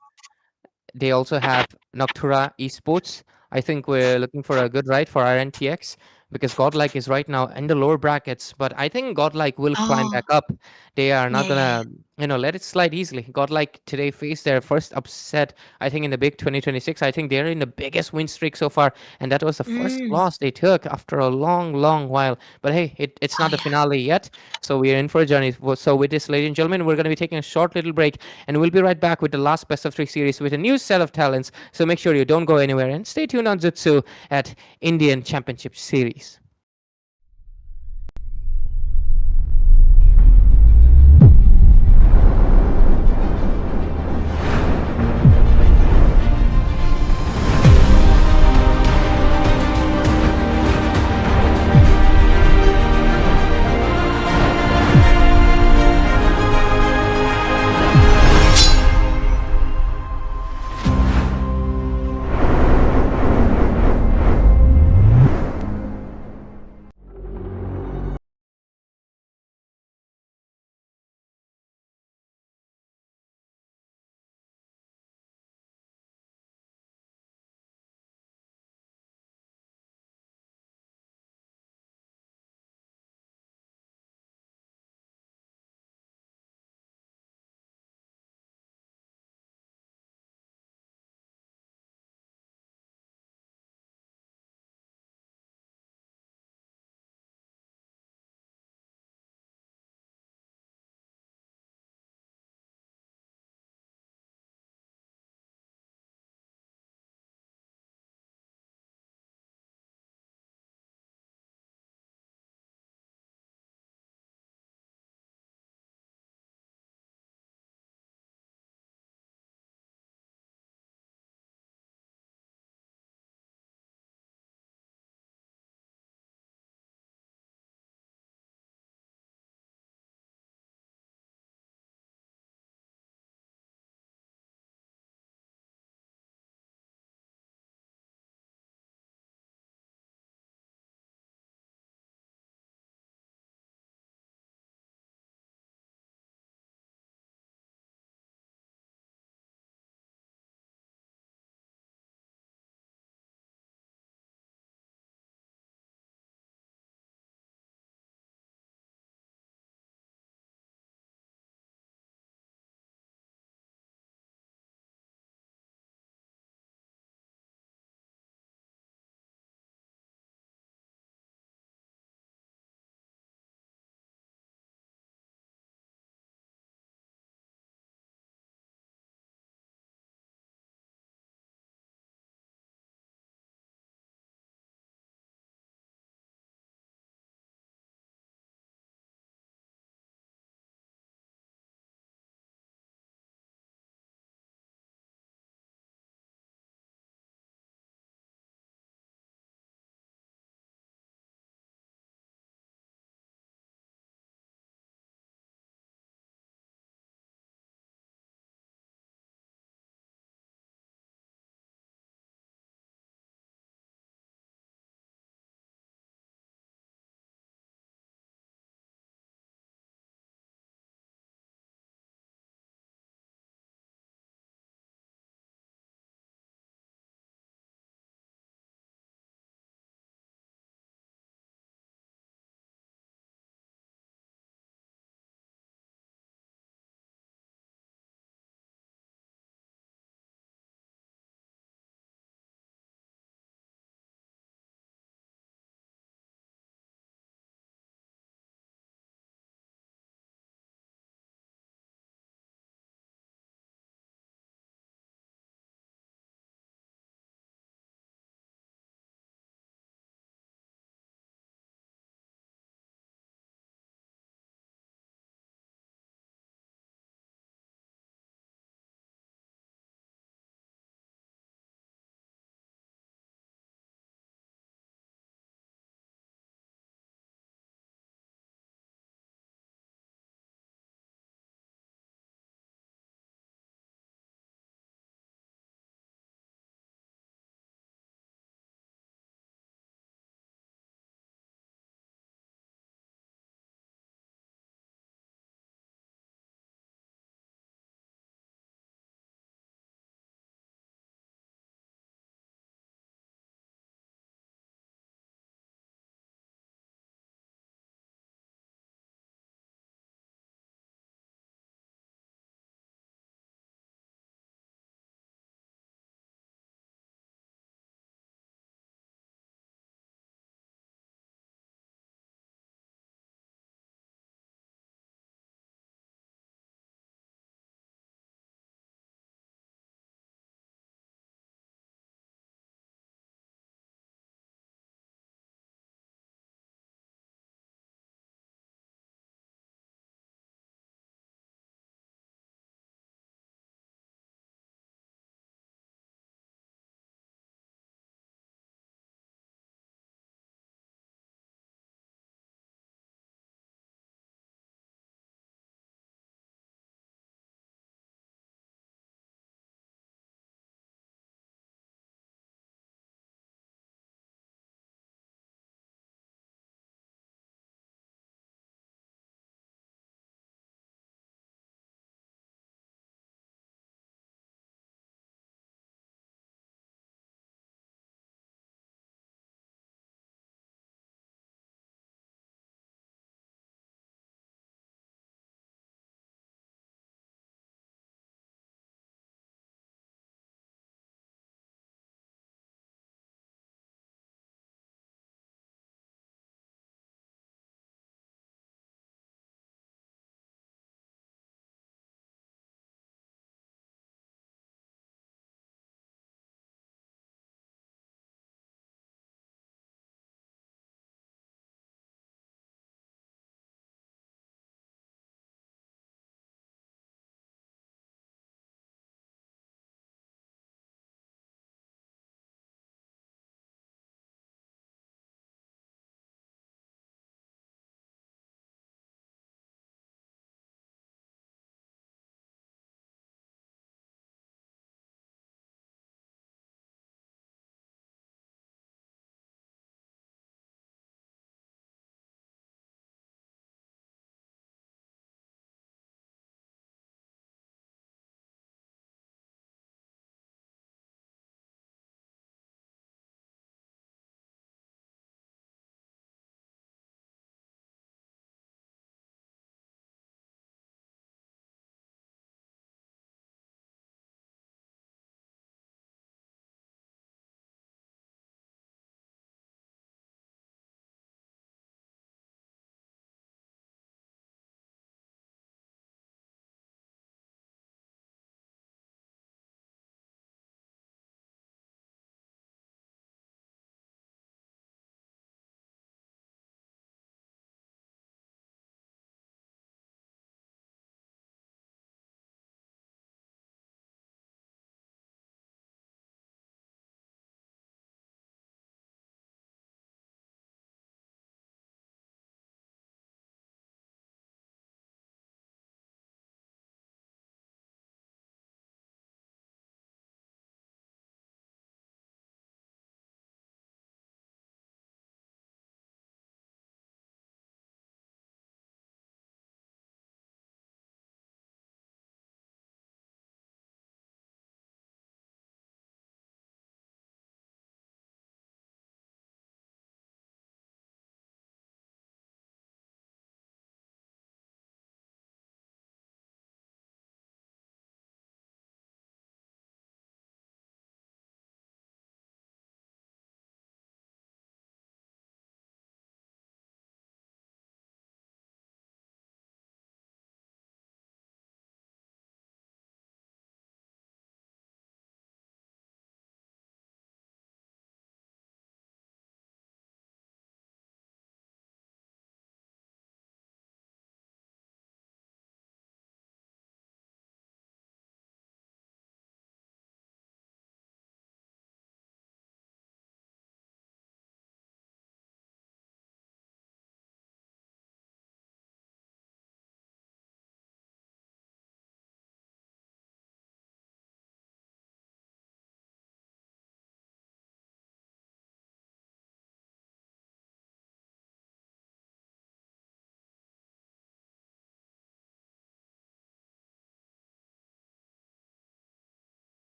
Speaker 1: they also have Noctura Esports. I think we're looking for a good ride for our NTX because Godlike is right now in the lower brackets, but I think Godlike will climb
Speaker 6: Oh,
Speaker 1: back up. They are
Speaker 6: yeah,
Speaker 1: not
Speaker 6: yeah, yeah.
Speaker 1: gonna, let it slide easily. Godlike today faced their first upset, I think, in the big 2026. I think they're in the biggest win streak so far, and that was the first
Speaker 6: Mm.
Speaker 1: loss they took after a long, long while. But hey, it's
Speaker 6: Oh,
Speaker 1: not the
Speaker 6: yeah.
Speaker 1: finale yet, so we are in for a journey. So with this, ladies and gentlemen, we're gonna be taking a short little break, and we'll be right back with the last best of three series with a new set of talents. So make sure you don't go anywhere and stay tuned on Zutsu at Indian Championship Series.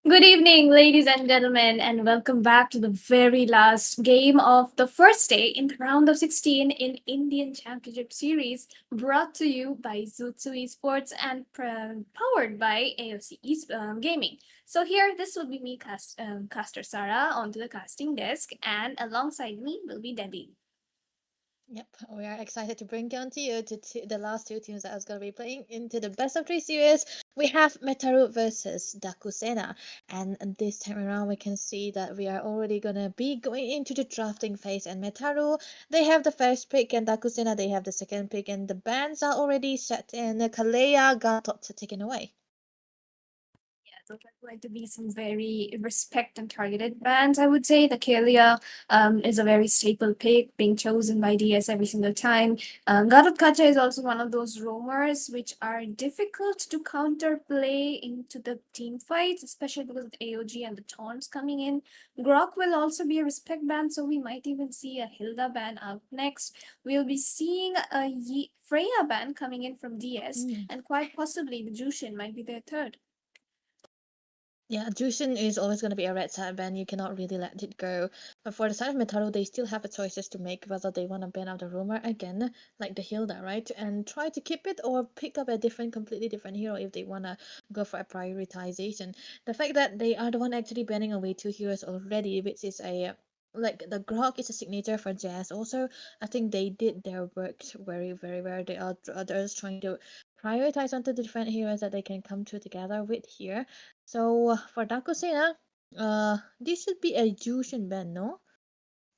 Speaker 7: Good evening, ladies and gentlemen, and welcome back to the very last game of the first day in the round of 16 in Indian Championship Series, brought to you by Zutsu Esports and powered by AOC Gaming. So here, this will be me, Caster Sara, onto the casting desk, and alongside me will be Debbie.
Speaker 6: Yep, we are excited to bring down to you the last two teams that is going to be playing into the best of three series. We have Metaru versus Dakusena, and this time around we can see that we are already going to be going into the drafting phase. And Metaru, they have the first pick, and Dakusena they have the second pick, and the bands are already set in. Kalea got taken away.
Speaker 7: Yeah, those are going to be some very respect and targeted bands. I would say the Kalia is a very staple pick, being chosen by DS every single time. Garut Kacha is also one of those roamers which are difficult to counterplay into the team fights, especially because of the AOG and the taunts coming in. Grok will also be a respect band, so we might even see a Hilda band out next. We'll be seeing a Freya band coming in from DS, and quite possibly the Jushin might be their third.
Speaker 6: Yeah, Jushin is always going to be a red side ban. You cannot really let it go. But for the side of Metaru, they still have a choices to make whether they want to ban out the rumor again, like the Hilda, right? And try to keep it or pick up a completely different hero if they want to go for a prioritization. The fact that they are the one actually banning away two heroes already, which is a like the Grok is a signature for Jazz. Also, I think they did their work very, very well. They are others trying to prioritize onto the different heroes that they can come to together with here. So for Dakusena, this should be a Jushin ban, no?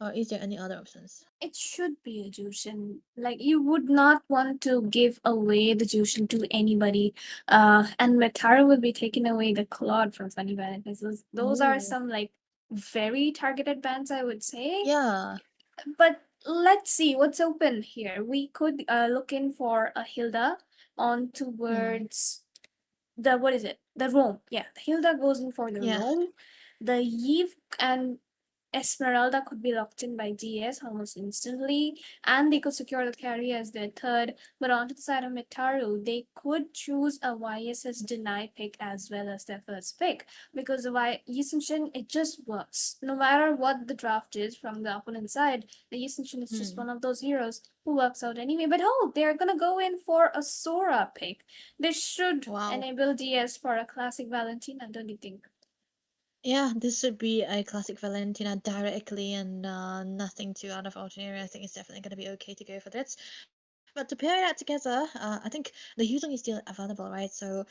Speaker 6: Or is there any other options?
Speaker 7: It should be a Jushin. Like you would not want to give away the Jushin to anybody. And Metara will be taking away the Claude from Funny Valentine's. Those are
Speaker 6: Oh,
Speaker 7: some like very targeted bans, I would say.
Speaker 6: yeah,
Speaker 7: But let's see what's open here. We could look in for a Hilda on
Speaker 6: mm,
Speaker 7: towards the what is it? The Rome. Yeah, the Hilda goes in for the
Speaker 6: yeah,
Speaker 7: Rome. The Eve and Esmeralda could be locked in by DS almost instantly, and they could secure the carry as their third. But onto the side of Mitaru, they could choose a YSS deny pick as well as their first pick because the Yisunshin, it just works. No matter what the draft is from the opponent side, the Yisunshin is just
Speaker 6: mm.
Speaker 7: one of those heroes who works out anyway. But oh, they're gonna go in for a Sora pick. This should
Speaker 6: Wow.
Speaker 7: enable DS for a classic Valentina, don't you think?
Speaker 6: Yeah, this should be a classic Valentina directly and nothing too out of ordinary. I think it's definitely going to be okay to go for this. But to pair that together, I think the Yuzong is still available, right? So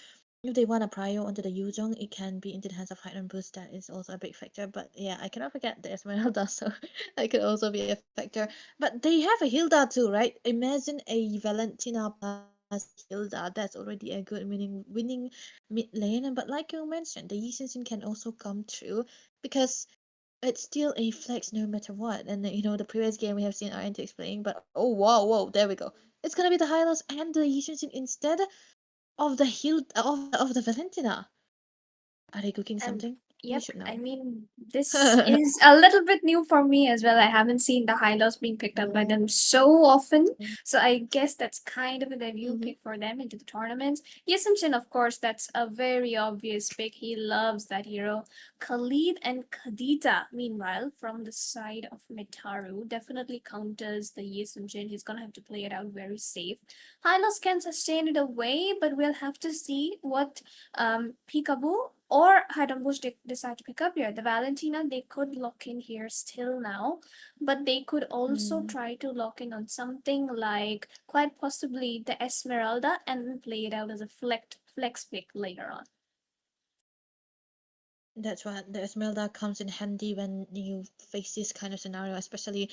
Speaker 6: if they want a prio onto the Yuzong, it can be into the hands of Height and Boost. That is also a big factor. But yeah, I cannot forget the Esmeralda, so that could also be a factor. But they have a Hilda too, right? Imagine a Valentina plus a Hilda. That's already a good winning mid lane. But like you mentioned, the Yi Xin can also come true because it's still a flex no matter what. And the previous game we have seen Arentix playing, but oh wow, whoa, there we go. It's gonna be the Hylos and the Yi Xin instead of the of the Valentina. Are they cooking
Speaker 7: And
Speaker 6: something? We
Speaker 7: yep,
Speaker 6: should
Speaker 7: I
Speaker 6: know.
Speaker 7: mean, this is a little bit new for me as well. I haven't seen the high lows being picked up by them
Speaker 6: Oh.
Speaker 7: so often. So I guess that's kind of a debut
Speaker 6: Mm-hmm.
Speaker 7: pick for them into the tournament. Yasimchin, of course, that's a very obvious pick. He loves that hero. Khalid and Khadita, meanwhile, from the side of Mitaru, definitely counters the Yasimchin. He's gonna have to play it out very safe. Hylos can sustain it away, but we'll have to see what Peekaboo or Haidambush decide to pick up here. The Valentina, they could lock in here still now, but they could also
Speaker 6: Mm.
Speaker 7: try to lock in on something like quite possibly the Esmeralda and then play it out as a flex pick later on.
Speaker 6: That's what the Esmeralda comes in handy when you face this kind of scenario, especially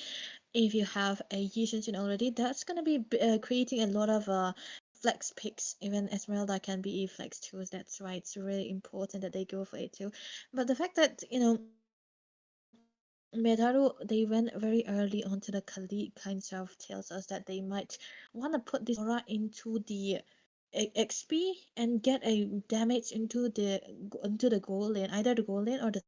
Speaker 6: if you have a Yushin already. That's gonna be creating a lot of flex picks. Even Esmeralda can be flex too. That's why it's really important that they go for it too. But the fact that Metaru they went very early onto the Khalid kinds of tells us that they might want to put this Sora into the XP and get a damage into the goal lane, either the goal lane or the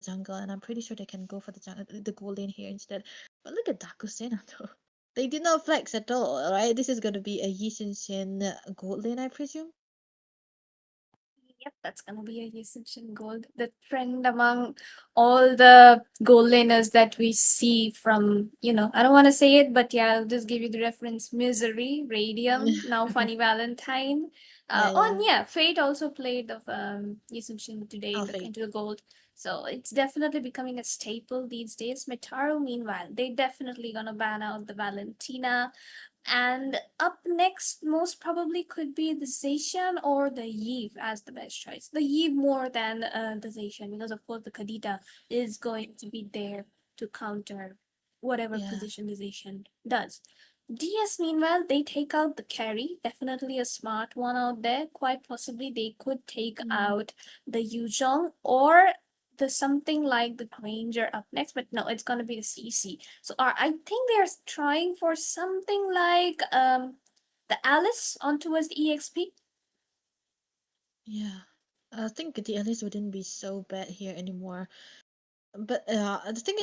Speaker 6: jungle, and I'm pretty sure they can go for the goal lane here instead. But look at Dakusena though. They did not flex at all, right? This is gonna be a Yi Shin gold lane, I presume.
Speaker 7: Yep, that's gonna be a Yusichin gold. The trend among all the gold laners that we see from, I don't want to say it, but yeah, I'll just give you the reference: Misery, Radium, now Funny Valentine.
Speaker 6: Yeah.
Speaker 7: Yeah, Fate also played of Yusichin today
Speaker 6: Oh,
Speaker 7: in
Speaker 6: Fate.
Speaker 7: into the gold. So it's definitely becoming a staple these days. Metaru, meanwhile, they definitely gonna ban out the Valentina. And up next, most probably could be the Zacian or the Yves as the best choice. The Yves more than the Zacian, because of course the Kadita is going to be there to counter whatever
Speaker 6: Yeah.
Speaker 7: position the Zacian does. DS, meanwhile, they take out the carry. Definitely a smart one out there. Quite possibly they could take
Speaker 6: Mm.
Speaker 7: out the Yuzhong or the something like the Granger up next, but no, it's gonna be the CC. So I think they're trying for something like the Alice on towards the EXP.
Speaker 6: Yeah. I think the Alice wouldn't be so bad here anymore. But the thing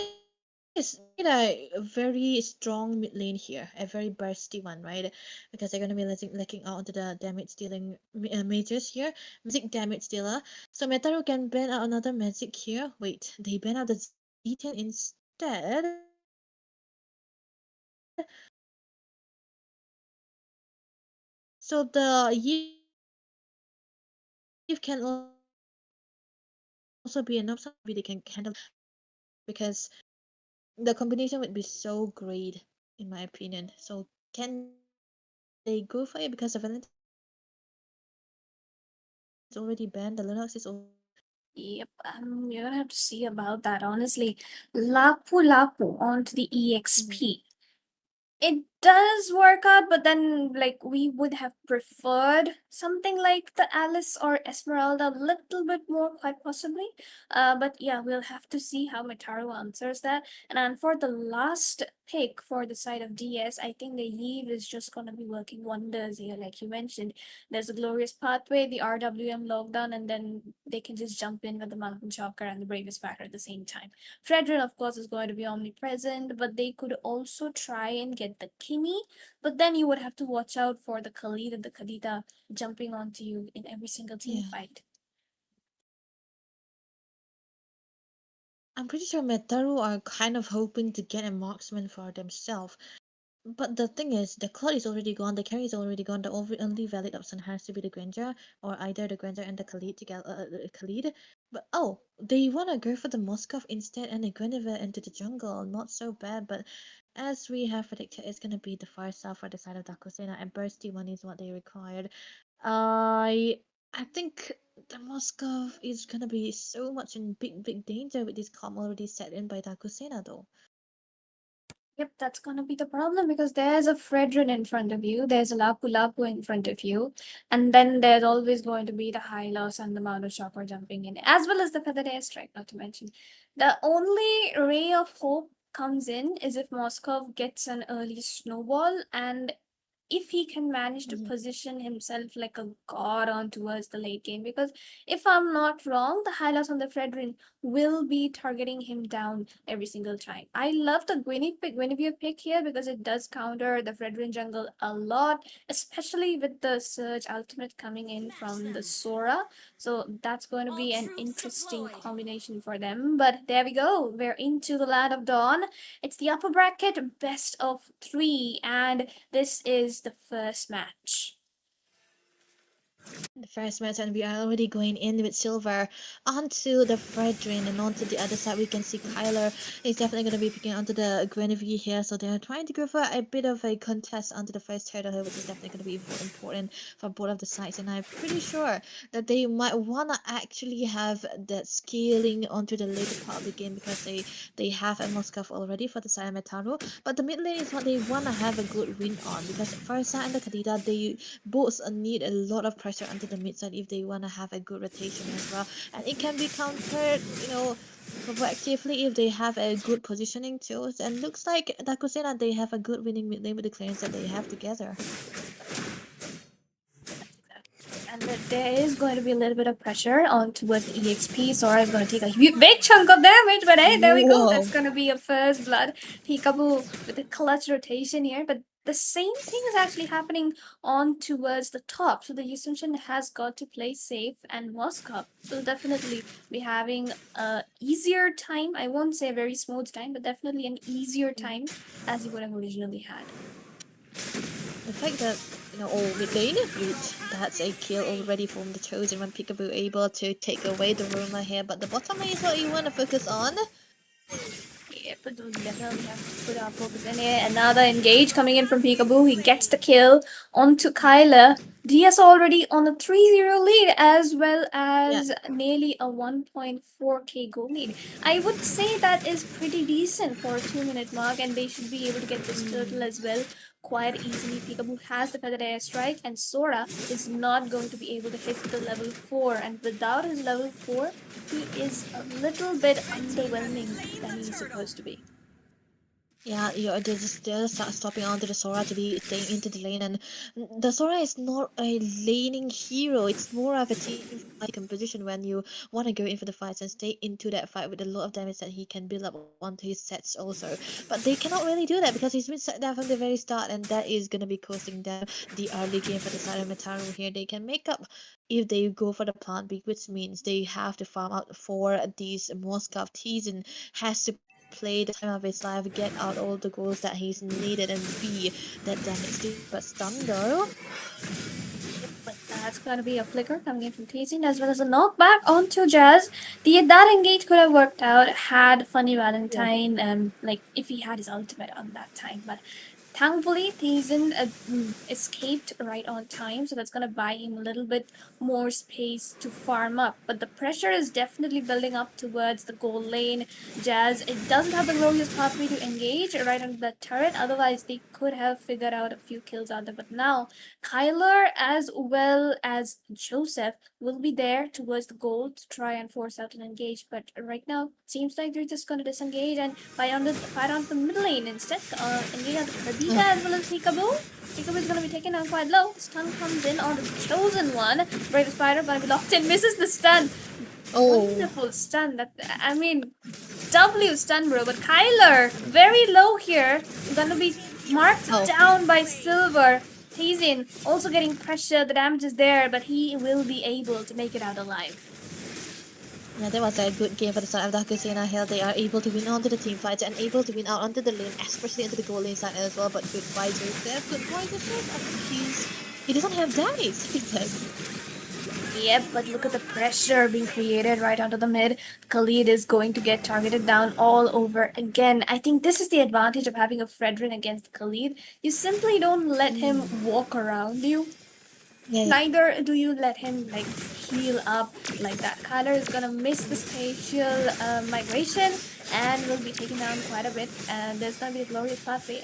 Speaker 6: is, they need a very strong mid lane here, a very bursty one, right? Because they're gonna be lacking out onto the damage dealing mages here, magic damage dealer. So Metaru can ban out another magic here. Wait, they ban out the Z10 instead. So the Eve can also be enough. So maybe they can handle the Alice here because the combination would be so great in my opinion. So can they go for it because the Valentine is already banned, the Lunox is already banned.
Speaker 7: Yep, you're gonna have to see about that. Honestly, Lapu Lapu onto the
Speaker 6: Mhm.
Speaker 7: EXP. It does work out, but then like we would have preferred something like the Alice or Esmeralda a little bit more, quite possibly. But yeah, we'll have to see how Mataru answers that. And then for the last pick for the side of DS, I think the Eve is just gonna be working wonders here, like you mentioned. There's a glorious pathway, the RWM lockdown, and then they can just jump in with the Mountain Chalker and the Bravest Backer at the same time. Fredrin, of course, is going to be omnipresent, but they could also try and get the Kimi. But then you would have to watch out for the Khalid and the Khadita jumping onto you in every single team
Speaker 6: Yeah.
Speaker 7: fight.
Speaker 6: I'm pretty sure Metaru are kind of hoping to get a marksman for themselves. But the thing is, the Claude is already gone, the carry is already gone, the only valid option has to be the Granger, or either the Granger and the Khalid together. Khalid. But oh, they wanna go for the Moskov instead and the Guinevere into the jungle. Not so bad, but as we have predicted, it's gonna be the far south for the side of Dakusena, and Bursty one is what they required. I think the Moskov is gonna be so much in big danger with this calm already set in by Dakusena though.
Speaker 7: Yep, that's gonna be the problem because there's a Fredrin in front of you, there's a Lapu Lapu in front of you, and then there's always going to be the Hylos and the Mountain Chopper jumping in, as well as the Feathered Airstrike, not to mention. The only ray of hope comes in is if Moskov gets an early snowball, and if he can manage to
Speaker 6: Mhm.
Speaker 7: position himself like a god on towards the late game. Because if I'm not wrong, the Hylas on the Fredrin will be targeting him down every single time. I love the Guinevere pick here because it does counter the Fredrin jungle a lot, especially with the Surge ultimate coming in from the Sora. So that's going to
Speaker 5: All
Speaker 7: be an
Speaker 5: troops
Speaker 7: interesting
Speaker 5: deployed.
Speaker 7: combination for them. But there we go. We're into the Land of Dawn. It's the upper bracket, best of three, and this is the first match.
Speaker 6: The first match, and we are already going in with Silver onto the Fredrin, and onto the other side we can see Kyler is definitely going to be picking onto the Guinevere here, so they're trying to go for a bit of a contest onto the first turtle here, which is definitely going to be important for both of the sides, and I'm pretty sure that they might want to actually have that scaling onto the later part of the game because they have a Moskov already for the side of Metaru, but the mid lane is what they want to have a good win on because Farsa and the Kadita, they both need a lot of pressure onto the mid side if they want to have a good rotation as well. And it can be countered, proactively if they have a good positioning too. And looks like Dakusena, they have a good winning mid lane with the clearance that they have together.
Speaker 7: And there is going to be a little bit of pressure on towards the EXP. Sora is going to take a big chunk of damage, but hey, there we go.
Speaker 6: Whoa.
Speaker 7: That's going to be a first blood. Peekaboo with a clutch rotation here, but the same thing is actually happening on towards the top. So the Yusunshin has got to play safe, and Moskov will definitely be having a easier time. I won't say a very smooth time, but definitely an easier time as he would have originally had.
Speaker 6: The fact that, oh, mid lane, good. That's a kill already from the Chosen when Peekaboo able to take away the Roma here, but the bottom lane is what you want to focus on.
Speaker 7: Yeah, but we definitely have to put our focus in here. Another engage coming in from Peekaboo. He gets the kill onto Kyla. DS already on a 3-0 lead as well
Speaker 6: Yeah.
Speaker 7: as nearly a 1.4k goal lead. I would say that is pretty decent for a 2-minute mark, and they should be able to get this turtle as well quite easily. Peekaboo has the feathered airstrike, and Sora is not going to be able to hit the level 4. And without his level 4, he is a little bit underwhelming than he's supposed to be.
Speaker 6: Yeah, they're just stopping onto the Sora to be staying into the lane, and the Sora is not a laning hero. It's more of a team fight composition when you want to go in for the fights and stay into that fight with a lot of damage that he can build up onto his sets also. But they cannot really do that because he's been set down from the very start, and that is gonna be costing them the early game for the side of Metaru here. They can make up if they go for the plant peak, which means they have to farm out for these Moscow Tizen has to play the time of his life, get out all the goals that he's needed, and be that damage dealer. But stun though.
Speaker 7: But that's gonna be a flicker coming in from Tazin as well as a knockback onto Jazz. That engage could have worked out had Funny Valentine like if he had his ultimate on that time. But thankfully Tazin escaped right on time, so that's gonna buy him a little bit more space to farm up. But the pressure is definitely building up towards the goal lane. Jazz, it doesn't have the glorious pathway to engage right under the turret, otherwise they could have figured out a few kills out there. But now Kyler as well as Joseph will be there towards the goal to try and force out an engage. But right now, it seems like they're just going to disengage and fight on the middle lane instead. Engage on the Khabita as well as Peekaboo. Peekaboo is going to be taken down quite low. Stun comes in on the chosen one. Brave Spider going to be locked in, misses the stun.
Speaker 6: Oh.
Speaker 7: Wonderful stun. I mean, W stun, bro. But Kyler, very low here, gonna be marked down by Silver. Tazin also getting pressure. The damage is there, but he will be able to make it out alive.
Speaker 6: Yeah, that was a good game for the side of Dakusena Hill. They are able to win onto the team fights and able to win out onto the lane, especially into the goal lane side as well. But goodbye, Joseph. Goodbye, Joseph. I think he doesn't have damage. He does.
Speaker 7: Yep, but look at the pressure being created right onto the mid. Khalid is going to get targeted down all over again. I think this is the advantage of having a Fredrin against Khalid. You simply don't let him walk around you.
Speaker 6: Yeah.
Speaker 7: Neither do you let him like heal up like that. Kyler is gonna miss the spatial migration and will be taken down quite a bit. And there's gonna be a glorious pathway.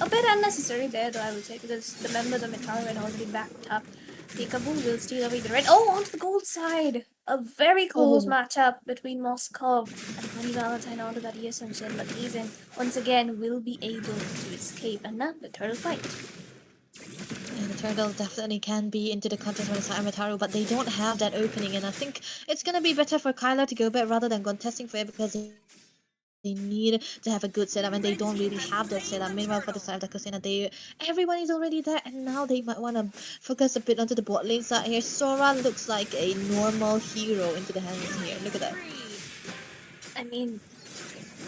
Speaker 7: A bit unnecessary there, though, I would say, because the members of Mitaru had already backed up. Peekaboo will steal away the red. Oh, onto the gold side. A very close matchup between Moskov and Funny Valentine onto that Ascension, but Hazen once again will be able to escape. And now the turtle fight.
Speaker 6: Yeah, the turtle definitely can be into the contest with Amataru, but they don't have that opening, and I think it's gonna be better for Kyler to go back rather than contesting for it because they need to have a good setup, and they don't really have that setup. Meanwhile, for the side of the Kusina, everyone is already there, and now they might want to focus a bit onto the bot lane side here. Sora looks like a normal hero into the hands here. Look at that.
Speaker 7: I mean,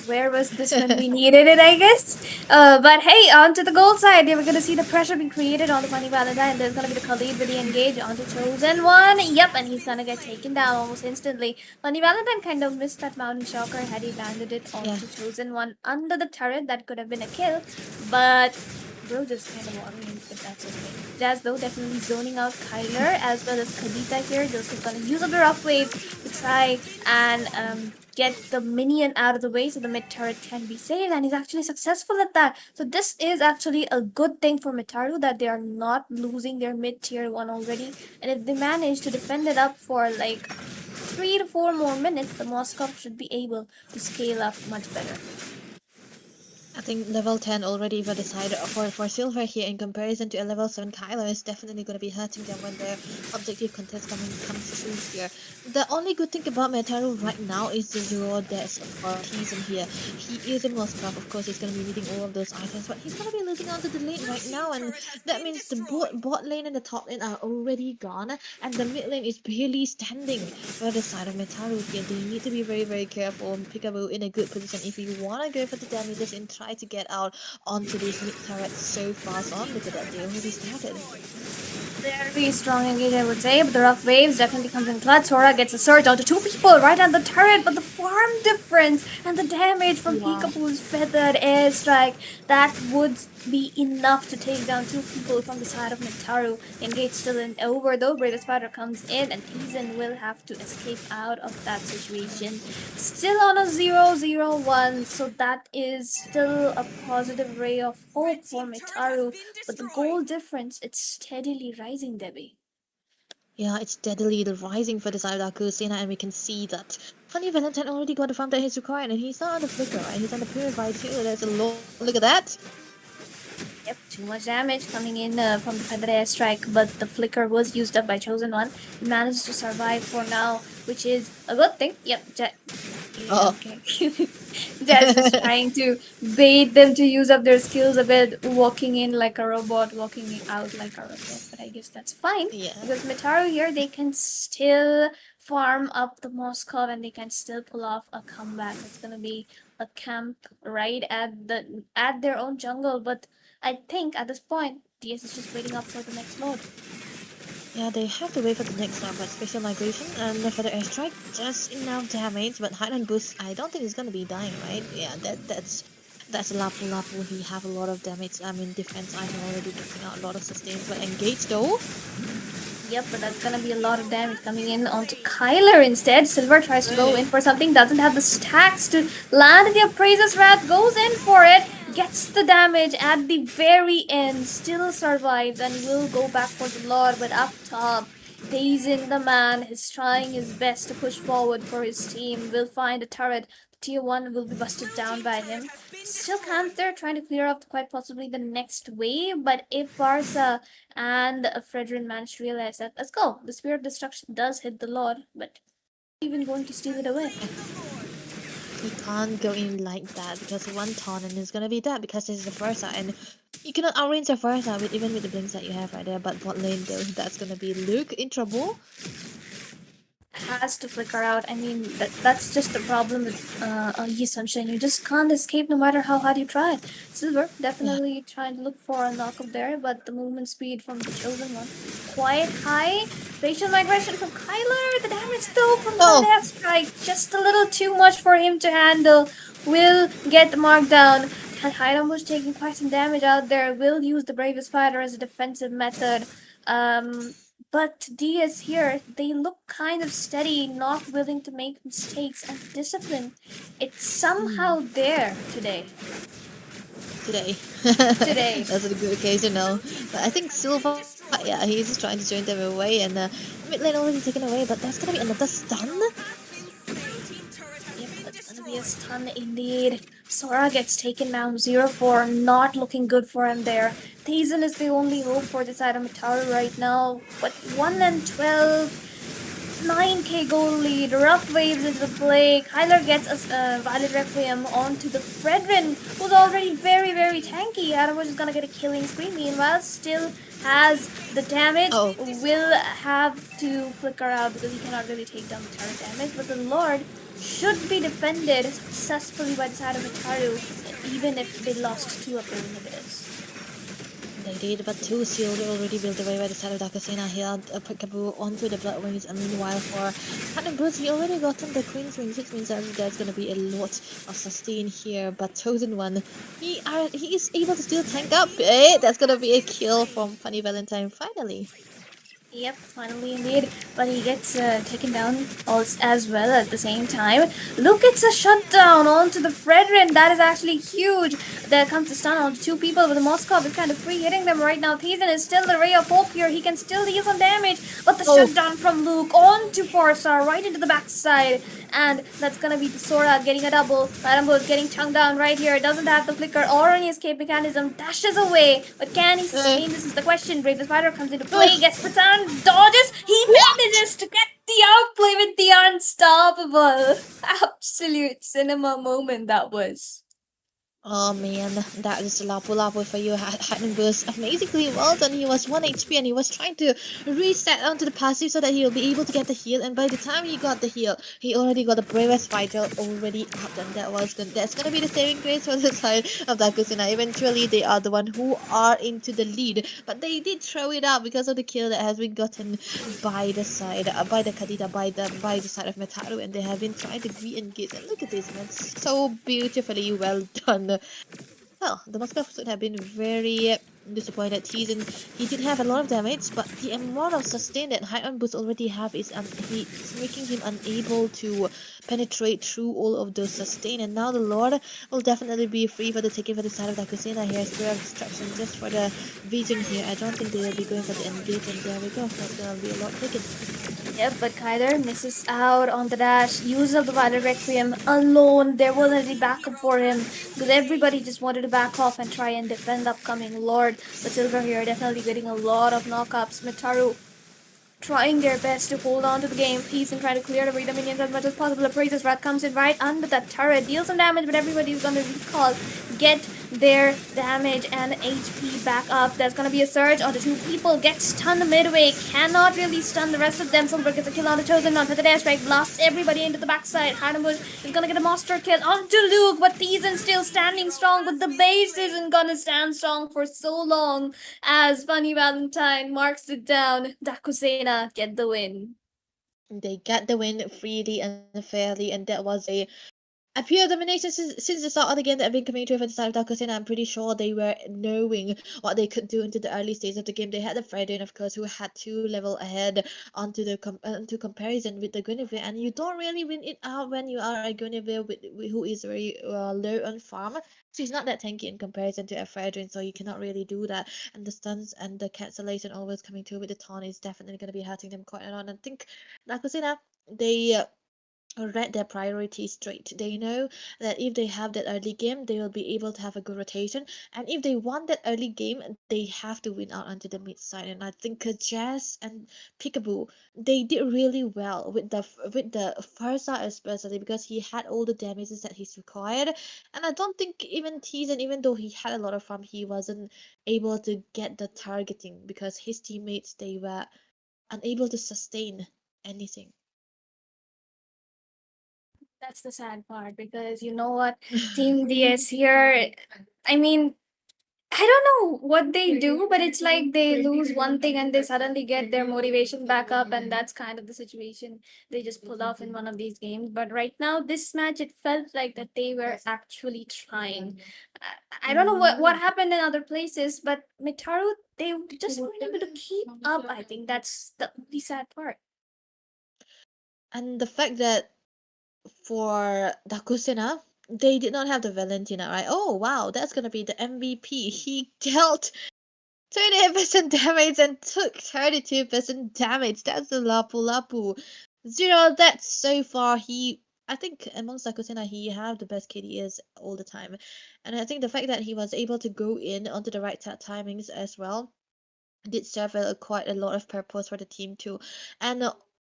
Speaker 7: where was this when we needed it, I guess? But hey, onto the gold side. We're gonna see the pressure being created on the Funny Valentine. There's gonna be the Khalid with the engage onto Chosen One. Yep, and he's gonna get taken down almost instantly. Funny Valentine kind of missed that Mountain Shocker had he landed it onto Chosen One under the turret. That could have been a kill, but bro just kind of walking, but that's okay. Jazz though definitely zoning out Kyler as well as Khabita here. Joseph gonna use up the rough wave to try and get the minion out of the way so the mid turret can be saved, and he's actually successful at that. So this is actually a good thing for Mitaru that they are not losing their mid tier 1 already, and if they manage to defend it up for like 3 to 4 more minutes, the Moskov should be able to scale up much better.
Speaker 6: I think level 10 already for the side for Silver here in comparison to a level 7 Kyler is definitely going to be hurting them when their objective contest comes through here. The only good thing about Metaru right now is the zero deaths for Teasen here. He is in Moskov, of course he's going to be needing all of those items, but he's going to be losing onto the lane right now, and that means the bot lane and the top lane are already gone, and the mid lane is barely standing for the side of Metaru here. They need to be very, very careful and Peekaboo in a good position if you want to go for the damages and try to get out onto these mid turrets so fast on. Look at that, they already started.
Speaker 7: Very strong engage, I would say, but the rough waves definitely comes in clutch. Sora gets a surge onto two people right at the turret, but the farm difference and the damage from
Speaker 6: Wow.
Speaker 7: Peekaboo's feathered airstrike, that would be enough to take down two people from the side of Metaru. Engage still in over though, Bravest Spider comes in and Teasen will have to escape out of that situation. Still on a 0-0-1, so that is still a positive ray of hope for Metaru, but the goal difference, it's steadily rising, Debbie.
Speaker 6: Yeah, it's steadily rising for the side of Kusina, and we can see that Funny Valentine already got the farm that he's required, and he's not on the flicker, right? He's on the purify too. There's a lot. Look at that.
Speaker 7: Yep, too much damage coming in from the feather airstrike, but the flicker was used up by Chosen One. He managed to survive for now, which is a good thing. Yep, Jet.
Speaker 6: Oh.
Speaker 7: Okay. Jet's just trying to bait them to use up their skills a bit, walking in like a robot, walking out like a robot. But I guess that's fine.
Speaker 6: Yeah.
Speaker 7: Because Metaru here, they can still farm up the Moskov and they can still pull off a comeback. It's gonna be a camp right at their own jungle, but I think at this point, DS is just waiting up for the next load.
Speaker 6: Yeah, they have to wait for the next round, but special migration and for the airstrike, just enough damage. But Highland boost, I don't think he's gonna be dying, right? Yeah, that's Lapu. He have a lot of damage. I mean, defense item already getting out a lot of sustains, but engage though.
Speaker 7: Yep, but that's gonna be a lot of damage coming in onto Kyler instead. Silver tries to go in for something, doesn't have the stacks to land the Appraiser's Wrath, goes in for it, gets the damage at the very end, still survives and will go back for the Lord, but up top, Hazen, the man, is trying his best to push forward for his team, will find a turret. Tier 1 will be busted down by him. Still camped there, trying to clear up quite possibly the next wave, but if Varsa and Fredrin managed to realize that, let's go, the Spear of Destruction does hit the Lord, but even going to steal it away.
Speaker 6: He can't go in like that because one taunt and it's gonna be dead because this is the Versa, and you cannot outrange the Versa with even with the blinks that you have right there. But bot lane though, that's gonna be Luke in trouble.
Speaker 7: Has to flicker out. I mean, that's just the problem with Yi Sunshine. You just can't escape no matter how hard you try. Silver definitely trying to look for a knockup there, but the movement speed from the Chosen One quite high. Facial migration from Kyler. The damage though from the left strike just a little too much for him to handle. Will get marked down. Hiram was taking quite some damage out there. Will use the Bravest Fighter as a defensive method. But DS here, they look kind of steady, not willing to make mistakes, and discipline. It's somehow there today.
Speaker 6: Today.
Speaker 7: Today.
Speaker 6: That's a good occasion now. But I think Silva, yeah, he's just trying to join them away, and mid lane already taken away, but that's gonna be another stun.
Speaker 7: Yep, that's gonna be a stun indeed. Sora gets taken down 0-4, not looking good for him there. Teasen is the only hope for this side of Metaru right now, but 1-12, 9k goal lead, rough waves into play. Kyler gets a Violet Requiem onto the Fredrin, who's already very, very tanky. Adam was just gonna get a killing spree, meanwhile still has the damage, will have to flicker out because he cannot really take down the turret damage, but the Lord should be defended successfully by the side of Metaru, even if they lost two of their inhibitors.
Speaker 6: They did, but two shield already built away by the side of Dakasena. He had a Peekaboo onto the Blood Wings, and meanwhile for Phantom Bruce, he already gotten the Queen's Wings, which means that there's gonna be a lot of sustain here. But Chosen One, he is able to still tank up. That's gonna be a kill from Funny Valentine finally.
Speaker 7: Yep, finally indeed, but he gets taken down as well at the same time. Look, it's a shutdown onto the Fredrin. That is actually huge. There comes the stun on two people, but the Moskov is kind of free hitting them right now. Teasen is still the ray of hope here. He can still deal some damage, but the shutdown from Luke onto Forza right into the backside. And that's gonna be the Sora getting a double. Rambo's getting tongued down right here. Doesn't have the flicker or any escape mechanism. Dashes away. But can he
Speaker 6: Uh,
Speaker 7: sustain? This is the question. Brave the Spider comes into
Speaker 6: uh,
Speaker 7: play. Gets Patan. Dodges. He manages to get the outplay with the unstoppable. Absolute cinema moment that was.
Speaker 6: Oh man, that is Lapu Lapu for you. Hadn't was amazingly well done. He was 1 HP and he was trying to reset onto the passive so that he'll be able to get the heal. And by the time he got the heal, he already got the bravest fighter already up. And that was good. That's gonna be the saving grace for the side of Dakusina. Eventually, they are the one who are into the lead, but they did throw it out because of the kill that has been gotten by the side, by the Kadita, by the side of Metaru, and they have been trying to re-engage. And look at this, man, so beautifully well done. Well, the Moscow should have been very disappointed. He did have a lot of damage, but the amount of sustain that High on Boost already have is he's making him unable to penetrate through all of those sustain. And now the Lord will definitely be free for the taking for the side of Dakusina here. Spirit of Destruction just for the vision here. I don't think they will be going for the engage, and there we go. That's gonna be a lot taken.
Speaker 7: Yep, but Kyler misses out on the dash. Use of the Violet Requiem alone. There wasn't any backup for him because everybody just wanted to back off and try and defend the upcoming Lord. But Silver here definitely getting a lot of knockups. Mitaru trying their best to hold on to the game piece and try to clear the minions as much as possible. Appraiser's Wrath comes in right under that turret, deals some damage, but everybody's gonna recall, get their damage and HP back up. There's gonna be a surge onto two people, gets stunned midway, cannot really stun the rest of them. Silver gets a kill on the Chosen One for the dash strike, blasts everybody into the backside. Hanamush is gonna get a monster kill onto Luke, but Thiessen still standing strong, but the base isn't gonna stand strong for so long as Funny Valentine marks it down. Dakusena get the win.
Speaker 6: They got the win freely and fairly, and that was a pure domination since the start of the game that have been coming through for the side of Dakusina. I'm pretty sure they were knowing what they could do into the early stages of the game. They had the Friday, of course, who had 2 level ahead onto the onto comparison with the Guinevere, and you don't really win it out when you are a Guinevere who is very low on farm. She's not that tanky in comparison to a Fredrin, so you cannot really do that. And the stuns and the cancellation always coming through with the taunt is definitely going to be hurting them quite a lot. And I think Dakusina, they read their priorities straight. They know that if they have that early game, they will be able to have a good rotation. And if they want that early game, they have to win out onto the mid side. And I think Jazz and Peekaboo, they did really well with the Farsa especially because he had all the damages that he's required. And I don't think even Teasen, even though he had a lot of farm, he wasn't able to get the targeting because his teammates they were unable to sustain anything.
Speaker 7: That's the sad part because you know what? Team DS here, I mean, I don't know what they do, but it's like they lose one thing and they suddenly get their motivation back up, and that's kind of the situation they just pulled off in one of these games. But right now, this match, it felt like that they were actually trying. I don't know what happened in other places, but Mitaru, they just weren't able to keep up. I think that's the only sad part.
Speaker 6: And the fact that for Dakusina, they did not have the Valentina, right? Oh wow, that's gonna be the MVP. He dealt 28% damage and took 32% damage. That's the Lapu Lapu. 0 deaths so far. I think amongst Dakusina, he have the best KDs all the time. And I think the fact that he was able to go in onto the right timings as well did serve quite a lot of purpose for the team too. And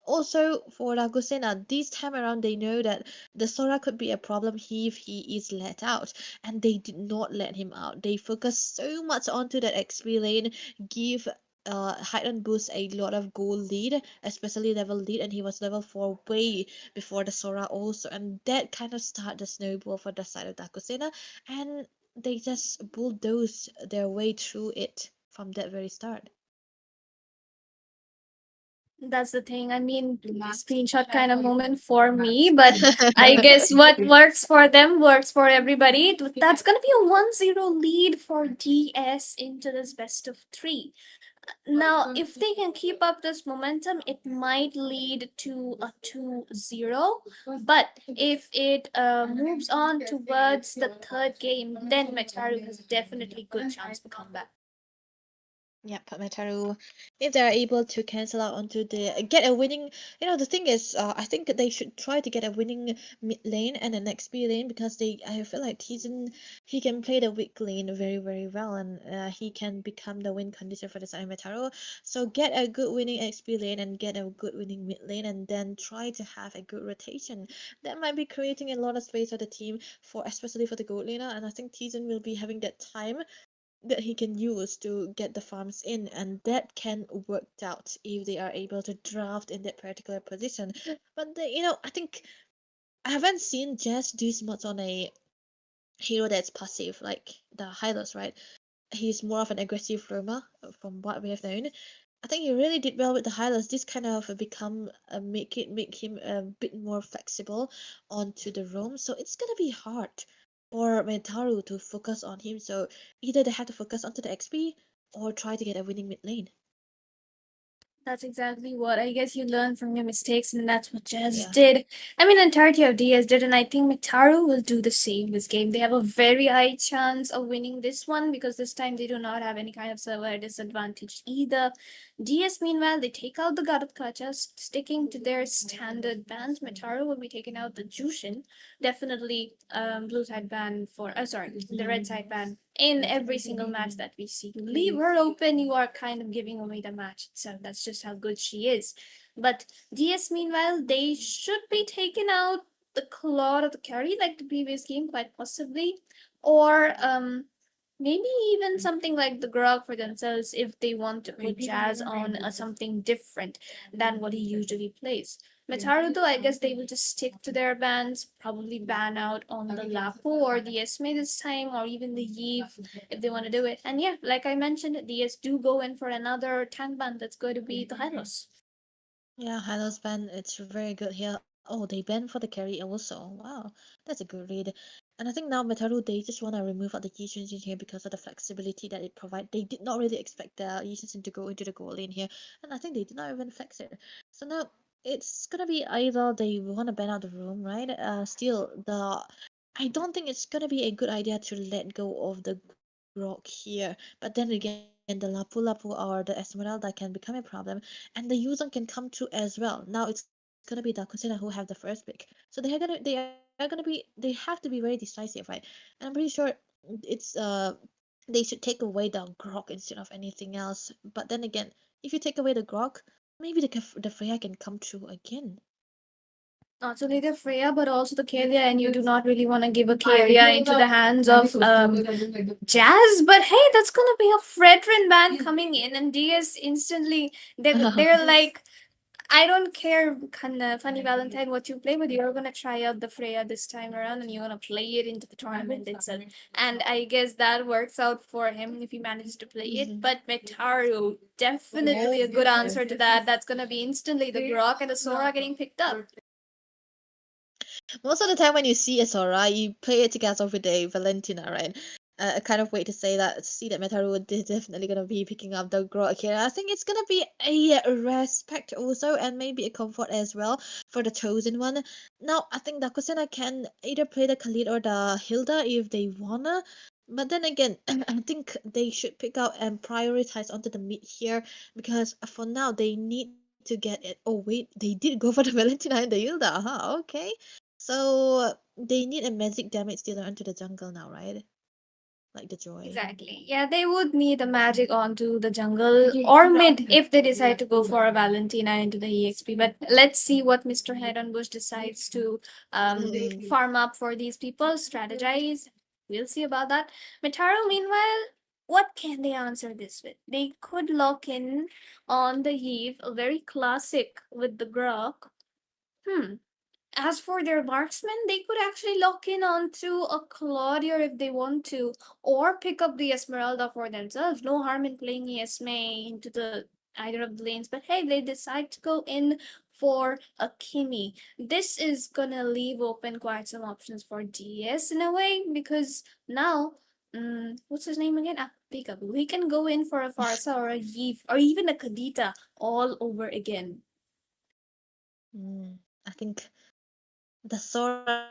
Speaker 6: also for Lagosena, this time around they know that the Sora could be a problem if he is let out, and they did not let him out. They focused so much onto that XP lane, give height and boost a lot of goal lead, especially level lead, and he was level 4 way before the Sora also, and that kind of started the snowball for the side of Dakusena, and they just bulldoze their way through it from that very start.
Speaker 7: That's the thing. I mean, screenshot kind of moment for me, but I guess what works for them works for everybody. That's gonna be a 1-0 lead for DS into this best of three. Now, if they can keep up this momentum, it might lead to a 2-0. But if it moves on towards the third game, then Metaru has definitely good chance for comeback.
Speaker 6: Yep, Metaru, if they're able to cancel out onto the get a winning, the thing is, I think they should try to get a winning mid lane and an XP lane because I feel like he can play the weak lane very very well and he can become the win condition for the side Metaru. So get a good winning XP lane and get a good winning mid lane and then try to have a good rotation. That might be creating a lot of space for the team for especially for the gold laner and I think Tizen will be having that time that he can use to get the farms in, and that can work out if they are able to draft in that particular position. But I think I haven't seen Jazz do much on a hero that's passive like the Hylos, right? He's more of an aggressive roamer from what we have known. I think he really did well with the Hylos. This kind of become make him a bit more flexible onto the roam. So it's gonna be hard for Mentaru to focus on him. So either they have to focus onto the XP or try to get a winning mid lane.
Speaker 7: That's exactly what I guess you learn from your mistakes, and that's what Jazz
Speaker 6: Yeah.
Speaker 7: did. I mean, the entirety of DS did, and I think Mitaru will do the same this game. They have a very high chance of winning this one because this time they do not have any kind of server disadvantage either. DS, meanwhile, they take out the God of Kachas, sticking to their standard bans. Mitaru will be taking out the Jushin. Definitely, blue side ban for, sorry, the red side ban in every single match that we see. You leave her open, you are kind of giving away the match itself. That's just how good she is. But DS, meanwhile, they should be taking out the Claw of the carry like the previous game, quite possibly. Or maybe even something like the Grog for themselves if they want to put Jazz on something different than what he usually plays. Metaru, though, I guess they will just stick to their bans, probably ban out on the Lapo or the Esme this time, or even the Yves if they want to do it. And yeah, like I mentioned, the S do go in for another tank ban that's going to be the Hylos.
Speaker 6: Yeah, Hylos ban, it's very good here. Oh, they ban for the carry also. Wow, that's a good read. And I think now Metaru, they just want to remove out the Yi in here because of the flexibility that it provides. They did not really expect the Yi to go into the goal lane here. And I think they did not even flex it. So now it's gonna be either they want to ban out the room, right? Still, I don't think it's gonna be a good idea to let go of the Grok here. But then again, the Lapu Lapu or the Esmeralda can become a problem, and the Yuzong can come through as well. Now it's gonna be the Kusina who have the first pick, so they are gonna be they have to be very decisive, right? And I'm pretty sure it's they should take away the Grok instead of anything else. But then again, if you take away the Grok, maybe the Freya can come through again.
Speaker 7: Not only the Freya, but also the Kalia, and you do not really want to give a Kalia into the hands of Jazz. But hey, that's gonna be a Fredrin ban coming in, and DS instantly they're like, I don't care, kinda funny Valentine, what you play, but you're gonna try out the Freya this time around, and you're gonna play it into the tournament itself. And I guess that works out for him if he manages to play it. But Metaru, definitely a good answer to that. That's gonna be instantly the Grok and the Sora getting picked up.
Speaker 6: Most of the time when you see a Sora, you play it together with a Valentina, right? I kind of wait to see that Metaru is definitely gonna be picking up the Grok here. I think it's gonna be a respect also and maybe a comfort as well for the chosen one. Now I think Dakusena can either play the Khalid or the Hilda if they wanna. But then again, I think they should pick out and prioritize onto the mid here because for now they need to get it. Oh wait, they did go for the Valentina and the Hilda. Okay. So they need a magic damage dealer into the jungle now, right? Like the Joy.
Speaker 7: Exactly. Yeah, they would need a magic onto the jungle or mid if they decide to go for a Valentina into the EXP. But let's see what Mr. Head on Bush decides to farm up for these people, strategize. We'll see about that. Mitaru, meanwhile, what can they answer this with? They could lock in on the Heave, a very classic with the Grok. Hmm. As for their marksmen, they could actually lock in onto a Claudia if they want to, or pick up the Esmeralda for themselves. No harm in playing Esme into the either of the lanes, but hey, they decide to go in for a Kimi. This is gonna leave open quite some options for DS in a way because now, what's his name again? Ah, Peekaboo. He can go in for a Farsa or a Yves or even a Kadita all over again.
Speaker 6: I think the Sora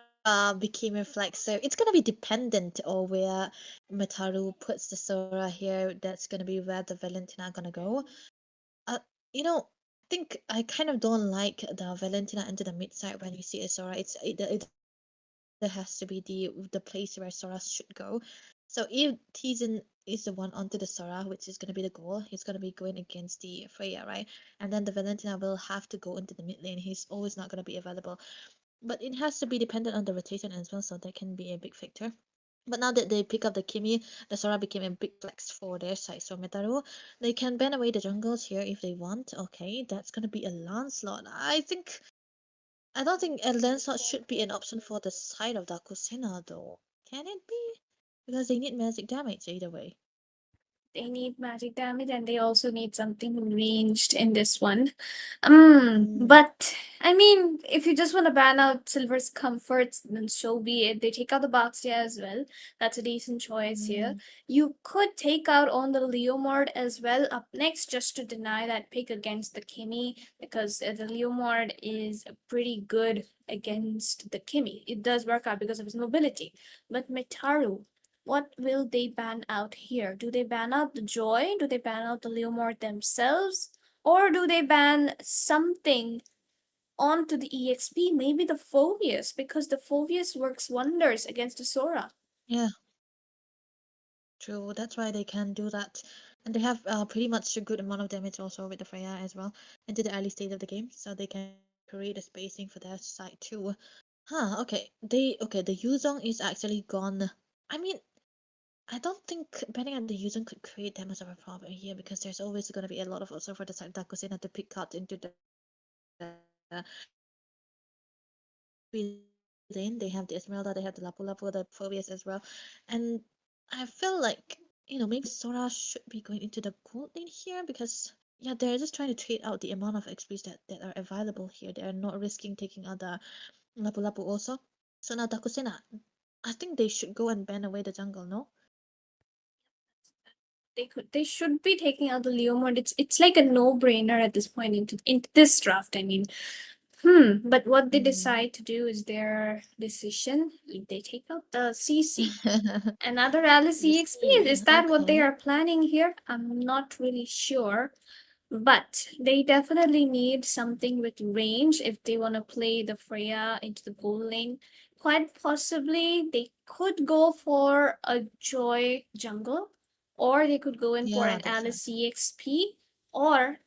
Speaker 6: became reflex. So it's gonna be dependent on where Mataru puts the Sora here. That's gonna be where the Valentina gonna go. Uh, I think I kind of don't like the Valentina into the mid side when you see a Sora. It has to be the place where Sora should go. So if Tizen is the one onto the Sora, which is gonna be the goal, he's gonna be going against the Freya, right? And then the Valentina will have to go into the mid lane. He's always not gonna be available. But it has to be dependent on the rotation as well, so that can be a big factor. But now that they pick up the Kimi, the Sora became a big flex for their side. So Metaru, they can ban away the jungles here if they want. Okay, that's gonna be a Lancelot. I don't think a Lancelot should be an option for the side of Dakusina though. Can it be? Because they need magic damage either way.
Speaker 7: They need magic damage and they also need something ranged in this one.
Speaker 6: Mm,
Speaker 7: But I mean, if you just want to ban out Silver's comforts, then so be it. They take out the Baxia as well. That's a decent choice here.
Speaker 6: mm,
Speaker 7: You could take out on the Leomord as well up next just to deny that pick against the Kimi because the Leomord is pretty good against the Kimi. It does work out because of his mobility. But Metaru, what will they ban out here? Do they ban out the Joy? Do they ban out the Leomord themselves? Or do they ban something onto the EXP? Maybe the Phoveus, because the Phoveus works wonders against the Sora.
Speaker 6: yeah, true. That's why they can do that. And they have pretty much a good amount of damage also with the Freya as well into the early stage of the game, so they can create a spacing for their side too. Huh, okay. The Yuzong is actually gone. I mean, I don't think banning out the Yuzong could create that much of a problem here because there's always gonna be a lot of also for the side Dakusena to pick out into the lane. They have the Esmeralda, they have the Lapu Lapu, the Phobias as well. And I feel like, maybe Sora should be going into the gold lane here because yeah, they're just trying to trade out the amount of XPs that are available here. They are not risking taking out the Lapu Lapu also. So now Dakusena, I think they should go and ban away the jungle, no?
Speaker 7: They should be taking out the Leomord. It's like a no-brainer at this point into this draft, I mean. But what they decide to do is their decision. They take out the CC. Another Alice
Speaker 6: You
Speaker 7: EXP.
Speaker 6: see,
Speaker 7: Is that what they
Speaker 6: okay.
Speaker 7: are planning here? I'm not really sure. But they definitely need something with range if they want to play the Freya into the gold lane. Quite possibly, they could go for a Joy jungle, or they could go in for
Speaker 6: Yeah,
Speaker 7: an
Speaker 6: that's
Speaker 7: Alice
Speaker 6: right.
Speaker 7: EXP, or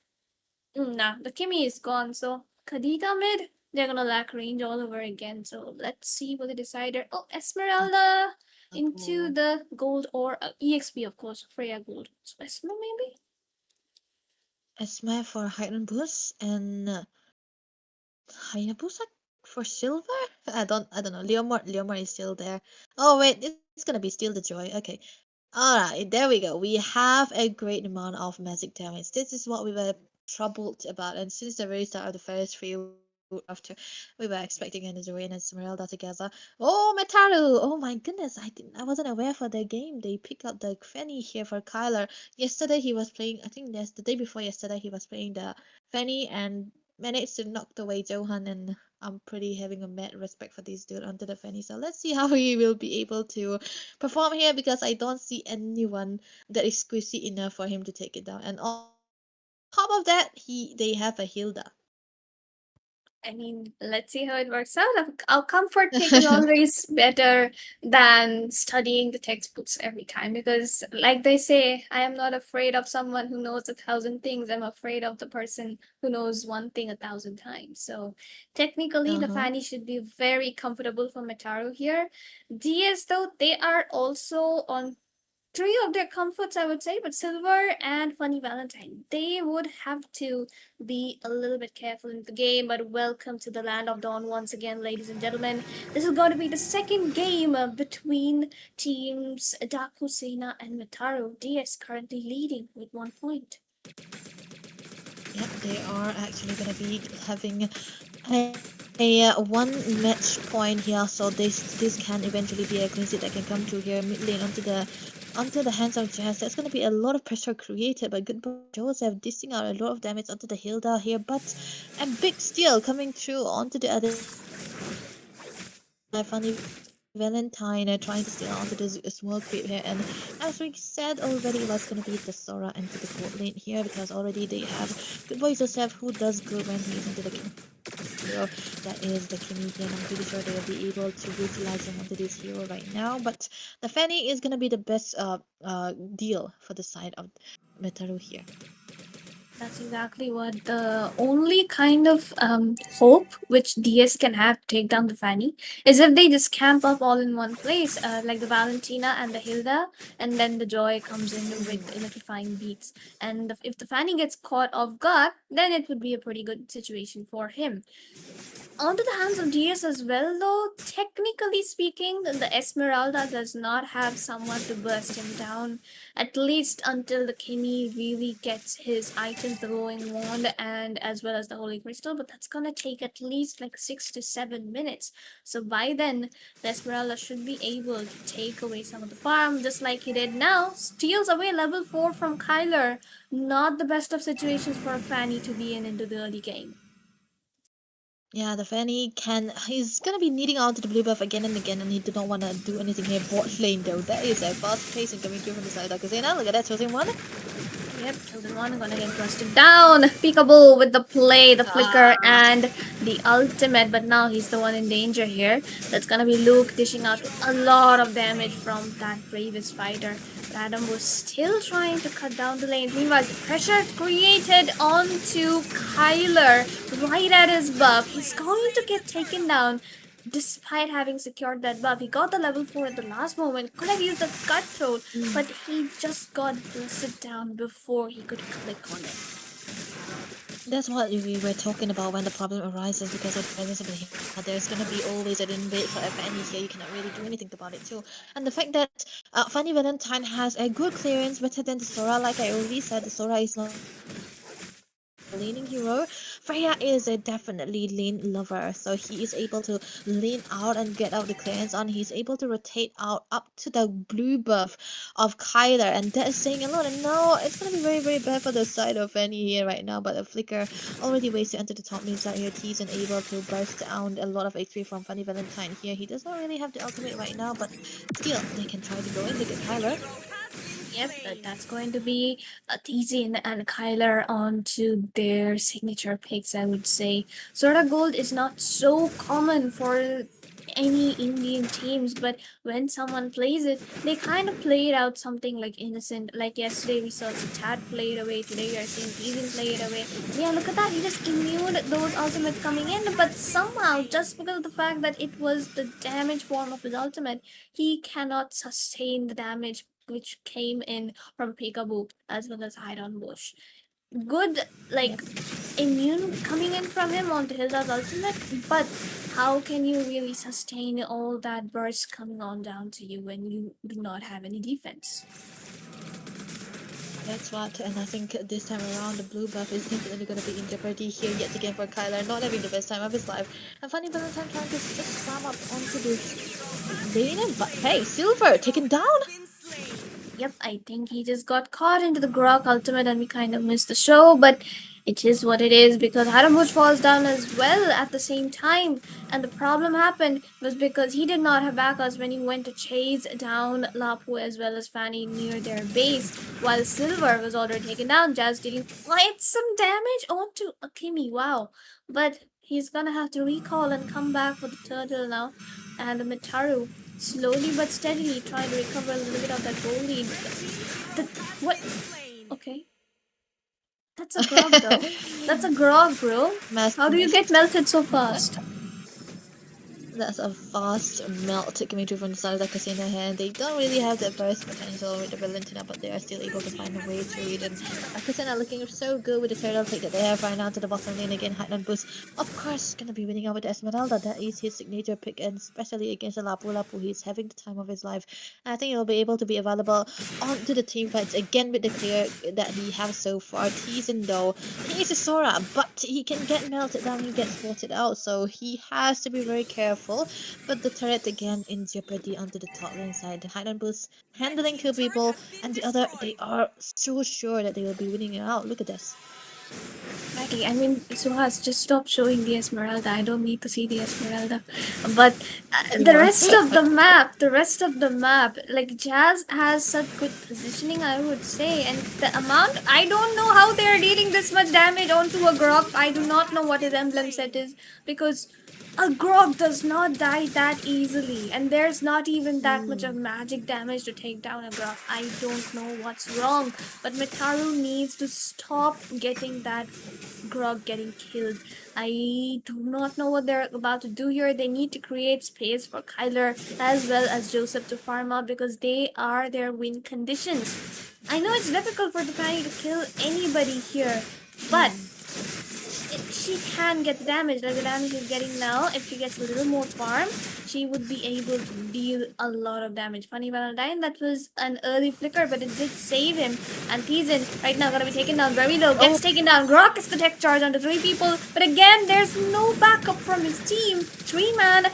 Speaker 7: nah, the Kimi is gone, so Kadita mid, they're gonna lack range all over again. So let's see what they decided. Oh, Esmeralda into
Speaker 6: Lapu.
Speaker 7: the gold or EXP, of course, Freya gold. So Esmer maybe?
Speaker 6: Esme for Heightened Boost and Hayabusa for silver? I don't know. Leomar is still there. Oh wait, it's gonna be still the joy. Okay. Alright, there we go. We have a great amount of magic damage. This is what we were troubled about, and since the very start of the first few after we were expecting an Azuri and Esmeralda together. Oh Metaru! Oh my goodness, I wasn't aware for the game. They picked up the Fanny here for Kyler. Yesterday he was playing, I think that's the day before yesterday he was playing the Fanny and managed to knock away Johan, and I'm pretty having a mad respect for this dude onto the Fanny. So let's see how he will be able to perform here because I don't see anyone that is squishy enough for him to take it down. And on top of that, they have a Hilda.
Speaker 7: I mean, let's see how it works out. Our comfort pick is always better than studying the textbooks every time because, like they say, I am not afraid of someone who knows 1,000 things. I'm afraid of the person who knows one thing 1,000 times. So, technically, the
Speaker 6: Uh-huh.
Speaker 7: Fanny should be very comfortable for Metaru here. DS, though, they are also on three of their comforts, I would say, but Silver and Funny Valentine, they would have to be a little bit careful in the game. But welcome to the land of Dawn once again, ladies and gentlemen. This is going to be the second game between teams Dakusena and Mataru. DS currently leading with 1 point.
Speaker 6: Yep, they are actually gonna be having a one match point here, so this can eventually be a clean sheet that can come through here mid lane onto the hands of Jazz. That's gonna be a lot of pressure created by goodbye Joseph dishing out a lot of damage onto the Hilda here, but a big steal coming through onto the other side. Funny Valentine trying to steal onto this small creep here, and as we said already, it's gonna be the Sora into the bot lane here because already they have good boy Joseph who does good when he's into the hero. That is the Canadian. I'm pretty sure they will be able to utilize him onto this hero right now. But the Fanny is gonna be the best deal for the side of Metaru here.
Speaker 7: That's exactly what the only kind of hope which DS can have to take down the Fanny is if they just camp up all in one place, like the Valentina and the Hilda, and then the Joy comes in with electrifying beats. And if the Fanny gets caught off guard, then it would be a pretty good situation for him. Onto the hands of DS as well, though, technically speaking, the Esmeralda does not have someone to burst him down, at least until the Kimi really gets his items, the glowing wand, and as well as the Holy Crystal, but that's gonna take at least like 6 to 7 minutes. So by then, the Esmeralda should be able to take away some of the farm, just like he did now, steals away level 4 from Kyler. Not the best of situations for a Fanny to be in into the early game.
Speaker 6: Yeah, the Fanny he's gonna be needing out to the blue buff again and again, and he did not want to do anything here. Bot lane though, that is a fast pace and coming through from the side of Kazena. Look at that, chosen one.
Speaker 7: Yep, chosen one gonna get busted down. Peekaboo with the play, the flicker, and the ultimate. But now he's the one in danger here. That's gonna be Luke dishing out a lot of damage from that bravest fighter. But Adam was still trying to cut down the lanes. Meanwhile, the pressure created onto Kyler right at his buff. He's going to get taken down. Despite having secured that buff, he got the level 4 at the last moment, could have used the cutthroat, but he just got bursted down before he could click on it.
Speaker 6: That's what we were talking about when the problem arises because of the presence of the hero. There's gonna be always an invade for Fanny here. You cannot really do anything about it too. And the fact that Fanny Valentine has a good clearance better than the Sora, like I already said, the Sora is not laning hero. Freya is a definitely lane lover, so he is able to lean out and get out the clearance on. He's able to rotate out up to the blue buff of Kyler, and that is saying a lot. And now it's gonna be very, very bad for the side of Fanny here right now. But a flicker already ways to enter the top lane side here. He's able to burst down a lot of HP from Fanny Valentine here. He does not really have the ultimate right now, but still they can try to go in to get Kyler.
Speaker 7: Yep, that's going to be TZ and Kyler onto their signature picks, I would say. Sorta Gold is not so common for any Indian teams, but when someone plays it, they kind of play it out something like innocent. Like yesterday, we saw Zitat play it away. Today, we are seeing Tegan play it away. Yeah, look at that. He just immune those ultimates coming in, but somehow, just because of the fact that it was the damage form of his ultimate, he cannot sustain the damage which came in from Peekaboo as well as Hide on Bush. Good, like, immune coming in from him onto Hilda's ultimate, but how can you really sustain all that burst coming on down to you when you do not have any defense?
Speaker 6: That's what, and I think this time around the blue buff is definitely going to be in jeopardy here yet again for Kyler, not having the best time of his life. And Funny Valentine trying to just slam up onto this lane, but hey, Silver taken down!
Speaker 7: Yep, I think he just got caught into the Grok ultimate and we kind of missed the show, but it is what it is because Haramuch falls down as well at the same time. And the problem happened was because he did not have backups when he went to chase down Lapu as well as Fanny near their base, while Silver was already taken down, Jazz dealing quite some damage onto Akimi. Wow. But he's gonna have to recall and come back for the turtle now. And the Mitaru slowly but steadily trying to recover a little bit of that gold lead. What? Okay. That's a grog though. That's a grog, bro. How do you get melted so fast?
Speaker 6: That's a fast melt coming through from the side of the casino here. They don't really have the burst potential with the Valentina, but they are still able to find a way through it. And Casino looking so good with the turtle pick that they have right now to the bottom lane again. Highland Boost, of course, gonna be winning out with Esmeralda. That is his signature pick, and especially against the Lapu Lapu, he's having the time of his life. And I think he'll be able to be available onto the team fights again with the clear that he has so far. Teasen though, he is a Sora, but he can get melted down, he gets spotted out, so he has to be very careful. But the turret again in jeopardy onto the top lane side. The Highland Boost handling two people, and the other, they are so sure that they will be winning it out. Look at this.
Speaker 7: I mean, Suhas, just stop showing the Esmeralda. I don't need to see the Esmeralda. But the
Speaker 6: Anymore.
Speaker 7: rest of the map, like Jazz has such good positioning, I would say, and the amount, I don't know how they are dealing this much damage onto a Grok. I do not know what his emblem set is because a Grog does not die that easily, and there's not even that much of magic damage to take down a Grog. I don't know what's wrong, but Mitaru needs to stop getting that Grog getting killed. I do not know what they're about to do here. They need to create space for Kyler as well as Joseph to farm out because they are their win conditions. I know it's difficult for the Fanny to kill anybody here, but she can get the damage like the damage she's getting now. If she gets a little more farm, she would be able to deal a lot of damage. Funny Valentine, that was an early flicker, but it did save him. And Thiessen right now gonna be taken down very low, gets taken down. Grok gets the tech charge onto 3 people, but again there's no backup from his team. 3-man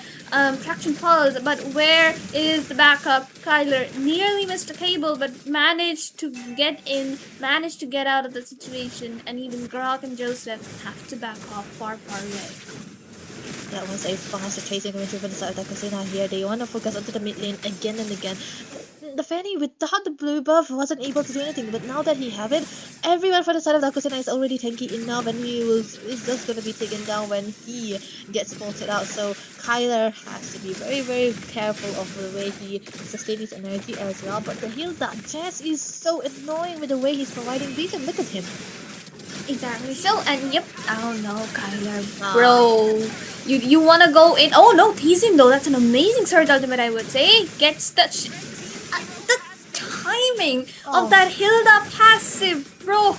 Speaker 7: traction pulse, but where is the backup? Kyler nearly missed a cable, but managed to get in, managed to get out of the situation, and even Grok and Joseph have to back off far, far away.
Speaker 6: That was a fast chasing going through from the side of the casino here. They want to focus onto the mid lane again and again. The Fanny without the blue buff wasn't able to do anything, but now that he have it, everyone for the side of Dakusina is already tanky enough, and is just gonna be taken down when he gets spotted out. So Kyler has to be very, very careful of the way he sustains his energy as well. But the heal that Jess is so annoying with the way he's providing vision. Look at him.
Speaker 7: Exactly. So, and yep. Oh no, Kyler, bro. You wanna go in? Oh no, Thiessen though. That's an amazing surge ultimate, I would say. Gets the the timing of that Hilda passive, bro.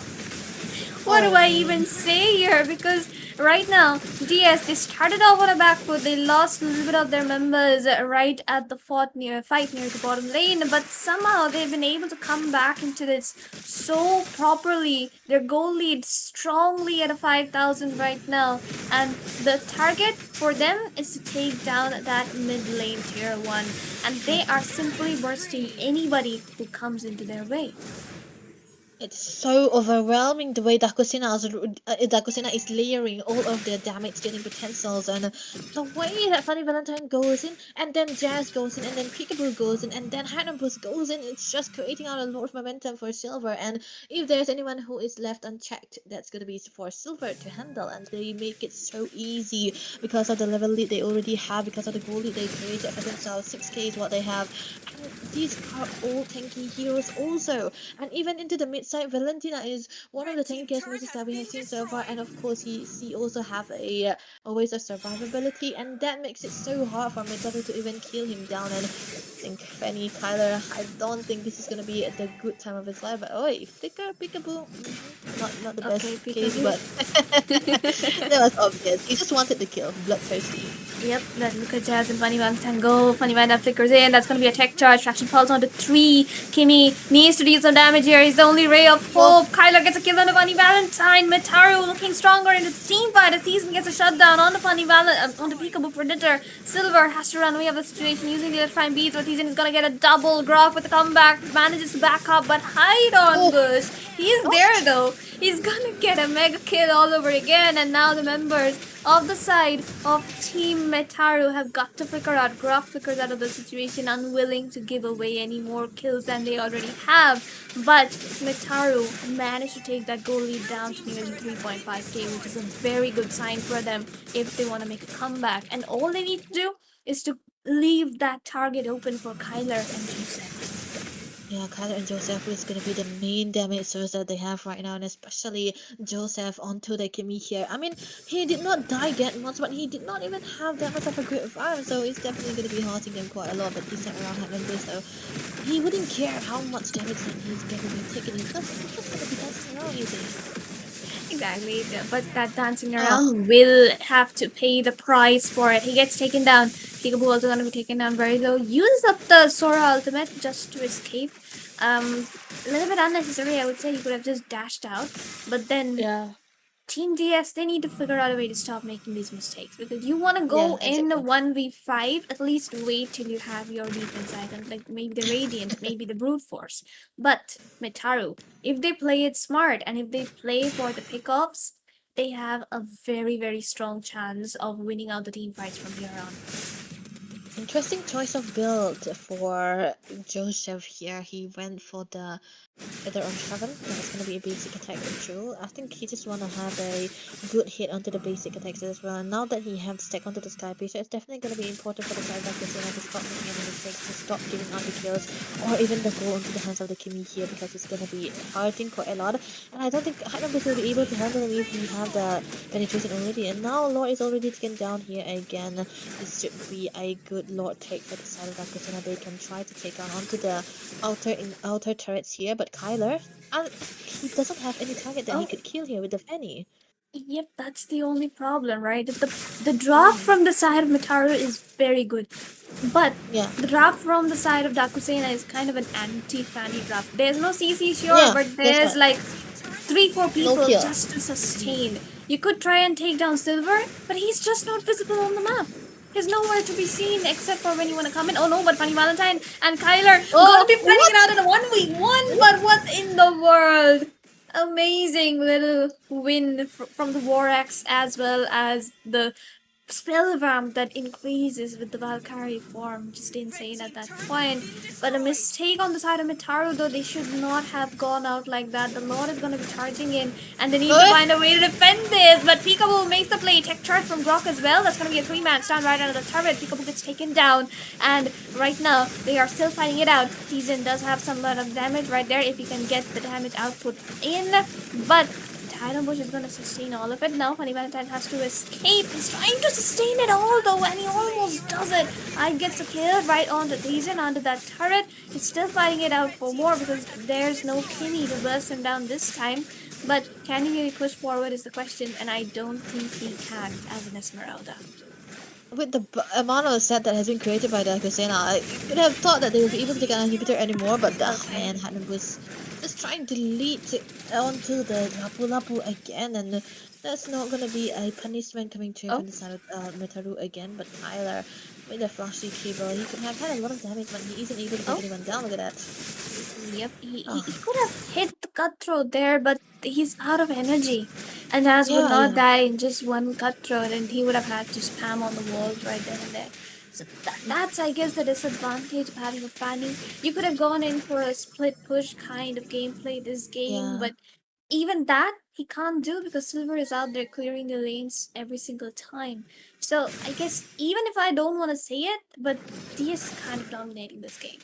Speaker 7: What do I even say here? Because right now, DS, they started off on a back foot. They lost a little bit of their members right at the fight near the bottom lane, but somehow they've been able to come back into this so properly. Their goal lead strongly at a 5,000 right now, and the target for them is to take down that mid lane tier 1, and they are simply bursting anybody who comes into their way.
Speaker 6: It's so overwhelming the way Dakusina is layering all of their damage dealing potentials, and the way that Funny Valentine goes in, and then Jazz goes in, and then Peekaboo goes in, and then Hannibus goes in. It's just creating out a lot of momentum for Silver, and if there's anyone who is left unchecked, that's gonna be for Silver to handle, and they make it so easy because of the level lead they already have, because of the goal lead they created for themselves. 6k is what they have, and these are all tanky heroes also, and even into the mid side, Valentina is one of the tankiest misses that we have seen so far, and of course he also have a always a survivability, and that makes it so hard for Metaru to even kill him down. And I think Fanny, Kyler, I don't think this is gonna be the good time of his life. But oi, flicker, peekaboo, not the best case, but that was obvious. He just wanted to kill, bloodthirsty.
Speaker 7: Yep, look at Jazz and Funny Valentine go. Funny Valentine flickers in. That's gonna be a tech charge. Traction pulse onto 3. Kimmy needs to deal some damage here. He's the only ray of hope. Kyler gets a kill on the Funny Valentine. Mitaru looking stronger into the team fight as Thiessen gets a shutdown on the Funny Valentine, on the Peekaboo Predator. Silver has to run away of the situation using the electrifying beads, but Thiessen is gonna get a double Grok with the comeback. Manages to back up, but hide on Bush. He's there though. He's gonna get a mega kill all over again, and now the members of the side of Team Metaru have got to flicker out. Grok flickers out of the situation, unwilling to give away any more kills than they already have. But Metaru managed to take that goal lead down to nearly 3.5k, which is a very good sign for them if they want to make a comeback. And all they need to do is to leave that target open for Kyler and Joseph.
Speaker 6: Yeah, Kyler and Joseph is going to be the main damage source that they have right now, and especially Joseph onto the Kimmy here. I mean, he did not die that much, but he did not even have that much of a great farm, so it's definitely going to be hurting him quite a lot. But this time around, Hannibal, so he wouldn't care how much damage that he's going to be taking. He's just going to be dancing around, easy.
Speaker 7: Exactly, but that dancing around will have to pay the price for it. He gets taken down. Peekaboo also gonna be taken down very low. Uses up the Sora ultimate just to escape. A little bit unnecessary, I would say. He could have just dashed out. But then Team DS, they need to figure out a way to stop making these mistakes, because you want to go in a 1v5, at least wait till you have your defense items, like maybe the Radiant, maybe the Brute Force. But Metaru, if they play it smart and if they play for the pickoffs, they have a very, very strong chance of winning out the team fights from here on.
Speaker 6: Interesting choice of build for Joseph here. He went for the Feather on 7. That's gonna be a basic attack control. I think he just wanna have a good hit onto the basic attacks as well. Now that he has stack onto the Sky Piercer, it's definitely gonna be important for the side back to stop making any mistakes, to stop giving out the kills, or even the go into the hands of the Kimi here, because it's gonna be hurting quite a lot. And I don't think Heidelberg will be able to handle him if we have the penetration already. And now Lord is already taken down here again. This should be a good Lord take for the side of Dakosena. They can try to take on onto the outer turrets here, but Kyler, he doesn't have any target that he could kill here with the Fanny.
Speaker 7: Yep, that's the only problem, right? The drop from the side of Mitaru is very good. But
Speaker 6: Yeah.
Speaker 7: the drop from the side of Dakusena is kind of an anti-Fanny drop. There's no CC, sure,
Speaker 6: Yeah,
Speaker 7: but
Speaker 6: that's
Speaker 7: there's
Speaker 6: right.
Speaker 7: like 3-4 people
Speaker 6: kill.
Speaker 7: just to sustain. You could try and take down Silver, but he's just not visible on the map. He's nowhere to be seen except for when you want to come in. Oh no, but Funny Valentine and Kyler gonna be fighting it out in a 1v1, but what in the world? Amazing little win from the War Axe as well as the spell vamp that increases with the Valkyrie form. Just insane at that point. But a mistake on the side of Mitaru, though. They should not have gone out like that. The Lord is going to be charging in and they need to find a way to defend this. But Peekaboo makes the play. Tech charge from Brock as well. That's going to be a 3-man stand right under the turret. Peekaboo gets taken down. And right now, they are still fighting it out. Tizen does have some lot of damage right there if he can get the damage output in. But Iron Bush is gonna sustain all of it now. Funny Valentine has to escape. He's trying to sustain it all though, and he almost does it. I gets a kill right onto Tizen, onto that turret. He's still fighting it out for more because there's no Kimmy to burst him down this time. But can he really push forward is the question, and I don't think he can as an Esmeralda.
Speaker 6: With the amount of set that has been created by Dakosena, I could have thought that they would be able to take an inhibitor anymore, but man, Hanan was just trying to lead onto the Lapu again, and that's not gonna be a punishment coming to him from the side of Metaru again. But Tyler, with the flashy cable, he could have had a lot of damage, but he isn't able to take anyone down. Look at that.
Speaker 7: Yep, he could have hit the cutthroat there, but he's out of energy. And Jazz would not die in just one cutthroat, and he would have had to spam on the walls right then and there. So that's, I guess, the disadvantage of having a Fanny. You could have gone in for a split push kind of gameplay this game, but even that he can't do because Silver is out there clearing the lanes every single time. So I guess even if I don't want to say it, but DS is kind of dominating this game.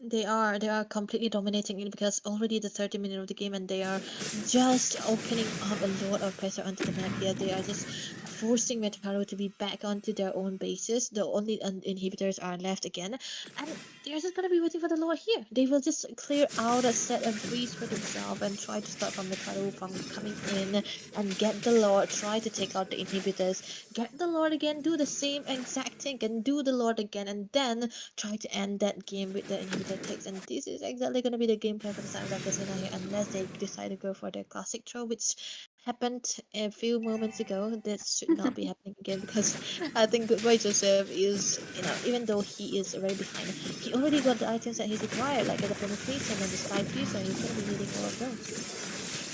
Speaker 6: They are completely dominating it because already the 30 minutes of the game and they are just opening up a lot of pressure onto the map here. They are just forcing Metaru to be back onto their own bases. The only inhibitors are left again, and they're just gonna be waiting for the Lord here. They will just clear out a set of trees for themselves and try to stop from Metaru from coming in and get the Lord, try to take out the inhibitors, get the Lord again, do the same exact thing and do the Lord again, and then try to end that game with the inhibitor takes. And this is exactly going to be the game plan for the Star Casino here, unless they decide to go for their classic throw, which happened a few moments ago. This should not be happening again because I think Goodbye Joseph is, even though he is very behind, he already got the items that he's required, like the penetration and the sky piece, and he's going to be needing all of those.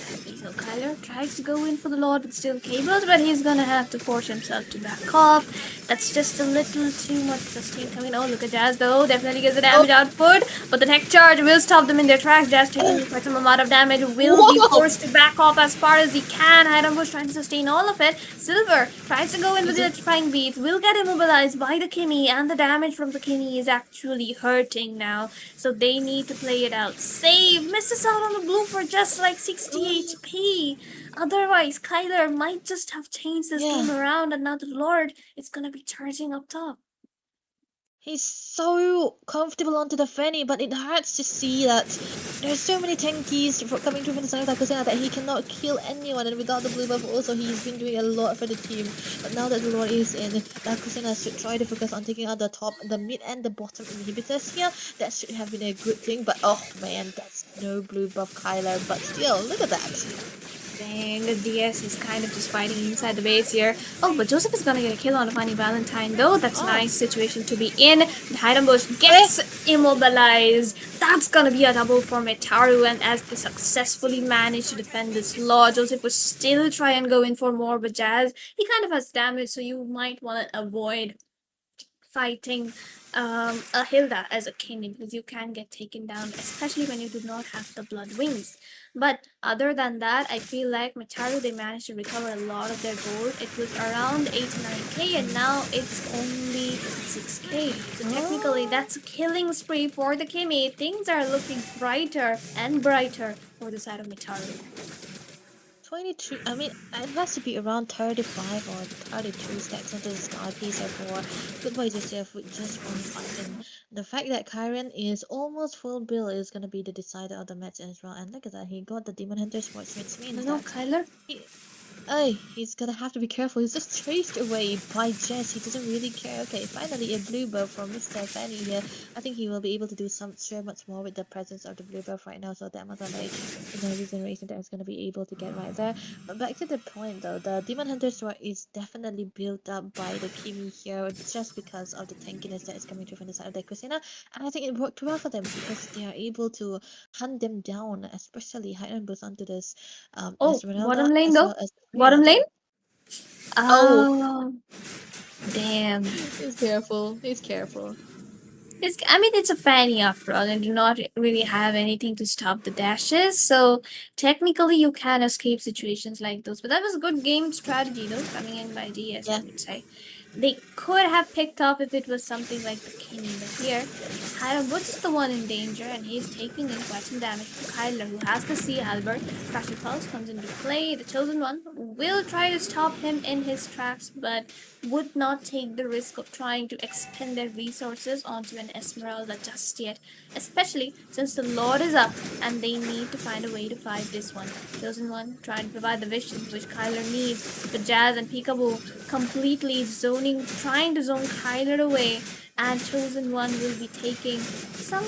Speaker 7: So Kyler tries to go in for the Lord with steel cables, but he's gonna have to force himself to back off. That's just a little too much sustain coming. Oh, look at Jazz though. Definitely gets the damage output, but the tech charge will stop them in their tracks. Jazz taking quite some amount of damage, will be forced to back off as far as he can. Iron Bush trying to sustain all of it. Silver tries to go in with the electrifying beats, will get immobilized by the Kimmy, and the damage from the Kimmy is actually hurting now. So they need to play it out. Save misses out on the blue for just like 60 HP. Otherwise, Kyler might just have changed this game around, and now the Lord is gonna be charging up top.
Speaker 6: He's so comfortable onto the Fanny, but it hurts to see that there's so many tankies coming through from the side of Dakosena that he cannot kill anyone, and without the blue buff also he's been doing a lot for the team. But now that the Lord is in, Dakosena should try to focus on taking out the top, the mid and the bottom inhibitors here. That should have been a good thing, but oh man, that's no blue buff Kyler, but still, look at that.
Speaker 7: Dang, the DS is kind of just fighting inside the base here. Oh, but Joseph is gonna get a kill on the Funny Valentine though. That's a
Speaker 6: Oh,
Speaker 7: nice situation to be in. The Hidden Bush
Speaker 6: eh,
Speaker 7: gets immobilized. That's gonna be a double for Metaru, and as they successfully manage to defend this law, Joseph will still try and go in for more, but Jazz, he kind of has damage, so you might want to avoid fighting a Hilda as a king because you can get taken down, especially when you do not have the blood wings. But other than that, I feel like Mataru they managed to recover a lot of their gold. It was around 89k and now it's only 6k. So technically
Speaker 6: oh.
Speaker 7: that's a killing spree for the Kimi. Things are looking brighter and brighter for the side of Mitaru.
Speaker 6: 23, I mean, it has to be around 35 or 32 stacks into the sky piece for Goodbye Joseph with just one fight. And the fact that Kyron is almost full build is going to be the decider of the match as well. And look at that, he got the Demon Hunter Sports, which means
Speaker 7: No,
Speaker 6: that
Speaker 7: Kyler.
Speaker 6: he, oh, he's gonna have to be careful. He's just chased away by Jess. He doesn't really care. Okay, finally a blue buff from Mr. Fanny here. I think he will be able to do so much more with the presence of the blue buff right now. So that was a regeneration that is gonna be able to get right there. But back to the point though, the Demon Hunter Sword is definitely built up by the Kimi here just because of the tankiness that is coming through from the side of the Kusina. And I think it worked well for them because they are able to hunt them down, especially Highland Boost onto this
Speaker 7: Oh,
Speaker 6: Esmeralda
Speaker 7: bottom lane
Speaker 6: as
Speaker 7: though.
Speaker 6: well as
Speaker 7: Bottom lane.
Speaker 6: Leander. Oh,
Speaker 7: Oh, damn.
Speaker 6: he's careful. He's careful.
Speaker 7: I mean, it's a fanny after all, and do not really have anything to stop the dashes. So technically, you can escape situations like those. But that was a good game strategy, though, coming in by DS, I
Speaker 6: Yeah.
Speaker 7: would say. They could have picked up if it was something like the Kenny, but here, Hiram Woods is the one in danger, and he's taking in quite some damage from Kyler, who has the Sea Albert. Fractured Pulse comes into play. The Chosen One will try to stop him in his tracks, but would not take the risk of trying to expend their resources onto an Esmeralda just yet, especially since the Lord is up and they need to find a way to fight this one. Chosen One trying to provide the vision which Kyler needs, but Jazz and Peekaboo completely trying to zone Kyler away, and Chosen One will be taking some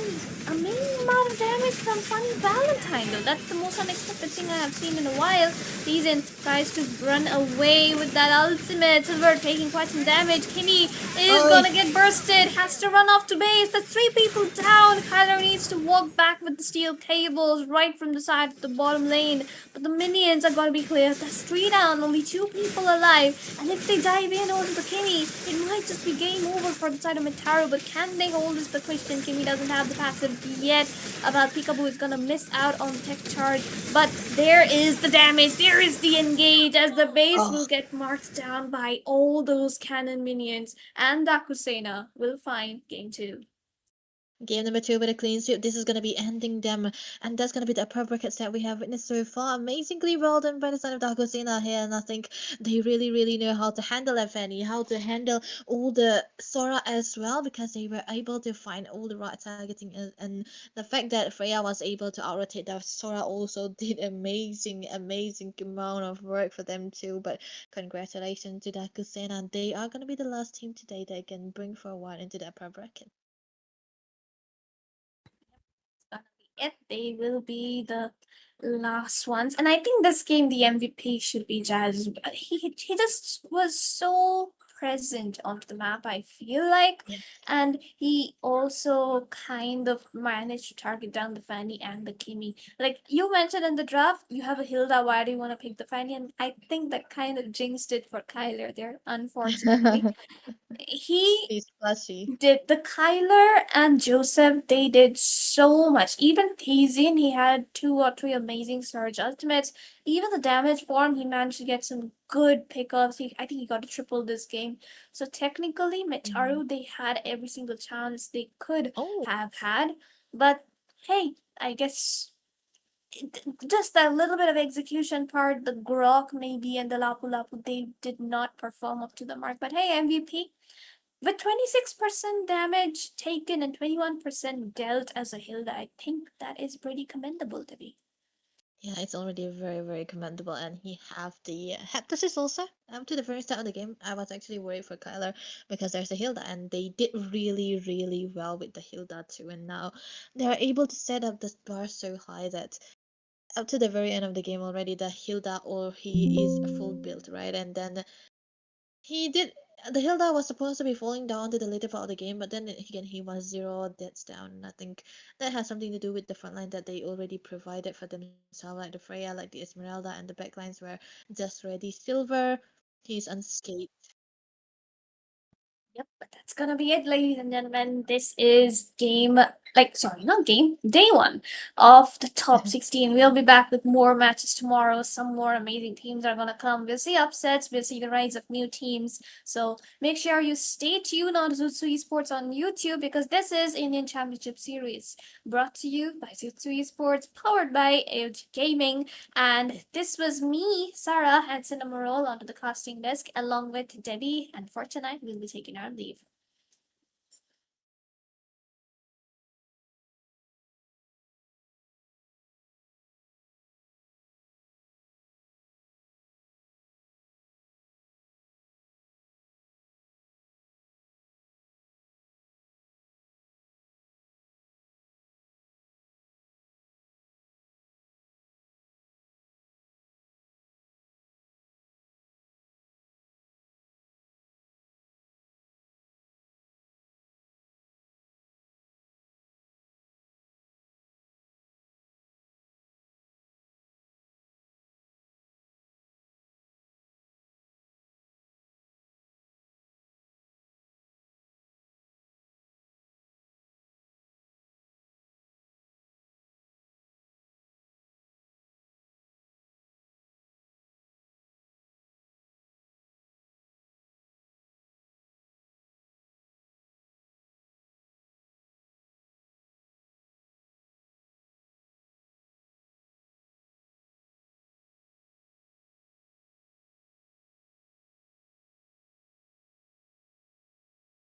Speaker 7: amazing amount of damage from Funny Valentine though. That's the most unexpected thing I have seen in a while. Season tries to run away with that ultimate. Silver taking quite some damage. Kimmy is
Speaker 6: Oh,
Speaker 7: gonna get bursted. Has to run off to base. That's 3 people down. Kyler needs to walk back with the steel cables right from the side of the bottom lane. But the minions are gonna be clear. That's 3 down. Only 2 people alive. And if they dive in onto the Kimmy, it might just be game over for the side of Mitaru. But can they hold is the question. Kimmy doesn't have the passive yet. About Peekaboo is gonna miss out on the tech charge. But there is the damage. There is the engage as the base
Speaker 6: oh.
Speaker 7: will get marked down by all those cannon minions. And Dakusena will find game 2.
Speaker 6: Game number 2 with a clean sweep. This is going to be ending them. And that's going to be the upper brackets that we have witnessed so far. Amazingly well done by the side of Dagosina here. And I think they really know how to handle Fanny, how to handle all the Sora as well, because they were able to find all the right targeting. And the fact that Freya was able to out-rotate that Sora also did amazing amount of work for them too. But congratulations to Dagosina. They are going to be the last team today that can bring forward into the upper bracket.
Speaker 7: Gonna be it. They will be the last ones. And I think this game the MVP should be Jazz. He just was so present onto the map, I feel like.
Speaker 6: Yeah.
Speaker 7: And he also kind of managed to target down the Fanny and the Kimi. Like you mentioned in the draft, you have a Hilda, why do you want to pick the Fanny? And I think that kind of jinxed it for Kyler there, unfortunately. He
Speaker 6: He's flashy.
Speaker 7: did the Kyler and Joseph, they did so much. Even Tazin, he had 2 or 3 amazing Surge ultimates. Even the damage form, he managed to get some good pickups. I think he got a triple this game. So technically,
Speaker 6: Mhm.
Speaker 7: Metaru, they had every single chance they could
Speaker 6: Oh,
Speaker 7: have had. But hey, I guess just a little bit of execution part, the Grok maybe and the Lapu Lapu, they did not perform up to the mark. But hey, MVP, with 26% damage taken and 21% dealt as a Hilda, I think that is pretty commendable to be.
Speaker 6: yeah, it's already very commendable, and he have the heptasis also. To the very start of the game, I was actually worried for Kyler because there's a Hilda, and they did really well with the Hilda too. And now they are able to set up this bar so high that up to the very end of the game already, the Hilda or he is full build, right? And then he did. The Hilda was supposed to be falling down to the later part of the game, but then again he was zero deaths down. And I think that has something to do with the front line that they already provided for themselves, like the Freya, like the Esmeralda, and the backlines were just ready. Silver, he's unscathed.
Speaker 7: Yep, but that's gonna be it, ladies and gentlemen. This is sorry, not game, day one of the top 16. We'll be back with more matches tomorrow. Some more amazing teams are gonna come. We'll see upsets, we'll see the rise of new teams. So make sure you stay tuned on Zutsu Esports on YouTube because this is Indian Championship Series brought to you by Zutsu Esports, powered by AOG Gaming. And this was me, Sarah, and Cinnamon Roll onto the casting desk, along with Debbie and Fortuna. We'll be taking our leave.